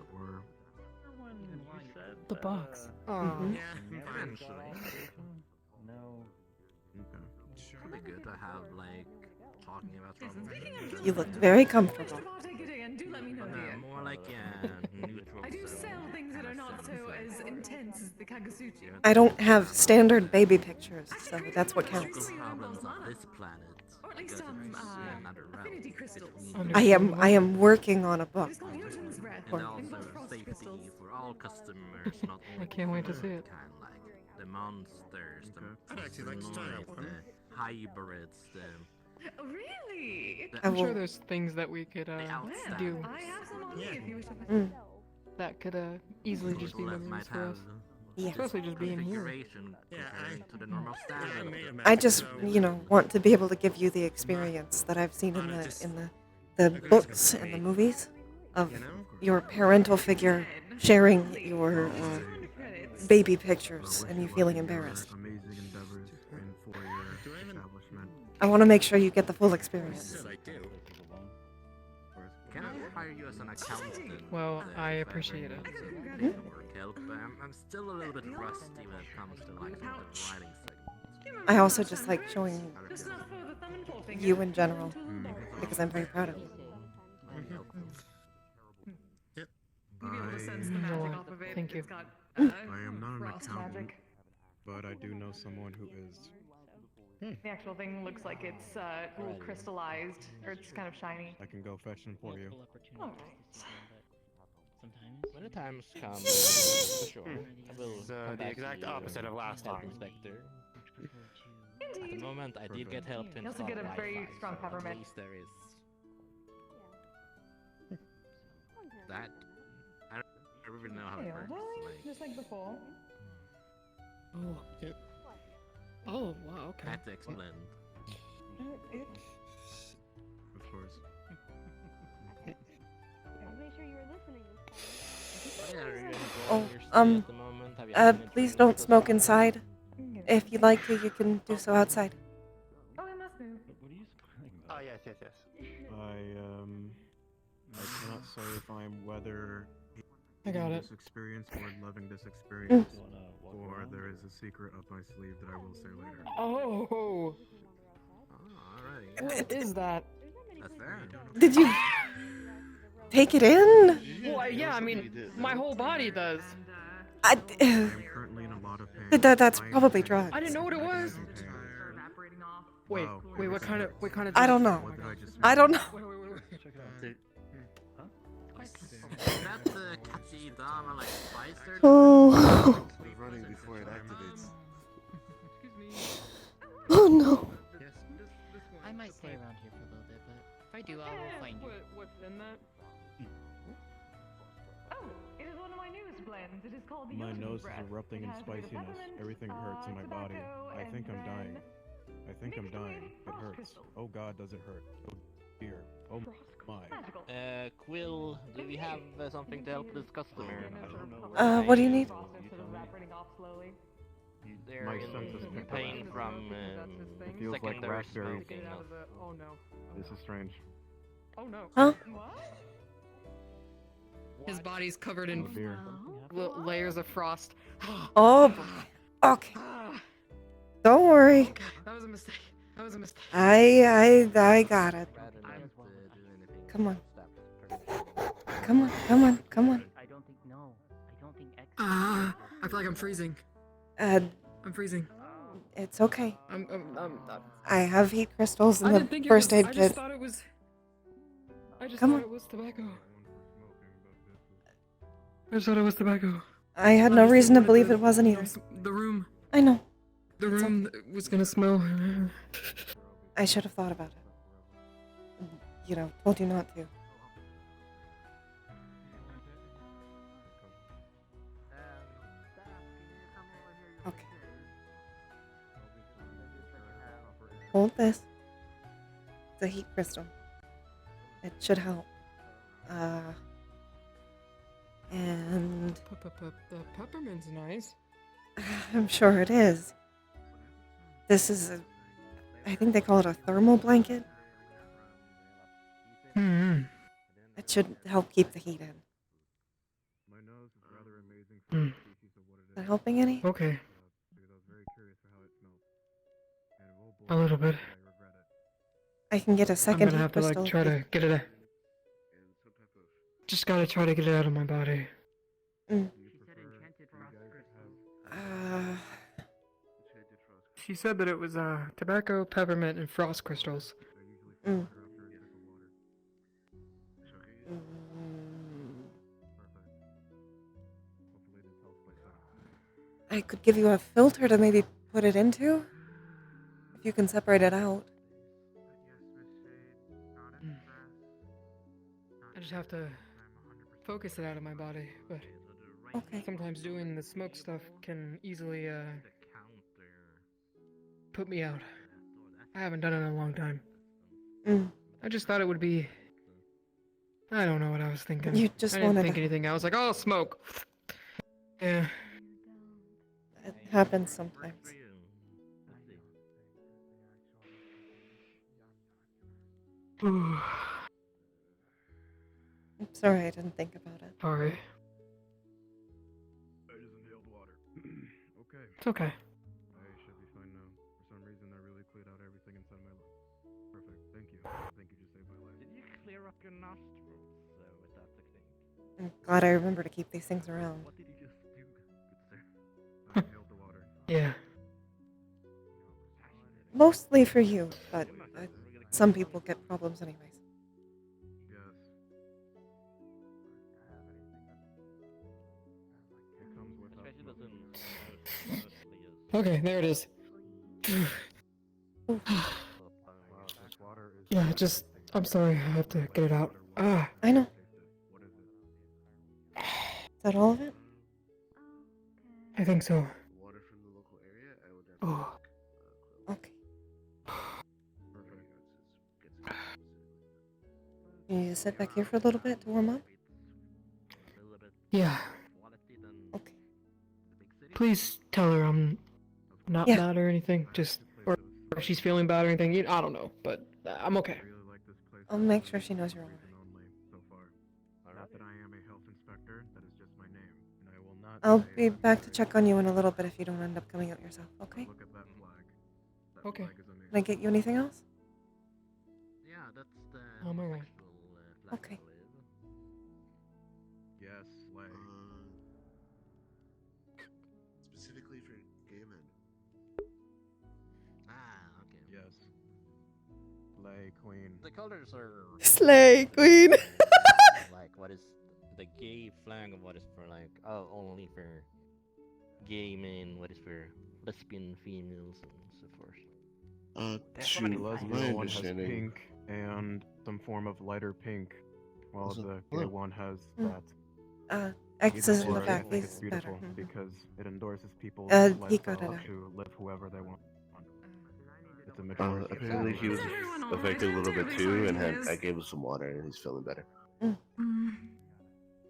[SPEAKER 18] The box.
[SPEAKER 1] Mhm.
[SPEAKER 8] Yeah, eventually. Probably good to have, like, talking about trouble.
[SPEAKER 1] You look very comfortable.
[SPEAKER 12] Do let me know, dear.
[SPEAKER 8] More like, neutral
[SPEAKER 12] I do
[SPEAKER 8] zone
[SPEAKER 12] sell things that are
[SPEAKER 8] kinda
[SPEAKER 12] not so
[SPEAKER 8] sense.
[SPEAKER 12] as intense as the Kagasuchi.
[SPEAKER 1] I don't have standard baby pictures, so that's what counts.
[SPEAKER 8] Problems of this planet.
[SPEAKER 12] Or at least
[SPEAKER 8] because
[SPEAKER 12] some
[SPEAKER 8] it's another realm
[SPEAKER 12] affinity crystals.
[SPEAKER 8] between
[SPEAKER 1] I am working on a book.
[SPEAKER 12] It's called Newton's breath.
[SPEAKER 8] and
[SPEAKER 12] They've
[SPEAKER 8] also
[SPEAKER 12] got frost
[SPEAKER 8] safety
[SPEAKER 12] crystals.
[SPEAKER 8] for all customers, not only
[SPEAKER 18] I can't wait to
[SPEAKER 8] the
[SPEAKER 18] see it.
[SPEAKER 8] kind like the monsters,
[SPEAKER 14] I'd actually like to try that one.
[SPEAKER 8] the hybrids,
[SPEAKER 12] Oh, really?
[SPEAKER 18] I'm sure there's things that we could do
[SPEAKER 12] I have some on me if you wish to.
[SPEAKER 1] Mm.
[SPEAKER 18] that could easily just be
[SPEAKER 8] people that
[SPEAKER 18] memories
[SPEAKER 8] might
[SPEAKER 18] for
[SPEAKER 8] have
[SPEAKER 18] us.
[SPEAKER 1] Yeah.
[SPEAKER 18] Especially just being here.
[SPEAKER 8] configuration comparing to the normal standard.
[SPEAKER 1] I just, want to be able to give you the experience that I've seen in the books and the movies of your parental figure sharing your baby pictures and you feeling embarrassed.
[SPEAKER 16] Amazing endeavors in 4-year establishment.
[SPEAKER 1] I want to make sure you get the full experience.
[SPEAKER 14] I do.
[SPEAKER 8] Can I hire you as an accountant?
[SPEAKER 18] Well, I appreciate it.
[SPEAKER 8] Work help, but I'm still a little bit rusty when it comes to like some of the writing segments.
[SPEAKER 1] I also just like showing you in general because I'm very proud of you.
[SPEAKER 12] You'll be able to sense the magic off of it.
[SPEAKER 18] Thank you.
[SPEAKER 12] It's got,
[SPEAKER 16] I am not an
[SPEAKER 12] frost
[SPEAKER 16] accountant,
[SPEAKER 12] magic.
[SPEAKER 16] but I do know someone who is.
[SPEAKER 12] The actual thing looks like it's a little crystallized, or it's kind of shiny.
[SPEAKER 16] I can go fetch them for you.
[SPEAKER 12] Oh,
[SPEAKER 8] When the times come, for sure, I will
[SPEAKER 14] It's
[SPEAKER 8] come
[SPEAKER 14] the
[SPEAKER 8] back
[SPEAKER 14] exact
[SPEAKER 8] to you,
[SPEAKER 14] opposite of last
[SPEAKER 8] Health
[SPEAKER 14] time.
[SPEAKER 8] Inspector. At the moment, I did get help to
[SPEAKER 12] You also
[SPEAKER 8] install
[SPEAKER 12] get a very
[SPEAKER 8] Wi-Fi,
[SPEAKER 12] strong
[SPEAKER 8] so
[SPEAKER 12] peppermint.
[SPEAKER 8] At least there is that. I don't really know how it works. Like,
[SPEAKER 12] just like before.
[SPEAKER 18] Oh, yep. Oh, wow, okay.
[SPEAKER 8] had to explain.
[SPEAKER 16] Of course.
[SPEAKER 8] Yeah, are you enjoying
[SPEAKER 1] Oh,
[SPEAKER 8] your stay at the moment? Have you had any
[SPEAKER 1] please
[SPEAKER 8] drinks
[SPEAKER 1] don't
[SPEAKER 8] or
[SPEAKER 1] smoke
[SPEAKER 8] something?
[SPEAKER 1] inside. If you'd like to, you can do so outside.
[SPEAKER 12] Oh, we must move.
[SPEAKER 14] Oh, yes.
[SPEAKER 16] I cannot say if I'm whether
[SPEAKER 18] I got it.
[SPEAKER 16] this experience or loving this experience, or a secret up my sleeve that I will say later.
[SPEAKER 18] Oh.
[SPEAKER 16] Alright.
[SPEAKER 18] What is that?
[SPEAKER 16] That's fair.
[SPEAKER 1] Did you take it in?
[SPEAKER 18] Well, yeah, I mean, my whole body does.
[SPEAKER 1] I,
[SPEAKER 16] I'm currently in a lot of pain.
[SPEAKER 1] that's probably drugs.
[SPEAKER 18] I didn't know what it was. Wait, wait, what kind of
[SPEAKER 1] I don't know. I don't know.
[SPEAKER 7] That catchy drama like Spicer?
[SPEAKER 1] Oh.
[SPEAKER 9] Running before it activates.
[SPEAKER 1] Oh no.
[SPEAKER 20] I might stay around here for a little bit, but if I do, I will find you.
[SPEAKER 18] What's in that?
[SPEAKER 12] Oh, it is one of my newest blends. It is called the
[SPEAKER 16] My
[SPEAKER 12] Yogi
[SPEAKER 16] nose is
[SPEAKER 12] Breath.
[SPEAKER 16] erupting
[SPEAKER 12] It
[SPEAKER 16] in
[SPEAKER 12] has a bit of
[SPEAKER 16] spiciness.
[SPEAKER 12] peppermint,
[SPEAKER 16] Everything hurts in my body.
[SPEAKER 12] tobacco,
[SPEAKER 16] I think I'm
[SPEAKER 12] and
[SPEAKER 16] dying.
[SPEAKER 12] then
[SPEAKER 16] I think I'm
[SPEAKER 12] mixed
[SPEAKER 16] dying.
[SPEAKER 12] with
[SPEAKER 16] It
[SPEAKER 12] frost
[SPEAKER 16] hurts.
[SPEAKER 12] crystals.
[SPEAKER 16] Oh God, does it hurt? Oh dear. Oh my.
[SPEAKER 8] Quill, do we have something to help this customer?
[SPEAKER 1] What do you need?
[SPEAKER 8] They're
[SPEAKER 16] My
[SPEAKER 8] in
[SPEAKER 16] senses picked up
[SPEAKER 8] pain from
[SPEAKER 16] It feels like
[SPEAKER 8] secondary
[SPEAKER 16] raspberries.
[SPEAKER 8] smoking.
[SPEAKER 18] Oh no.
[SPEAKER 16] This is strange.
[SPEAKER 18] Oh no.
[SPEAKER 1] Huh?
[SPEAKER 18] His body's covered in
[SPEAKER 16] Oh dear.
[SPEAKER 18] layers of frost.
[SPEAKER 1] Oh boy. Okay. Don't worry.
[SPEAKER 18] That was a mistake. That was a mistake.
[SPEAKER 1] I got it. Come on. Come on. Come on. Come on.
[SPEAKER 20] I don't think
[SPEAKER 18] I feel like I'm freezing. I'm freezing.
[SPEAKER 1] It's okay.
[SPEAKER 18] I'm
[SPEAKER 1] I have heat crystals in
[SPEAKER 18] I
[SPEAKER 1] the
[SPEAKER 18] didn't think
[SPEAKER 1] first aid
[SPEAKER 18] I
[SPEAKER 1] kit.
[SPEAKER 18] just thought it was. I just
[SPEAKER 1] Come
[SPEAKER 18] thought
[SPEAKER 1] on.
[SPEAKER 18] it was tobacco. I just thought it was tobacco.
[SPEAKER 1] I had no reason to believe it wasn't either.
[SPEAKER 18] The room.
[SPEAKER 1] I know.
[SPEAKER 18] The room was gonna smell.
[SPEAKER 1] I should have thought about it. You know, told you not to. Okay. Hold this. It's a heat crystal. It should help. And
[SPEAKER 18] The peppermint's nice.
[SPEAKER 1] I'm sure it is. This is I think they call it a thermal blanket. It should help keep the heat in.
[SPEAKER 16] My nose is rather amazing
[SPEAKER 18] for the
[SPEAKER 16] species of what it
[SPEAKER 1] Is that helping any?
[SPEAKER 18] Okay.
[SPEAKER 16] Because I was very curious for how it smelled. And oh
[SPEAKER 18] A little bit.
[SPEAKER 16] I regret it.
[SPEAKER 1] I can get a
[SPEAKER 18] I'm
[SPEAKER 1] second
[SPEAKER 18] gonna
[SPEAKER 1] heat
[SPEAKER 18] have to
[SPEAKER 1] crystal.
[SPEAKER 18] like try to get it.
[SPEAKER 9] And some type of
[SPEAKER 18] Just gotta try to get it out of my body.
[SPEAKER 1] Mm.
[SPEAKER 18] She said that it was tobacco, peppermint, and frost crystals.
[SPEAKER 1] Mm. I could give you a filter to maybe put it into. If you can separate it out.
[SPEAKER 18] I just have to focus it out of my body, but
[SPEAKER 1] Okay.
[SPEAKER 18] sometimes doing the smoke stuff can easily put me out. I haven't done it in a long time.
[SPEAKER 1] Mm.
[SPEAKER 18] I just thought it would be. I don't know what I was thinking.
[SPEAKER 1] You just
[SPEAKER 18] I didn't
[SPEAKER 1] wanted
[SPEAKER 18] think
[SPEAKER 1] to-
[SPEAKER 18] anything. I was like, oh, smoke. Yeah.
[SPEAKER 1] It happens sometimes.
[SPEAKER 18] Ooh.
[SPEAKER 1] I'm sorry I didn't think about it.
[SPEAKER 18] Sorry.
[SPEAKER 16] I just inhaled water. Okay.
[SPEAKER 18] It's okay.
[SPEAKER 16] I should be fine now. For some reason, I really cleared out everything inside my lungs. Perfect. Thank you. Thank you. Just saved my life.
[SPEAKER 7] Did you clear up your nostrils with that technique?
[SPEAKER 1] I'm glad I remember to keep these things around.
[SPEAKER 7] What did you just do, good sir?
[SPEAKER 16] I inhaled the water.
[SPEAKER 18] Yeah.
[SPEAKER 1] Mostly for you, but some people get problems anyways.
[SPEAKER 16] Yes. It comes with
[SPEAKER 18] Okay, there it is.
[SPEAKER 16] Wow, this water is
[SPEAKER 18] Yeah, just. I'm sorry, I have to get it out. Ah.
[SPEAKER 1] I know.
[SPEAKER 16] What is it?
[SPEAKER 1] Is that all of it?
[SPEAKER 18] I think so.
[SPEAKER 9] water from the local area. I will definitely.
[SPEAKER 18] Oh.
[SPEAKER 1] Okay. You need to sit back here for a little bit to warm up?
[SPEAKER 18] Yeah.
[SPEAKER 1] Okay.
[SPEAKER 18] Please tell her I'm not
[SPEAKER 1] Yeah.
[SPEAKER 18] bad or anything. Just. Or if she's feeling bad or anything. I don't know, but I'm okay.
[SPEAKER 1] I'll make sure she knows you're alright.
[SPEAKER 16] only so far. Not that I am a health inspector. That is just my name, and I will not
[SPEAKER 1] I'll be back to check on you in a little bit if you don't end up coming out yourself, okay?
[SPEAKER 16] Look at that flag. That
[SPEAKER 18] Okay.
[SPEAKER 16] flag is amazing.
[SPEAKER 1] Can I get you anything else?
[SPEAKER 7] Yeah, that's the
[SPEAKER 18] I'm alright.
[SPEAKER 7] flag,
[SPEAKER 1] Okay.
[SPEAKER 7] I believe.
[SPEAKER 16] Yes, flag.
[SPEAKER 9] Specifically for gay men.
[SPEAKER 7] Ah, okay.
[SPEAKER 16] Yes. Slay queen.
[SPEAKER 8] The colors are
[SPEAKER 1] Slay queen.
[SPEAKER 8] like what is the gay flag? What is for like only for gay men? What is for lesbian females and so forth.
[SPEAKER 16] The
[SPEAKER 9] To
[SPEAKER 16] lesbian
[SPEAKER 9] my
[SPEAKER 16] one has
[SPEAKER 9] understanding,
[SPEAKER 16] pink and some form of lighter pink, while
[SPEAKER 9] Also-
[SPEAKER 16] the gay
[SPEAKER 9] hello.
[SPEAKER 16] one has
[SPEAKER 1] Hmm.
[SPEAKER 16] that.
[SPEAKER 1] X is in
[SPEAKER 16] Either
[SPEAKER 1] the
[SPEAKER 16] way,
[SPEAKER 1] back.
[SPEAKER 16] I think it's
[SPEAKER 1] He's
[SPEAKER 16] beautiful
[SPEAKER 1] better. Mhm.
[SPEAKER 16] because it endorses people's
[SPEAKER 1] He
[SPEAKER 16] lifestyle
[SPEAKER 1] got it out.
[SPEAKER 16] to live whoever they want. It's a majority.
[SPEAKER 9] apparently he was affected a little bit too, and I gave him some water, and he's feeling better.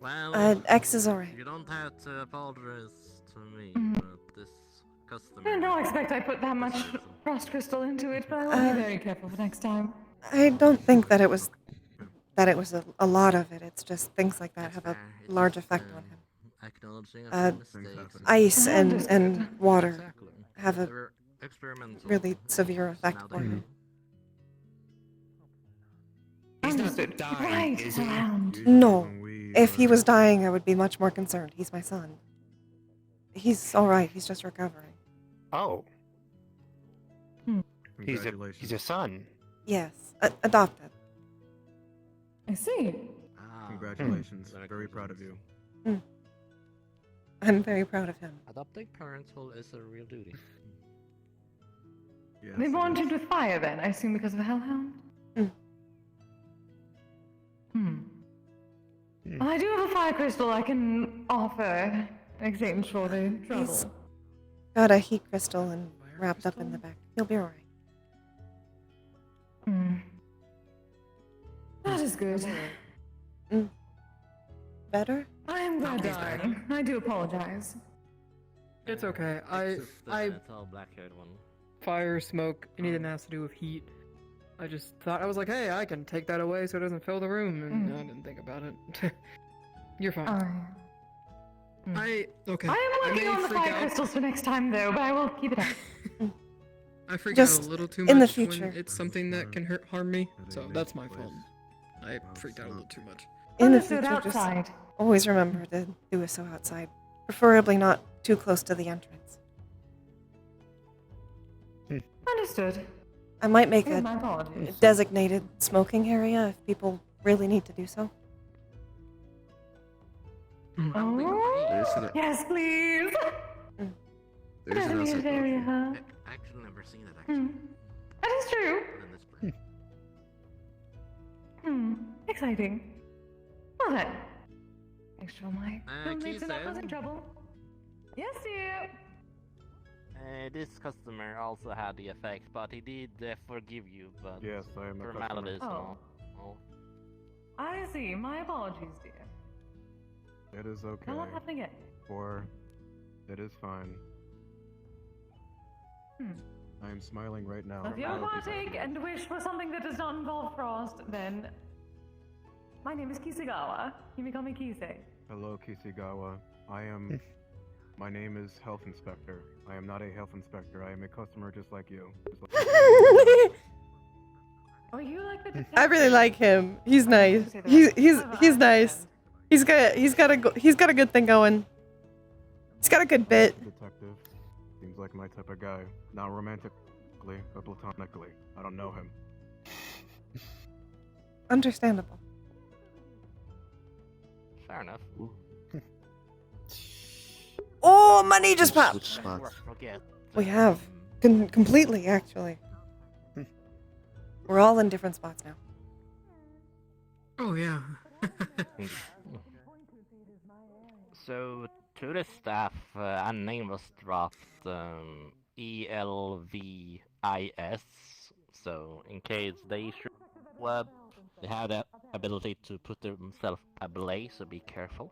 [SPEAKER 7] Well,
[SPEAKER 1] X is alright.
[SPEAKER 7] you don't have to apologize to me,
[SPEAKER 21] Mm.
[SPEAKER 7] but this customer...
[SPEAKER 21] I don't expect I put that much frost crystal into it, but I will be very careful for next time.
[SPEAKER 1] I don't think that it was a lot of it. It's just things like that have a large effect on him.
[SPEAKER 7] Acknowledging a few mistakes.
[SPEAKER 1] Ice and
[SPEAKER 21] Understood.
[SPEAKER 1] water
[SPEAKER 7] Exactly.
[SPEAKER 1] have
[SPEAKER 7] They
[SPEAKER 1] a
[SPEAKER 7] were experimental.
[SPEAKER 1] really severe effect
[SPEAKER 7] Now
[SPEAKER 1] for
[SPEAKER 7] they
[SPEAKER 1] him.
[SPEAKER 18] He's not
[SPEAKER 21] Understood.
[SPEAKER 18] dying,
[SPEAKER 21] Right,
[SPEAKER 18] is he?
[SPEAKER 21] around.
[SPEAKER 1] No. If he was dying, I would be much more concerned. He's my son. He's alright. He's just recovering.
[SPEAKER 14] Oh, he's
[SPEAKER 16] Congratulations.
[SPEAKER 14] a son.
[SPEAKER 1] Yes. Adopted.
[SPEAKER 21] I see.
[SPEAKER 16] Congratulations. Very proud of you.
[SPEAKER 1] I'm very proud of him.
[SPEAKER 8] Adopting parental is a real duty.
[SPEAKER 16] Yes,
[SPEAKER 21] They
[SPEAKER 16] it
[SPEAKER 21] born
[SPEAKER 16] is.
[SPEAKER 21] him with fire then, I assume because of the Hellhound? Well, I do have a fire crystal I can offer in exchange for the
[SPEAKER 1] He's
[SPEAKER 21] trouble.
[SPEAKER 1] got a heat crystal and wrapped up in the back. He'll be alright.
[SPEAKER 21] That is good.
[SPEAKER 1] Better?
[SPEAKER 21] I am glad
[SPEAKER 18] He's back.
[SPEAKER 21] dying. I do apologize.
[SPEAKER 18] It's okay.
[SPEAKER 8] It's just the tall black-haired one.
[SPEAKER 18] Fire, smoke, anything that has to do with heat. I just thought, I was like, hey, I can take that away so it doesn't fill the room, and I didn't think about it. You're fine. Okay.
[SPEAKER 21] I am working
[SPEAKER 18] may
[SPEAKER 21] on the
[SPEAKER 18] freak
[SPEAKER 21] fire
[SPEAKER 18] out.
[SPEAKER 21] crystals for next time though, but I will keep it up.
[SPEAKER 18] I freak
[SPEAKER 1] Just
[SPEAKER 18] out a little too
[SPEAKER 1] in the
[SPEAKER 18] much when
[SPEAKER 1] future.
[SPEAKER 18] it's something that can harm me, so that's my fault. I freaked out a little too much.
[SPEAKER 1] In the
[SPEAKER 21] Understood,
[SPEAKER 1] future, just
[SPEAKER 21] outside.
[SPEAKER 1] always remember to do so outside. Preferably not too close to the entrance.
[SPEAKER 21] Understood.
[SPEAKER 1] I might make
[SPEAKER 21] Yeah,
[SPEAKER 1] a
[SPEAKER 21] my apologies.
[SPEAKER 1] designated smoking area if people really need to do so.
[SPEAKER 21] Oh, yes, please.
[SPEAKER 9] There's an outside
[SPEAKER 21] area.
[SPEAKER 7] Actually, never seen it, actually.
[SPEAKER 21] That is true.
[SPEAKER 7] In this place.
[SPEAKER 21] Exciting. Well then. Make sure my roommates are not
[SPEAKER 7] Keith,
[SPEAKER 21] causing trouble. Yes, dear.
[SPEAKER 8] This customer also had the effect, but he did forgive you, but
[SPEAKER 16] Yes, I am a
[SPEAKER 8] formalities and
[SPEAKER 21] customer.
[SPEAKER 8] all.
[SPEAKER 21] I see. My apologies, dear.
[SPEAKER 16] It is okay.
[SPEAKER 21] Not happening again.
[SPEAKER 16] For it is fine. I am smiling right now.
[SPEAKER 21] If you partake and wish for something that does not involve frost, then my name is Kisagawa. You may call me Kise.
[SPEAKER 16] Hello, Kisigawa. My name is Health Inspector. I am not a health inspector. I am a customer just like you.
[SPEAKER 21] Oh, you like the
[SPEAKER 1] I really like him. He's nice. He's nice. He's got a good thing going. He's got a good bit.
[SPEAKER 16] Detective. Seems like my type of guy. Not romantically, but platonically. I don't know him.
[SPEAKER 1] Understandable.
[SPEAKER 8] Fair enough.
[SPEAKER 1] Oh, money just popped.
[SPEAKER 9] Switch spots.
[SPEAKER 1] We have completely actually. We're all in different spots now.
[SPEAKER 5] Oh yeah.
[SPEAKER 8] So, to the staff, a name was dropped, ELVIS, so in case they show up, they have that ability to put themselves ablaze, so be careful.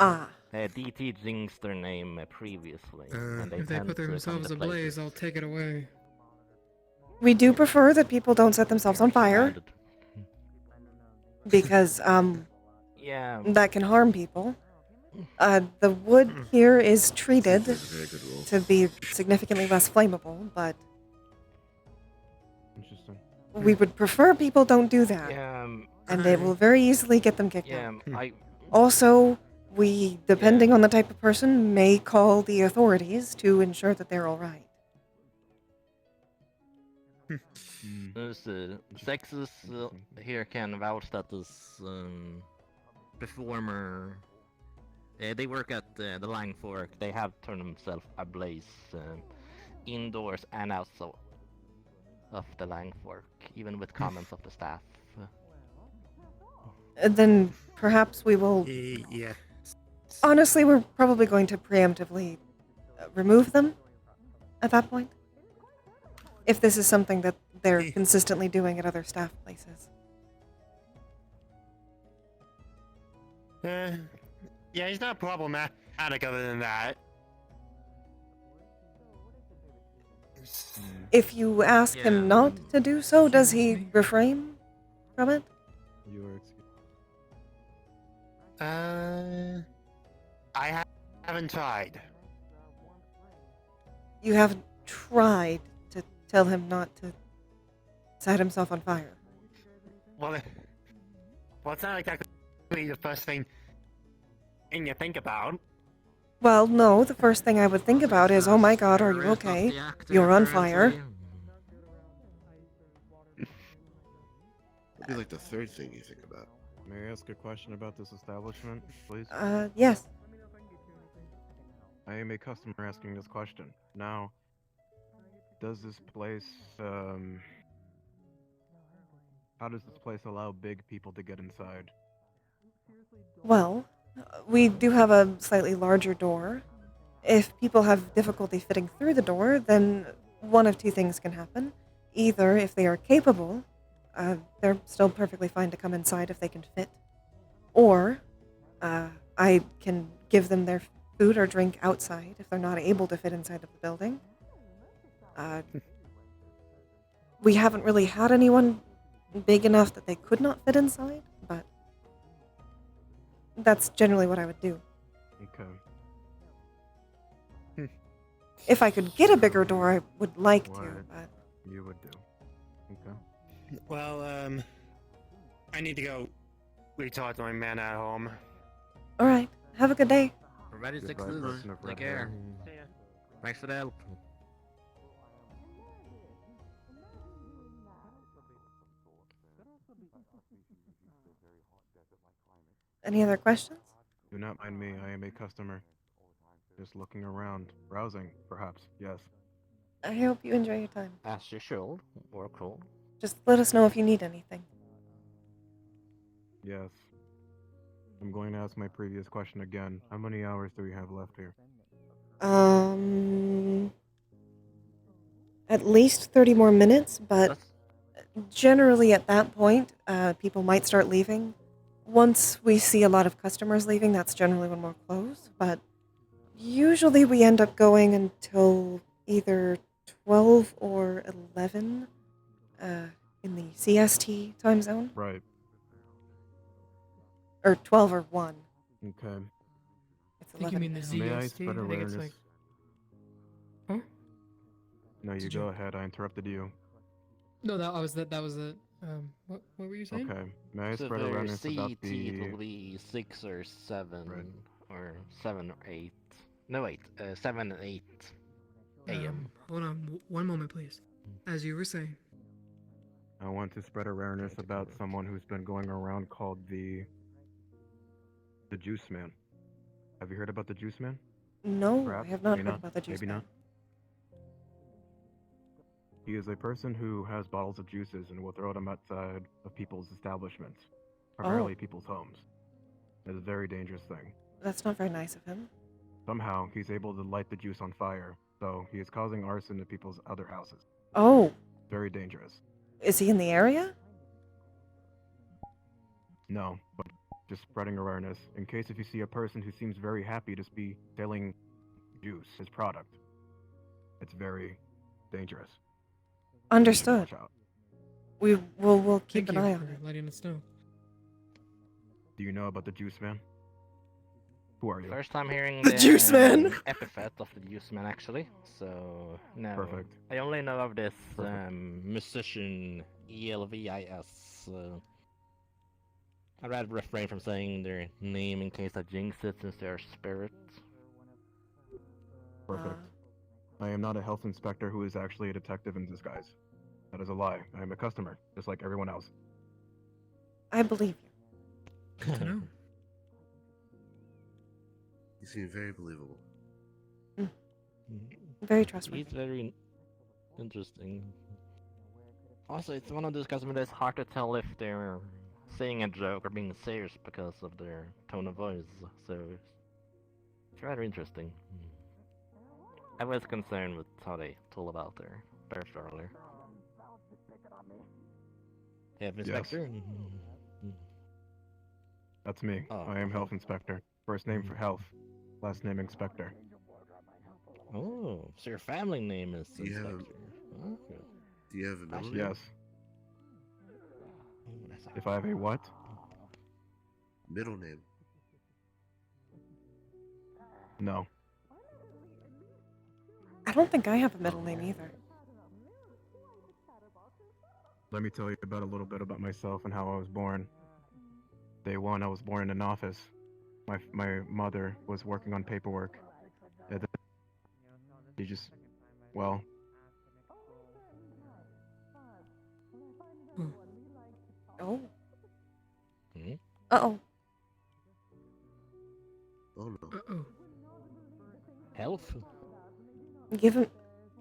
[SPEAKER 8] DT jinxed their name previously, and
[SPEAKER 5] If they
[SPEAKER 8] tend
[SPEAKER 5] put
[SPEAKER 8] to come
[SPEAKER 5] themselves
[SPEAKER 8] to
[SPEAKER 5] ablaze, I'll take it away.
[SPEAKER 1] We do prefer that people don't set themselves on fire. Because
[SPEAKER 8] Yeah.
[SPEAKER 1] that can harm people. The wood here is treated
[SPEAKER 9] That's a very good rule.
[SPEAKER 1] to be significantly less flammable, but
[SPEAKER 16] Interesting.
[SPEAKER 1] we would prefer people don't do that.
[SPEAKER 8] Yeah,
[SPEAKER 1] And it will very easily get them kicked
[SPEAKER 8] yeah,
[SPEAKER 1] out. Also, we, depending on the type of person, may call the authorities to ensure that they're all right.
[SPEAKER 8] Sexus here can vouch that this performer, they work at the Lang Fork. They have turned themselves ablaze indoors and outside of the Lang Fork, even with comments of the staff.
[SPEAKER 1] Then perhaps we will.
[SPEAKER 14] Yeah.
[SPEAKER 1] Honestly, we're probably going to preemptively remove them at that point. If this is something that they're consistently doing at other staff places.
[SPEAKER 14] Yeah, he's not problematic other than that.
[SPEAKER 1] If you ask him not to do so, does he refrain from it?
[SPEAKER 16] You are excused.
[SPEAKER 14] I haven't tried.
[SPEAKER 1] You haven't tried to tell him not to set himself on fire.
[SPEAKER 14] Well, it's not exactly the first thing you think about.
[SPEAKER 1] Well, no, the first thing I would think about is, oh my god, are you okay? You're on fire.
[SPEAKER 9] It'd be like the third thing you think about.
[SPEAKER 16] May I ask a question about this establishment, please?
[SPEAKER 1] Yes.
[SPEAKER 16] I am a customer asking this question. Now, does this place, how does this place allow big people to get inside?
[SPEAKER 1] Well, we do have a slightly larger door. If people have difficulty fitting through the door, then one of two things can happen. Either, if they are capable, they're still perfectly fine to come inside if they can fit. Or, I can give them their food or drink outside if they're not able to fit inside of the building. We haven't really had anyone big enough that they could not fit inside, but that's generally what I would do.
[SPEAKER 16] Okay.
[SPEAKER 1] If I could get a bigger door, I would like to, but...
[SPEAKER 16] You would do. Okay.
[SPEAKER 14] Well, I need to go retalk to my man at home.
[SPEAKER 1] Alright, have a good day.
[SPEAKER 8] Ready,
[SPEAKER 16] Goodbye,
[SPEAKER 8] Sixes.
[SPEAKER 16] person of
[SPEAKER 8] Take
[SPEAKER 16] red
[SPEAKER 8] care.
[SPEAKER 16] hair.
[SPEAKER 8] Thanks for the help.
[SPEAKER 1] Any other questions?
[SPEAKER 16] Do not mind me, I am a customer. Just looking around, browsing, perhaps, yes.
[SPEAKER 1] I hope you enjoy your time.
[SPEAKER 8] As you should, or cool.
[SPEAKER 1] Just let us know if you need anything.
[SPEAKER 16] Yes. I'm going to ask my previous question again. How many hours do we have left here?
[SPEAKER 1] At least 30 more minutes, but generally at that point, people might start leaving. Once we see a lot of customers leaving, that's generally when we'll close, but usually we end up going until either 12 or 11 in the CST time zone.
[SPEAKER 16] Right.
[SPEAKER 1] Or 12 or 1.
[SPEAKER 16] Okay.
[SPEAKER 1] It's
[SPEAKER 18] I think you
[SPEAKER 1] 11
[SPEAKER 18] mean the
[SPEAKER 1] now.
[SPEAKER 16] May I
[SPEAKER 18] ZST?
[SPEAKER 16] spread
[SPEAKER 18] I think
[SPEAKER 16] awareness?
[SPEAKER 18] it's like... Huh?
[SPEAKER 16] No, you
[SPEAKER 18] Did
[SPEAKER 16] go
[SPEAKER 18] you-
[SPEAKER 16] ahead. I interrupted you.
[SPEAKER 18] No, that was it. What were you saying?
[SPEAKER 16] Okay. May I
[SPEAKER 8] So
[SPEAKER 16] spread
[SPEAKER 8] their
[SPEAKER 16] awareness about
[SPEAKER 8] CT
[SPEAKER 16] the...
[SPEAKER 8] will be 6 or 7, or 7 or 8. No, wait, 7 and 8 a.m.
[SPEAKER 18] Hold on, one moment, please. As you were saying.
[SPEAKER 16] I want to spread awareness about someone who's been going around called the Juice Man. Have you heard about the Juice Man?
[SPEAKER 1] No,
[SPEAKER 16] Perhaps?
[SPEAKER 1] I have not
[SPEAKER 16] Maybe
[SPEAKER 1] heard about the juice
[SPEAKER 16] Maybe
[SPEAKER 1] man.
[SPEAKER 16] not. He is a person who has bottles of juices and will throw them outside of people's establishments, primarily people's homes. It's a very dangerous thing.
[SPEAKER 1] That's not very nice of him.
[SPEAKER 16] Somehow, he's able to light the juice on fire, so he is causing arson to people's other houses.
[SPEAKER 1] Oh,
[SPEAKER 16] Very dangerous.
[SPEAKER 1] is he in the area?
[SPEAKER 16] No, but just spreading awareness, in case if you see a person who seems very happy to be selling juice, his product. It's very dangerous.
[SPEAKER 1] Understood.
[SPEAKER 16] Watch out.
[SPEAKER 1] We'll keep
[SPEAKER 18] Thank
[SPEAKER 1] an
[SPEAKER 18] you
[SPEAKER 1] eye on
[SPEAKER 18] for
[SPEAKER 1] it.
[SPEAKER 18] letting us know.
[SPEAKER 16] Do you know about the Juice Man? Who are you?
[SPEAKER 8] First time hearing
[SPEAKER 1] The Juice Man.
[SPEAKER 8] epithet of the Juice Man, actually. So, no.
[SPEAKER 16] Perfect.
[SPEAKER 8] I only know of this musician, ELVIS. I'd rather refrain from saying their name in case I jinx it, since they're spirits.
[SPEAKER 16] Perfect. I am not a health inspector who is actually a detective in disguise. That is a lie. I am a customer, just like everyone else.
[SPEAKER 1] I believe you.
[SPEAKER 18] Good to know.
[SPEAKER 9] You seem very believable.
[SPEAKER 1] Very trustworthy.
[SPEAKER 8] He's very interesting. Also, it's one of those customers that's hard to tell if they're saying a joke or being serious because of their tone of voice. So it's rather interesting. I was concerned with how they told about their birth earlier. Health Inspector?
[SPEAKER 16] That's me.
[SPEAKER 8] Oh.
[SPEAKER 16] I am Health Inspector. First name for Health, last name Inspector.
[SPEAKER 8] Oh, so your family name is
[SPEAKER 9] Do you have
[SPEAKER 8] Inspector. Okay.
[SPEAKER 9] Do you have a middle name?
[SPEAKER 16] Yes. If I have a what?
[SPEAKER 9] Middle name.
[SPEAKER 16] No.
[SPEAKER 1] I don't think I have a middle name either.
[SPEAKER 16] Let me tell you about a little bit about myself and how I was born. Day one, I was born in an office. My mother was working on paperwork. And then she just, well.
[SPEAKER 1] Oh.
[SPEAKER 8] Hmm?
[SPEAKER 1] Uh-oh.
[SPEAKER 9] Oh no.
[SPEAKER 18] Uh-oh.
[SPEAKER 8] Health?
[SPEAKER 1] Give him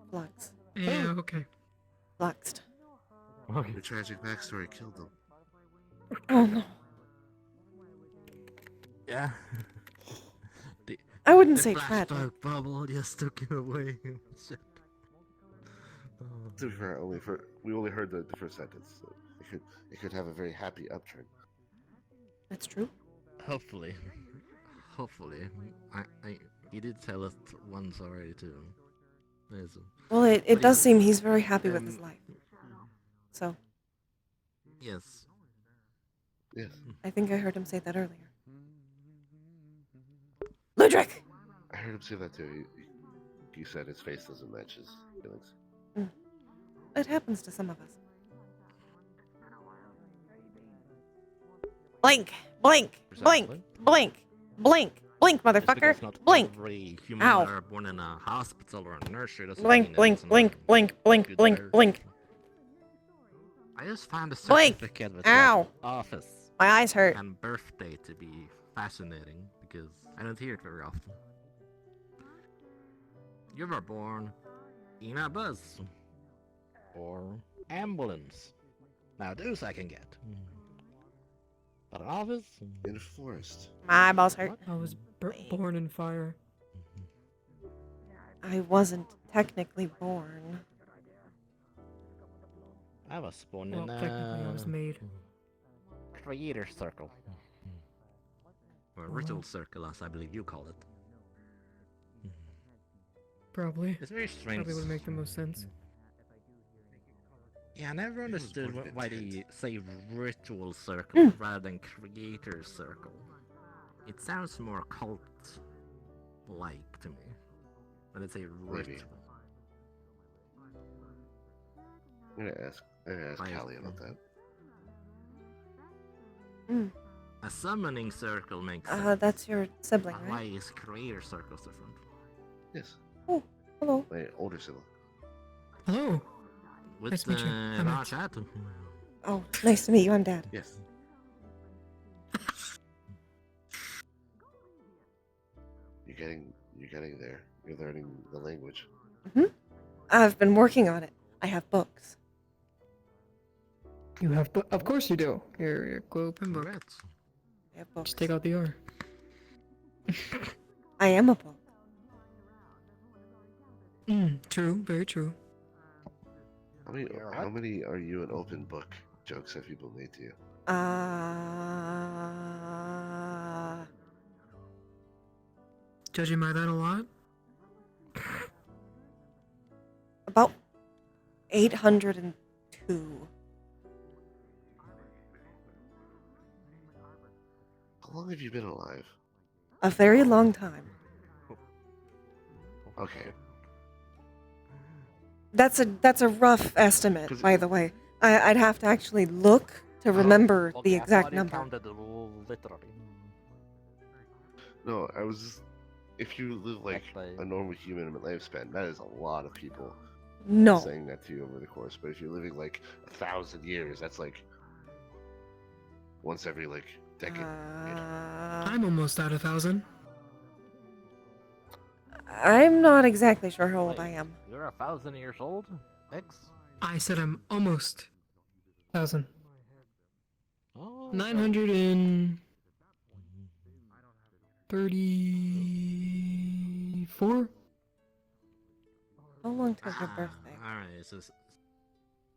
[SPEAKER 1] flux.
[SPEAKER 18] Yeah, okay.
[SPEAKER 1] Fluxed.
[SPEAKER 9] The tragic backstory killed them.
[SPEAKER 1] Oh no.
[SPEAKER 8] Yeah.
[SPEAKER 1] I wouldn't
[SPEAKER 8] the
[SPEAKER 1] say
[SPEAKER 8] flashback
[SPEAKER 1] tragic.
[SPEAKER 8] bubble just took him away. Shit.
[SPEAKER 9] To be fair, we only heard the first sentence. So it could have a very happy upturn.
[SPEAKER 1] That's true.
[SPEAKER 8] Hopefully. Hopefully. He did tell us once already too. Yes.
[SPEAKER 1] Well, it
[SPEAKER 8] But
[SPEAKER 1] does
[SPEAKER 8] yeah.
[SPEAKER 1] seem he's very happy with his life. So,
[SPEAKER 8] Yes.
[SPEAKER 9] Yes.
[SPEAKER 1] I think I heard him say that earlier. Ludric!
[SPEAKER 9] I heard him say that too. He said his face doesn't match his feelings.
[SPEAKER 1] It happens to some of us. Blink! Blink! Blink! Blink! Blink! Blink,
[SPEAKER 8] Just because
[SPEAKER 1] motherfucker!
[SPEAKER 8] not
[SPEAKER 1] Blink!
[SPEAKER 8] every human
[SPEAKER 1] Ow!
[SPEAKER 8] are born in a hospital or a nursery doesn't
[SPEAKER 1] Blink,
[SPEAKER 8] mean
[SPEAKER 1] blink,
[SPEAKER 8] it's
[SPEAKER 1] blink,
[SPEAKER 8] not
[SPEAKER 1] blink, blink,
[SPEAKER 8] good
[SPEAKER 1] blink,
[SPEAKER 8] birth.
[SPEAKER 1] blink, blink.
[SPEAKER 8] I just found a
[SPEAKER 1] Blink!
[SPEAKER 8] certificate with
[SPEAKER 1] Ow!
[SPEAKER 8] the office
[SPEAKER 1] My eyes hurt.
[SPEAKER 8] and birthday to be fascinating because I don't hear it very often. You were born in a bus or ambulance. Now those I can get. But an office?
[SPEAKER 9] In a forest.
[SPEAKER 1] My eyeballs hurt.
[SPEAKER 18] I was born in fire.
[SPEAKER 1] I wasn't technically born.
[SPEAKER 8] I was born
[SPEAKER 18] Well,
[SPEAKER 8] in
[SPEAKER 18] technically I was made.
[SPEAKER 8] creator circle. Or ritual circle, as I believe you call it.
[SPEAKER 18] Probably.
[SPEAKER 8] It's very strange.
[SPEAKER 18] Probably would make the most sense.
[SPEAKER 8] Yeah, I never understood
[SPEAKER 9] born of
[SPEAKER 8] why
[SPEAKER 9] intent.
[SPEAKER 8] they say ritual circle rather than creator circle. It sounds more cult-like to me. When they say
[SPEAKER 9] Maybe.
[SPEAKER 8] ritual.
[SPEAKER 9] I'm gonna ask Callie about that.
[SPEAKER 8] A summoning circle makes sense.
[SPEAKER 1] That's your sibling,
[SPEAKER 8] But why
[SPEAKER 1] right?
[SPEAKER 8] is creator circles different?
[SPEAKER 9] Yes.
[SPEAKER 1] Oh, hello.
[SPEAKER 9] My older sibling.
[SPEAKER 18] Hello.
[SPEAKER 8] With
[SPEAKER 18] Nice to meet you. I'm
[SPEAKER 8] our
[SPEAKER 18] Ed.
[SPEAKER 8] chat.
[SPEAKER 1] Oh, nice to meet you. I'm Dad.
[SPEAKER 9] Yes. You're getting there. You're learning the language.
[SPEAKER 1] I've been working on it. I have books.
[SPEAKER 18] You have, of course you do. Your Quill pen book.
[SPEAKER 8] Congrats.
[SPEAKER 1] I have books.
[SPEAKER 18] Just take out the R.
[SPEAKER 1] I am a book.
[SPEAKER 18] True. Very true.
[SPEAKER 9] How many are you an open book jokes have people made to you?
[SPEAKER 18] Judging by that a lot.
[SPEAKER 1] About 802.
[SPEAKER 9] How long have you been alive?
[SPEAKER 1] A very long time.
[SPEAKER 9] Okay.
[SPEAKER 1] That's a rough estimate, by the way. I'd have to actually look to remember the exact number.
[SPEAKER 8] Counted literally.
[SPEAKER 9] No, I was just, if you live like a normal human lifespan, that is a lot of people.
[SPEAKER 1] No.
[SPEAKER 9] Saying that to you over the course, but if you're living like 1,000 years, that's like once every like decade.
[SPEAKER 18] I'm almost at 1,000.
[SPEAKER 1] I'm not exactly sure how old I am.
[SPEAKER 8] You're 1,000 years old, X?
[SPEAKER 18] I said I'm almost 1,000.
[SPEAKER 8] Oh,
[SPEAKER 18] 934?
[SPEAKER 1] How long till your birthday?
[SPEAKER 8] Alright, so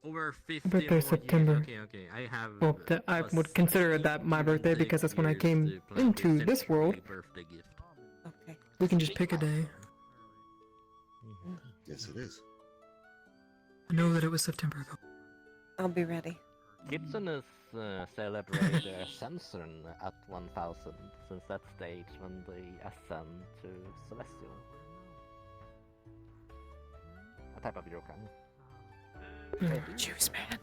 [SPEAKER 8] over 50
[SPEAKER 18] My birthday's
[SPEAKER 8] more
[SPEAKER 18] September.
[SPEAKER 8] years. Okay, I have.
[SPEAKER 18] Well, I would consider that my birthday because that's when I came into this world.
[SPEAKER 8] Birthday gift.
[SPEAKER 1] Okay.
[SPEAKER 18] We can just pick a day.
[SPEAKER 9] Yes, it is.
[SPEAKER 18] I know that it was September though.
[SPEAKER 1] I'll be ready.
[SPEAKER 8] Gibson is celebrated their ascension at 1,000, since that stage when they ascend to Celestial. A type of Yokai.
[SPEAKER 1] Juice man.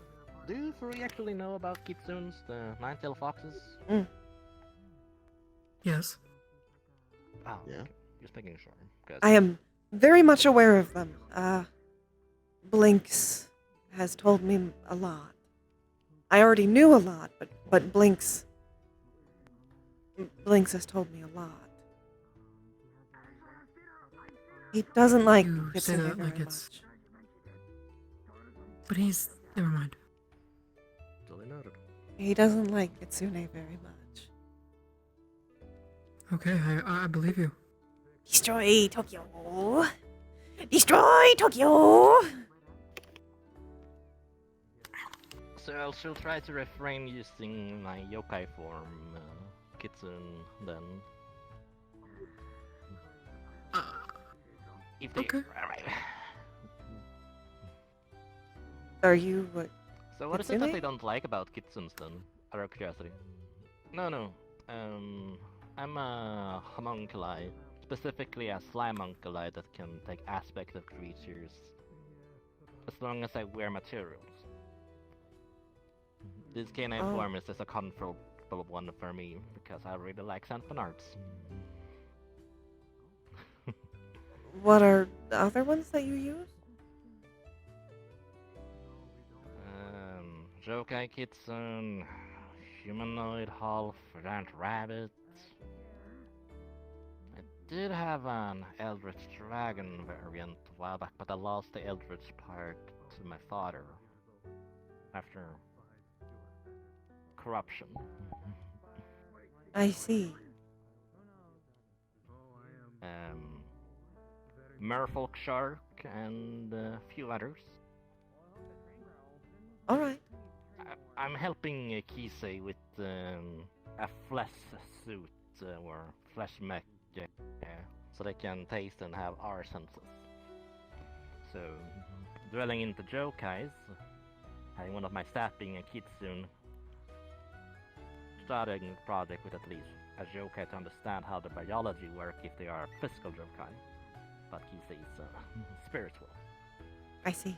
[SPEAKER 8] Do you three actually know about Kitsunes, the nine-tailed foxes?
[SPEAKER 18] Yes.
[SPEAKER 8] Oh,
[SPEAKER 9] yeah.
[SPEAKER 8] Okay. Just making sure.
[SPEAKER 1] I am very much aware of them. Blinks has told me a lot. I already knew a lot, but Blinks has told me a lot. He doesn't like
[SPEAKER 18] You say
[SPEAKER 1] Kitsune
[SPEAKER 18] that
[SPEAKER 1] very
[SPEAKER 18] like it's.
[SPEAKER 1] much.
[SPEAKER 18] But he's. Never mind.
[SPEAKER 8] Totally noted.
[SPEAKER 1] He doesn't like Kitsune very much.
[SPEAKER 18] Okay, I believe you.
[SPEAKER 1] Destroy Tokyo! Destroy Tokyo!
[SPEAKER 8] So I'll still try to refrain using my yokai form, Kitsune, then. If they,
[SPEAKER 18] okay.
[SPEAKER 8] Alright.
[SPEAKER 1] Are you what?
[SPEAKER 8] So what is it that they don't like about Kitsunes then? Out of curiosity. No. I'm a homunculi, specifically a slime homunculi that can take aspects of creatures, as long as I wear materials. This canine form is just a comfortable one for me, because I really like Sanfon arts.
[SPEAKER 1] What are the other ones that you use?
[SPEAKER 8] Jokai Kitsune, humanoid half giant rabbit. I did have an Eldritch Dragon variant a while back, but I lost the Eldritch part to my father after corruption.
[SPEAKER 1] I see.
[SPEAKER 8] Merfolk Shark and a few others.
[SPEAKER 1] Alright.
[SPEAKER 8] I'm helping Kisei with a flesh suit or flesh mech, so they can taste and have our senses. So, dwelling into Jokais, having one of my staff being a Kitsune, starting the project with at least a Jokai to understand how the biology work if they are physical Jokai, but Kisei is spiritual.
[SPEAKER 1] I see.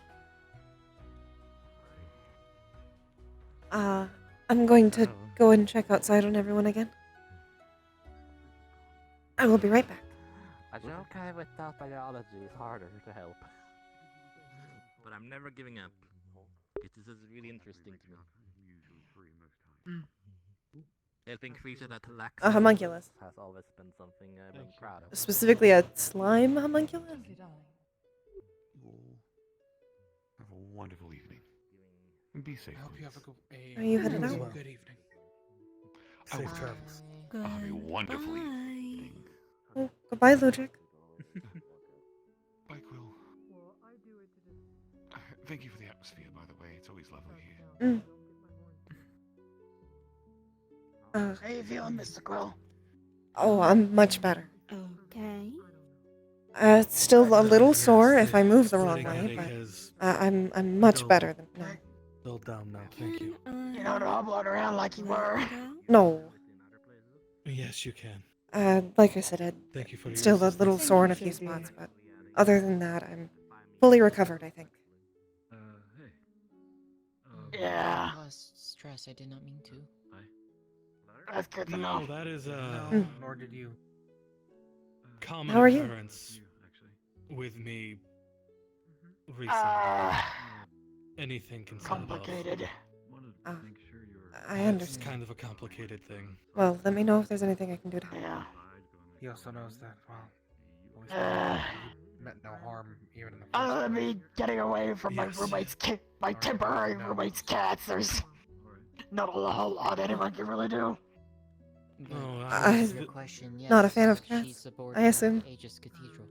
[SPEAKER 1] I'm going to go and check outside on everyone again. I will be right back.
[SPEAKER 8] A Jokai without biology is harder to help. But I'm never giving up. This is really interesting to me. Helping creatures that lack
[SPEAKER 1] A homunculus.
[SPEAKER 8] has always been something I've been proud of.
[SPEAKER 1] Specifically a slime homunculus?
[SPEAKER 22] Have a wonderful evening. And be safe.
[SPEAKER 5] I hope you have
[SPEAKER 1] Are you headed out?
[SPEAKER 5] good evening.
[SPEAKER 22] Safe travels. Have a wonderful evening.
[SPEAKER 1] Oh, goodbye, Ludwig.
[SPEAKER 22] Bye, Quill. Thank you for the atmosphere, by the way. It's always lovely here.
[SPEAKER 4] How you feeling, Mr. Quill?
[SPEAKER 1] Oh, I'm much better.
[SPEAKER 4] Okay.
[SPEAKER 1] It's still a little sore if I move the wrong way, but I'm much better than now.
[SPEAKER 5] Still down now, thank you.
[SPEAKER 4] You know, to hobble around like you were.
[SPEAKER 1] No.
[SPEAKER 5] Yes, you can.
[SPEAKER 1] Like I said,
[SPEAKER 5] Thank you for your
[SPEAKER 1] still a little
[SPEAKER 5] assistance.
[SPEAKER 1] sore in a few spots, but other than that, I'm fully recovered, I think.
[SPEAKER 4] Yeah.
[SPEAKER 20] Cause stress, I did not mean to.
[SPEAKER 4] That's good to
[SPEAKER 5] No,
[SPEAKER 4] know.
[SPEAKER 5] that is
[SPEAKER 1] Mm.
[SPEAKER 5] nor did you. Common
[SPEAKER 1] How are you?
[SPEAKER 5] occurrence with me recently. Anything can set it off.
[SPEAKER 4] Complicated.
[SPEAKER 1] I
[SPEAKER 5] It's
[SPEAKER 1] understand.
[SPEAKER 5] kind of a complicated thing.
[SPEAKER 1] Well, let me know if there's anything I can do to help.
[SPEAKER 4] Yeah.
[SPEAKER 19] He also knows that, well, he meant no harm even in the first
[SPEAKER 4] Other than me getting away from my
[SPEAKER 5] Yes.
[SPEAKER 4] roommate's my temporary roommate's cats, there's not a whole lot anyone can really do.
[SPEAKER 20] But
[SPEAKER 5] No,
[SPEAKER 20] to
[SPEAKER 1] I-
[SPEAKER 20] answer your question, yes,
[SPEAKER 1] not a fan of
[SPEAKER 20] she's
[SPEAKER 1] cats,
[SPEAKER 20] aboard
[SPEAKER 1] I assume.
[SPEAKER 20] Aegis Cathedral.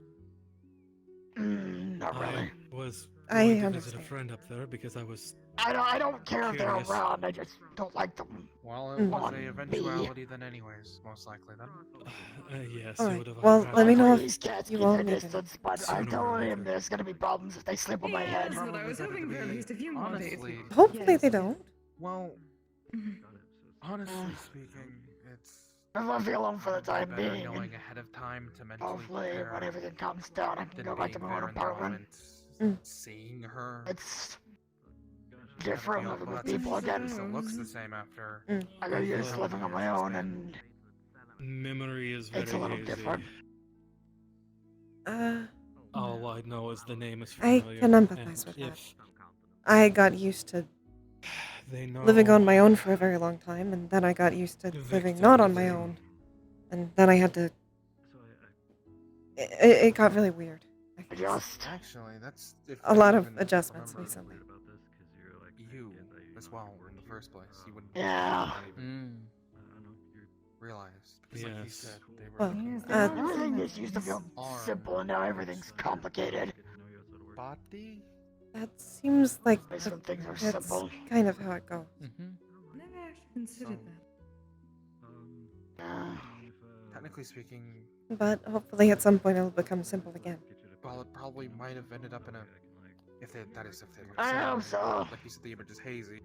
[SPEAKER 4] Not really.
[SPEAKER 5] I was
[SPEAKER 1] I
[SPEAKER 5] going to visit a
[SPEAKER 1] understand.
[SPEAKER 5] friend up there because I was.
[SPEAKER 4] I don't care if they're
[SPEAKER 5] Curious.
[SPEAKER 4] around, I just don't like them.
[SPEAKER 19] Well, it
[SPEAKER 1] Mm.
[SPEAKER 19] was
[SPEAKER 4] On
[SPEAKER 19] a
[SPEAKER 4] me.
[SPEAKER 19] eventuality then anyways, most likely then.
[SPEAKER 5] Yes,
[SPEAKER 1] All
[SPEAKER 5] you
[SPEAKER 1] right.
[SPEAKER 5] would have.
[SPEAKER 1] Well,
[SPEAKER 5] had
[SPEAKER 1] let me know
[SPEAKER 4] These
[SPEAKER 1] if
[SPEAKER 4] cats
[SPEAKER 1] you
[SPEAKER 4] keep
[SPEAKER 1] all
[SPEAKER 4] their
[SPEAKER 1] need
[SPEAKER 4] distance, but
[SPEAKER 5] sooner
[SPEAKER 4] I
[SPEAKER 5] or
[SPEAKER 4] told him
[SPEAKER 5] later.
[SPEAKER 4] there's gonna be problems if they sleep on my
[SPEAKER 6] Yes,
[SPEAKER 4] head.
[SPEAKER 6] but I was hoping for at least a few more days.
[SPEAKER 19] Honestly,
[SPEAKER 1] Hopefully
[SPEAKER 6] Yes.
[SPEAKER 1] they don't.
[SPEAKER 19] well, honestly speaking, it's
[SPEAKER 4] If I feel alone for the time
[SPEAKER 19] better
[SPEAKER 4] being,
[SPEAKER 19] knowing ahead of time to mentally
[SPEAKER 4] hopefully
[SPEAKER 19] prepare
[SPEAKER 4] when everything calms down, I can
[SPEAKER 19] than
[SPEAKER 4] go back to
[SPEAKER 19] being
[SPEAKER 4] my own
[SPEAKER 19] there in the
[SPEAKER 4] apartment.
[SPEAKER 19] moment,
[SPEAKER 1] Mm.
[SPEAKER 19] seeing her.
[SPEAKER 4] It's
[SPEAKER 19] you gotta
[SPEAKER 4] different
[SPEAKER 19] feel,
[SPEAKER 4] living
[SPEAKER 19] well,
[SPEAKER 4] with
[SPEAKER 19] that's
[SPEAKER 4] people
[SPEAKER 19] if
[SPEAKER 4] again.
[SPEAKER 19] it still looks the same after.
[SPEAKER 1] Mm.
[SPEAKER 4] I got used to living on my own, and
[SPEAKER 5] Memory is very
[SPEAKER 4] it's a little
[SPEAKER 5] hazy.
[SPEAKER 4] different.
[SPEAKER 5] All I know is the name is
[SPEAKER 1] I
[SPEAKER 5] familiar.
[SPEAKER 1] can empathize
[SPEAKER 5] and
[SPEAKER 1] with that.
[SPEAKER 5] if
[SPEAKER 1] I got used to
[SPEAKER 5] they know
[SPEAKER 1] living on my own for a very long time, and then I got used to living not on my own, and then I had to. It got really weird. I guess.
[SPEAKER 4] Adjust.
[SPEAKER 19] Actually, that's if
[SPEAKER 1] A
[SPEAKER 19] you
[SPEAKER 1] lot of
[SPEAKER 19] even
[SPEAKER 1] adjustments
[SPEAKER 19] remember
[SPEAKER 1] recently.
[SPEAKER 19] You as well in the first place. You wouldn't
[SPEAKER 4] Yeah.
[SPEAKER 19] even realize. Because like you
[SPEAKER 5] Yes.
[SPEAKER 19] said, they were
[SPEAKER 1] Well,
[SPEAKER 19] looking for
[SPEAKER 4] Everything just used to feel
[SPEAKER 19] arm.
[SPEAKER 4] simple, and now everything's complicated.
[SPEAKER 19] Body?
[SPEAKER 1] That seems like
[SPEAKER 4] Some things are
[SPEAKER 1] that's
[SPEAKER 4] simple.
[SPEAKER 1] kind of how it goes.
[SPEAKER 6] Never actually considered that.
[SPEAKER 19] Technically speaking,
[SPEAKER 1] But hopefully at some point it'll become simple again.
[SPEAKER 19] well, it probably might have ended up in a. If they, that is, if they.
[SPEAKER 4] I hope so.
[SPEAKER 19] Like you said, the image is hazy.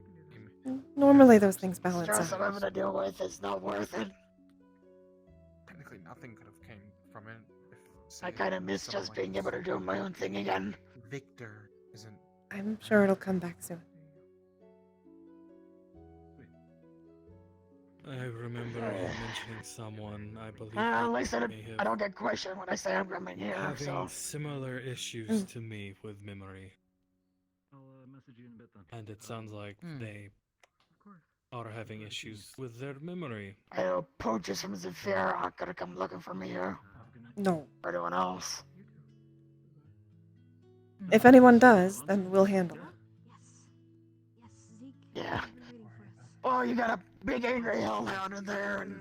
[SPEAKER 1] Normally those things balance
[SPEAKER 4] Stress I'm
[SPEAKER 1] out.
[SPEAKER 4] having to deal with is not worth it.
[SPEAKER 19] Technically, nothing could have came from it. If,
[SPEAKER 4] I
[SPEAKER 19] say,
[SPEAKER 4] kind of miss
[SPEAKER 19] someone
[SPEAKER 4] just
[SPEAKER 19] like
[SPEAKER 4] being able to do my own thing again.
[SPEAKER 19] Victor isn't.
[SPEAKER 1] I'm sure it'll come back soon.
[SPEAKER 5] I remember you mentioning someone, I believe.
[SPEAKER 4] At least I
[SPEAKER 5] may have
[SPEAKER 4] don't get questioned when I say I'm coming here,
[SPEAKER 5] having
[SPEAKER 4] so.
[SPEAKER 5] similar issues to me with memory. And it sounds like they are having issues with their memory.
[SPEAKER 4] I know poachers from Zephyr aren't gonna come looking for me here.
[SPEAKER 1] No.
[SPEAKER 4] Or anyone else.
[SPEAKER 1] If anyone does, then we'll handle it.
[SPEAKER 4] Yeah. Oh, you got a big angry hellhound in there, and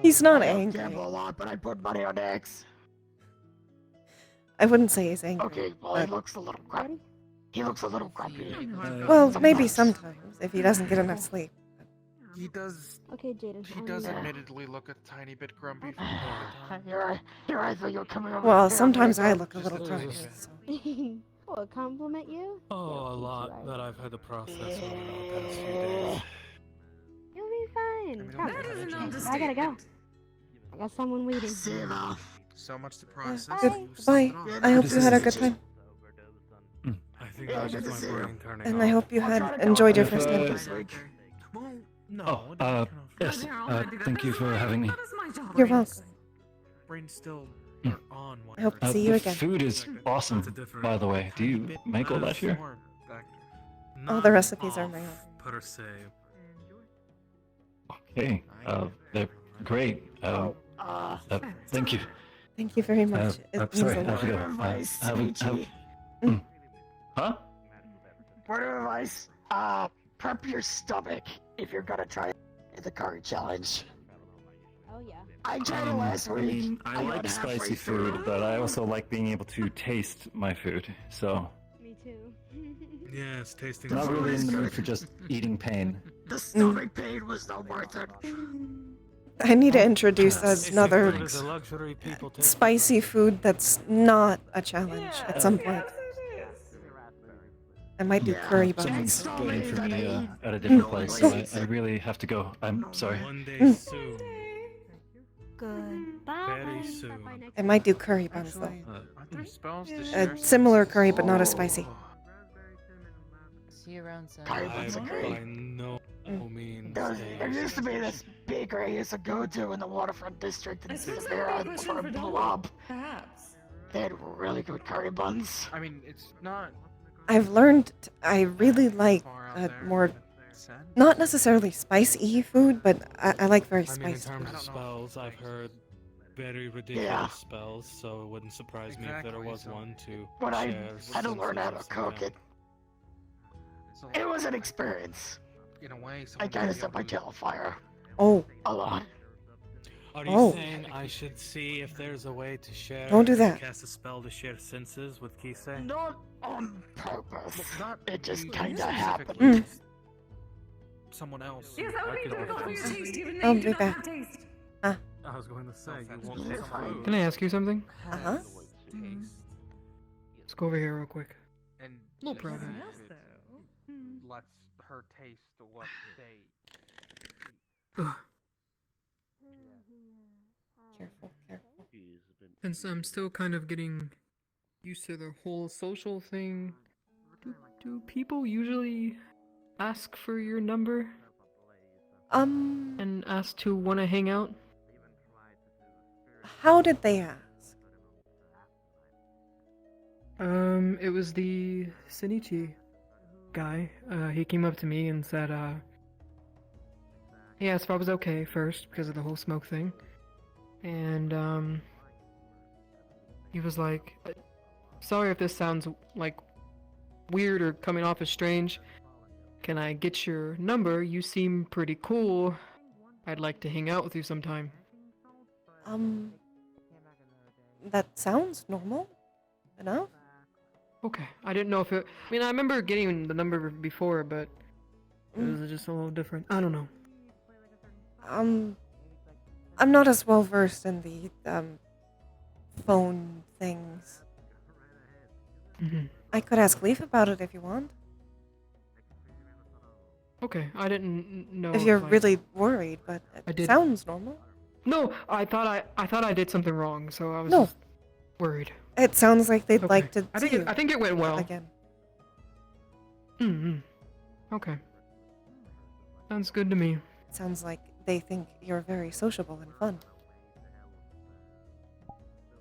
[SPEAKER 1] He's not
[SPEAKER 4] I don't
[SPEAKER 1] angry.
[SPEAKER 4] gamble a lot, but I put money on X.
[SPEAKER 1] I wouldn't say he's angry.
[SPEAKER 4] Okay, well,
[SPEAKER 1] but-
[SPEAKER 4] he looks a little grumpy. He looks a little grumpy.
[SPEAKER 1] Well, maybe sometimes if he doesn't get enough sleep.
[SPEAKER 19] He does.
[SPEAKER 10] Okay, Jaden.
[SPEAKER 19] He does admittedly look a tiny bit grumpy. From time to time.
[SPEAKER 4] You're right, though you're coming over.
[SPEAKER 1] Well,
[SPEAKER 4] here,
[SPEAKER 1] sometimes
[SPEAKER 4] maybe.
[SPEAKER 1] I look a little grumpy. So.
[SPEAKER 10] Oh, a compliment you?
[SPEAKER 5] Oh, a lot that I've had to process over the past few days.
[SPEAKER 10] You'll be fine. Come.
[SPEAKER 6] That is an
[SPEAKER 10] I gotta
[SPEAKER 6] understatement.
[SPEAKER 10] go. I got someone waiting.
[SPEAKER 19] So much to process.
[SPEAKER 1] Goodbye. I hope you had a good time.
[SPEAKER 5] I think that was just my brain turning
[SPEAKER 1] And
[SPEAKER 5] off.
[SPEAKER 1] I hope you had enjoyed your first day.
[SPEAKER 15] Yes. Thank you for having me.
[SPEAKER 1] You're welcome.
[SPEAKER 5] Brain's still on.
[SPEAKER 1] I hope to see you
[SPEAKER 15] The
[SPEAKER 1] again.
[SPEAKER 15] food is awesome, by the way. Do you make all that here?
[SPEAKER 1] All the recipes are my own.
[SPEAKER 5] Per se.
[SPEAKER 15] Okay. They're great. Thank you.
[SPEAKER 1] Thank you very much. It means
[SPEAKER 15] Sorry,
[SPEAKER 1] a
[SPEAKER 15] I have to
[SPEAKER 1] lot.
[SPEAKER 15] go. Huh?
[SPEAKER 4] Word of advice, prep your stomach if you're gonna try the curry challenge.
[SPEAKER 10] Oh, yeah.
[SPEAKER 4] I tried it last week.
[SPEAKER 15] I like spicy food, but I also like being able to taste my food. So,
[SPEAKER 10] Me too.
[SPEAKER 5] Yes, tasting.
[SPEAKER 15] not really in the mood for just eating pain.
[SPEAKER 4] The stomach pain was not worth it.
[SPEAKER 1] I need to introduce another
[SPEAKER 5] Food is a luxury people take.
[SPEAKER 1] spicy food that's not a challenge at some point. I might do curry buns.
[SPEAKER 15] Someone's waiting for me at a different place, so I really have to go. I'm sorry.
[SPEAKER 5] One day soon.
[SPEAKER 10] Goodbye.
[SPEAKER 5] Very soon.
[SPEAKER 1] I might do curry buns though.
[SPEAKER 19] Aren't there spells to share
[SPEAKER 1] Similar
[SPEAKER 19] senses?
[SPEAKER 1] curry, but not as spicy.
[SPEAKER 20] See you around, son.
[SPEAKER 4] Curry buns are great.
[SPEAKER 5] By no means.
[SPEAKER 4] There used to be this bakery I used to go to in the waterfront district in Severa before it blew up.
[SPEAKER 6] Perhaps.
[SPEAKER 4] They had really good curry buns.
[SPEAKER 19] I mean, it's not
[SPEAKER 1] I've learned I really like more, not necessarily spicy food, but I like very
[SPEAKER 5] I mean, in
[SPEAKER 1] spicy
[SPEAKER 5] terms
[SPEAKER 1] food.
[SPEAKER 5] of spells, I've heard very ridiculous spells, so it wouldn't surprise me if there was one to
[SPEAKER 4] But I
[SPEAKER 5] share
[SPEAKER 4] had to learn how to
[SPEAKER 5] senses
[SPEAKER 4] cook it. It was an experience.
[SPEAKER 19] in a way.
[SPEAKER 4] I kind of set my tail on fire.
[SPEAKER 1] Oh.
[SPEAKER 4] A lot.
[SPEAKER 5] Are you
[SPEAKER 1] Oh.
[SPEAKER 5] saying I should see if there's a way to share?
[SPEAKER 1] Don't do that.
[SPEAKER 5] Cast a spell to share senses with Kisei?
[SPEAKER 4] Not on purpose. It just kind of happened.
[SPEAKER 1] Mm.
[SPEAKER 5] Someone else.
[SPEAKER 6] Yes, that would be difficult for your taste, even though
[SPEAKER 1] I'll
[SPEAKER 6] you
[SPEAKER 1] be
[SPEAKER 6] do not
[SPEAKER 1] back.
[SPEAKER 6] have taste.
[SPEAKER 1] Ah.
[SPEAKER 5] I was going to say, you won't taste food.
[SPEAKER 18] Can I ask you something?
[SPEAKER 1] Uh-huh.
[SPEAKER 18] Let's go over here real quick.
[SPEAKER 19] And
[SPEAKER 18] No problem.
[SPEAKER 19] lets her taste what they.
[SPEAKER 18] Ugh.
[SPEAKER 1] Careful, careful.
[SPEAKER 18] Since I'm still kind of getting used to the whole social thing, do people usually ask for your number and ask to want to hang out?
[SPEAKER 1] How did they ask?
[SPEAKER 18] It was the Shinichi guy. He came up to me and said, he asked if I was okay first because of the whole smoke thing. And, he was like, sorry if this sounds like weird or coming off as strange. Can I get your number? You seem pretty cool. I'd like to hang out with you sometime.
[SPEAKER 1] That sounds normal enough.
[SPEAKER 18] Okay, I didn't know if it. I mean, I remember getting the number before, but it was just a little different. I don't know.
[SPEAKER 1] I'm not as well versed in the phone things.
[SPEAKER 18] Mhm.
[SPEAKER 1] I could ask Leaf about it if you want.
[SPEAKER 18] Okay, I didn't know.
[SPEAKER 1] If you're
[SPEAKER 18] I-
[SPEAKER 1] really worried, but
[SPEAKER 18] I
[SPEAKER 1] it
[SPEAKER 18] did.
[SPEAKER 1] sounds normal.
[SPEAKER 18] No, I thought I did something wrong, so I was
[SPEAKER 1] No.
[SPEAKER 18] just worried.
[SPEAKER 1] It sounds like they'd
[SPEAKER 18] Okay.
[SPEAKER 1] like to
[SPEAKER 18] I think
[SPEAKER 1] see
[SPEAKER 18] it, I think it went
[SPEAKER 1] you
[SPEAKER 18] well.
[SPEAKER 1] again.
[SPEAKER 18] Okay. Sounds good to me.
[SPEAKER 1] Sounds like they think you're very sociable and fun.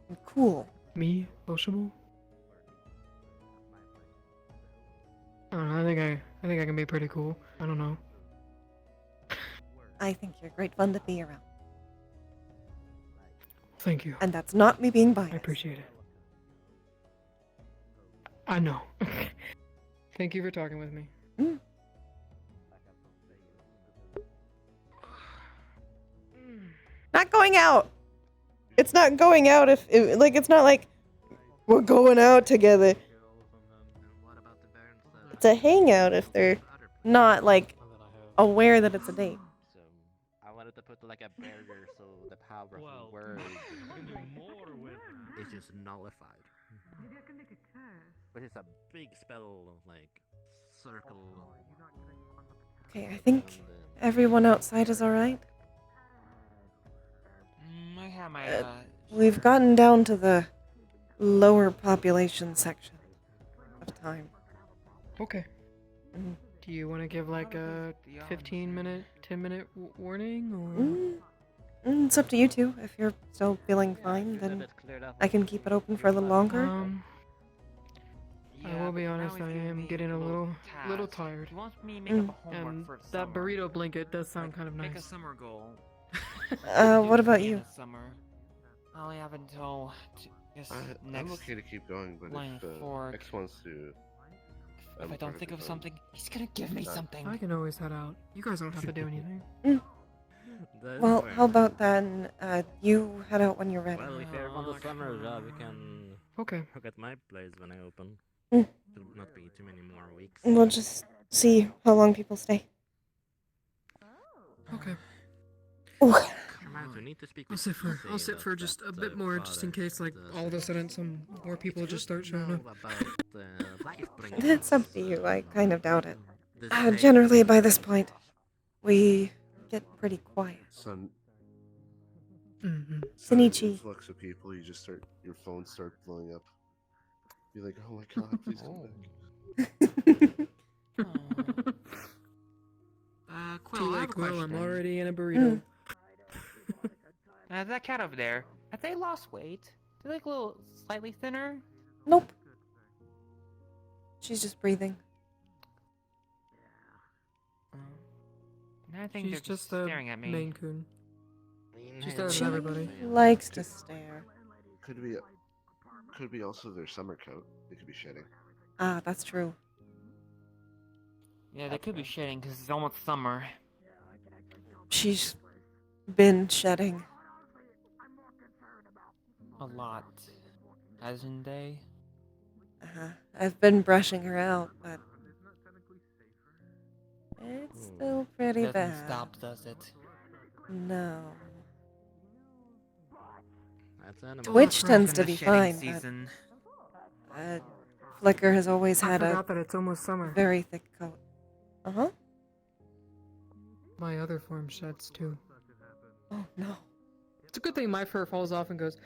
[SPEAKER 1] And cool.
[SPEAKER 18] Me, sociable? I don't know. I think I can be pretty cool. I don't know.
[SPEAKER 1] I think you're great fun to be around.
[SPEAKER 18] Thank you.
[SPEAKER 1] And that's not me being biased.
[SPEAKER 18] I appreciate it. I know. Thank you for talking with me.
[SPEAKER 1] Not going out. It's not going out if it's not like we're going out together. It's a hangout if they're not like aware that it's a date.
[SPEAKER 8] So I wanted to put like a barrier so the power of the word is just nullified. Which is a big spell, like circle.
[SPEAKER 1] Okay, I think everyone outside is alright.
[SPEAKER 11] I have my,
[SPEAKER 1] We've gotten down to the lower population section of time.
[SPEAKER 18] Okay. Do you want to give like a 15-minute, 10-minute warning, or?
[SPEAKER 1] It's up to you two. If you're still feeling fine, then I can keep it open for a little longer.
[SPEAKER 18] I will be honest, I am getting a little tired.
[SPEAKER 11] He wants me to make up a homework
[SPEAKER 18] And
[SPEAKER 11] for
[SPEAKER 18] that burrito blanket does sound kind of
[SPEAKER 11] Make a
[SPEAKER 18] nice.
[SPEAKER 11] summer goal.
[SPEAKER 1] What about
[SPEAKER 11] In
[SPEAKER 1] you?
[SPEAKER 11] the Summer. I only have until just
[SPEAKER 9] I'm
[SPEAKER 11] next
[SPEAKER 9] okay to keep going, but
[SPEAKER 11] line
[SPEAKER 9] if
[SPEAKER 11] for
[SPEAKER 9] X wants to.
[SPEAKER 11] if I don't think of something, he's gonna give me something.
[SPEAKER 18] I can always head out. You guys don't have to do anything.
[SPEAKER 1] Well, how about then you head out when you're ready.
[SPEAKER 8] Well, if you want a summer job, you can
[SPEAKER 18] Okay.
[SPEAKER 8] look at my place when I open.
[SPEAKER 1] Mm.
[SPEAKER 8] It'll not be too many more weeks.
[SPEAKER 1] We'll just see how long people stay.
[SPEAKER 18] Okay.
[SPEAKER 8] We need to speak
[SPEAKER 18] I'll
[SPEAKER 8] with
[SPEAKER 18] sit for
[SPEAKER 8] Kisei
[SPEAKER 18] just a
[SPEAKER 8] about
[SPEAKER 18] bit
[SPEAKER 8] that,
[SPEAKER 18] more, just in case like all of a sudden some more people just start showing up.
[SPEAKER 1] It's up to you. I kind of doubt it. Generally, by this point, we get pretty quiet.
[SPEAKER 9] Son, So an
[SPEAKER 1] Sinichi.
[SPEAKER 9] influx of people, you just start, your phone starts blowing up. Be like, oh my god, please come back.
[SPEAKER 11] Quill,
[SPEAKER 18] Too
[SPEAKER 11] I have
[SPEAKER 18] late,
[SPEAKER 11] a
[SPEAKER 18] Quill.
[SPEAKER 11] question.
[SPEAKER 18] I'm already in a burrito.
[SPEAKER 11] That cat over there, have they lost weight? Do they look a little slightly thinner?
[SPEAKER 1] Nope. She's just breathing.
[SPEAKER 11] I think
[SPEAKER 18] She's
[SPEAKER 11] they're
[SPEAKER 18] just a
[SPEAKER 11] staring at me.
[SPEAKER 18] Maine Coon. She stares
[SPEAKER 1] She
[SPEAKER 18] at everybody.
[SPEAKER 1] likes to stare.
[SPEAKER 9] Could be also their summer coat. They could be shedding.
[SPEAKER 1] Ah, that's true.
[SPEAKER 11] Yeah, they could be shedding because it's almost summer.
[SPEAKER 1] She's been shedding.
[SPEAKER 11] A lot. Hasn't they?
[SPEAKER 1] I've been brushing her out, but it's still pretty
[SPEAKER 11] Doesn't
[SPEAKER 1] bad.
[SPEAKER 11] stop, does it?
[SPEAKER 1] No.
[SPEAKER 8] That's animal.
[SPEAKER 1] Twitch
[SPEAKER 11] We're
[SPEAKER 1] tends
[SPEAKER 11] in
[SPEAKER 1] to
[SPEAKER 11] the
[SPEAKER 1] be
[SPEAKER 11] shedding
[SPEAKER 1] fine,
[SPEAKER 11] season.
[SPEAKER 1] but Flicker has always
[SPEAKER 18] I
[SPEAKER 1] had a
[SPEAKER 18] forgot that it's almost summer.
[SPEAKER 1] very thick coat. Uh-huh.
[SPEAKER 18] My other form sheds too.
[SPEAKER 1] Oh, no.
[SPEAKER 18] It's a good thing my fur falls off and goes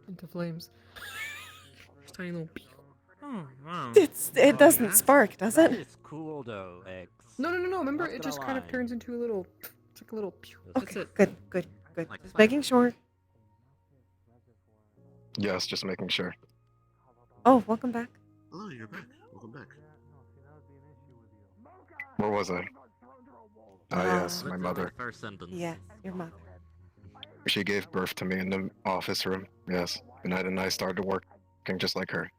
[SPEAKER 18] into flames. Just tiny little.
[SPEAKER 11] Oh, wow.
[SPEAKER 1] It doesn't spark, does it?
[SPEAKER 8] It's cool though, X.
[SPEAKER 18] No. Remember,
[SPEAKER 8] Not
[SPEAKER 18] it
[SPEAKER 8] gonna
[SPEAKER 18] just kind of
[SPEAKER 8] lie.
[SPEAKER 18] turns into a little. It's like a little. That's
[SPEAKER 1] Okay,
[SPEAKER 18] it.
[SPEAKER 1] good. Just making sure.
[SPEAKER 16] Yes, just making sure.
[SPEAKER 1] Oh, welcome back.
[SPEAKER 9] Oh, you're back. Welcome back.
[SPEAKER 16] Where was I? Ah, yes, my mother.
[SPEAKER 8] First sentence.
[SPEAKER 1] Yes, your mother.
[SPEAKER 16] She gave birth to me in the office room. Yes, and I started working just like her.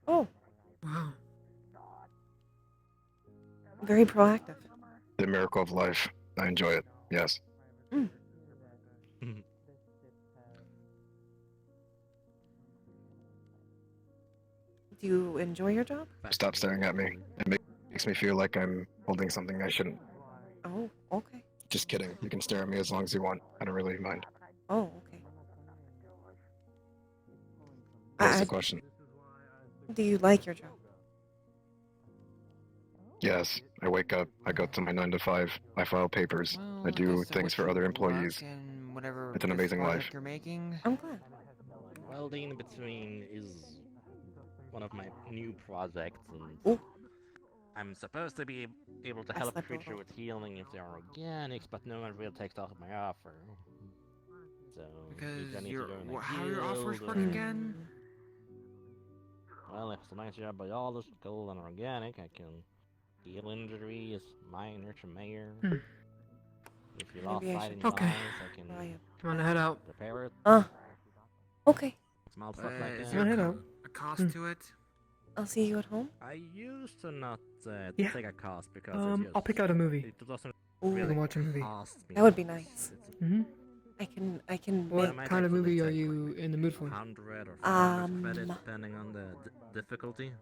[SPEAKER 1] Oh,
[SPEAKER 18] Wow.
[SPEAKER 1] very proactive.
[SPEAKER 16] The miracle of life. I enjoy it. Yes.
[SPEAKER 1] Mm. Do you enjoy your job?
[SPEAKER 16] Stop staring at me. It makes me feel like I'm holding something I shouldn't.
[SPEAKER 1] Oh, okay.
[SPEAKER 16] Just kidding. You can stare at me as long as you want. I don't really mind.
[SPEAKER 1] Oh, okay.
[SPEAKER 16] What's the question?
[SPEAKER 1] Do you like your job?
[SPEAKER 16] Yes. I wake up. I go to my 9 to 5. I file papers. I do things for other employees. It's an amazing life.
[SPEAKER 11] You're making.
[SPEAKER 1] I'm glad.
[SPEAKER 8] Welding in between is one of my new projects, and
[SPEAKER 1] Ooh.
[SPEAKER 8] I'm supposed to be able to
[SPEAKER 1] I
[SPEAKER 8] help
[SPEAKER 1] slept
[SPEAKER 8] creature
[SPEAKER 1] over.
[SPEAKER 8] with healing if they are organics, but no one really takes off my offer. So
[SPEAKER 11] Because
[SPEAKER 8] I need
[SPEAKER 11] your
[SPEAKER 8] to join a
[SPEAKER 11] how your offers
[SPEAKER 8] guild,
[SPEAKER 11] work
[SPEAKER 8] or-
[SPEAKER 11] again?
[SPEAKER 8] Well, if it's a nice job biological and organic, I can heal injuries, minor to major.
[SPEAKER 18] Hmm.
[SPEAKER 8] If you lost
[SPEAKER 1] Maybe I
[SPEAKER 8] sight in
[SPEAKER 1] should
[SPEAKER 8] your
[SPEAKER 18] Okay.
[SPEAKER 8] eyes, I can
[SPEAKER 18] I'm gonna head out.
[SPEAKER 8] repair it.
[SPEAKER 1] Okay.
[SPEAKER 8] Small stuff like
[SPEAKER 11] Is
[SPEAKER 8] that.
[SPEAKER 18] I'm
[SPEAKER 11] there
[SPEAKER 18] gonna head out.
[SPEAKER 11] a cost to it?
[SPEAKER 1] I'll see you at home.
[SPEAKER 8] I used to not
[SPEAKER 18] Yeah.
[SPEAKER 8] take a cost because
[SPEAKER 18] I'll pick out a movie.
[SPEAKER 8] it doesn't
[SPEAKER 1] Ooh.
[SPEAKER 18] We
[SPEAKER 8] really
[SPEAKER 18] can watch a movie.
[SPEAKER 8] cost me.
[SPEAKER 1] That would be nice.
[SPEAKER 18] Mm-hmm.
[SPEAKER 1] I can
[SPEAKER 18] What
[SPEAKER 1] make.
[SPEAKER 18] kind of movie are you in the mood for?
[SPEAKER 8] 100 or 500 credits, depending on the difficulty.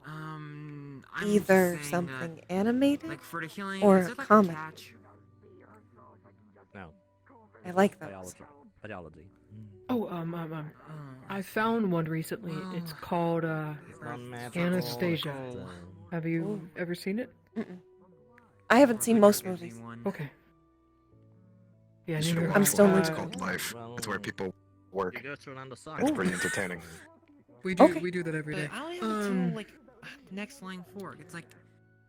[SPEAKER 11] I'm
[SPEAKER 1] Either
[SPEAKER 11] saying,
[SPEAKER 1] something animated
[SPEAKER 11] like for the healing,
[SPEAKER 1] or
[SPEAKER 11] is it like
[SPEAKER 1] comedy.
[SPEAKER 11] a catch?
[SPEAKER 8] No.
[SPEAKER 1] I like those.
[SPEAKER 8] Biology.
[SPEAKER 18] Oh, I found one recently. It's called Anastasia. Have you ever seen it?
[SPEAKER 1] Mm-mm. I haven't seen most movies.
[SPEAKER 18] Okay. Yeah,
[SPEAKER 16] You should
[SPEAKER 18] neither
[SPEAKER 16] watch
[SPEAKER 1] I'm
[SPEAKER 18] have
[SPEAKER 1] still
[SPEAKER 16] one.
[SPEAKER 18] I.
[SPEAKER 16] It's called Life. It's where people work.
[SPEAKER 8] You go to an underside.
[SPEAKER 16] It's pretty entertaining.
[SPEAKER 18] We do
[SPEAKER 1] Okay.
[SPEAKER 18] we do that every
[SPEAKER 11] But
[SPEAKER 18] day.
[SPEAKER 11] I don't even until like the next line fork. It's like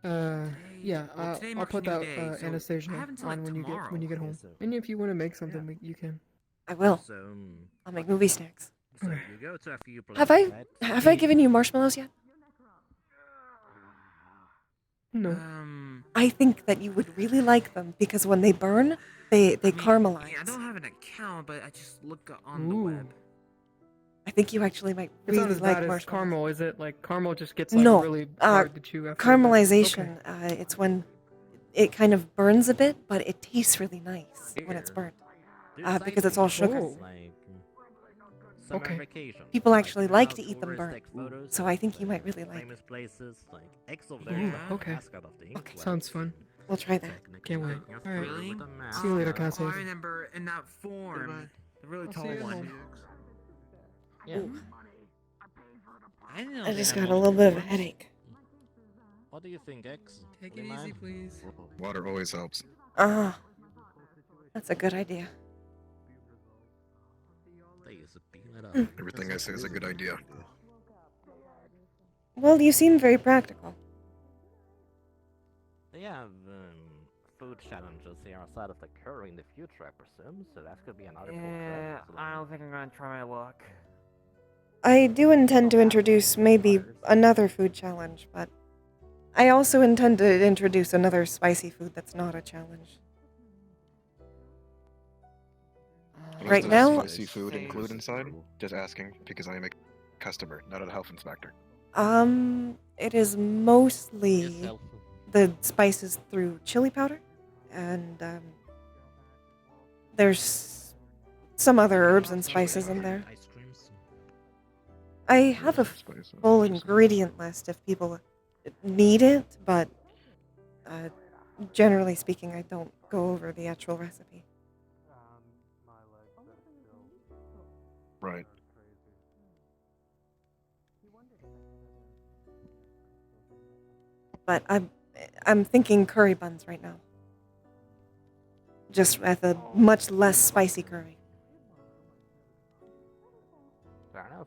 [SPEAKER 18] Yeah,
[SPEAKER 11] well, today
[SPEAKER 18] I'll
[SPEAKER 11] marks
[SPEAKER 18] put
[SPEAKER 11] a new
[SPEAKER 18] that
[SPEAKER 11] day, so
[SPEAKER 18] Anastasia
[SPEAKER 11] I have until,
[SPEAKER 18] on
[SPEAKER 11] like,
[SPEAKER 18] when you get home.
[SPEAKER 8] tomorrow.
[SPEAKER 18] And if you want to make something, you can.
[SPEAKER 1] I will.
[SPEAKER 8] So,
[SPEAKER 1] I'll make movie snacks.
[SPEAKER 8] so you go to a few places,
[SPEAKER 1] Have I
[SPEAKER 8] right?
[SPEAKER 1] have I given you marshmallows yet?
[SPEAKER 18] No.
[SPEAKER 1] I think that you would really like them because when they burn, they caramelize.
[SPEAKER 11] Yeah, I don't have an account, but I just look on the
[SPEAKER 18] Ooh.
[SPEAKER 11] web.
[SPEAKER 1] I think you actually might
[SPEAKER 18] It's not
[SPEAKER 1] really
[SPEAKER 18] as
[SPEAKER 1] like
[SPEAKER 18] bad as
[SPEAKER 1] marshmallows.
[SPEAKER 18] caramel, is it? Like caramel just gets like
[SPEAKER 1] No,
[SPEAKER 18] really hard to chew after.
[SPEAKER 1] caramelization.
[SPEAKER 18] Okay.
[SPEAKER 1] It's when it kind of burns a bit, but it tastes really nice when it's burnt. Because it's all sugar.
[SPEAKER 8] Like, summer
[SPEAKER 18] Okay.
[SPEAKER 8] vacation.
[SPEAKER 1] People actually like to
[SPEAKER 8] outdoors,
[SPEAKER 1] eat them burnt,
[SPEAKER 8] take photos
[SPEAKER 1] so
[SPEAKER 8] of,
[SPEAKER 1] I think you might really like
[SPEAKER 8] famous places like X over
[SPEAKER 18] Ooh,
[SPEAKER 8] there. is the
[SPEAKER 18] okay.
[SPEAKER 8] mascot of the Inkblade.
[SPEAKER 18] Sounds fun.
[SPEAKER 1] We'll try that.
[SPEAKER 18] Can't wait.
[SPEAKER 8] You're
[SPEAKER 18] All right.
[SPEAKER 8] really? With a mask.
[SPEAKER 18] See you later,
[SPEAKER 11] Oh,
[SPEAKER 18] Cassie.
[SPEAKER 11] I remember in that form, the really
[SPEAKER 18] I'll see
[SPEAKER 11] tall
[SPEAKER 18] you at
[SPEAKER 11] one.
[SPEAKER 18] home.
[SPEAKER 8] Yeah.
[SPEAKER 1] Ooh,
[SPEAKER 11] I didn't know
[SPEAKER 1] I
[SPEAKER 11] they
[SPEAKER 1] just
[SPEAKER 11] had
[SPEAKER 1] got a little bit of a
[SPEAKER 11] multiple
[SPEAKER 1] headache.
[SPEAKER 8] What do you think, X?
[SPEAKER 18] Take
[SPEAKER 8] Do
[SPEAKER 18] it
[SPEAKER 8] you
[SPEAKER 18] easy,
[SPEAKER 8] mind?
[SPEAKER 18] please.
[SPEAKER 16] Water always helps.
[SPEAKER 1] Ah, That's a good idea.
[SPEAKER 13] Everything I say is a good idea.
[SPEAKER 1] Well, you seem very practical.
[SPEAKER 8] They have food challenges here outside of the curry in the future, I presume, so that could be another
[SPEAKER 11] Yeah, I don't think I'm gonna try my luck.
[SPEAKER 1] I do intend to introduce maybe another food challenge, but I also intend to introduce another spicy food that's not a challenge. Right
[SPEAKER 16] Does
[SPEAKER 1] now,
[SPEAKER 16] spicy food include inside? Just asking, because I am a customer, not a health inspector.
[SPEAKER 1] it is mostly the spices through chili powder, and there's some other herbs and spices in there. I have a full ingredient list if people need it, but generally speaking, I don't go over the actual recipe.
[SPEAKER 16] Right.
[SPEAKER 1] But I'm thinking curry buns right now. Just with a much less spicy curry.
[SPEAKER 8] Fair enough.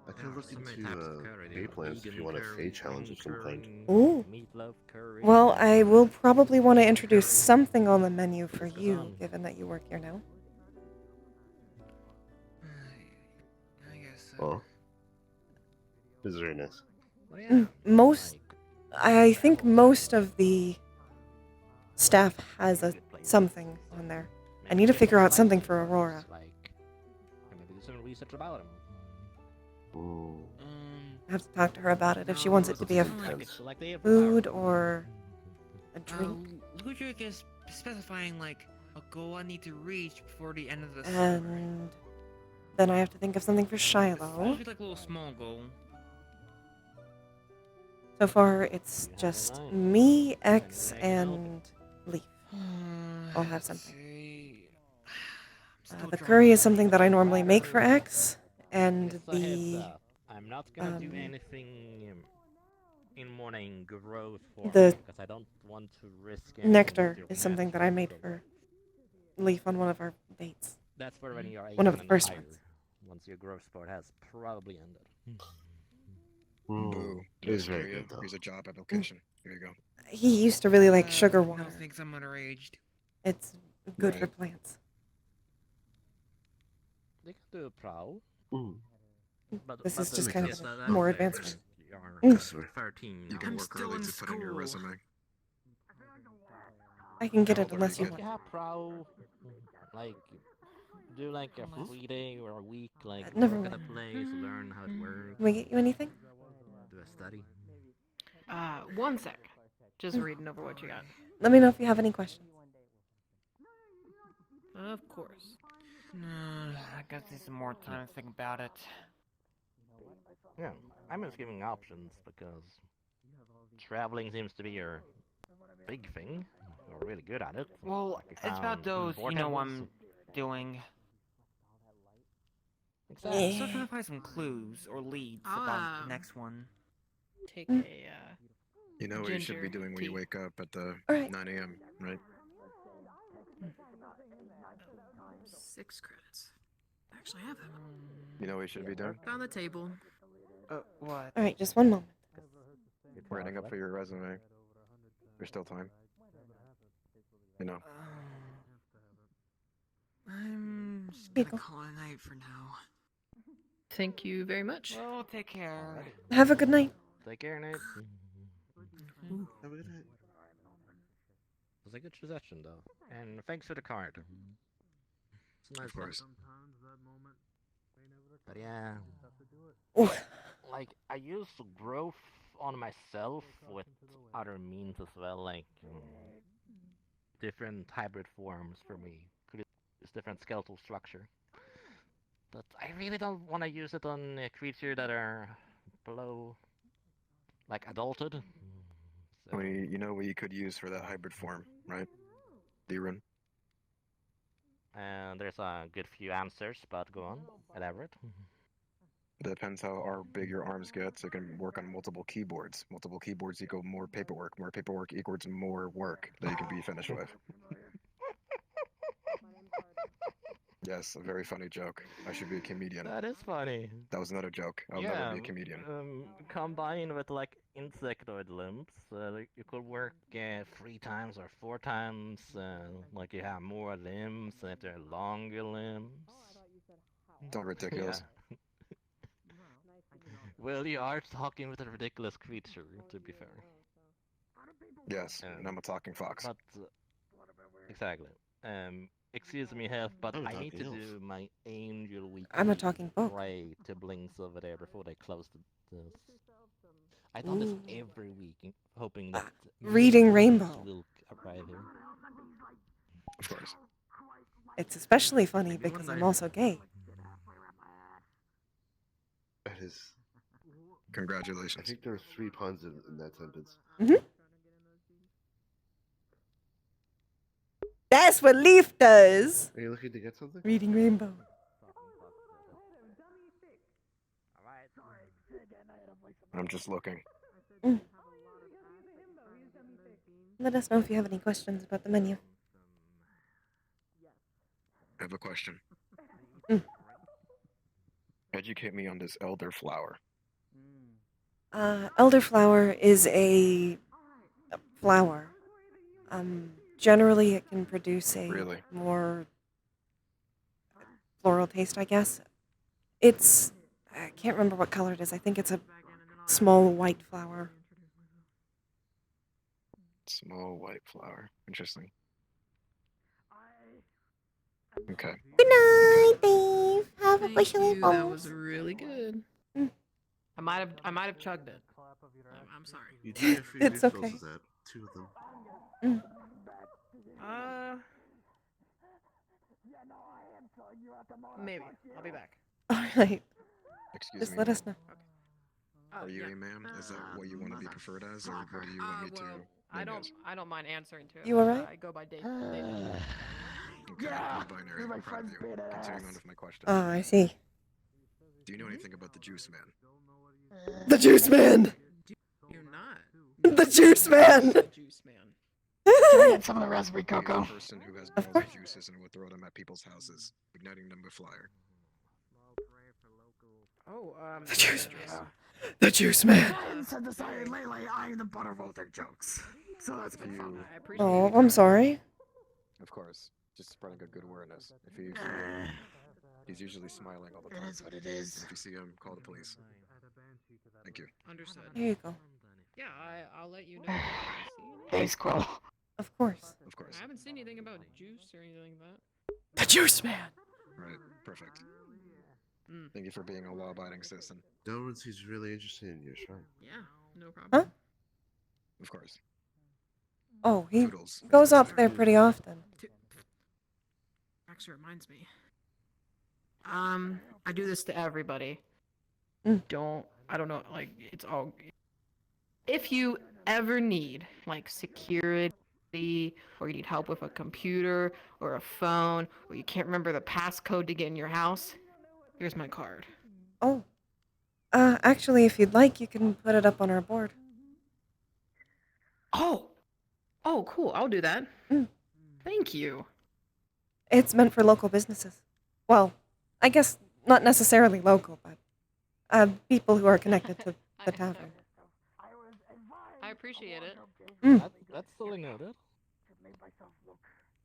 [SPEAKER 9] I can look into pay plans if you want a pay challenge of some kind.
[SPEAKER 1] Ooh.
[SPEAKER 8] Meatloaf curry.
[SPEAKER 1] Well, I will probably want to introduce something on the menu for you, given that you work here now.
[SPEAKER 9] Oh. This is very nice.
[SPEAKER 1] I think most of the staff has something on there. I need to figure out something for Aurora.
[SPEAKER 8] Maybe do some research about them.
[SPEAKER 1] I have to talk to her about it if she wants it to be a food or a drink.
[SPEAKER 11] Ludwig is specifying like a goal I need to reach before the end of the
[SPEAKER 1] And then I have to think of something for Shiloh.
[SPEAKER 11] Like a little small goal.
[SPEAKER 1] So far, it's just me, X, and Leaf. I'll have something. The curry is something that I normally make for X, and the
[SPEAKER 8] I'm not gonna do anything in morning growth form
[SPEAKER 1] the
[SPEAKER 8] because I don't want to risk
[SPEAKER 1] nectar is something that I made for Leaf on one of our dates.
[SPEAKER 8] That's for when you're
[SPEAKER 1] one of the
[SPEAKER 8] 18 and
[SPEAKER 1] first
[SPEAKER 8] higher,
[SPEAKER 1] ones.
[SPEAKER 8] once your growth spurt has probably ended.
[SPEAKER 16] Boo.
[SPEAKER 9] It is very good, though.
[SPEAKER 16] Here's a job application. Here you go.
[SPEAKER 1] He used to really like sugar water.
[SPEAKER 11] I don't think I'm underaged.
[SPEAKER 1] It's good
[SPEAKER 16] Right.
[SPEAKER 1] for plants.
[SPEAKER 8] They can do a prow.
[SPEAKER 1] This is just
[SPEAKER 8] the
[SPEAKER 1] kind
[SPEAKER 8] kids
[SPEAKER 1] of
[SPEAKER 8] that
[SPEAKER 1] a more
[SPEAKER 8] are
[SPEAKER 1] advanced
[SPEAKER 8] there
[SPEAKER 1] one.
[SPEAKER 8] are
[SPEAKER 1] Mm.
[SPEAKER 8] 13.
[SPEAKER 16] You can work early to put in your resume.
[SPEAKER 1] I can get
[SPEAKER 16] How
[SPEAKER 1] it
[SPEAKER 16] old are
[SPEAKER 1] unless you
[SPEAKER 16] you?
[SPEAKER 1] want.
[SPEAKER 8] Yeah, prow. Like, do like a 3 day or a week, like
[SPEAKER 1] Never
[SPEAKER 8] work at a
[SPEAKER 1] mind.
[SPEAKER 8] place, learn how it works.
[SPEAKER 1] Can we get you anything?
[SPEAKER 8] Do a study.
[SPEAKER 18] One sec. Just reading over what you got.
[SPEAKER 1] Let me know if you have any questions.
[SPEAKER 18] Of course.
[SPEAKER 11] I guess need some more time to think about it.
[SPEAKER 8] Yeah, I'm just giving options because traveling seems to be your big thing. You're really good at it.
[SPEAKER 11] Well,
[SPEAKER 8] Like we
[SPEAKER 11] it's
[SPEAKER 8] found
[SPEAKER 11] about those, you know,
[SPEAKER 8] vortexes.
[SPEAKER 11] I'm doing.
[SPEAKER 8] Exactly.
[SPEAKER 11] Still trying to find some clues or leads about the next one.
[SPEAKER 18] Take a,
[SPEAKER 16] You know what you should be
[SPEAKER 18] ginger
[SPEAKER 16] doing when you
[SPEAKER 18] tea.
[SPEAKER 16] wake up at the
[SPEAKER 1] Alright.
[SPEAKER 16] 9 a.m., right?
[SPEAKER 6] 6 credits. Actually, I have them.
[SPEAKER 16] You know what you should be doing?
[SPEAKER 6] On the table.
[SPEAKER 11] What?
[SPEAKER 1] All right, just one moment.
[SPEAKER 16] Writing up for your resume. There's still time. You know.
[SPEAKER 6] I'm just gonna call it a night for now.
[SPEAKER 18] Thank you very much.
[SPEAKER 11] Well, take care.
[SPEAKER 1] Have a good night.
[SPEAKER 8] Take care, Nate.
[SPEAKER 9] Have a good night.
[SPEAKER 8] It was a good suggestion, though. And thanks for the card. It's a nice
[SPEAKER 16] Of course.
[SPEAKER 8] But yeah.
[SPEAKER 1] Ooh.
[SPEAKER 8] Like, I use growth on myself with other means as well, like different hybrid forms for me. Could use different skeletal structure. But I really don't want to use it on a creature that are below, like, adulted.
[SPEAKER 16] I mean, you know what you could use for that hybrid form, right? D-Run.
[SPEAKER 8] And there's a good few answers, but go on, elaborate.
[SPEAKER 16] It depends how big your arms get, so you can work on multiple keyboards. Multiple keyboards equal more paperwork. More paperwork equals more work that you can be finished with.
[SPEAKER 13] Yes, a very funny joke. I should be a comedian.
[SPEAKER 8] That is funny.
[SPEAKER 13] That was not a joke. I'll never be a comedian.
[SPEAKER 8] Combined with like insectoid limbs, like, you could work 3 times or 4 times. Like you have more limbs, if they're longer limbs.
[SPEAKER 13] Don't ridiculous.
[SPEAKER 8] Yeah. Well, you are talking with a ridiculous creature, to be fair.
[SPEAKER 13] Yes, and I'm a talking fox.
[SPEAKER 8] But exactly. Excuse me, Hef, but
[SPEAKER 9] I'm a
[SPEAKER 8] I need to
[SPEAKER 9] talking
[SPEAKER 8] do my angel week.
[SPEAKER 1] I'm a talking book.
[SPEAKER 8] Pray to Blinks over there before they close this. I thought this
[SPEAKER 1] Ooh.
[SPEAKER 8] every week, hoping that
[SPEAKER 1] Reading Rainbow.
[SPEAKER 8] will arrive here.
[SPEAKER 13] Of course.
[SPEAKER 1] It's especially funny because I'm also gay.
[SPEAKER 9] That is.
[SPEAKER 13] Congratulations.
[SPEAKER 9] I think there are 3 puns in that sentence.
[SPEAKER 1] Mm-hmm. That's what Leaf does.
[SPEAKER 9] Are you looking to get something?
[SPEAKER 1] Reading Rainbow.
[SPEAKER 13] I'm just looking.
[SPEAKER 1] Mm. Let us know if you have any questions about the menu.
[SPEAKER 13] I have a question.
[SPEAKER 1] Mm.
[SPEAKER 13] Educate me on this elderflower.
[SPEAKER 1] Elderflower is a flower. Generally, it can produce a
[SPEAKER 13] Really?
[SPEAKER 1] more floral taste, I guess. I can't remember what color it is. I think it's a small white flower.
[SPEAKER 13] Small white flower. Interesting. Okay.
[SPEAKER 1] Good night, Dave. Have a
[SPEAKER 18] Thank you. That
[SPEAKER 1] bones.
[SPEAKER 18] was really good. I might have chugged it. I'm sorry.
[SPEAKER 9] You do have 3
[SPEAKER 1] It's
[SPEAKER 9] refills
[SPEAKER 1] okay.
[SPEAKER 9] of that. 2 of them.
[SPEAKER 18] Maybe. I'll be back.
[SPEAKER 1] All right.
[SPEAKER 13] Excuse
[SPEAKER 1] Just
[SPEAKER 13] me.
[SPEAKER 1] let us know.
[SPEAKER 13] Are you a man? Is that what you want to be preferred as, or what do you want me to?
[SPEAKER 18] I
[SPEAKER 13] name as?
[SPEAKER 18] don't mind answering to it.
[SPEAKER 1] You alright?
[SPEAKER 18] I go by Dave.
[SPEAKER 13] Okay, non-binary. I'm proud of you. Continuing on with my question.
[SPEAKER 1] Oh, I see.
[SPEAKER 13] Do you know anything about the Juice Man?
[SPEAKER 1] The Juice Man!
[SPEAKER 18] You're not.
[SPEAKER 1] The Juice Man!
[SPEAKER 18] The Juice Man.
[SPEAKER 4] Can I get some of the raspberry
[SPEAKER 13] Are you
[SPEAKER 4] cocoa?
[SPEAKER 13] the person who has bottles of juices and would throw them at people's houses, igniting them with fire?
[SPEAKER 18] Oh,
[SPEAKER 1] The Juice Man. The Juice Man.
[SPEAKER 4] I said this iron lately. I am the butt of all their jokes. So that's been fun.
[SPEAKER 18] I appreciate
[SPEAKER 1] Oh,
[SPEAKER 18] it.
[SPEAKER 1] I'm sorry.
[SPEAKER 13] Of course, just spreading a good awareness. If you he's usually smiling all the time.
[SPEAKER 4] It is what it is.
[SPEAKER 13] If you see him, call the police. Thank you.
[SPEAKER 18] Understood.
[SPEAKER 1] Here you go.
[SPEAKER 18] Yeah, I'll let you know. if I see anything.
[SPEAKER 4] Thanks, Quill.
[SPEAKER 1] Of course.
[SPEAKER 13] Of course.
[SPEAKER 18] I haven't seen anything about juice or anything like that.
[SPEAKER 1] The Juice Man.
[SPEAKER 13] Right. Perfect. Thank you for being a law-abiding citizen.
[SPEAKER 9] No one seems really interested in you, sure.
[SPEAKER 18] Yeah, no problem.
[SPEAKER 1] Huh?
[SPEAKER 13] Of course.
[SPEAKER 1] Oh, he
[SPEAKER 13] Toodles.
[SPEAKER 1] goes up there pretty often.
[SPEAKER 18] Actually reminds me. I do this to everybody.
[SPEAKER 1] Mm.
[SPEAKER 18] I don't know, like, it's all... If you ever need, like, security, or you need help with a computer, or a phone, or you can't remember the passcode to get in your house, here's my card.
[SPEAKER 1] Oh. Actually, if you'd like, you can put it up on our board.
[SPEAKER 18] Oh! Oh, cool, I'll do that.
[SPEAKER 1] Mm.
[SPEAKER 18] Thank you.
[SPEAKER 1] It's meant for local businesses. Well, I guess not necessarily local, but people who are connected to the tavern.
[SPEAKER 18] I appreciate it.
[SPEAKER 1] Mm.
[SPEAKER 8] That's totally noted.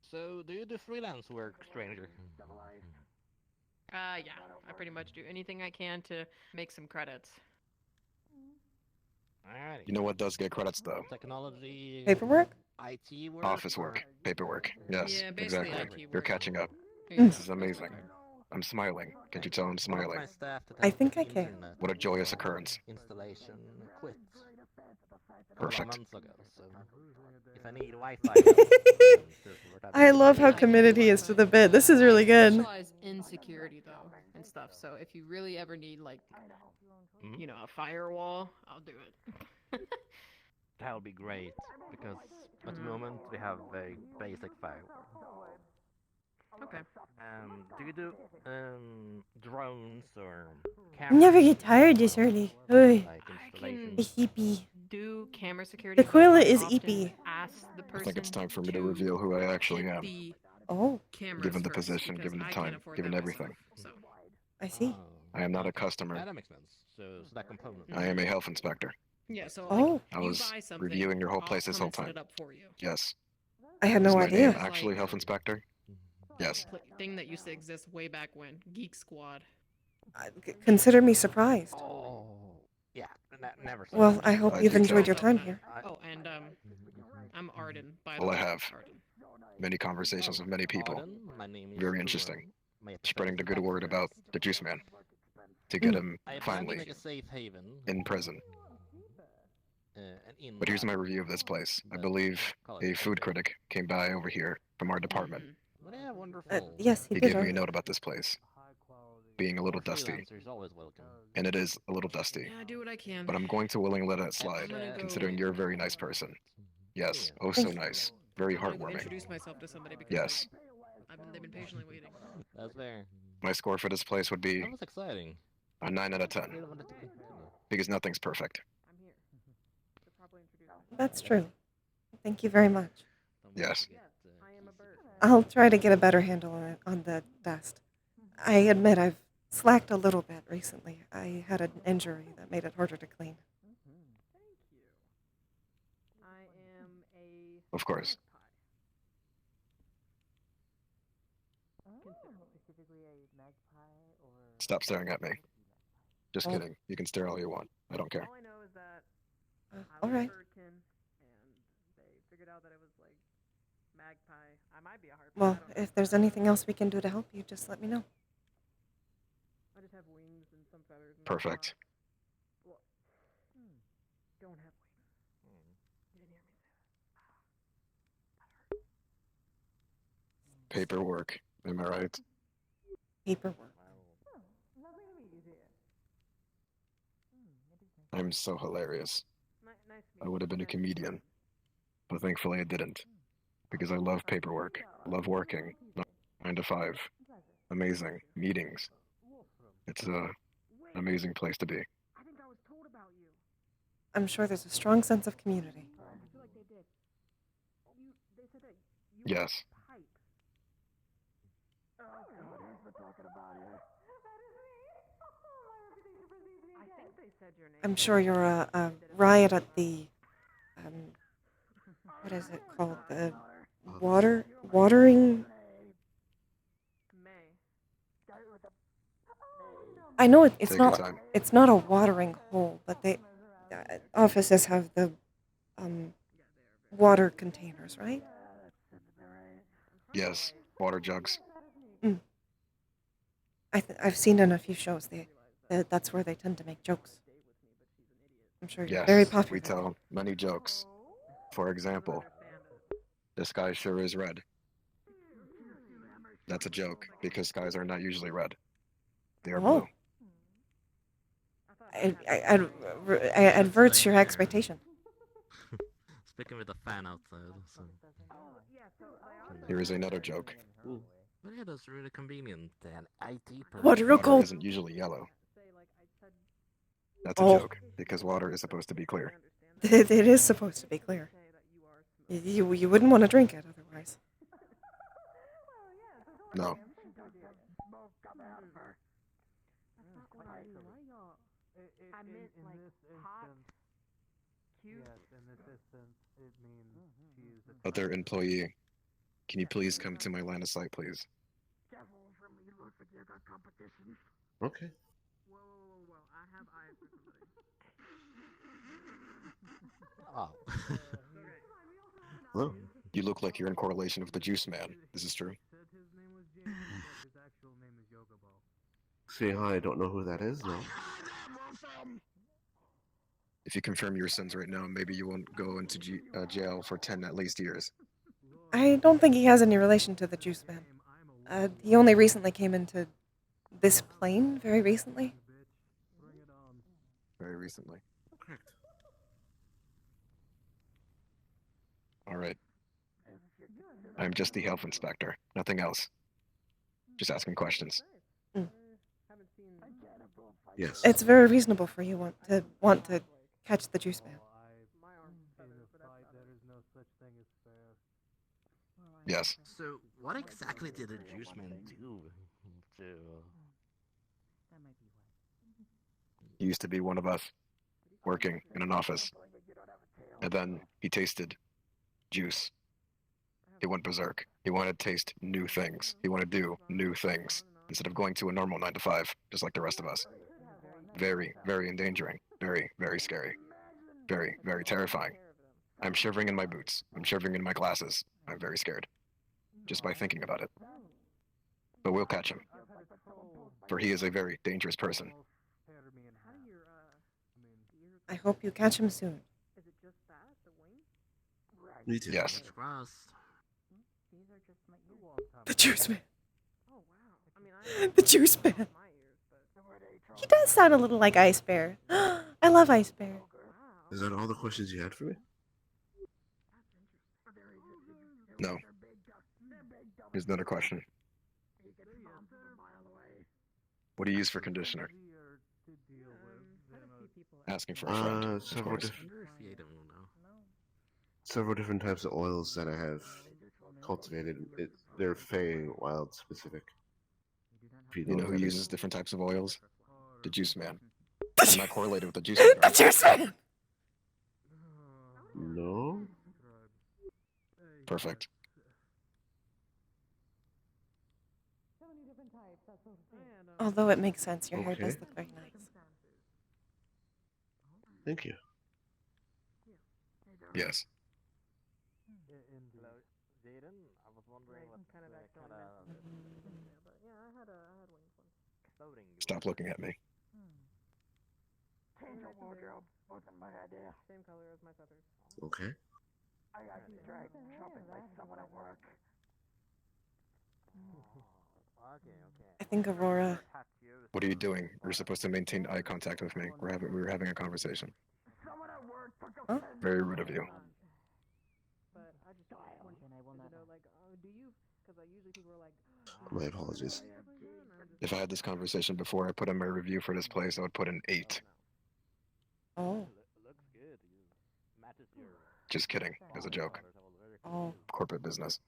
[SPEAKER 8] So, do you do freelance work, stranger?
[SPEAKER 18] Yeah, I pretty much do anything I can to make some credits.
[SPEAKER 8] Alrighty.
[SPEAKER 13] You know what does get credits though?
[SPEAKER 8] Technology.
[SPEAKER 1] Paperwork?
[SPEAKER 8] IT work.
[SPEAKER 13] Office work, paperwork. Yes,
[SPEAKER 18] Yeah, basically
[SPEAKER 13] exactly.
[SPEAKER 18] IT
[SPEAKER 13] You're
[SPEAKER 18] work.
[SPEAKER 13] catching up.
[SPEAKER 18] Here you
[SPEAKER 13] This is amazing. I'm smiling. Can't you tell I'm smiling?
[SPEAKER 1] I think I can.
[SPEAKER 13] What a joyous occurrence.
[SPEAKER 8] Installation quit.
[SPEAKER 13] Perfect.
[SPEAKER 8] Months ago, so if I need Wi-Fi,
[SPEAKER 1] I love how committed he is to the bit. This is really
[SPEAKER 18] I
[SPEAKER 1] good.
[SPEAKER 18] specialize in security though and stuff. So if you really ever need like, you know, a firewall, I'll do it.
[SPEAKER 8] that would be great because at the moment we have a basic firewall.
[SPEAKER 18] Okay.
[SPEAKER 8] Do you do drones or
[SPEAKER 1] You
[SPEAKER 8] cameras?
[SPEAKER 1] never get tired this early. Oy.
[SPEAKER 8] Like
[SPEAKER 18] I can
[SPEAKER 8] installation?
[SPEAKER 1] It's eepy.
[SPEAKER 18] do camera security.
[SPEAKER 1] The Quill
[SPEAKER 18] but I
[SPEAKER 1] is
[SPEAKER 18] often
[SPEAKER 1] eepy.
[SPEAKER 18] ask the
[SPEAKER 13] I
[SPEAKER 18] person
[SPEAKER 13] think it's time for me to reveal who I actually
[SPEAKER 18] get
[SPEAKER 13] am.
[SPEAKER 18] the
[SPEAKER 1] Oh,
[SPEAKER 6] cameras
[SPEAKER 9] Given the
[SPEAKER 6] first,
[SPEAKER 9] position,
[SPEAKER 6] because
[SPEAKER 9] given the
[SPEAKER 6] I can't
[SPEAKER 9] time,
[SPEAKER 6] afford
[SPEAKER 9] given
[SPEAKER 6] that
[SPEAKER 9] everything.
[SPEAKER 6] myself, so.
[SPEAKER 1] I see.
[SPEAKER 9] I am not a customer.
[SPEAKER 8] Yeah, that makes sense. So that component.
[SPEAKER 9] I am a health inspector.
[SPEAKER 6] Yeah, so
[SPEAKER 1] Oh.
[SPEAKER 6] like,
[SPEAKER 9] I
[SPEAKER 6] you
[SPEAKER 9] was
[SPEAKER 6] buy something,
[SPEAKER 9] reviewing your whole
[SPEAKER 6] I'll
[SPEAKER 9] place this
[SPEAKER 6] come
[SPEAKER 9] whole
[SPEAKER 6] and set
[SPEAKER 9] time.
[SPEAKER 6] it up for you.
[SPEAKER 9] Yes.
[SPEAKER 1] I had
[SPEAKER 9] Is
[SPEAKER 1] no
[SPEAKER 9] my
[SPEAKER 1] idea.
[SPEAKER 9] name actually Health Inspector? Yes.
[SPEAKER 6] Thing that used to exist way back when, Geek Squad.
[SPEAKER 1] Consider me surprised.
[SPEAKER 8] Oh, yeah, never.
[SPEAKER 1] Well, I hope you've enjoyed your time here.
[SPEAKER 6] Oh, and I'm Arden, by the
[SPEAKER 9] Well,
[SPEAKER 6] way.
[SPEAKER 9] I have
[SPEAKER 6] Arden.
[SPEAKER 9] many conversations with many people.
[SPEAKER 8] Arden, my name is
[SPEAKER 9] Very interesting.
[SPEAKER 8] my
[SPEAKER 9] Spreading the good
[SPEAKER 8] profession
[SPEAKER 9] word
[SPEAKER 8] is-
[SPEAKER 9] about the Juice Man to get him
[SPEAKER 8] I plan to
[SPEAKER 9] finally
[SPEAKER 8] make a safe haven.
[SPEAKER 9] in prison.
[SPEAKER 8] And in
[SPEAKER 9] But here's
[SPEAKER 8] that,
[SPEAKER 9] my review of this place. I
[SPEAKER 8] the
[SPEAKER 9] believe
[SPEAKER 8] college
[SPEAKER 9] a food critic came by over here from our department.
[SPEAKER 8] But yeah, wonderful.
[SPEAKER 1] Yes, he
[SPEAKER 9] He
[SPEAKER 1] did.
[SPEAKER 9] gave me a
[SPEAKER 1] already.
[SPEAKER 9] note about this place being a little
[SPEAKER 8] More
[SPEAKER 9] dusty,
[SPEAKER 8] freelancers always welcome.
[SPEAKER 9] and it is a little dusty.
[SPEAKER 6] Yeah, I do what I can.
[SPEAKER 9] But I'm going to willingly let it slide,
[SPEAKER 6] gonna go-
[SPEAKER 9] considering you're a very nice person. Yes, oh so nice. Very
[SPEAKER 6] I'm gonna go
[SPEAKER 9] heartwarming.
[SPEAKER 6] introduce myself to somebody because
[SPEAKER 9] Yes.
[SPEAKER 6] they've been patiently waiting.
[SPEAKER 8] That's fair.
[SPEAKER 9] My score for this place would be
[SPEAKER 8] That was exciting.
[SPEAKER 9] a 9 out of 10,
[SPEAKER 8] Really wanted to continue.
[SPEAKER 9] because nothing's perfect.
[SPEAKER 1] That's true. Thank you very much.
[SPEAKER 9] Yes.
[SPEAKER 1] I'll try to get a better handle on it, on the dust. I admit I've slacked a little bit recently. I had an injury that made it harder to clean.
[SPEAKER 9] Of course. Stop staring at me. Just
[SPEAKER 1] Oh.
[SPEAKER 9] kidding. You can stare all you want. I don't care.
[SPEAKER 12] All I know is that
[SPEAKER 1] All right.
[SPEAKER 12] and they figured out that it was like magpie. I might be a harpy.
[SPEAKER 1] Well, if there's anything else we can do to help you, just let me know.
[SPEAKER 12] I just have wings and some feathers. And
[SPEAKER 9] Perfect.
[SPEAKER 12] Well, don't have wings. You didn't hear me say that.
[SPEAKER 9] Paperwork. Am I right?
[SPEAKER 1] Paperwork.
[SPEAKER 12] Lovely to meet you, dear.
[SPEAKER 9] I'm so hilarious.
[SPEAKER 12] Nice
[SPEAKER 9] I would have been a comedian, but thankfully I didn't, because I love paperwork, love working, 9 to 5, amazing meetings. It's a amazing place to be.
[SPEAKER 12] I think I was told about you.
[SPEAKER 1] I'm sure there's a strong sense of community.
[SPEAKER 12] I feel like they did. They said that you
[SPEAKER 9] Yes.
[SPEAKER 12] pipe. Oh God, who's been talking about you? I think they said your name.
[SPEAKER 1] I'm sure you're a riot at the, what is it called? The watering. I know it's
[SPEAKER 9] Take your
[SPEAKER 1] not.
[SPEAKER 9] time.
[SPEAKER 1] It's not a watering hole, but they offices have the water containers, right?
[SPEAKER 9] Yes. Water jugs.
[SPEAKER 1] I've seen in a few shows that's where they tend to make jokes. I'm sure you're
[SPEAKER 9] Yes.
[SPEAKER 1] very popular.
[SPEAKER 9] We tell many jokes. For example, the sky sure is red. That's a joke, because skies are not usually red. They are
[SPEAKER 1] Oh.
[SPEAKER 9] blue.
[SPEAKER 1] I adverts your expectation.
[SPEAKER 8] Speaking with a fan outside. So.
[SPEAKER 9] Here is another joke.
[SPEAKER 8] Ooh. But yeah, that's really convenient. An IT person.
[SPEAKER 1] Water
[SPEAKER 9] Water isn't usually yellow. That's a
[SPEAKER 1] Oh.
[SPEAKER 9] joke, because water is supposed to be clear.
[SPEAKER 1] It is supposed to be clear. You wouldn't want to drink it otherwise.
[SPEAKER 9] No.
[SPEAKER 12] I meant like hot, cute.
[SPEAKER 3] Yes, in this instance, it means she's a
[SPEAKER 9] Other employee, can you please come to my line of sight, please? Okay.
[SPEAKER 12] Whoa. I have eyes for somebody.
[SPEAKER 8] Oh.
[SPEAKER 9] Hello? You look like you're in correlation with the Juice Man. This is true.
[SPEAKER 3] said his name was James, but his actual name is Yoga Ball.
[SPEAKER 9] See how I don't know who that is, though. If you confirm your sins right now, maybe you won't go into jail for 10 at least years.
[SPEAKER 1] I don't think he has any relation to the Juice Man. He only recently came into this plane, very recently.
[SPEAKER 9] Very recently. Correct. All right. I'm just the health inspector, nothing else. Just asking questions. Yes.
[SPEAKER 1] It's very reasonable for you want to catch the Juice Man.
[SPEAKER 9] Yes.
[SPEAKER 5] So
[SPEAKER 8] What exactly did the juice man do to?
[SPEAKER 9] He used to be one of us, working in an office. And then he tasted juice. He went berserk. He wanted to taste new things. He wanted to do new things instead of going to a normal 9 to 5, just like the rest of us. Very, very endangering. Very, very scary. Very, very terrifying. I'm shivering in my boots. I'm shivering in my glasses. I'm very scared. Just by thinking about it. But we'll catch him. For he is a very dangerous person.
[SPEAKER 1] I hope you catch him soon.
[SPEAKER 9] Me too. Yes.
[SPEAKER 1] The juice man. The juice man. He does sound a little like Ice Bear. I love Ice Bear.
[SPEAKER 2] Is that all the questions you had for me?
[SPEAKER 9] No. Here's another question. What do you use for conditioner? Asking for a friend. Of course.
[SPEAKER 2] Several different types of oils that I have cultivated. They're Fey Wild specific.
[SPEAKER 9] You know who uses different types of oils? The juice man. I'm not correlated with the juice man.
[SPEAKER 1] The juice man!
[SPEAKER 2] No?
[SPEAKER 9] Perfect.
[SPEAKER 1] Although it makes sense, your hair does
[SPEAKER 2] Okay.
[SPEAKER 1] look very nice.
[SPEAKER 2] Thank you.
[SPEAKER 9] Yes.
[SPEAKER 7] Hello, Jaden. I was wondering what kind of clothing.
[SPEAKER 9] Stop looking at me.
[SPEAKER 4] Change your wardrobe. Wasn't my idea.
[SPEAKER 21] Same color as my feathers.
[SPEAKER 2] Okay.
[SPEAKER 4] I got distracted shopping like someone at work.
[SPEAKER 1] I think Aurora.
[SPEAKER 9] What are you doing? You're supposed to maintain eye contact with me. We were having a conversation.
[SPEAKER 4] Someone at work took a
[SPEAKER 1] Huh?
[SPEAKER 9] Very rude of you.
[SPEAKER 21] But I just and I will not know, like, do you? Because usually people are like.
[SPEAKER 2] My apologies.
[SPEAKER 9] If I had this conversation before I put in my review for this place, I would put an 8.
[SPEAKER 1] Oh.
[SPEAKER 7] Looks good. Matches your.
[SPEAKER 9] Just kidding. As a joke.
[SPEAKER 1] Oh.
[SPEAKER 9] Corporate business.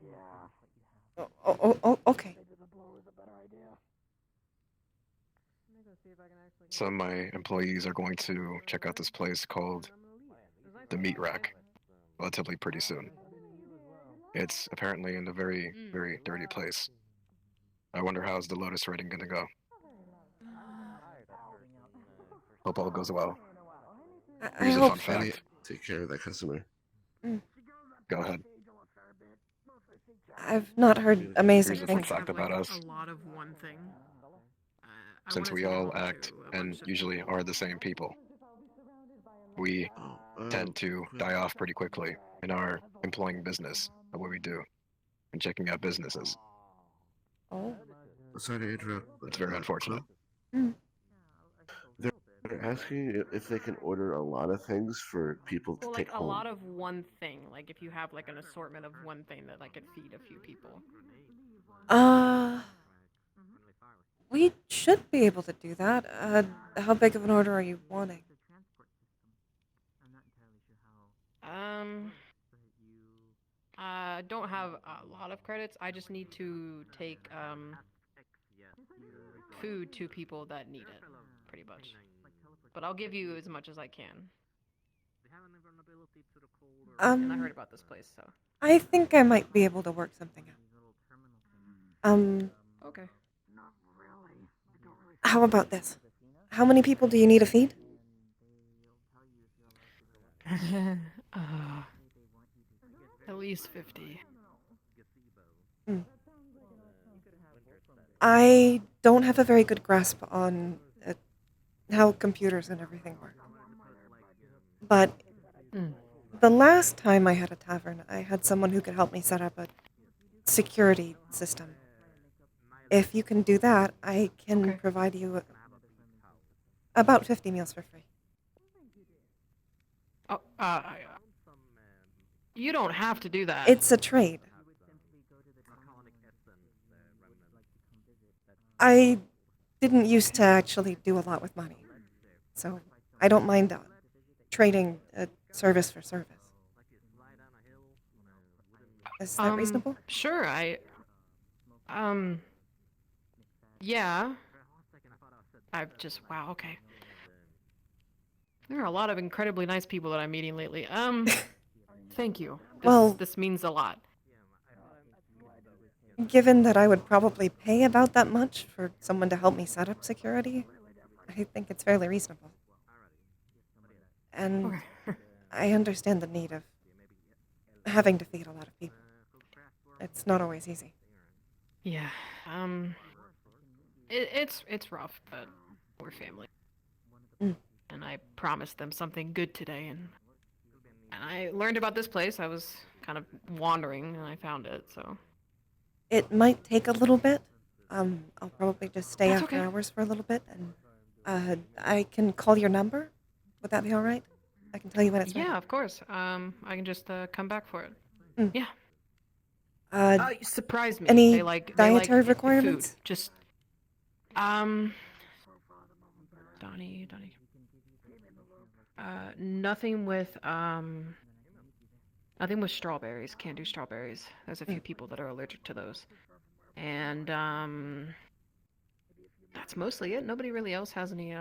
[SPEAKER 4] Yeah.
[SPEAKER 1] Oh, okay.
[SPEAKER 4] Maybe the blow is a better idea.
[SPEAKER 21] I'm gonna see if I can actually.
[SPEAKER 9] Some of my employees are going to check out this place called the Meat Rack relatively pretty soon. It's apparently in a very, very dirty place. I wonder how's the Lotus rating gonna go. Hope all goes well.
[SPEAKER 1] I
[SPEAKER 9] Here's a
[SPEAKER 1] hope.
[SPEAKER 9] fun fact.
[SPEAKER 2] Take care of that customer.
[SPEAKER 9] Go ahead.
[SPEAKER 1] I've not heard amazing
[SPEAKER 9] Here's a fun
[SPEAKER 1] things.
[SPEAKER 9] fact about us.
[SPEAKER 18] A lot of one thing.
[SPEAKER 9] Since we all act and usually are the same people, we tend to die off pretty quickly in our employing business of what we do and checking out businesses.
[SPEAKER 1] Oh.
[SPEAKER 2] Sorry to interrupt.
[SPEAKER 9] It's very unfortunate.
[SPEAKER 2] They're asking if they can order a lot of things for people to
[SPEAKER 18] Well,
[SPEAKER 2] take
[SPEAKER 18] like a
[SPEAKER 2] home.
[SPEAKER 18] lot of one thing. Like if you have like an assortment of one thing that like could feed a few people.
[SPEAKER 1] We should be able to do that. How big of an order are you wanting?
[SPEAKER 18] I don't have a lot of credits. I just need to take food to people that need it, pretty much. But I'll give you as much as I can. And I heard about this place, so.
[SPEAKER 1] I think I might be able to work something out.
[SPEAKER 18] Okay.
[SPEAKER 1] How about this? How many people do you need to feed?
[SPEAKER 18] At least 50.
[SPEAKER 1] I don't have a very good grasp on how computers and everything work. But the last time I had a tavern, I had someone who could help me set up a security system. If you can do that, I can provide you about 50 meals for free.
[SPEAKER 18] Oh, you don't have to do that.
[SPEAKER 1] It's a trade. I didn't used to actually do a lot with money, so I don't mind trading a service for service. Is that reasonable?
[SPEAKER 18] Sure, yeah. Wow, okay. There are a lot of incredibly nice people that I'm meeting lately. Thank you. This means a lot.
[SPEAKER 1] Given that I would probably pay about that much for someone to help me set up security, I think it's fairly reasonable. And I understand the need of having to feed a lot of people. It's not always easy.
[SPEAKER 18] Yeah. It's rough, but we're family. And I promised them something good today, and I learned about this place. I was kind of wandering, and I found it, so.
[SPEAKER 1] It might take a little bit. I'll probably just stay
[SPEAKER 18] That's
[SPEAKER 1] after
[SPEAKER 18] okay.
[SPEAKER 1] hours for a little bit, and I can call your number. Would that be all right? I can tell you when it's ready.
[SPEAKER 18] Yeah, of course. I can just come back for it. Yeah. You surprised me.
[SPEAKER 1] Any
[SPEAKER 18] They like
[SPEAKER 1] dietary
[SPEAKER 18] food.
[SPEAKER 1] requirements?
[SPEAKER 18] Just Donnie. Nothing with strawberries. Can't do strawberries. There's a few people that are allergic to those. And that's mostly it. Nobody really else has any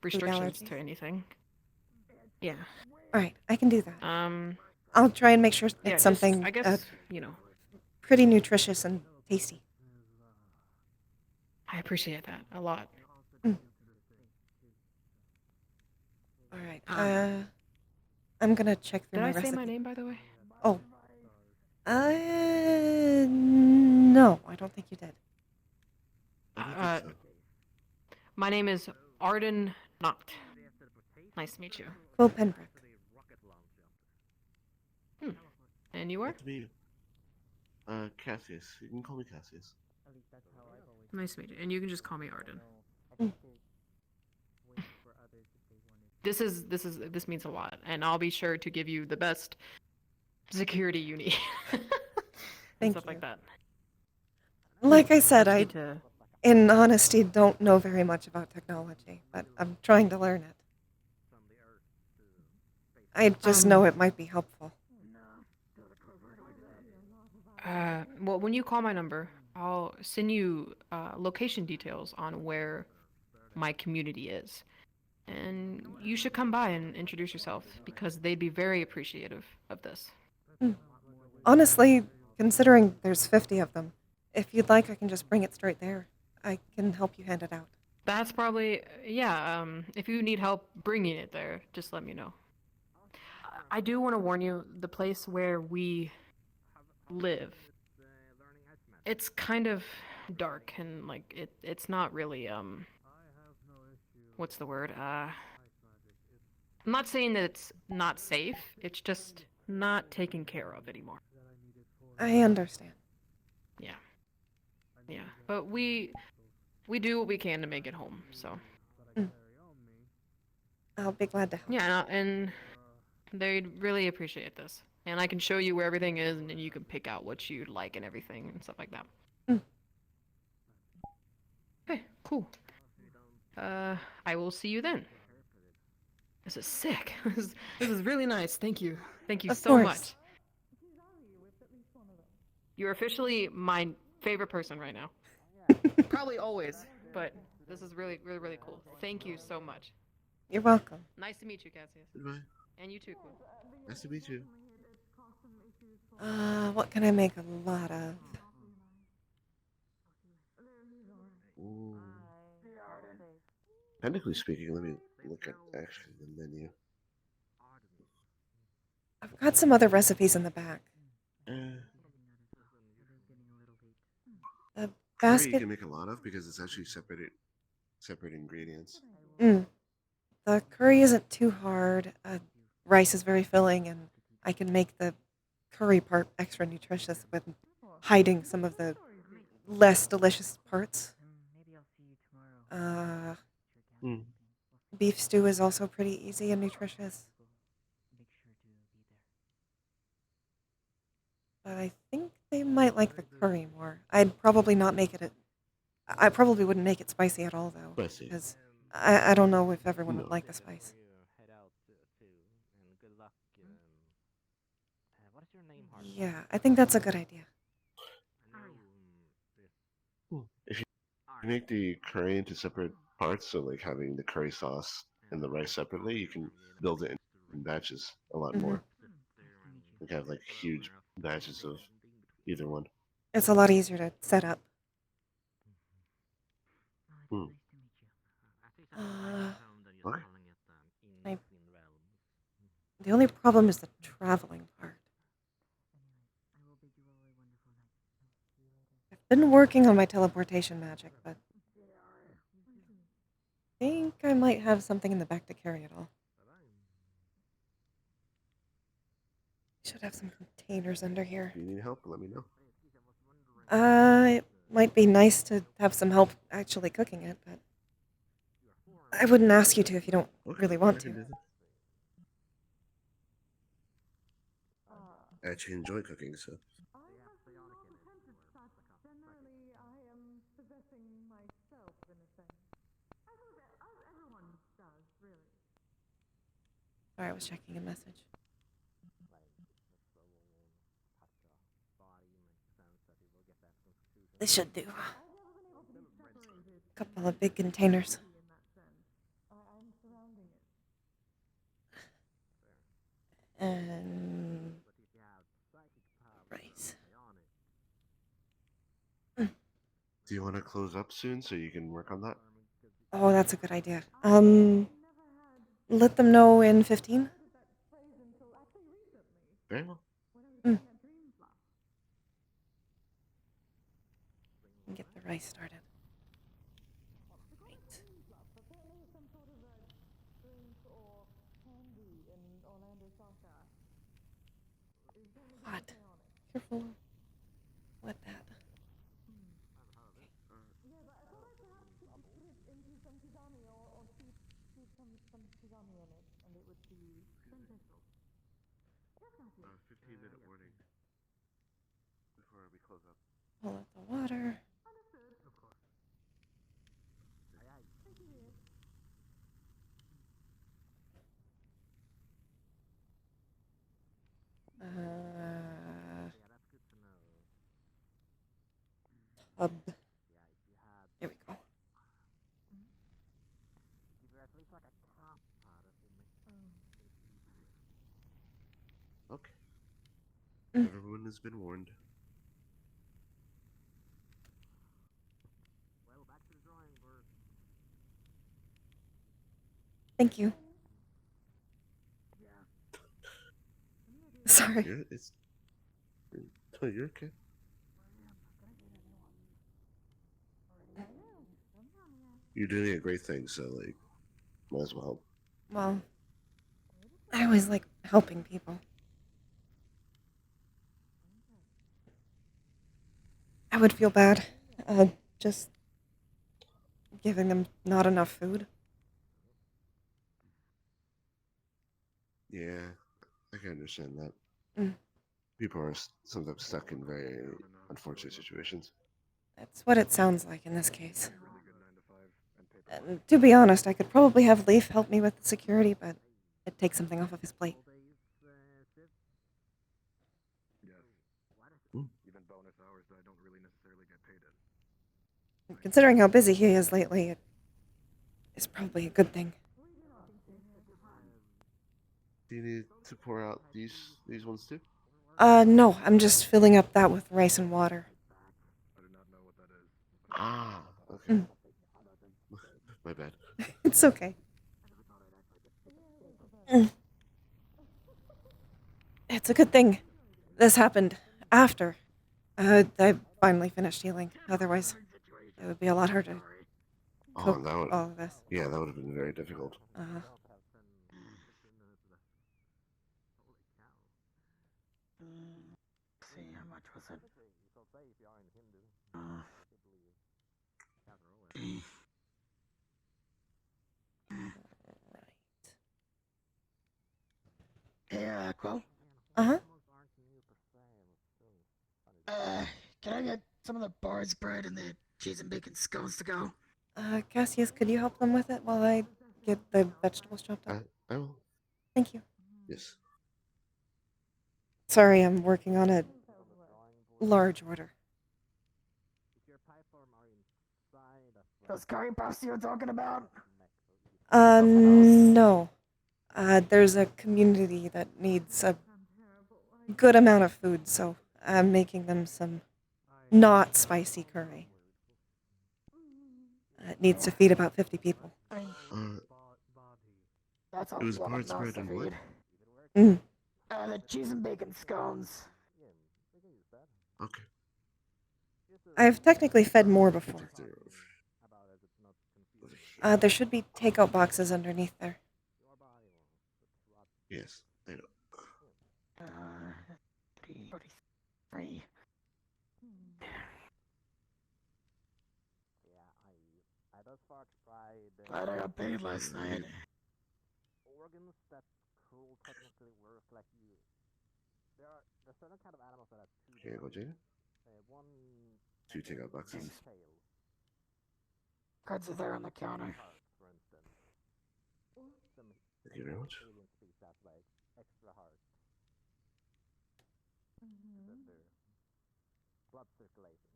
[SPEAKER 18] restrictions
[SPEAKER 1] allergies?
[SPEAKER 18] to anything. Yeah.
[SPEAKER 1] All right, I can do that. I'll try and make sure it's
[SPEAKER 18] Yeah, just,
[SPEAKER 1] something
[SPEAKER 18] I guess,
[SPEAKER 1] pretty nutritious and tasty.
[SPEAKER 18] I appreciate that a lot.
[SPEAKER 1] All right. I'm gonna check through
[SPEAKER 18] Did
[SPEAKER 1] my
[SPEAKER 18] I say
[SPEAKER 1] recipe.
[SPEAKER 18] my name, by the way?
[SPEAKER 1] Oh. No, I don't think you did.
[SPEAKER 18] My name is Arden Knott. Nice to meet you.
[SPEAKER 1] Quill Penbrook.
[SPEAKER 18] And you are?
[SPEAKER 2] Nice to meet you. Cassius. You can call me Cassius.
[SPEAKER 18] Nice to meet you. And you can just call me Arden. This means a lot, and I'll be sure to give you the best security you need.
[SPEAKER 1] Thank
[SPEAKER 18] stuff
[SPEAKER 1] you.
[SPEAKER 18] like that.
[SPEAKER 1] Like I said, I,
[SPEAKER 18] need to-
[SPEAKER 1] in honesty, don't know very much about technology, but I'm trying to learn it. I just know it might be helpful.
[SPEAKER 18] Well, when you call my number, I'll send you location details on where my community is. And you should come by and introduce yourself, because they'd be very appreciative of this.
[SPEAKER 1] Honestly, considering there's 50 of them, if you'd like, I can just bring it straight there. I can help you hand it out.
[SPEAKER 18] That's probably, yeah, if you need help bringing it there, just let me know. I do want to warn you, the place where we live, it's kind of dark, and like it's not really what's the word? I'm not saying that it's not safe, it's just not taken care of anymore.
[SPEAKER 1] I understand.
[SPEAKER 18] Yeah, but we do what we can to make it home, so.
[SPEAKER 1] I'll be glad to help.
[SPEAKER 18] Yeah, and they'd really appreciate this. And I can show you where everything is, and then you can pick out what you'd like and everything and stuff like that. Okay, cool. I will see you then. This is sick. This is really nice. Thank you. Thank you so much. You're officially my favorite person right now. Probably always, but this is really, really, really cool. Thank you so much.
[SPEAKER 1] You're welcome.
[SPEAKER 18] Nice to meet you, Cassius.
[SPEAKER 2] Goodbye.
[SPEAKER 18] And you too, Quill.
[SPEAKER 2] Nice to meet you.
[SPEAKER 1] What can I make a lot of?
[SPEAKER 2] Ooh. Technically speaking, let me look at actually the menu.
[SPEAKER 1] I've got some other recipes in the back. The
[SPEAKER 2] Curry you
[SPEAKER 1] basket.
[SPEAKER 2] can make a lot of because it's actually separate ingredients.
[SPEAKER 1] The curry isn't too hard. Rice is very filling, and I can make the curry part extra nutritious with hiding some of the less delicious parts. Beef stew is also pretty easy and nutritious. But I think they might like the curry more. I'd probably not make it. I probably wouldn't make it spicy at all, though,
[SPEAKER 2] Spicy.
[SPEAKER 1] because I don't know if everyone would like the spice. Yeah, I think that's a good idea.
[SPEAKER 2] If you make the curry into separate parts, so like having the curry sauce and the rice separately, you can build it in batches a lot more. You can have like huge batches of either one.
[SPEAKER 1] It's a lot easier to set up.
[SPEAKER 2] Hmm. Okay.
[SPEAKER 1] The only problem is the traveling part. I've been working on my teleportation magic, but I think I might have something in the back to carry it all. Should have some containers under here.
[SPEAKER 2] If you need help, let me know.
[SPEAKER 1] It might be nice to have some help actually cooking it, but I wouldn't ask you to if you don't really want to.
[SPEAKER 2] I actually enjoy cooking, so.
[SPEAKER 12] Generally, I am possessing myself in a sense. As everyone does, really.
[SPEAKER 1] Sorry, I was checking a message. This should do. Couple of big containers.
[SPEAKER 12] I'm surrounding it.
[SPEAKER 1] And rice.
[SPEAKER 2] Do you want to close up soon so you can work on that?
[SPEAKER 1] Oh, that's a good idea. Let them know in 15?
[SPEAKER 2] Very well.
[SPEAKER 1] Get the rice started. Hot. Careful. What that?
[SPEAKER 12] In it, and it would be beneficial.
[SPEAKER 2] 15-minute warning before we close up.
[SPEAKER 1] Pull out the water.
[SPEAKER 12] Understood. Of course. Thank you.
[SPEAKER 1] Tub. There we go.
[SPEAKER 2] Okay. Everyone has been warned.
[SPEAKER 3] Well, back to the drawing board.
[SPEAKER 1] Thank you. Sorry.
[SPEAKER 2] You're okay. You're doing a great thing, so like, might as well help.
[SPEAKER 1] Well, I always like helping people. I would feel bad, just giving them not enough food.
[SPEAKER 2] Yeah, I can understand that.
[SPEAKER 1] Mm.
[SPEAKER 2] People are sometimes stuck in very unfortunate situations.
[SPEAKER 1] That's what it sounds like in this case. And to be honest, I could probably have Leaf help me with the security, but it takes something off of his plate.
[SPEAKER 9] Even bonus hours that I don't really necessarily get paid in.
[SPEAKER 1] Considering how busy he is lately, it's probably a good thing.
[SPEAKER 2] Do you need to pour out these ones too?
[SPEAKER 1] No, I'm just filling up that with rice and water.
[SPEAKER 2] Ah, okay. My bad.
[SPEAKER 1] It's okay. It's a good thing this happened after I finally finished healing. Otherwise, it would be a lot harder to cook
[SPEAKER 2] that would,
[SPEAKER 1] all of this.
[SPEAKER 2] Yeah, that would have been very difficult.
[SPEAKER 4] See, how much was it? Hey, Quill?
[SPEAKER 1] Uh-huh.
[SPEAKER 4] Can I get some of the bars bread and the cheese and bacon scones to go?
[SPEAKER 1] Cassius, could you help them with it while I get the vegetables chopped up?
[SPEAKER 2] I will.
[SPEAKER 1] Thank you.
[SPEAKER 2] Yes.
[SPEAKER 1] Sorry, I'm working on a large order.
[SPEAKER 4] Those curry puffs you were talking about?
[SPEAKER 1] No. There's a community that needs a good amount of food, so I'm making them some not spicy curry. It needs to feed about 50 people.
[SPEAKER 4] That's a
[SPEAKER 2] It was
[SPEAKER 4] lot
[SPEAKER 2] barred
[SPEAKER 4] of mouths
[SPEAKER 2] spread
[SPEAKER 4] to
[SPEAKER 2] and what?
[SPEAKER 4] feed. The cheese and bacon scones.
[SPEAKER 2] Okay.
[SPEAKER 1] I've technically fed more before. There should be takeout boxes underneath there.
[SPEAKER 2] Yes, I know.
[SPEAKER 4] 43. Glad I got paid last night.
[SPEAKER 7] Organs that could technically work like you. There's certain kind of animals that have two.
[SPEAKER 2] Okay, go, Jada.
[SPEAKER 7] One.
[SPEAKER 2] 2 takeout boxes.
[SPEAKER 4] Cards are there on the counter.
[SPEAKER 2] Thank you very much.
[SPEAKER 7] Extra heart. Blood circulation.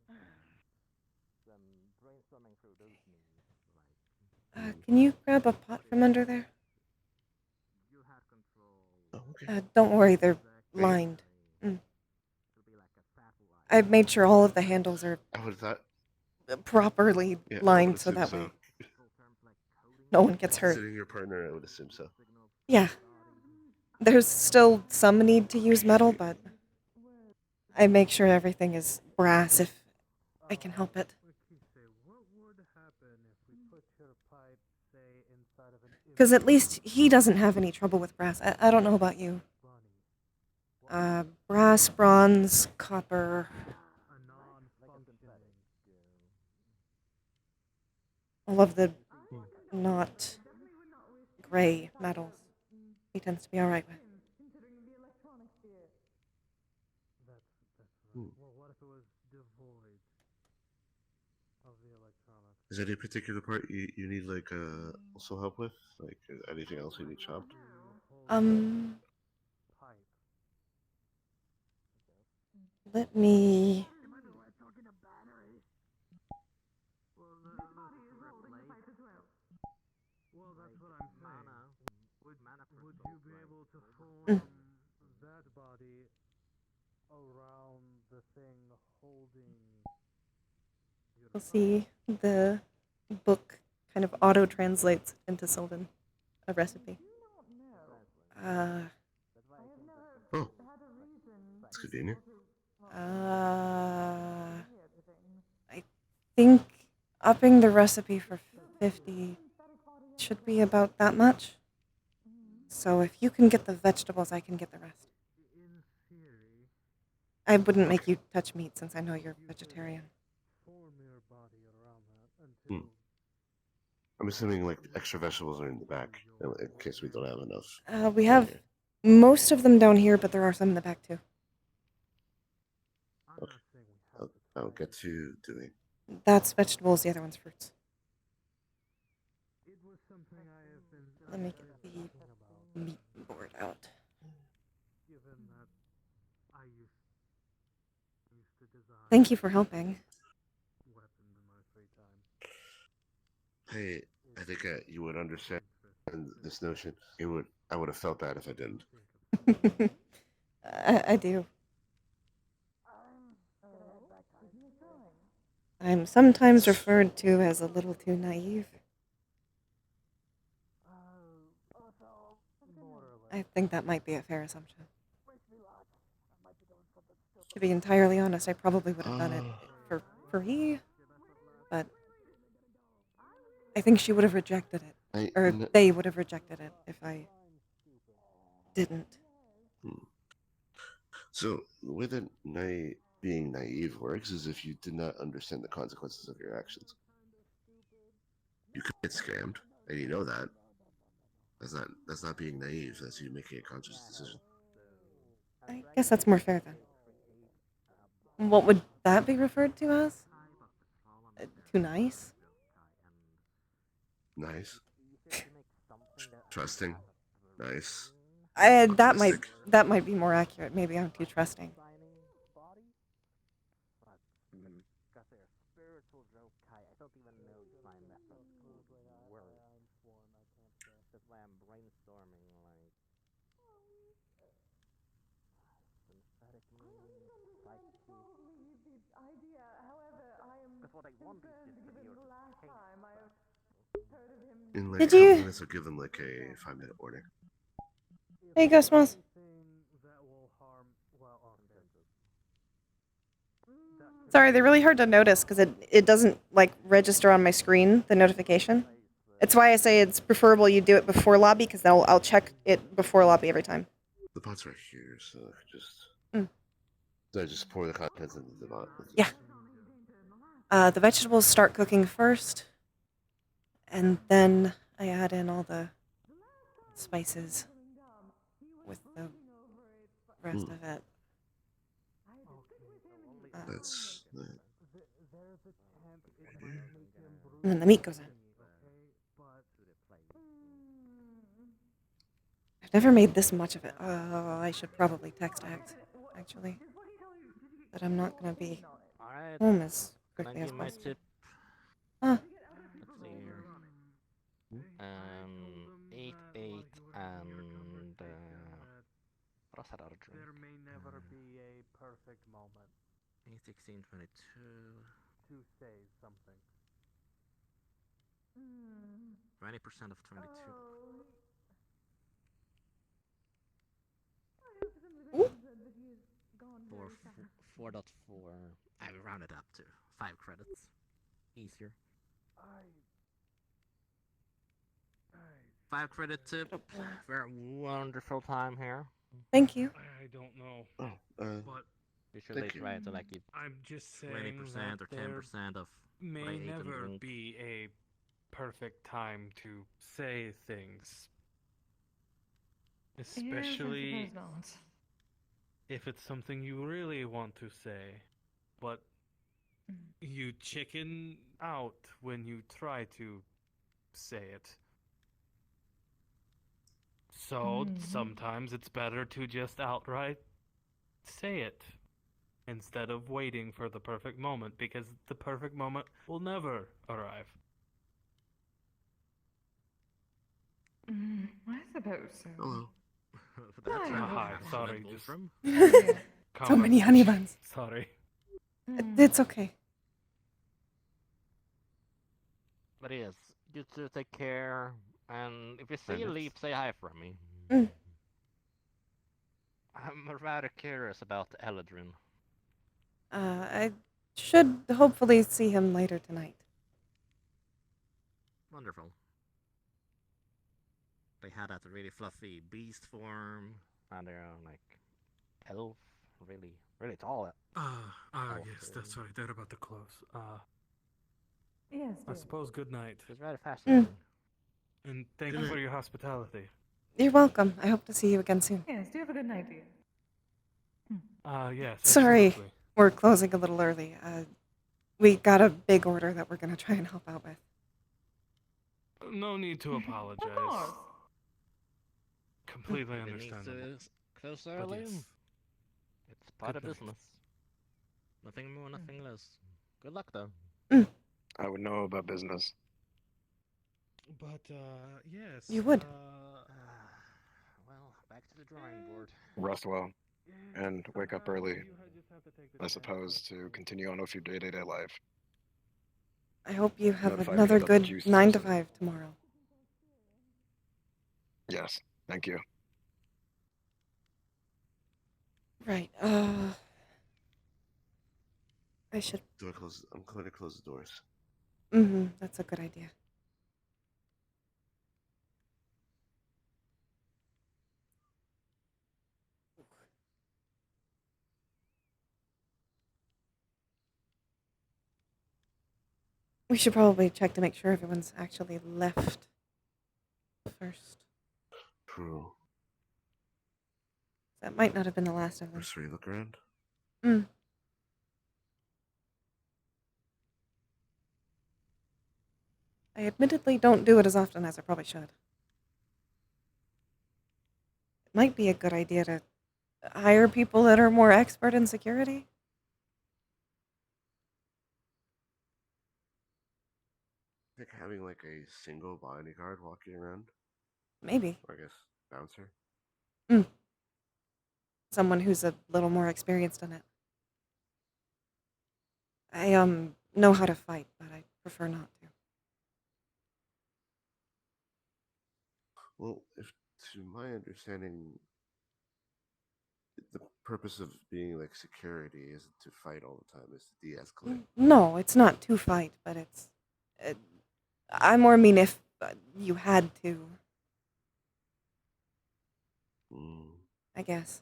[SPEAKER 7] Then brainstorming through those means.
[SPEAKER 1] Can you grab a pot from under there?
[SPEAKER 2] Oh, okay.
[SPEAKER 1] Don't worry, they're lined. I've made sure all of the handles are
[SPEAKER 2] I would have thought.
[SPEAKER 1] properly
[SPEAKER 2] Yeah, I
[SPEAKER 1] lined
[SPEAKER 2] would
[SPEAKER 1] so
[SPEAKER 2] assume
[SPEAKER 1] that
[SPEAKER 2] so.
[SPEAKER 1] way no one gets hurt.
[SPEAKER 2] Considering your partner, I would assume so.
[SPEAKER 1] Yeah. There's still some need to use metal, but I make sure everything is brass if I can help it. Because at least he doesn't have any trouble with brass. I don't know about you. Brass, bronze, copper. All of the not gray metals he tends to be alright with.
[SPEAKER 2] Is there any particular part you need like also help with? Like anything else you need chopped?
[SPEAKER 1] Let me.
[SPEAKER 3] Well, that's what I'm saying. Would you be able to form that body around the thing holding?
[SPEAKER 1] You'll see the book kind of auto translates into Sylvan, a recipe.
[SPEAKER 2] Oh, that's convenient.
[SPEAKER 1] I think upping the recipe for 50 should be about that much. So if you can get the vegetables, I can get the rest. I wouldn't make you touch meat since I know you're vegetarian.
[SPEAKER 2] I'm assuming like extra vegetables are in the back in case we don't have enough.
[SPEAKER 1] We have most of them down here, but there are some in the back too.
[SPEAKER 2] Okay. I'll get to doing.
[SPEAKER 1] That's vegetables, the other one's fruits. Let me get the meat board out. Thank you for helping.
[SPEAKER 2] Hey, I think you would understand this notion. I would have felt bad if I didn't.
[SPEAKER 1] I do. I'm sometimes referred to as a little too naive. I think that might be a fair assumption. To be entirely honest, I probably would have done it for free, but I think she would have rejected it. Or they would have rejected it if I didn't.
[SPEAKER 2] So the way that being naive works is if you did not understand the consequences of your actions. You could get scammed, and you know that. That's not being naive. That's you making a conscious decision.
[SPEAKER 1] I guess that's more fair then. What would that be referred to as? Too nice?
[SPEAKER 2] Nice. Trusting. Nice.
[SPEAKER 1] That might be more accurate. Maybe I'm too trusting.
[SPEAKER 7] Because they're spiritual yokai. I don't even know if my method works. That's why I'm brainstorming, like... synthetic meaning, psychic...
[SPEAKER 21] idea. However, I am
[SPEAKER 7] Because what I want is just to be able to change
[SPEAKER 2] In like
[SPEAKER 1] Did
[SPEAKER 2] a couple
[SPEAKER 1] you-
[SPEAKER 2] minutes, I'll give them like a 5-minute warning.
[SPEAKER 1] There you go, Smalls. Sorry, they're really hard to notice because it doesn't like register on my screen, the notification. It's why I say it's preferable you do it before lobby because I'll check it before lobby every time.
[SPEAKER 2] The pot's right here, so I could just.
[SPEAKER 1] Mm.
[SPEAKER 2] So I just pour the contents into the pot.
[SPEAKER 1] Yeah. The vegetables start cooking first, and then I add in all the spices with the rest of it.
[SPEAKER 2] That's that.
[SPEAKER 1] And then the meat goes in. I've never made this much of it. Oh, I should probably text Act, actually. But I'm not going to be
[SPEAKER 8] Alright.
[SPEAKER 1] home as
[SPEAKER 8] Can I
[SPEAKER 1] quickly as
[SPEAKER 8] give my
[SPEAKER 1] possible.
[SPEAKER 8] tip?
[SPEAKER 1] Huh.
[SPEAKER 8] Let's see here. 8, 8, and what else had I drink?
[SPEAKER 3] There may never be a perfect moment
[SPEAKER 8] 8, 16, 22.
[SPEAKER 3] to say something.
[SPEAKER 8] 20% of 22.
[SPEAKER 1] Ooh.
[SPEAKER 8] 4.4. I will round it up to 5 credits. Easier. 5 credit tip. Very wonderful time here.
[SPEAKER 1] Thank you.
[SPEAKER 5] I don't know.
[SPEAKER 2] But
[SPEAKER 8] Usually
[SPEAKER 2] thank you.
[SPEAKER 8] try to like give
[SPEAKER 5] I'm just saying
[SPEAKER 8] 20%
[SPEAKER 5] that
[SPEAKER 8] or
[SPEAKER 5] there
[SPEAKER 8] 10% of
[SPEAKER 5] may
[SPEAKER 8] what I eat and
[SPEAKER 5] never
[SPEAKER 8] drink.
[SPEAKER 5] be a perfect time to say things. Especially if it's something you really want to say, but you chicken out when you try to say it. So sometimes it's better to just outright say it instead of waiting for the perfect moment, because the perfect moment will never arrive.
[SPEAKER 6] I suppose so.
[SPEAKER 2] Hello.
[SPEAKER 8] That's not
[SPEAKER 5] Hi,
[SPEAKER 8] where
[SPEAKER 5] sorry,
[SPEAKER 8] it goes
[SPEAKER 5] just
[SPEAKER 8] from.
[SPEAKER 1] So many honey buns.
[SPEAKER 5] Sorry.
[SPEAKER 1] It's okay.
[SPEAKER 8] But yes, you two take care, and if you see
[SPEAKER 2] Thanks.
[SPEAKER 8] Leap, say hi from me.
[SPEAKER 1] Mm.
[SPEAKER 8] I'm rather curious about Eladrin.
[SPEAKER 1] I should hopefully see him later tonight.
[SPEAKER 8] Wonderful. They had that really fluffy beast form, and they're like elf, really tall.
[SPEAKER 5] Yes, that's right. They're about to close.
[SPEAKER 21] Yes,
[SPEAKER 5] I suppose good night.
[SPEAKER 8] It's very fascinating.
[SPEAKER 5] And thank you for your hospitality.
[SPEAKER 1] You're welcome. I hope to see you again soon.
[SPEAKER 21] Yes, do have a good night, dear.
[SPEAKER 5] Yes,
[SPEAKER 1] Sorry,
[SPEAKER 5] absolutely.
[SPEAKER 1] we're closing a little early. We got a big order that we're going to try and help out with.
[SPEAKER 5] No need to apologize.
[SPEAKER 21] Of course.
[SPEAKER 5] Completely
[SPEAKER 8] If it needs
[SPEAKER 5] understandable.
[SPEAKER 8] to close
[SPEAKER 5] But
[SPEAKER 8] early.
[SPEAKER 5] yes.
[SPEAKER 8] It's part
[SPEAKER 5] Good
[SPEAKER 8] of
[SPEAKER 5] night.
[SPEAKER 8] business. Nothing more, nothing less. Good luck, though.
[SPEAKER 9] I would know about business.
[SPEAKER 5] But, yes.
[SPEAKER 1] You would.
[SPEAKER 8] Well, back to the drawing board.
[SPEAKER 9] Rest well, and wake up early, I suppose, to continue on with your day-to-day life.
[SPEAKER 1] I hope you have
[SPEAKER 9] Notify me
[SPEAKER 1] another
[SPEAKER 9] about the
[SPEAKER 1] good
[SPEAKER 9] juice
[SPEAKER 1] 9 to
[SPEAKER 9] frozen.
[SPEAKER 1] 5 tomorrow.
[SPEAKER 9] Yes, thank you.
[SPEAKER 1] Right. I should.
[SPEAKER 2] Do I close? I'm going to close the doors.
[SPEAKER 1] That's a good idea. We should probably check to make sure everyone's actually left first.
[SPEAKER 2] True.
[SPEAKER 1] That might not have been the last of them.
[SPEAKER 2] First, we look around. I
[SPEAKER 1] admittedly don't do it as often as I probably should. might be a good idea to hire people that are more expert in security.
[SPEAKER 2] I think having like a single bodyguard walking around.
[SPEAKER 1] Maybe.
[SPEAKER 2] Or I guess bouncer.
[SPEAKER 1] Someone who's a little more experienced in it. I know how to fight, but I prefer not to.
[SPEAKER 2] Well, if to my understanding, the purpose of being like security isn't to fight all the time; it's to de-escalate.
[SPEAKER 1] No, it's not to fight, but it's. I more mean if you had to. I guess.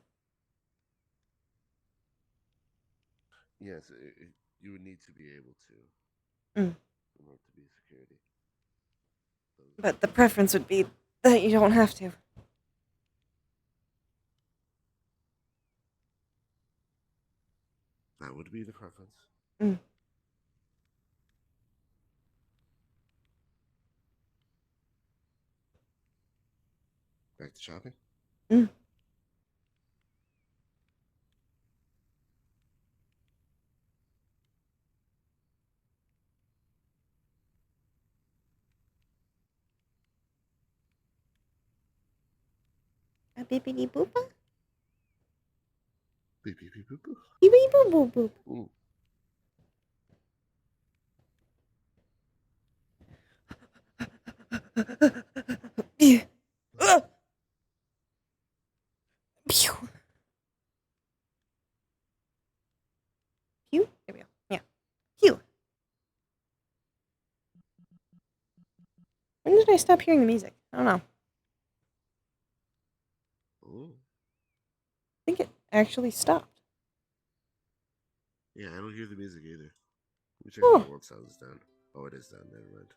[SPEAKER 2] Yes, you would need to be able to.
[SPEAKER 1] Mm.
[SPEAKER 2] In order to be security.
[SPEAKER 1] But the preference would be that you don't have to.
[SPEAKER 2] That would be the preference.
[SPEAKER 1] Mm.
[SPEAKER 2] Back to shopping?
[SPEAKER 1] Mm. A bippity boopa?
[SPEAKER 2] Beep beep beep boop boop.
[SPEAKER 1] Beep beep boop boop boop.
[SPEAKER 2] Ooh.
[SPEAKER 1] Pew. Pew. Pew? There we go. Yeah. Pew. When did I stop hearing the music? I don't know.
[SPEAKER 2] Ooh.
[SPEAKER 1] I think it actually stopped.
[SPEAKER 2] Yeah, I don't hear the music either. Let me check
[SPEAKER 1] Oh.
[SPEAKER 2] if the world sound is down. Oh, it is down. Never mind.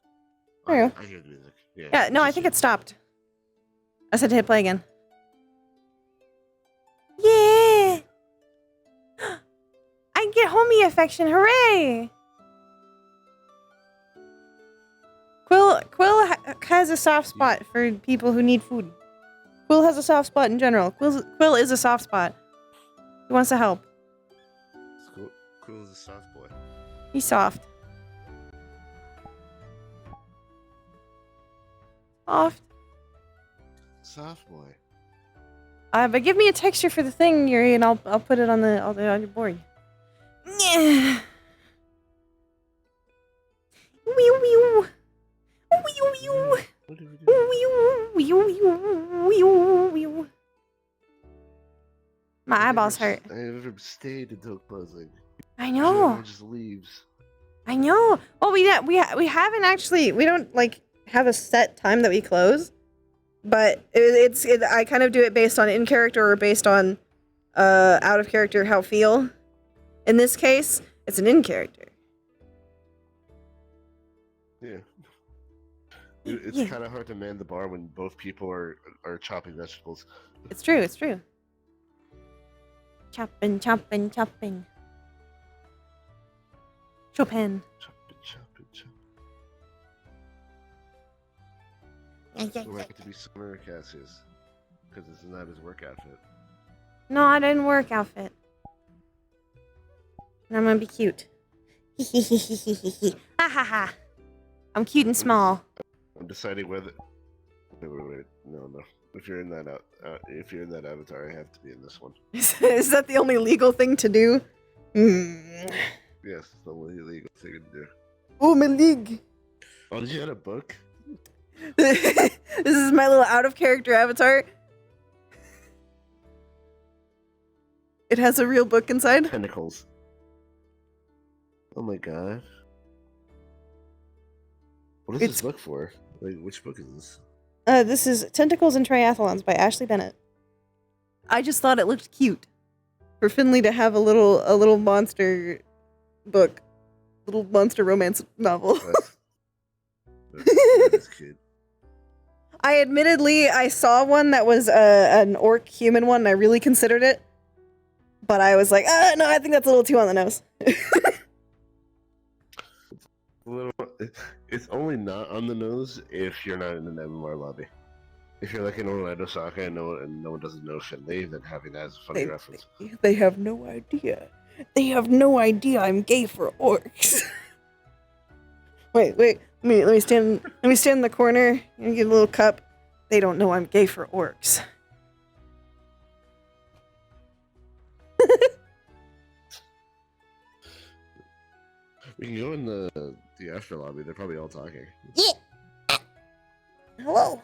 [SPEAKER 1] There you go.
[SPEAKER 2] I hear the music.
[SPEAKER 1] Yeah, no, I think it stopped. I said to hit play again. Yeah! I get homie affection, hooray! Quill has a soft spot for people who need food. Quill has a soft spot in general. Quill is a soft spot. He wants to help.
[SPEAKER 2] Quill is a soft boy.
[SPEAKER 1] He's soft. Soft.
[SPEAKER 2] Soft boy.
[SPEAKER 1] But give me a texture for the thing, Yuri, and I'll put it on your board. Yeah. Wee wee. Wee wee. Wee. My eyeballs hurt.
[SPEAKER 2] I never stayed until closing.
[SPEAKER 1] I know.
[SPEAKER 2] Everyone just leaves.
[SPEAKER 1] I know. Well, we haven't actually. We don't like have a set time that we close, but I kind of do it based on in character or based on out of character how feel. In this case, it's an in character.
[SPEAKER 2] Yeah. It's kind of hard to man the bar when both people are chopping vegetables.
[SPEAKER 1] It's true. It's true. Chopping. Chopin.
[SPEAKER 2] Chopping. Would like it to be summer Cassius, because it's not his work outfit.
[SPEAKER 1] No, I didn't work outfit. And I'm gonna be cute. Ha ha ha. I'm cute and small.
[SPEAKER 2] I'm deciding whether. Wait. No. If you're in that avatar, I have to be in this one.
[SPEAKER 1] Is that the only legal thing to do?
[SPEAKER 2] Yes, it's the only legal thing to do.
[SPEAKER 1] Oh, my league.
[SPEAKER 2] Oh, did you have a book?
[SPEAKER 1] This is my little out of character avatar. It has a real book inside.
[SPEAKER 2] Tentacles. Oh my god. What is this book for? Like, which book is this?
[SPEAKER 1] This is Tentacles and Triathlons by Ashley Bennett. I just thought it looked cute for Finley to have a little monster book, little monster romance novel.
[SPEAKER 2] That's cute.
[SPEAKER 1] I saw one that was an orc human one, and I really considered it, but I was like, no, I think that's a little too on the nose.
[SPEAKER 2] It's only not on the nose if you're not in an MMR lobby. if you're like in Orlando Soccer and no one doesn't know Finley, then having that as a funny reference.
[SPEAKER 1] They have no idea. They have no idea I'm gay for orcs. wait. Let me stand in the corner and get a little cup. They don't know I'm gay for orcs.
[SPEAKER 2] We can go in the after lobby. They're probably all talking.
[SPEAKER 1] Yeah. Hello.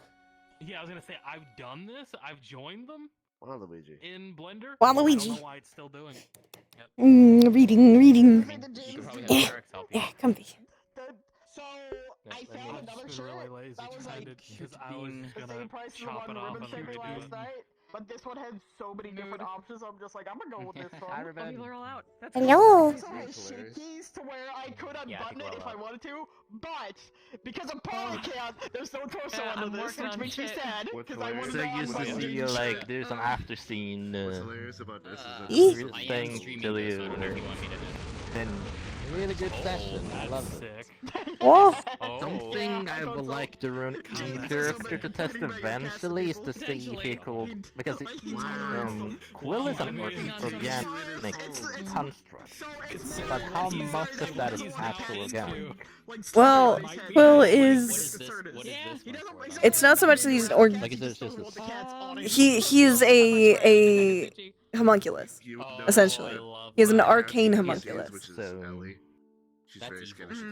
[SPEAKER 5] Yeah, I was gonna say I've done this. I've joined them
[SPEAKER 2] Waluigi.
[SPEAKER 5] in Blender.
[SPEAKER 1] Waluigi.
[SPEAKER 5] I don't know why it's still doing. Yep.
[SPEAKER 1] Reading.
[SPEAKER 5] Yeah,
[SPEAKER 1] Yeah, comfy.
[SPEAKER 4] So I found another shirt that was like
[SPEAKER 5] because I was
[SPEAKER 4] the
[SPEAKER 5] gonna
[SPEAKER 4] same price as the
[SPEAKER 5] chop
[SPEAKER 4] one
[SPEAKER 5] it off
[SPEAKER 4] ribbon
[SPEAKER 5] and
[SPEAKER 4] sticker
[SPEAKER 5] redo
[SPEAKER 4] last
[SPEAKER 5] it.
[SPEAKER 4] night, but this one had so many different options. I'm just like, I'm gonna go with this one.
[SPEAKER 6] People are all out. That's
[SPEAKER 1] Hello.
[SPEAKER 4] This one has shifties to where I could unbutton it if I wanted to, but because of Polycat, there's no torso under this, which makes me sad. Because I wanted
[SPEAKER 8] So
[SPEAKER 4] to
[SPEAKER 8] used to
[SPEAKER 4] unbutton
[SPEAKER 8] see
[SPEAKER 4] it.
[SPEAKER 8] like there's an after scene
[SPEAKER 2] hilarious about this
[SPEAKER 8] thing till you then really good session. I love it.
[SPEAKER 1] Whoa.
[SPEAKER 8] Something I would like to run the character to test eventually is to see if he could, because Quill is an organic construct, but how much of that is actual organic?
[SPEAKER 1] Well, Quill is. It's not so much that he's an
[SPEAKER 8] Like, is it just
[SPEAKER 1] he is a homunculus, essentially. He is an arcane homunculus.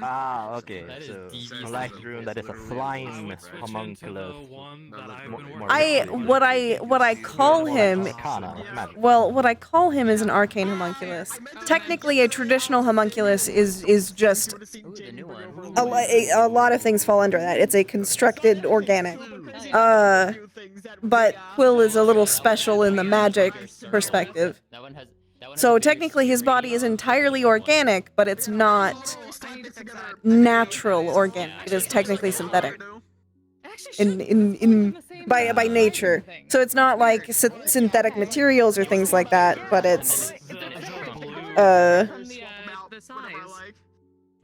[SPEAKER 8] Ah, okay. So I like the rune that is a flying homunculus.
[SPEAKER 1] What I call him. Well, what I call him is an arcane homunculus. Technically, a traditional homunculus is just a lot of things fall under that. It's a constructed organic. But Quill is a little special in the magic perspective. So technically his body is entirely organic, but it's not natural organic. It is technically synthetic. By nature. So it's not like synthetic materials or things like that, but it's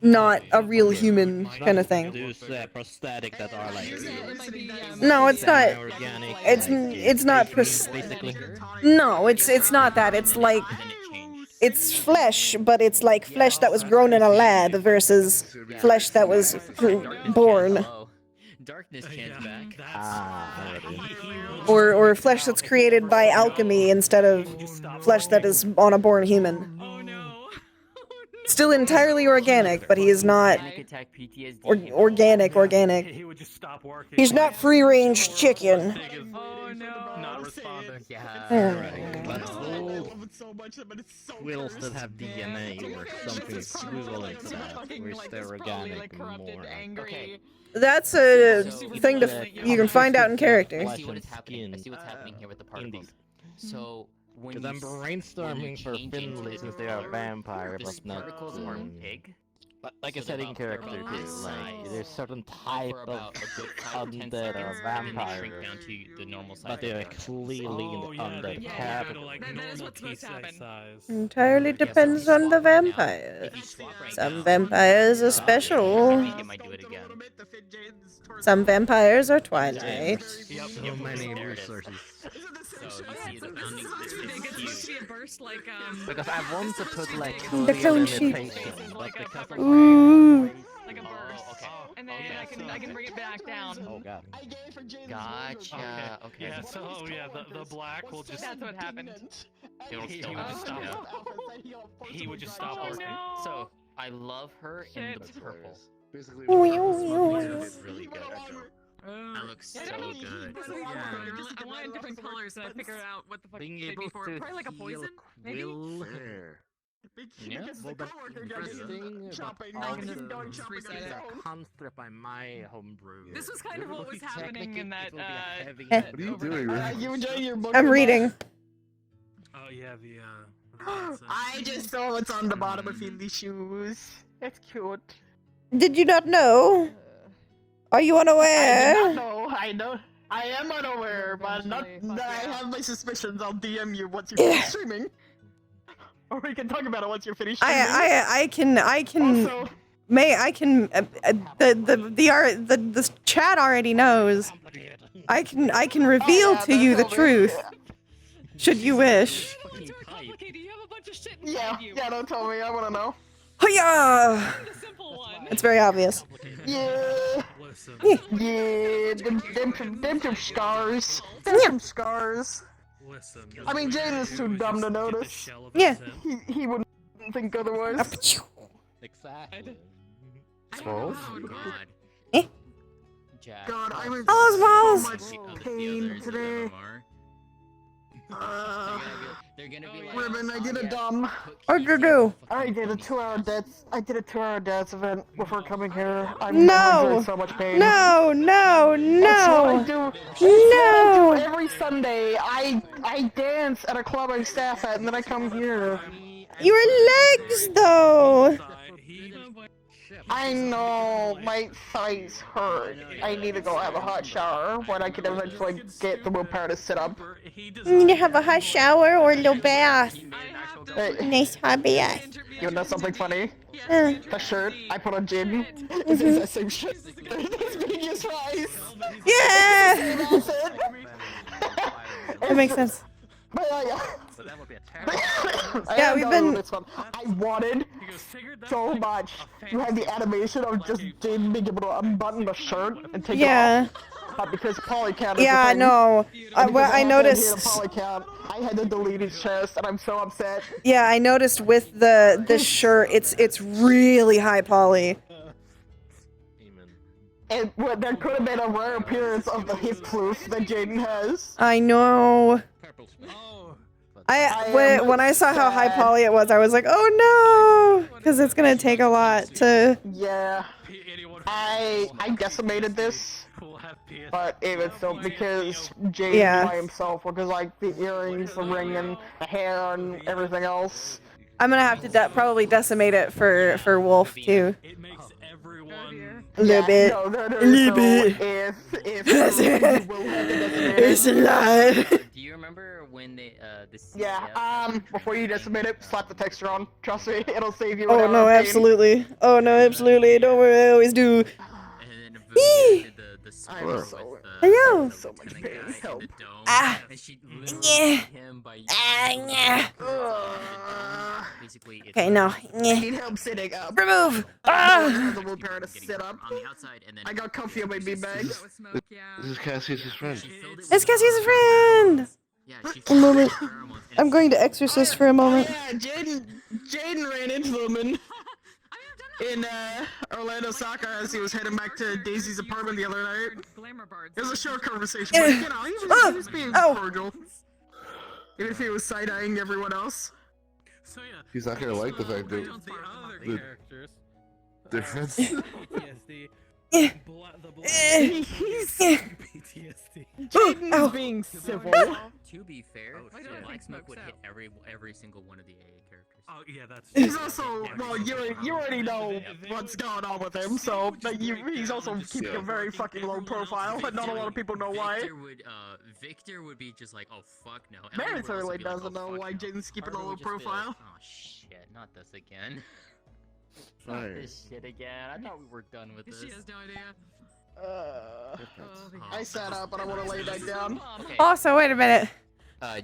[SPEAKER 1] not a real human kind of thing.
[SPEAKER 8] There's prosthetic that are like
[SPEAKER 1] No, it's not.
[SPEAKER 8] organic.
[SPEAKER 1] It's not.
[SPEAKER 8] Basically.
[SPEAKER 1] No, it's not that. It's like it's flesh, but it's like flesh that was grown in a lab versus flesh that was born.
[SPEAKER 20] Darkness Chan's back.
[SPEAKER 1] Or flesh that's created by alchemy instead of flesh that is on a born human. Still entirely organic, but he is not organic. He's not free-range chicken.
[SPEAKER 5] Not responding.
[SPEAKER 8] Will still have DNA or something equivalent to that, whereas they're organic more.
[SPEAKER 20] Okay.
[SPEAKER 1] That's a thing you can find out in character.
[SPEAKER 20] I see what's happening here with the particles. So when
[SPEAKER 8] Because I'm brainstorming for Finley since they are vampire,
[SPEAKER 20] the
[SPEAKER 8] but not.
[SPEAKER 20] particles are pig.
[SPEAKER 8] But like I
[SPEAKER 20] So
[SPEAKER 8] said
[SPEAKER 20] they're
[SPEAKER 8] in
[SPEAKER 20] about
[SPEAKER 8] character
[SPEAKER 20] from
[SPEAKER 8] too,
[SPEAKER 20] this
[SPEAKER 8] like
[SPEAKER 20] size
[SPEAKER 8] there's certain type
[SPEAKER 20] for
[SPEAKER 8] of
[SPEAKER 20] about a good 5 to 10
[SPEAKER 8] undead or
[SPEAKER 20] seconds, and then they
[SPEAKER 8] vampire,
[SPEAKER 20] shrink down to the normal size.
[SPEAKER 8] but they're clearly in the undead category.
[SPEAKER 1] Entirely depends on the vampire. Some vampires are special. Some vampires are Twilight.
[SPEAKER 8] So many resources. Because I want to put like
[SPEAKER 1] The clone sheep.
[SPEAKER 8] limitations, but because of
[SPEAKER 1] Ooh.
[SPEAKER 6] Like a burst. And then I can bring it back down.
[SPEAKER 8] Oh god.
[SPEAKER 20] Gotcha. Okay.
[SPEAKER 5] Yeah. So the black will just.
[SPEAKER 6] That's what happened.
[SPEAKER 20] It'll
[SPEAKER 5] He
[SPEAKER 20] still
[SPEAKER 5] would just stop.
[SPEAKER 20] happen.
[SPEAKER 5] He would just stop
[SPEAKER 6] Oh,
[SPEAKER 5] working.
[SPEAKER 6] no.
[SPEAKER 20] So I love her in the purple.
[SPEAKER 2] Basically,
[SPEAKER 20] It's really good. That looks so good.
[SPEAKER 6] I wanted different colors, and I figured out what the fuck
[SPEAKER 8] being
[SPEAKER 6] they'd be
[SPEAKER 8] able
[SPEAKER 6] for.
[SPEAKER 8] to
[SPEAKER 6] Probably like a poison, maybe.
[SPEAKER 8] Quill.
[SPEAKER 20] Yeah.
[SPEAKER 8] Well, the thing about all this is a construct by my homebrew.
[SPEAKER 6] This was kind of what was happening in that.
[SPEAKER 2] What are you doing, man?
[SPEAKER 4] You enjoying your book?
[SPEAKER 1] I'm reading.
[SPEAKER 5] Oh yeah, the
[SPEAKER 4] I just saw what's on the bottom of Finley's shoes. It's cute.
[SPEAKER 1] Did you not know? Are you
[SPEAKER 4] I did
[SPEAKER 1] unaware?
[SPEAKER 4] not know. I know. I am unaware, but not that I have my suspicions. I'll DM you once you're finished streaming. Or we can talk about it once you're finished streaming.
[SPEAKER 1] I can
[SPEAKER 4] Also,
[SPEAKER 1] the chat already knows. I can reveal to you the truth. Should you wish.
[SPEAKER 4] Yeah, don't tell me. I want to know.
[SPEAKER 1] Hiya! It's very obvious.
[SPEAKER 4] Yeah. Yeah, them two scars. Them some scars. I mean, Jaden's too dumb to notice.
[SPEAKER 1] Yeah.
[SPEAKER 4] He wouldn't think otherwise.
[SPEAKER 8] Exactly.
[SPEAKER 2] Smalls?
[SPEAKER 8] Oh god. Jack.
[SPEAKER 4] God, I'm in
[SPEAKER 1] Hello,
[SPEAKER 4] so much pain today.
[SPEAKER 8] They're gonna be like,
[SPEAKER 4] Ribbon, I did a dumb.
[SPEAKER 1] What'd you do?
[SPEAKER 4] I did a 2-hour dance. I did a 2-hour dance event before coming here. I'm in so much pain.
[SPEAKER 1] No, no,
[SPEAKER 4] That's what I
[SPEAKER 1] no.
[SPEAKER 4] do.
[SPEAKER 1] No.
[SPEAKER 4] I do every Sunday. I dance at a club I staff at, and then I come here.
[SPEAKER 1] Your legs, though.
[SPEAKER 4] I know my thighs hurt. I need to go have a hot shower when I can eventually get the willpower to sit up.
[SPEAKER 1] You need to have a hot shower or a little bath. Nice hot bath.
[SPEAKER 4] You know something funny?
[SPEAKER 1] Uh.
[SPEAKER 4] The shirt I put on Jaden is the exact same shirt. It's being used twice.
[SPEAKER 1] Yeah. That makes sense.
[SPEAKER 4] Yeah,
[SPEAKER 1] we've been.
[SPEAKER 4] I wanted so much to have the animation of just Jaden being able to unbutton the shirt and take it off. But because polycount is
[SPEAKER 1] Yeah, no. Well, I noticed.
[SPEAKER 4] I had to delete his chest, and I'm so upset.
[SPEAKER 1] Yeah, I noticed with the shirt, it's really high poly.
[SPEAKER 4] And there could have been a rare appearance of the hip floof that Jaden has.
[SPEAKER 1] I know. When I saw how high poly it was, I was like, oh no, because it's gonna take a lot to.
[SPEAKER 4] Yeah, I decimated this, but even so, because Jaden by himself, because like the earrings, the ring, and the hair, and everything else.
[SPEAKER 1] I'm gonna have to probably decimate it for Wolf too. A little bit.
[SPEAKER 4] No,
[SPEAKER 1] a little bit. It's a lot.
[SPEAKER 20] Do you remember when they
[SPEAKER 4] before you decimate it, slap the texture on. Trust me, it'll save you.
[SPEAKER 1] Oh no, absolutely. Oh no, absolutely. Don't worry, I always do. I know.
[SPEAKER 4] So much pain. Help.
[SPEAKER 1] Ah. Yeah. Yeah. Okay, no.
[SPEAKER 4] I need help sitting up.
[SPEAKER 1] Remove.
[SPEAKER 4] I have the willpower to sit up. I got comfy on my beanbag.
[SPEAKER 2] This is Cassie's friend.
[SPEAKER 1] It's Cassie's friend. A moment. I'm going to exorcist for a moment.
[SPEAKER 4] Yeah, Jaden ran into them in Orlando Soccer as he was heading back to Daisy's apartment the other night. It was a short conversation, but you know, he was being cordial. Even if he was side-eyeing everyone else.
[SPEAKER 2] He's not gonna like the fact that they're friends.
[SPEAKER 4] Jaden's being civil.
[SPEAKER 20] To be fair, Black Smoke would hit every single one of the AA characters.
[SPEAKER 5] Oh yeah, that's.
[SPEAKER 4] He's also well, you already know what's going on with him, so he's also keeping a very fucking low profile, but not a lot of people know why.
[SPEAKER 20] Victor would be just like, oh fuck no.
[SPEAKER 4] Meredith really doesn't know why Jaden's keeping a low profile.
[SPEAKER 20] Oh shit, not this again.
[SPEAKER 2] Fire.
[SPEAKER 20] Not this shit again. I thought we were done with this.
[SPEAKER 6] She has no idea.
[SPEAKER 4] I sat up and I want to lay back down.
[SPEAKER 20] Okay.
[SPEAKER 1] Also, wait a minute.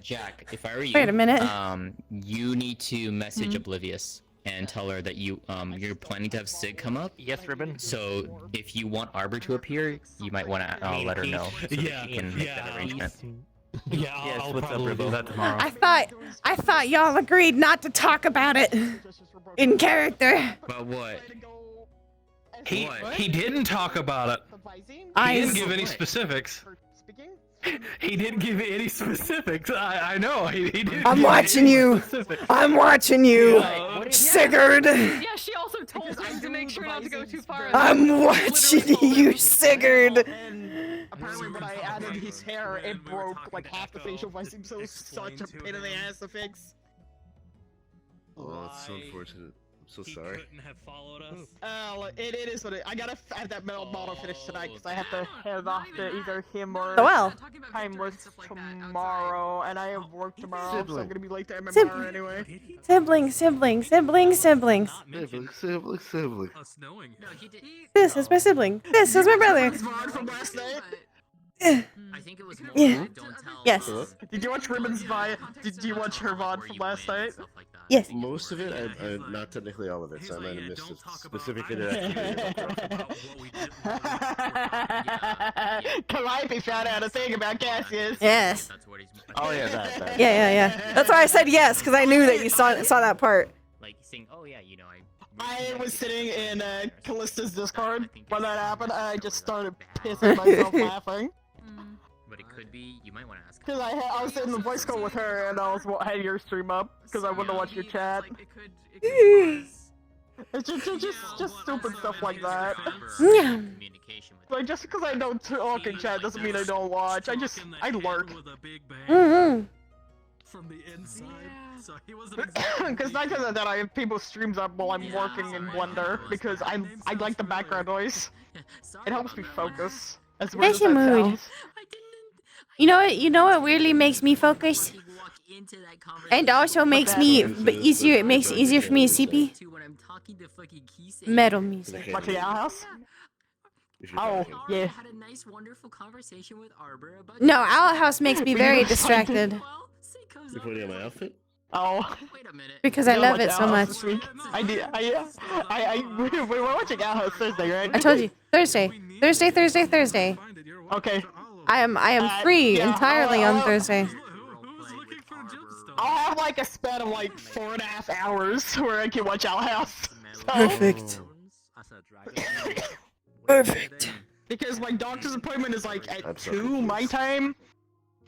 [SPEAKER 20] Jack, if I were you,
[SPEAKER 1] Wait a minute.
[SPEAKER 20] You need to message Oblivious and tell her that you're planning to have Sig come up.
[SPEAKER 8] Yes, Ribbon.
[SPEAKER 20] So if you want Arbor to appear, you might want to let her know so that she can make that arrangement.
[SPEAKER 5] Yeah, I'll probably do that tomorrow.
[SPEAKER 1] I thought y'all agreed not to talk about it in character.
[SPEAKER 20] But what?
[SPEAKER 5] He didn't talk about it. He didn't give any specifics. He didn't give any specifics. I know. He didn't.
[SPEAKER 1] I'm watching you. I'm watching you, Sigurd.
[SPEAKER 6] Yeah, she also told him to make sure not to go too far.
[SPEAKER 1] I'm watching you, Sigurd.
[SPEAKER 4] Apparently, when I added his hair, it broke like half the facial voicing, so it's such a pain in the ass to fix.
[SPEAKER 2] Oh, that's so unfortunate. I'm so sorry.
[SPEAKER 5] Couldn't have followed us.
[SPEAKER 4] It is what it. I gotta have that metal model finished tonight because I have to head off to either him or Timeless tomorrow, and I have work tomorrow, so I'm gonna be late to MMR anyway.
[SPEAKER 1] Siblings. This is my sibling. This is my brother.
[SPEAKER 4] From last night.
[SPEAKER 20] I think it was more
[SPEAKER 1] Yeah.
[SPEAKER 20] like, don't tell.
[SPEAKER 1] Yes.
[SPEAKER 4] Did you watch Ribbon's Vi? Did you watch her VOD from last night?
[SPEAKER 1] Yes.
[SPEAKER 2] Most of it, not technically all of it, so I might have missed a specific interaction.
[SPEAKER 4] Calliope found out a thing about Cassius.
[SPEAKER 1] Yes.
[SPEAKER 8] Oh yeah, that.
[SPEAKER 1] Yeah. That's why I said yes, because I knew that you saw that part.
[SPEAKER 20] Like saying, oh yeah, you know,
[SPEAKER 4] I was sitting in Callista's Discord when that happened, and I just started pissing myself laughing.
[SPEAKER 20] But it could be. You might want to ask.
[SPEAKER 4] Because I was in the voice call with her, and I had your stream up because I wanted to watch your chat. It's just stupid stuff like that.
[SPEAKER 1] Yeah.
[SPEAKER 4] Like just because I don't talk in chat doesn't mean I don't watch. I lurk.
[SPEAKER 1] Mm-hmm.
[SPEAKER 14] From the inside, so he wasn't
[SPEAKER 4] Because not because of that, I have people's streams up while I'm working in Blender because I like the background noise. It helps me focus. As weird as
[SPEAKER 1] Nice
[SPEAKER 4] that
[SPEAKER 1] mood.
[SPEAKER 4] sounds.
[SPEAKER 1] You know what weirdly makes me focus? And also makes me easier. It makes it easier for me to CP. Metal music.
[SPEAKER 4] Watching Owl House? Oh, yeah.
[SPEAKER 20] Had a nice, wonderful conversation with Arbor about.
[SPEAKER 1] No, Owl House makes me very distracted.
[SPEAKER 2] You putting on my outfit?
[SPEAKER 4] Oh.
[SPEAKER 1] Because I love it so much.
[SPEAKER 4] We were watching Owl House Thursday, right?
[SPEAKER 1] I told you. Thursday.
[SPEAKER 4] Okay.
[SPEAKER 1] I am free entirely on Thursday.
[SPEAKER 4] I'll have like a span of like 4.5 hours where I can watch Owl House. So.
[SPEAKER 1] Perfect. Perfect.
[SPEAKER 4] Because my doctor's appointment is like at 2 my time.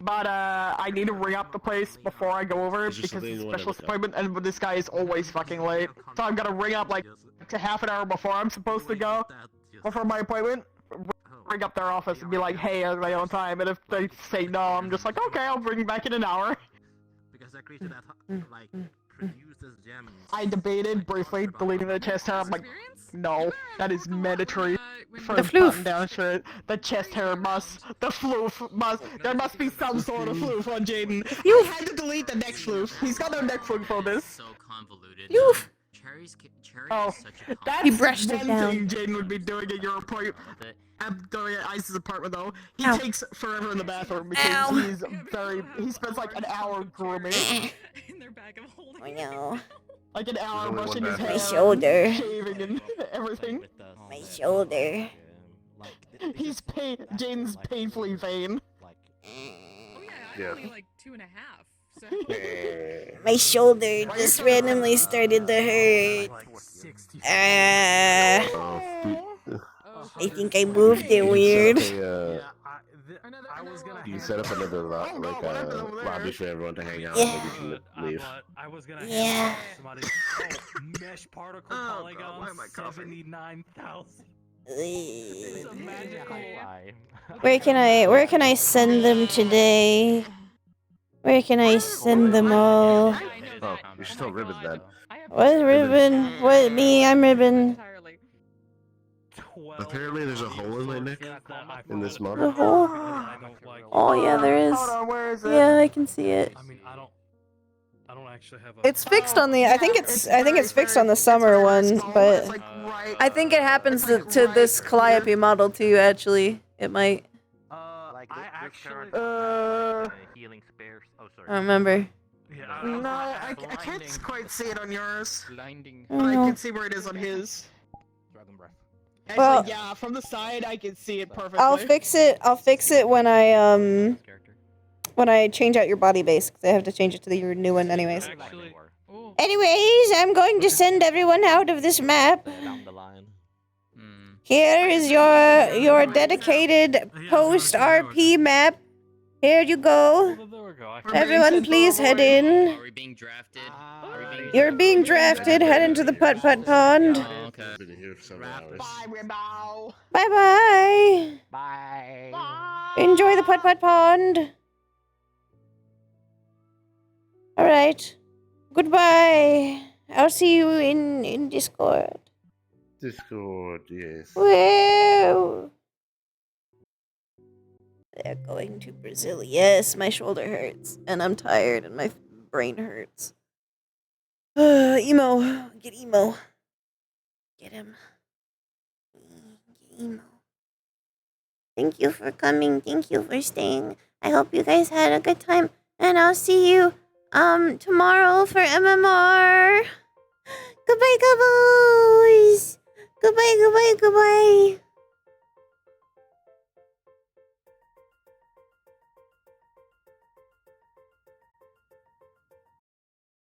[SPEAKER 4] But I need to ring up the place before I go over because it's a specialist appointment and this guy is always fucking late. So I'm gonna ring up like to half an hour before I'm supposed to go before my appointment. Ring up their office and be like, hey, are they on time? And if they say no, I'm just like, okay, I'll bring you back in an hour.
[SPEAKER 7] Because that creature that like produces gems.
[SPEAKER 4] I debated briefly deleting the chest hair. I'm like, no, that is mandatory for
[SPEAKER 1] The
[SPEAKER 4] the
[SPEAKER 1] floof.
[SPEAKER 4] button down shirt. The chest hair must. The floof must. There must be some sort of floof on Jaden. You had to delete the neck floof. He's got no neck floof for this.
[SPEAKER 20] So convoluted.
[SPEAKER 1] You've.
[SPEAKER 4] Oh, that's
[SPEAKER 1] He brushed it
[SPEAKER 4] one
[SPEAKER 1] down.
[SPEAKER 4] thing Jaden would be doing at your appointment. I'm doing at Ice's apartment though. He
[SPEAKER 1] Ow.
[SPEAKER 4] takes forever in the bathroom because
[SPEAKER 1] Ow.
[SPEAKER 4] he spends like an hour grooming.
[SPEAKER 6] In their bag of holding.
[SPEAKER 1] I know.
[SPEAKER 4] Like an hour brushing his hair,
[SPEAKER 1] My shoulder.
[SPEAKER 4] shaving and everything.
[SPEAKER 1] My shoulder.
[SPEAKER 4] Jaden's painfully vain.
[SPEAKER 6] Oh yeah, I'm only like 2.5. So.
[SPEAKER 1] My shoulder just randomly started to hurt. I think I moved it weird.
[SPEAKER 2] You set up another lobby for everyone to hang out
[SPEAKER 1] Yeah.
[SPEAKER 2] and then you can leave.
[SPEAKER 5] I was gonna
[SPEAKER 1] Yeah.
[SPEAKER 5] somebody. Mesh particle polygon 79,000. It's a magical.
[SPEAKER 1] Where can I send them today? Where can I send them all?
[SPEAKER 2] Oh, you should tell Ribbon that.
[SPEAKER 1] What Ribbon? What me? I'm Ribbon.
[SPEAKER 2] Apparently there's a hole in my neck in this
[SPEAKER 1] A
[SPEAKER 2] model.
[SPEAKER 1] hole? Oh yeah, there is.
[SPEAKER 4] Hold on, where is it?
[SPEAKER 1] Yeah, I can see it.
[SPEAKER 5] I mean, I don't actually have a.
[SPEAKER 1] It's fixed on the. I think it's fixed on the summer one, but I think it happens to this Calliope model too. Actually, it might.
[SPEAKER 7] I actually.
[SPEAKER 8] Healing spares. Oh, sorry.
[SPEAKER 1] I don't remember.
[SPEAKER 4] No, I can't quite see it on yours.
[SPEAKER 8] Blinding.
[SPEAKER 4] But I can see where it is on his.
[SPEAKER 8] Dragon breath.
[SPEAKER 4] Actually,
[SPEAKER 1] Well-
[SPEAKER 4] yeah, from the side I can see it perfectly.
[SPEAKER 1] I'll fix it when I change out your body base. 'Cause I have to change it to your new one anyways. Anyways, I'm going to send everyone out of this map.
[SPEAKER 8] Down the line.
[SPEAKER 1] Here is your dedicated post RP map. Here you go. Everyone, please head in.
[SPEAKER 20] Are we being drafted?
[SPEAKER 1] You're being drafted. Head into the putt pond.
[SPEAKER 20] Oh, okay.
[SPEAKER 2] Been here for several hours.
[SPEAKER 1] Bye bye.
[SPEAKER 8] Bye.
[SPEAKER 1] Enjoy the putt pond. All right. Goodbye. I'll see you in Discord.
[SPEAKER 2] Discord, yes.
[SPEAKER 1] Woo! They're going to Brazil. Yes, my shoulder hurts, and I'm tired, and my brain hurts. Emo. Get emo. Get him. Get emo. Thank you for coming. Thank you for staying. I hope you guys had a good time. And I'll see you tomorrow for MMR. Goodbye, goodbyes. Goodbye, goodbye, goodbye.